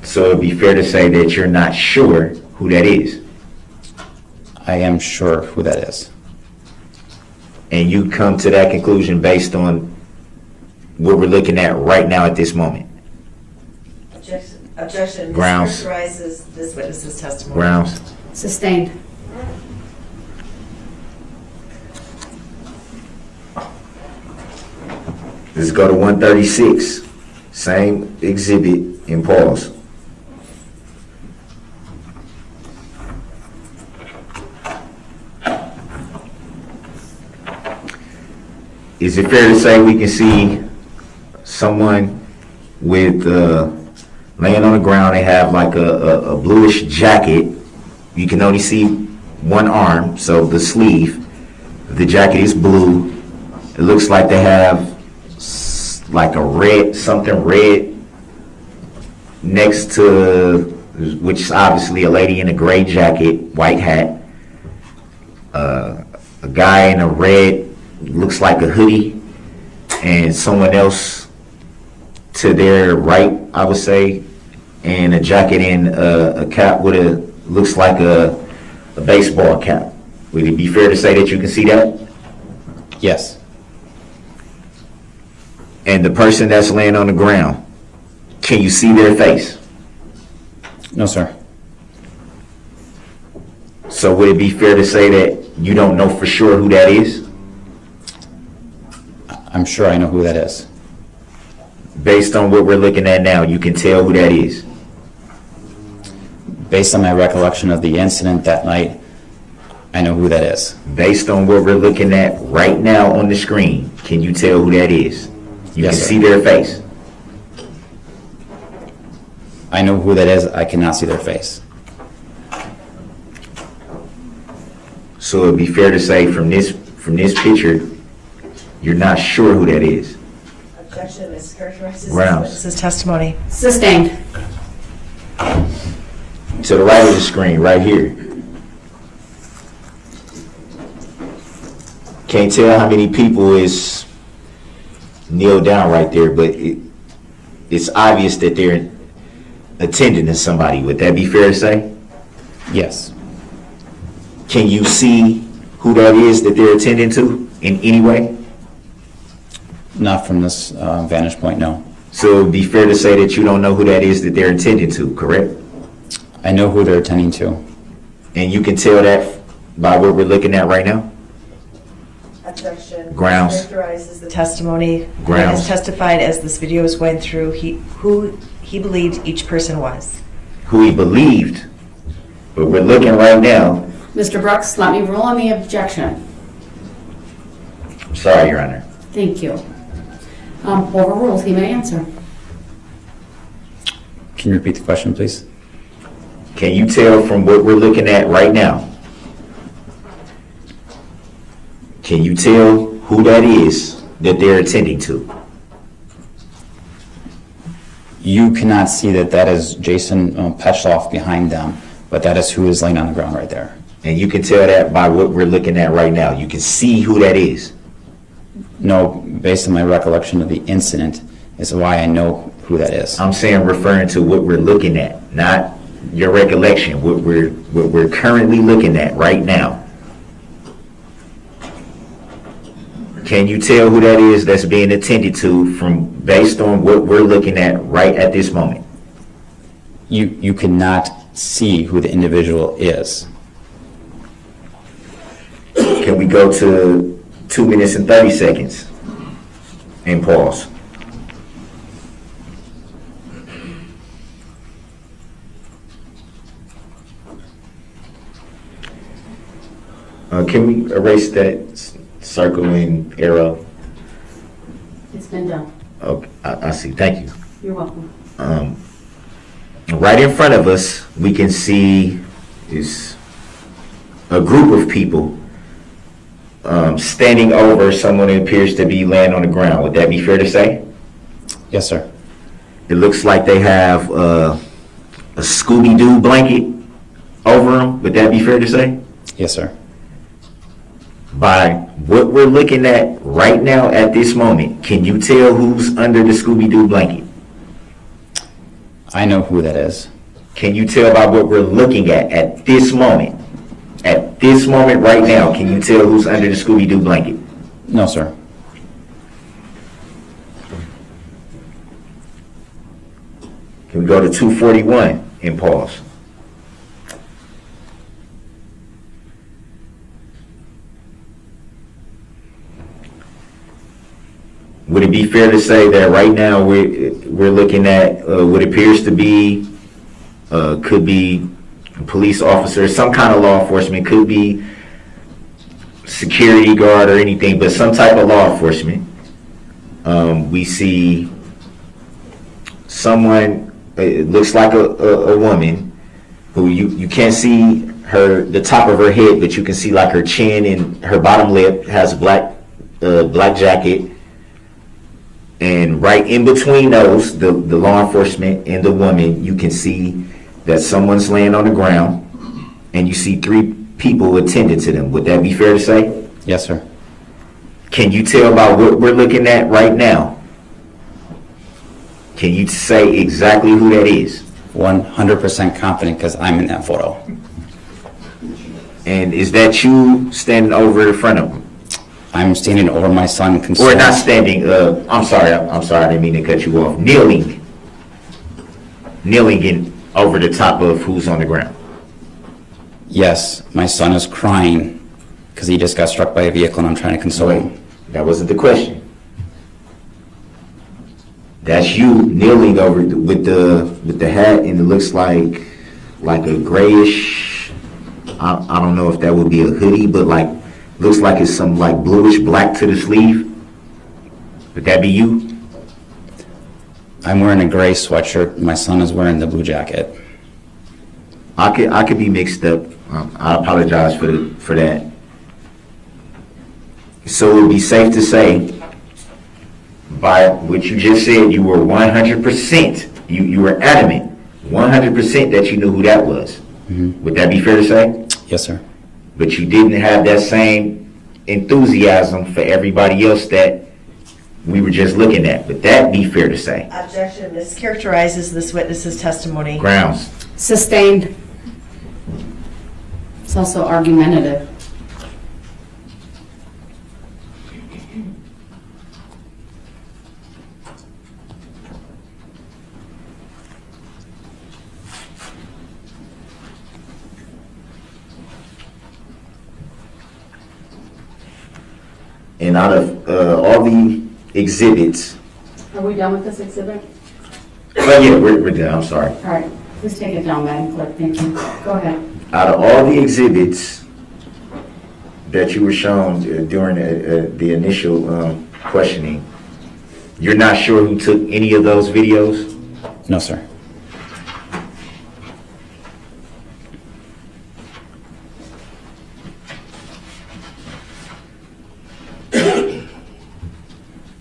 So it'd be fair to say that you're not sure who that is. I am sure who that is. And you come to that conclusion based on what we're looking at right now at this moment. Objection. Grounds. Characterizes this witness's testimony. Grounds. Sustained. Let's go to 136. Same exhibit in pause. Is it fair to say we can see someone with laying on the ground? They have like a bluish jacket. You can only see one arm, so the sleeve. The jacket is blue. It looks like they have like a red, something red next to, which is obviously a lady in a gray jacket, white hat. A guy in a red, looks like a hoodie, and someone else to their right, I would say, and a jacket and a cap with looks like a baseball cap. Would it be fair to say that you can see that? Yes. And the person that's laying on the ground, can you see their face? No, sir. So would it be fair to say that you don't know for sure who that is? I'm sure I know who that is. Based on what we're looking at now, you can tell who that is. Based on my recollection of the incident that night, I know who that is. Based on what we're looking at right now on the screen, can you tell who that is? You Yes, can sir. see their face. I know who that is. I cannot see their face. So it'd be fair to say from this picture, you're not sure who that is. Objection. This characterizes this Grounds. witness's testimony. Sustained. To the right of the screen, right here. Can't tell how many people is kneeled down right there, but it's obvious that they're attending to somebody. Would that be fair to say? Yes. Can you see who that is that they're attending to in any way? Not from this vantage point, no. So it would be fair to say that you don't know who that is that they're attending to, correct? I know who they're attending to. And you can tell that by what we're looking at right now? Objection. Grounds. Characterizes the testimony. Grounds. As testified as this video was going through, who he believed each person was. Who he believed. But we're looking right now. Mr. Brooks, let me rule on the objection. Sorry, Your Honor. Thank you. Overruled, he may answer. Can you repeat the question, please? Can you tell from what we're looking at right now? Can you tell who that is that they're attending to? You cannot see that is Jason Petchloff behind them, but that is who is laying on the ground right there. And you can tell that by what we're looking at right now. You can see who that is. No, based on my recollection of the incident is why I know who that is. I'm saying referring to what we're looking at, not your recollection, what we're currently looking at right now. Can you tell who that is that's being attended to from based on what we're looking at right at this moment? You cannot see who the individual is. Can we go to 2 minutes and 30 seconds and pause? Can we erase that circle and arrow? It's been done. Okay, I see. Thank you. You're welcome. Right in front of us, we can see is a group of people standing over someone who appears to be laying on the ground. Would that be fair to say? Yes, sir. It looks like they have a Scooby-Doo blanket over them. Would that be fair to say? Yes, sir. By what we're looking at right now at this moment, can you tell who's under the Scooby-Doo blanket? I know who that is. Can you tell by what we're looking at this moment? At this moment right now, can you tell who's under the Scooby-Doo blanket? No, sir. Can we go to 241 and pause? Would it be fair to say that right now we're looking at what appears to be could be a police officer, some kind of law enforcement, could be security guard or anything, but some type of law enforcement. We see someone, it looks like a woman who you can't see the top of her head, but you can see like her chin and her bottom lip has a black jacket. And right in between those, the law enforcement and the woman, you can see that someone's laying on the ground, and you see 3 people attending to them. Would that be fair to say? Yes, sir. Can you tell by what we're looking at right now? Can you say exactly who that is? 100% confident because I'm in that photo. And is that you standing over in front of them? I'm standing over my son. Or not standing, I'm sorry, I didn't mean to cut you off. Kneeling in over the top of who's on the ground. Yes, my son is crying because he just got struck by a vehicle and I'm trying to console him. That wasn't the question. That's you kneeling over with the hat, and it looks like a grayish, I don't know if that would be a hoodie, but looks like it's some like bluish black to the sleeve. Would that be you? I'm wearing a gray sweatshirt. My son is wearing the blue jacket. I could be mixed up. I apologize for that. So it would be safe to say, by what you just said, you were 100%, you were adamant, 100% that you knew who that was. Mm-hmm. Would that be fair to say? Yes, sir. But you didn't have that same enthusiasm for everybody else that we were just looking at. Would that be fair to say? Objection. This characterizes this witness's testimony. Grounds. Sustained. It's also argumentative. And out of all the exhibits, Are we done with this exhibit? oh yeah, we're done. I'm sorry. All right, please take it down, Madam Clerk. Thank you. Go ahead. Out of all the exhibits that you were shown during the initial questioning, you're not sure who took any of those videos? No, sir.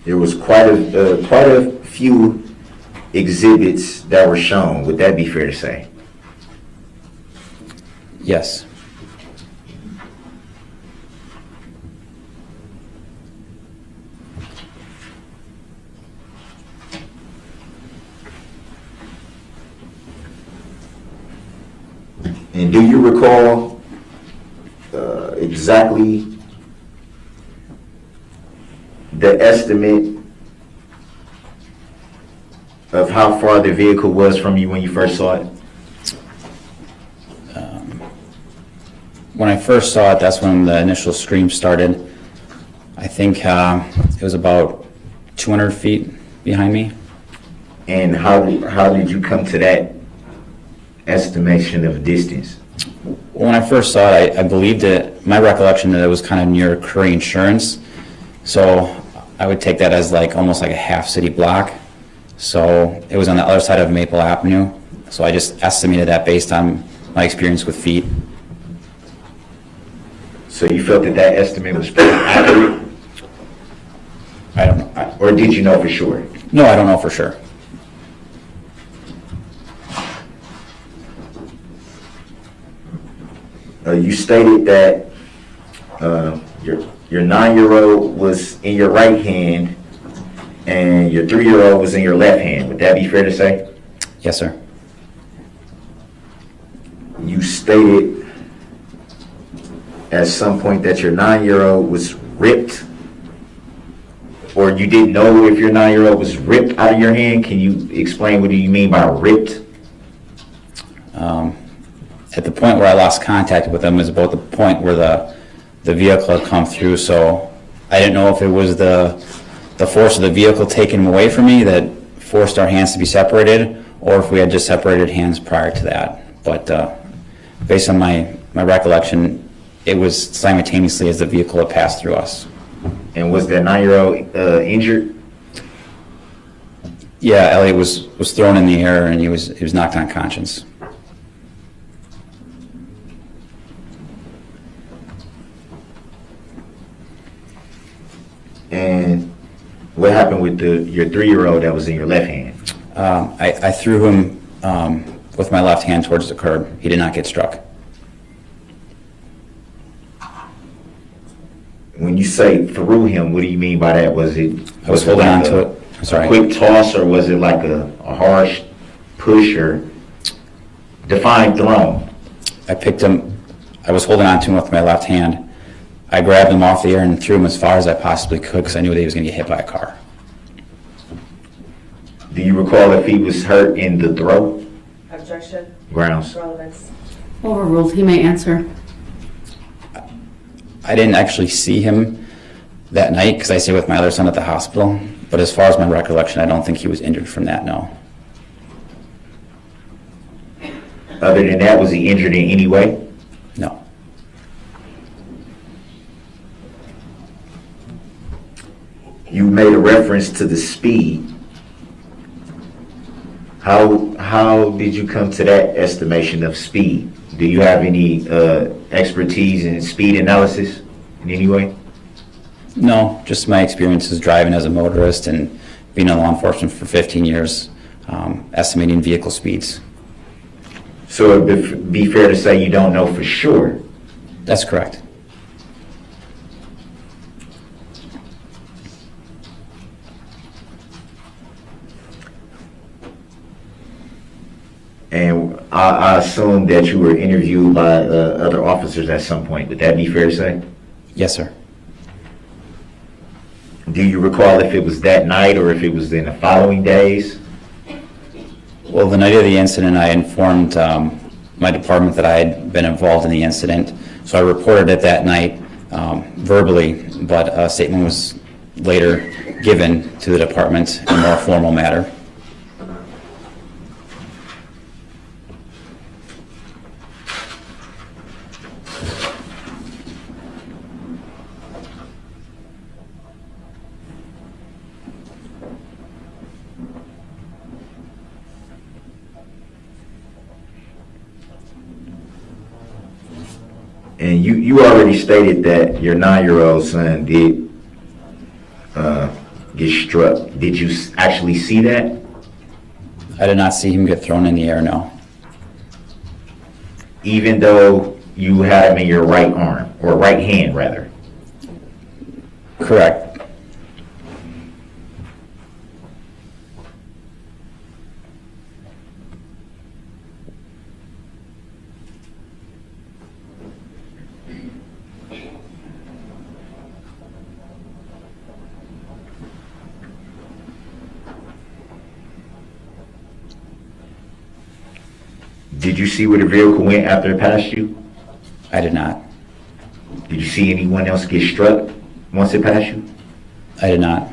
There was quite a few exhibits that were shown. Would that be fair to say? Yes. And do you recall exactly the estimate of how far the vehicle was from you when you first saw it? When I first saw it, that's when the initial scream started. I think it was about 200 feet behind me. And how did you come to that estimation of distance? When I first saw it, I believed it, my recollection that it was kind of near Curry Insurance. So I would take that as like almost like a half city block. So it was on the other side of Maple Avenue. So I just estimated that based on my experience with feet. So you felt that that estimate was pretty accurate? I don't know. Or did you know for sure? No, I don't know for sure. You stated that your 9-year-old was in your right hand and your 3-year-old was in your left hand. Would that be fair to say? Yes, sir. You stated at some point that your 9-year-old was ripped, or you didn't know if your 9-year-old was ripped out of your hand. Can you explain what do you mean by ripped? At the point where I lost contact with him is about the point where the vehicle had come through, so I didn't know if it was the force of the vehicle taking him away from me that forced our hands to be separated, or if we had just separated hands prior to that. But based on my recollection, it was simultaneously as the vehicle had passed through us. And was that 9-year-old injured? Yeah, Elliot was thrown in the air and he was knocked unconscious. And what happened with your 3-year-old that was in your left hand? I threw him with my left hand towards the curb. He did not get struck. When you say threw him, what do you mean by that? Was it? I was holding on to it. I'm sorry. A quick toss, or was it like a harsh push, or define thrown? I picked him. I was holding on to him with my left hand. I grabbed him off the air and threw him as far as I possibly could because I knew that he was going to get hit by a car. Do you recall if he was hurt in the throat? Objection. Grounds. Relevance. Overruled. He may answer. I didn't actually see him that night because I stayed with my other son at the hospital. But as far as my recollection, I don't think he was injured from that, no. Other than that, was he injured in any way? No. You made a reference to the speed. How did you come to that estimation of speed? Do you have any expertise in speed analysis in any way? No, just my experiences driving as a motorist and being in law enforcement for 15 years, estimating vehicle speeds. So it would be fair to say you don't know for sure? That's correct. And I assume that you were interviewed by other officers at some point. Would that be fair to say? Yes, sir. Do you recall if it was that night or if it was in the following days? Well, the night of the incident, I informed my department that I had been involved in the incident. So I reported it that night verbally, but a statement was later given to the department in a more formal matter. And you already stated that your 9-year-old son did get struck. Did you actually see that? I did not see him get thrown in the air, no. Even though you had him in your right arm, or right hand rather? Correct. Did you see where the vehicle went after it passed you? I did not. Did you see anyone else get struck once it passed you? I did not.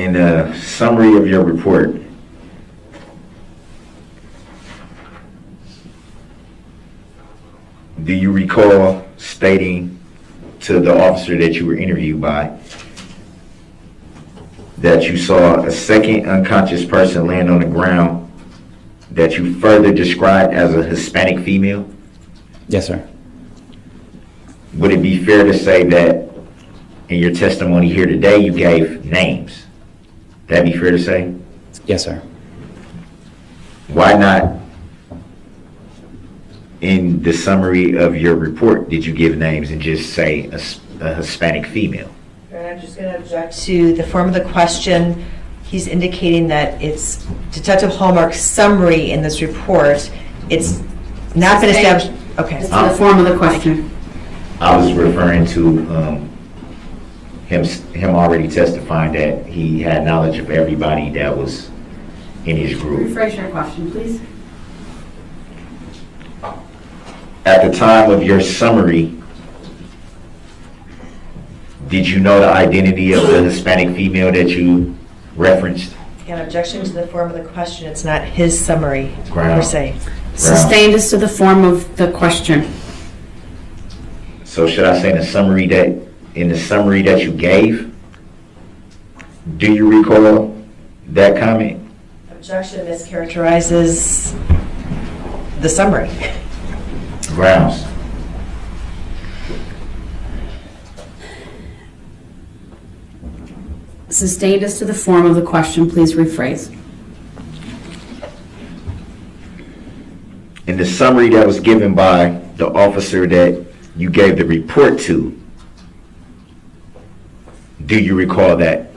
in the summary of your report, do you recall stating to the officer that you were interviewed by that you saw a second unconscious person laying on the ground that you further described as a Hispanic female? Yes, sir. Would it be fair to say that in your testimony here today you gave names? That'd be fair to say? Yes, sir. Why not in the summary of your report did you give names and just say a Hispanic female? And I'm just going to object to the form of the question. He's indicating that it's Detective Hallmark's summary in this report. It's not been established. Okay. It's in the form of the question. I was referring to him already testifying that he had knowledge of everybody that was in his group. Rephrase your question, please. At the time of your summary, did you know the identity of the Hispanic female that you referenced? Again, objection to the form of the question. It's not his summary per Ground. se. Sustained as to the form of the question. So should I say in the summary that you gave, do you recall that comment? Objection mischaracterizes the summary. Grounds. Sustained as to the form of the question, please rephrase. In the summary that was given by the officer that you gave the report to, do you recall that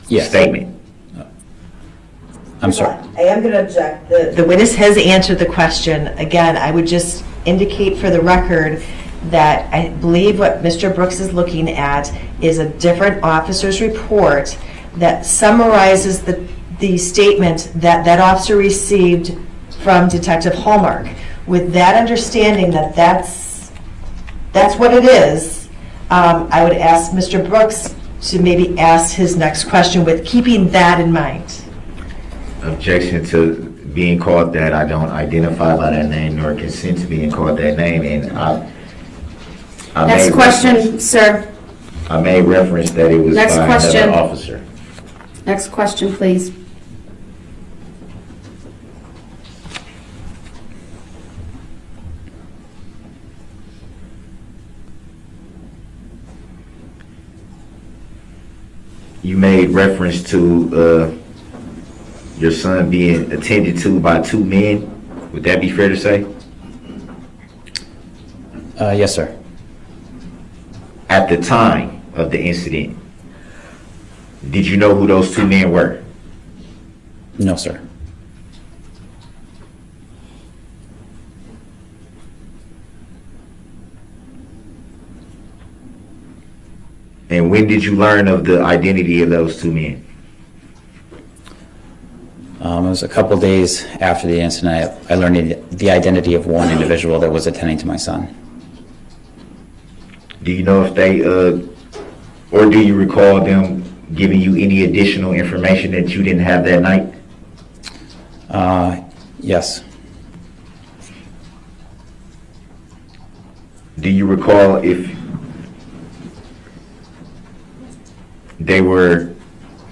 statement? I'm sorry. I am going to object. The witness has answered the question. Again, I would just indicate for the record that I believe what Mr. Brooks is looking at is a different officer's report that summarizes the statement that that officer received from Detective Hallmark. With that understanding that that's what it is, I would ask Mr. Brooks to maybe ask his next question with keeping that in mind. Objection to being called that. I don't identify by that name nor consent to being called that name. And I Next made question, reference, sir. I made reference that it was Next by question. another officer. Next question, please. You made reference to your son being attended to by two men. Would that be fair to say? Yes, sir. At the time of the incident, did you know who those two men were? No, sir. And when did you learn of the identity of those two men? It was a couple days after the incident. I learned the identity of one individual that was attending to my son. Do you know if they, or do you recall them giving you any additional information that you didn't have that night? Yes. Do you recall if they were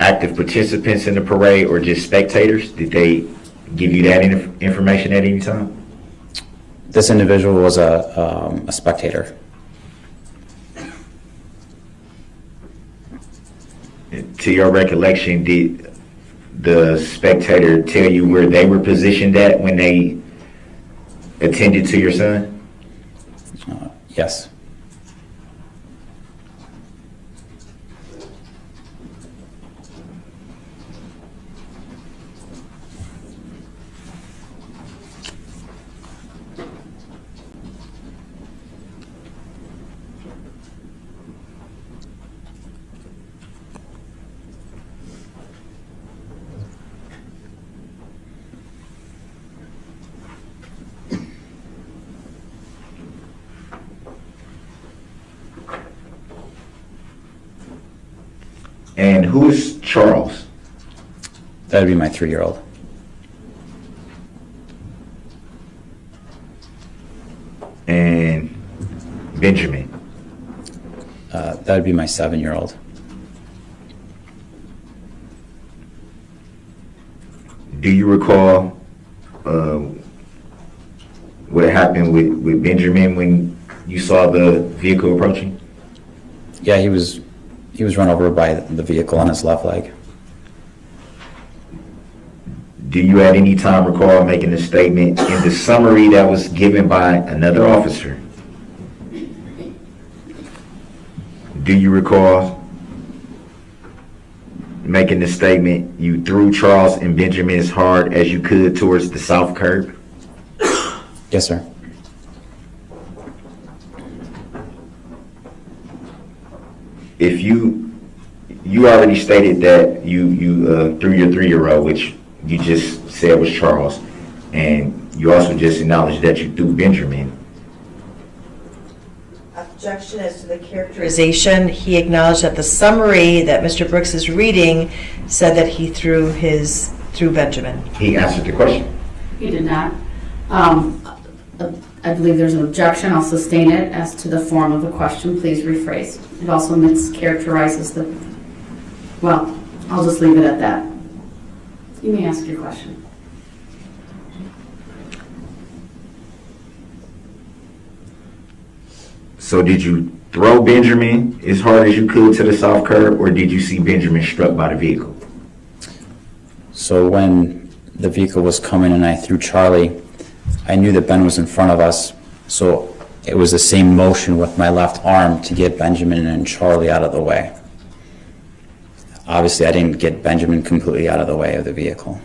active participants in the parade or just spectators? Did they give you that information at any time? This individual was a spectator. To your recollection, did the spectator tell you where they were positioned at when they attended to your son? Yes. And who is Charles? That'd be my 3-year-old. And Benjamin? That'd be my 7-year-old. Do you recall what happened with Benjamin when you saw the vehicle approaching? Yeah, he was run over by the vehicle on his left leg. Do you at any time recall making a statement in the summary that was given by another officer? Do you recall making the statement, you threw Charles and Benjamin as hard as you could towards the south curb? Yes, sir. If you already stated that you threw your 3-year-old, which you just said was Charles, and you also just acknowledged that you threw Benjamin. Objection as to the characterization. He acknowledged that the summary that Mr. Brooks is reading said that he threw Benjamin. He answered the question. He did not. I believe there's an objection. I'll sustain it as to the form of the question. Please rephrase. It also mischaracterizes the... Well, I'll just leave it at that. You may ask your question. So did you throw Benjamin as hard as you could to the south curb, or did you see Benjamin struck by the vehicle? So when the vehicle was coming and I threw Charlie, I knew that Ben was in front of us, so it was the same motion with my left arm to get Benjamin and Charlie out of the way. Obviously, I didn't get Benjamin completely out of the way of the vehicle.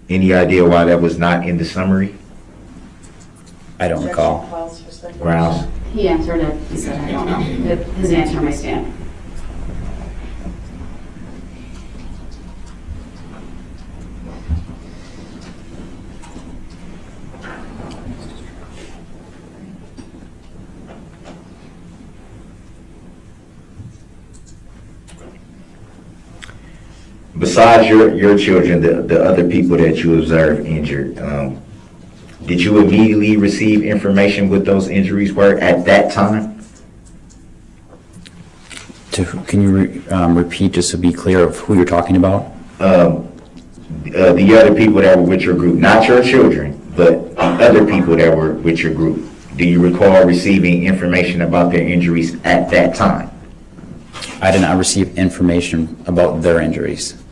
Any idea why that was not in the summary? I don't recall. Grounds? He answered it. He said, I don't know. His answer may stand. Besides your children, the other people that you observed injured, did you immediately receive information what those injuries were at that time? Can you repeat just to be clear of who you're talking about? The other people that were with your group, not your children, but the other people that were with your group. Do you recall receiving information about their injuries at that time? I did not receive information about their injuries.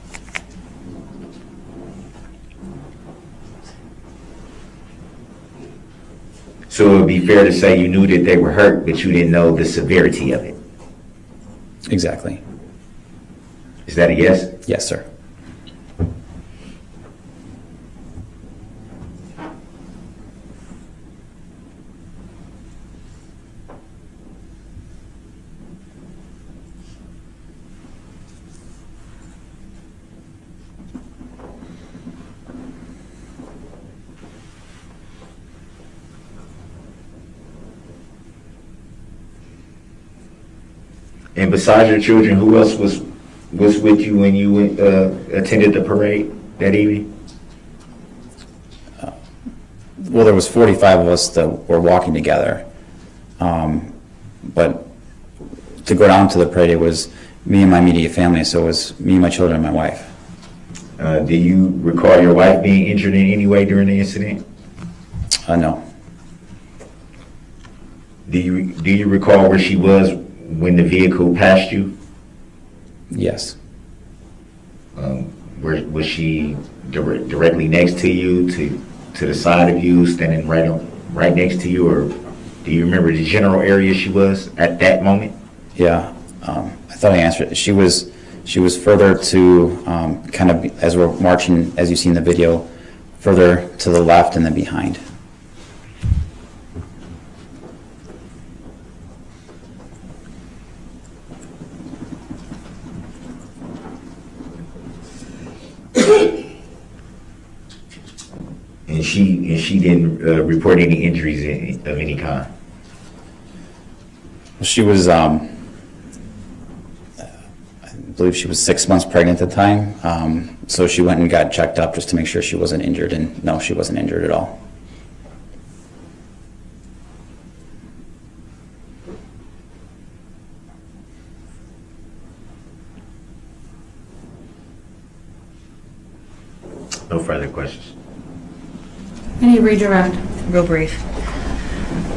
So it would be fair to say you knew that they were hurt, but you didn't know the severity of it. Exactly. Is that a yes? Yes, sir. And besides your children, who else was with you when you went, attended the parade that evening? Well, there was 45 of us that were walking together. But to go down to the parade, it was me and my immediate family, so it was me, my children, and my wife. Do you recall your wife being injured in any way during the incident? No. Do you recall where she was when the vehicle passed you? Yes. Where was she directly next to you, to the side of you, standing right next to you, or do you remember the general area she was at that moment? Yeah. I thought I answered it. She was further to kind of, as we're marching, as you see in the video, further to the left and then behind. And she didn't report any injuries of any kind. She was, I believe she was 6 months pregnant at the time. So she went and got checked up just to make sure she wasn't injured, and no, she wasn't injured at all. No further questions. Any redirect? Real brief.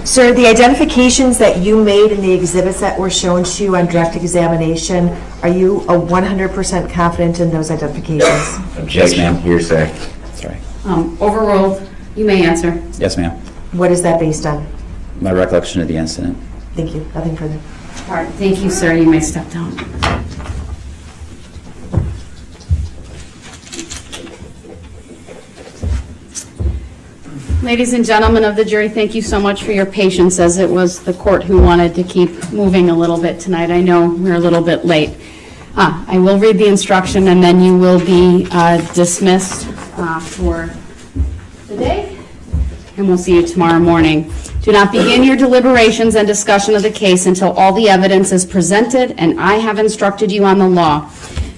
Sir, the identifications that you made in the exhibits that were shown to you on direct examination, are you 100% confident in those identifications? Objection, ma'am. hearsay. Sorry. Overruled. You may answer. Yes, ma'am. What is that based on? My recollection of the incident. Thank you. Nothing further. All right, thank you, sir. You may step down. Ladies and gentlemen of the jury, thank you so much for your patience, as it was the court who wanted to keep moving a little bit tonight. I know we're a little bit late. I will read the instruction, and then you will be dismissed for the day, and we'll see you tomorrow morning. Do not begin your deliberations and discussion of the case until all the evidence is presented and I have instructed you on the law.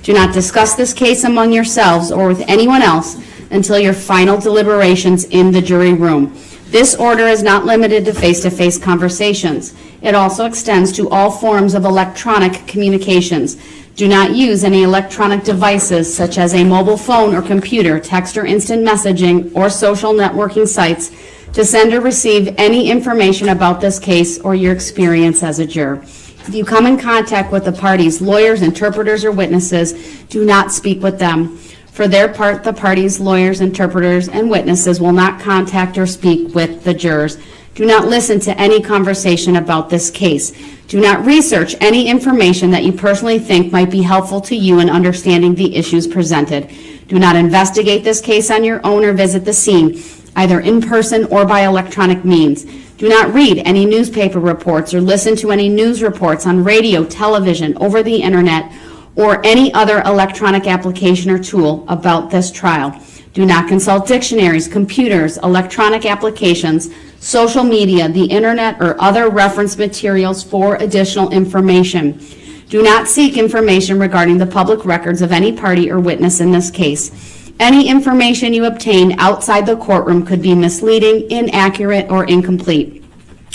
Do not discuss this case among yourselves or with anyone else until your final deliberations in the jury room. This order is not limited to face-to-face conversations. It also extends to all forms of electronic communications. Do not use any electronic devices such as a mobile phone or computer, text or instant messaging, or social networking sites to send or receive any information about this case or your experience as a juror. If you come in contact with the parties, lawyers, interpreters, or witnesses, do not speak with them. For their part, the parties, lawyers, interpreters, and witnesses will not contact or speak with the jurors. Do not listen to any conversation about this case. Do not research any information that you personally think might be helpful to you in understanding the issues presented. Do not investigate this case on your own or visit the scene, either in person or by electronic means. Do not read any newspaper reports or listen to any news reports on radio, television, over the internet, or any other electronic application or tool about this trial. Do not consult dictionaries, computers, electronic applications, social media, the internet, or other reference materials for additional information. Do not seek information regarding the public records of any party or witness in this case. Any information you obtain outside the courtroom could be misleading, inaccurate, or incomplete.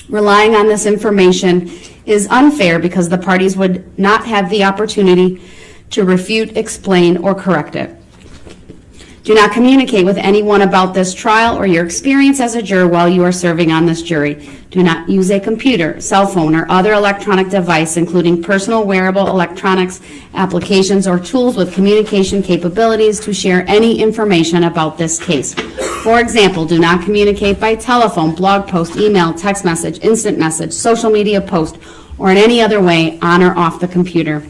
Relying on this information is unfair because the parties would not have the opportunity to refute, explain, or correct it. Do not communicate with anyone about this trial or your experience as a juror while you are serving on this jury. Do not use a computer, cell phone, or other electronic device, including personal wearable electronics, applications, or tools with communication capabilities to share any information about this case. For example, do not communicate by telephone, blog post, email, text message, instant message, social media post, or in any other way on or off the computer.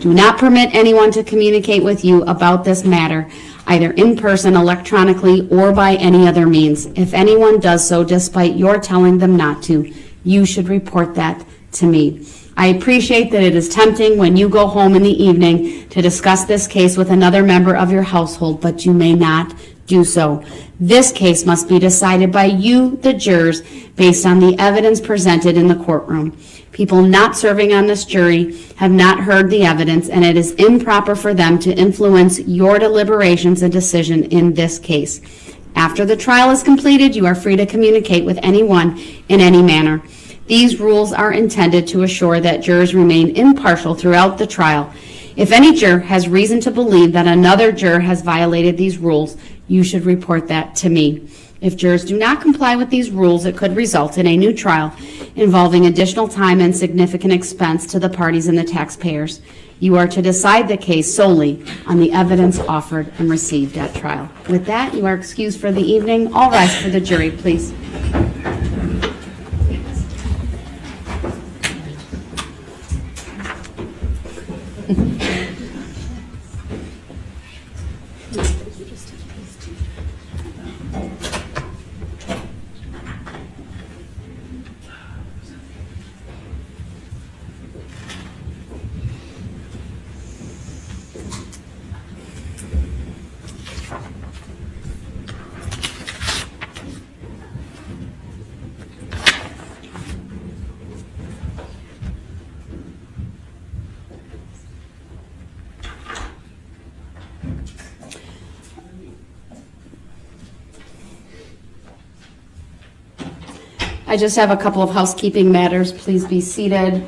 Do not permit anyone to communicate with you about this matter, either in person, electronically, or by any other means. If anyone does so despite your telling them not to, you should report that to me. I appreciate that it is tempting when you go home in the evening to discuss this case with another member of your household, but you may not do so. This case must be decided by you, the jurors, based on the evidence presented in the courtroom. People not serving on this jury have not heard the evidence, and it is improper for them to influence your deliberations and decision in this case. After the trial is completed, you are free to communicate with anyone in any manner. These rules are intended to assure that jurors remain impartial throughout the trial. If any juror has reason to believe that another juror has violated these rules, you should report that to me. If jurors do not comply with these rules, it could result in a new trial involving additional time and significant expense to the parties and the taxpayers. You are to decide the case solely on the evidence offered and received at trial. With that, you are excused for the evening. All rise for the jury, please. I just have a couple of housekeeping matters. Please be seated.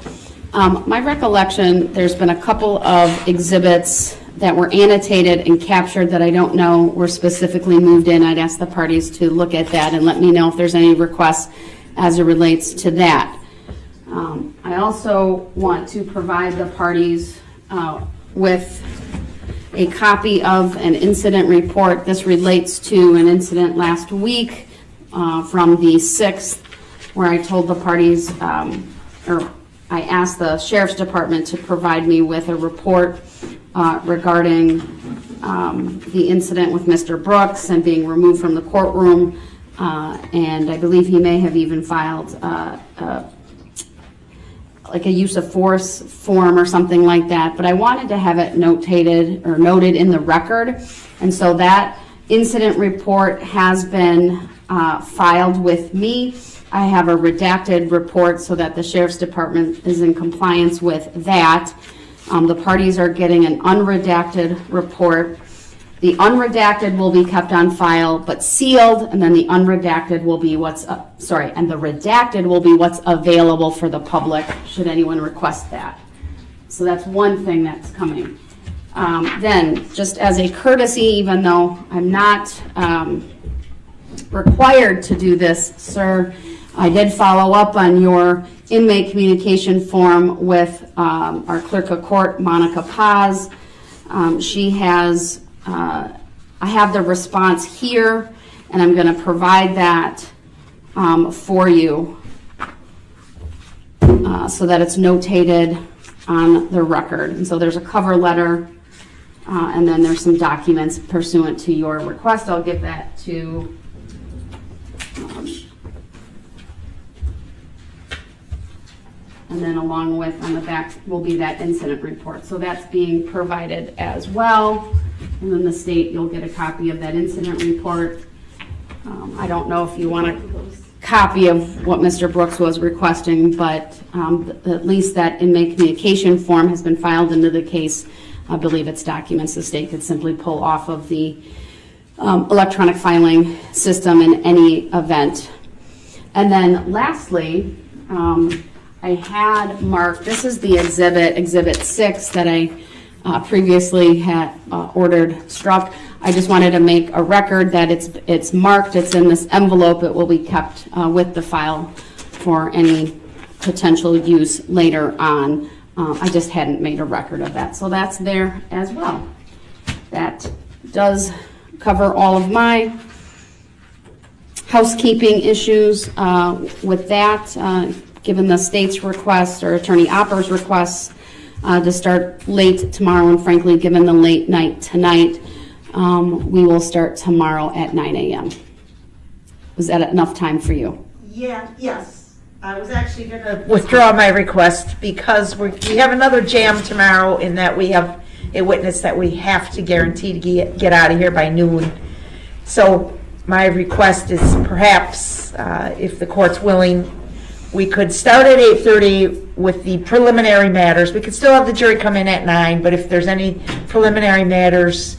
My recollection, there's been a couple of exhibits that were annotated and captured that I don't know were specifically moved in. I'd ask the parties to look at that and let me know if there's any requests as it relates to that. I also want to provide the parties with a copy of an incident report. This relates to an incident last week from the 6th, where I told the parties, or I asked the Sheriff's Department to provide me with a report regarding the incident with Mr. Brooks and being removed from the courtroom, and I believe he may have even filed like a use of force form or something like that, but I wanted to have it notated or noted in the record, and so that incident report has been filed with me. I have a redacted report so that the Sheriff's Department is in compliance with that. The parties are getting an unredacted report. The unredacted will be kept on file but sealed, and then the unredacted will be and the redacted will be what's available for the public should anyone request that. So that's one thing that's coming. Then, just as a courtesy, even though I'm not required to do this, sir, I did follow up on your inmate communication form with our clerk of court, Monica Paz. She has, I have the response here, and I'm going to provide that for you so that it's notated on the record. And so there's a cover letter, and then there's some documents pursuant to your request. I'll give that to and then along with, on the back, will be that incident report. So that's being provided as well. And then the state, you'll get a copy of that incident report. I don't know if you want a copy of what Mr. Brooks was requesting, but at least that inmate communication form has been filed into the case. I believe it's documents the state could simply pull off of the electronic filing system in any event. And then lastly, I had marked, this is the exhibit 6 that I previously had ordered struck. I just wanted to make a record that it's marked, it's in this envelope, it will be kept with the file for any potential use later on. I just hadn't made a record of that, so that's there as well. That does cover all of my housekeeping issues with that. Given the state's request or Attorney Opper's request to start late tomorrow, and frankly, given the late night tonight, we will start tomorrow at 9 a.m. Was that enough time for you? Yes. I was actually going to withdraw my request because we have another jam tomorrow in that we have a witness that we have to guarantee to get out of here by noon. So my request is perhaps, if the court's willing, we could start at 8:30 with the preliminary matters. We could still have the jury come in at 9, but if there's any preliminary matters,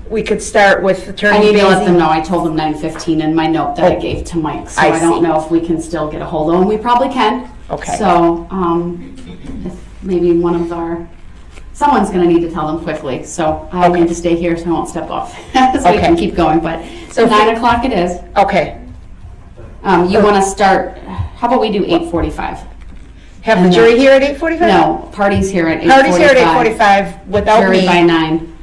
we could start with Attorney I need to let Basie. them know. I told them 9:15 in my note that I gave to Mike, so I don't know if we can still get a hold of him. We probably can. Okay. So if maybe one of someone's going to need to tell them quickly. So I need to stay here so I won't step off. So we can keep going. But so 9 o'clock it is. Okay. You want to start, how about we do 8:45? Have the jury here at 8:45? No, parties here at 8:45. Parties here at 8:45 without jury me. by 9.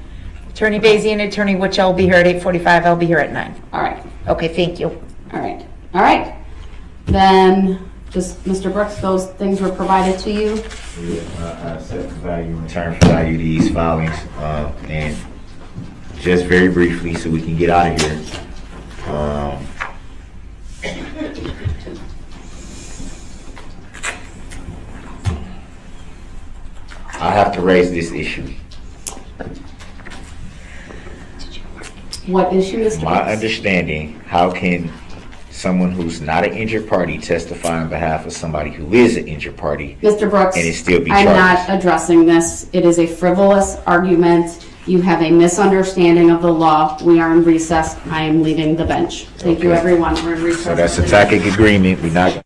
Attorney Basie and Attorney Witch will be here at 8:45. I'll be here at 9. All right. Okay, thank you. All right. All right. Then, just Mr. Brooks, those things were provided to you? I set the value, return for value these filings, and just very briefly so we can get out of here. I have to raise this issue. What issue, Mr. My Brooks? understanding, how can someone who's not an injured party testify on behalf of somebody who is an injured party? Mr. Brooks, and it still be I'm charged? not addressing this. It is a frivolous argument. You have a misunderstanding of the law. We are in recess. I am leaving the bench. Thank you, Okay. everyone. We're in recess. So that's a tacit agreement. We're not.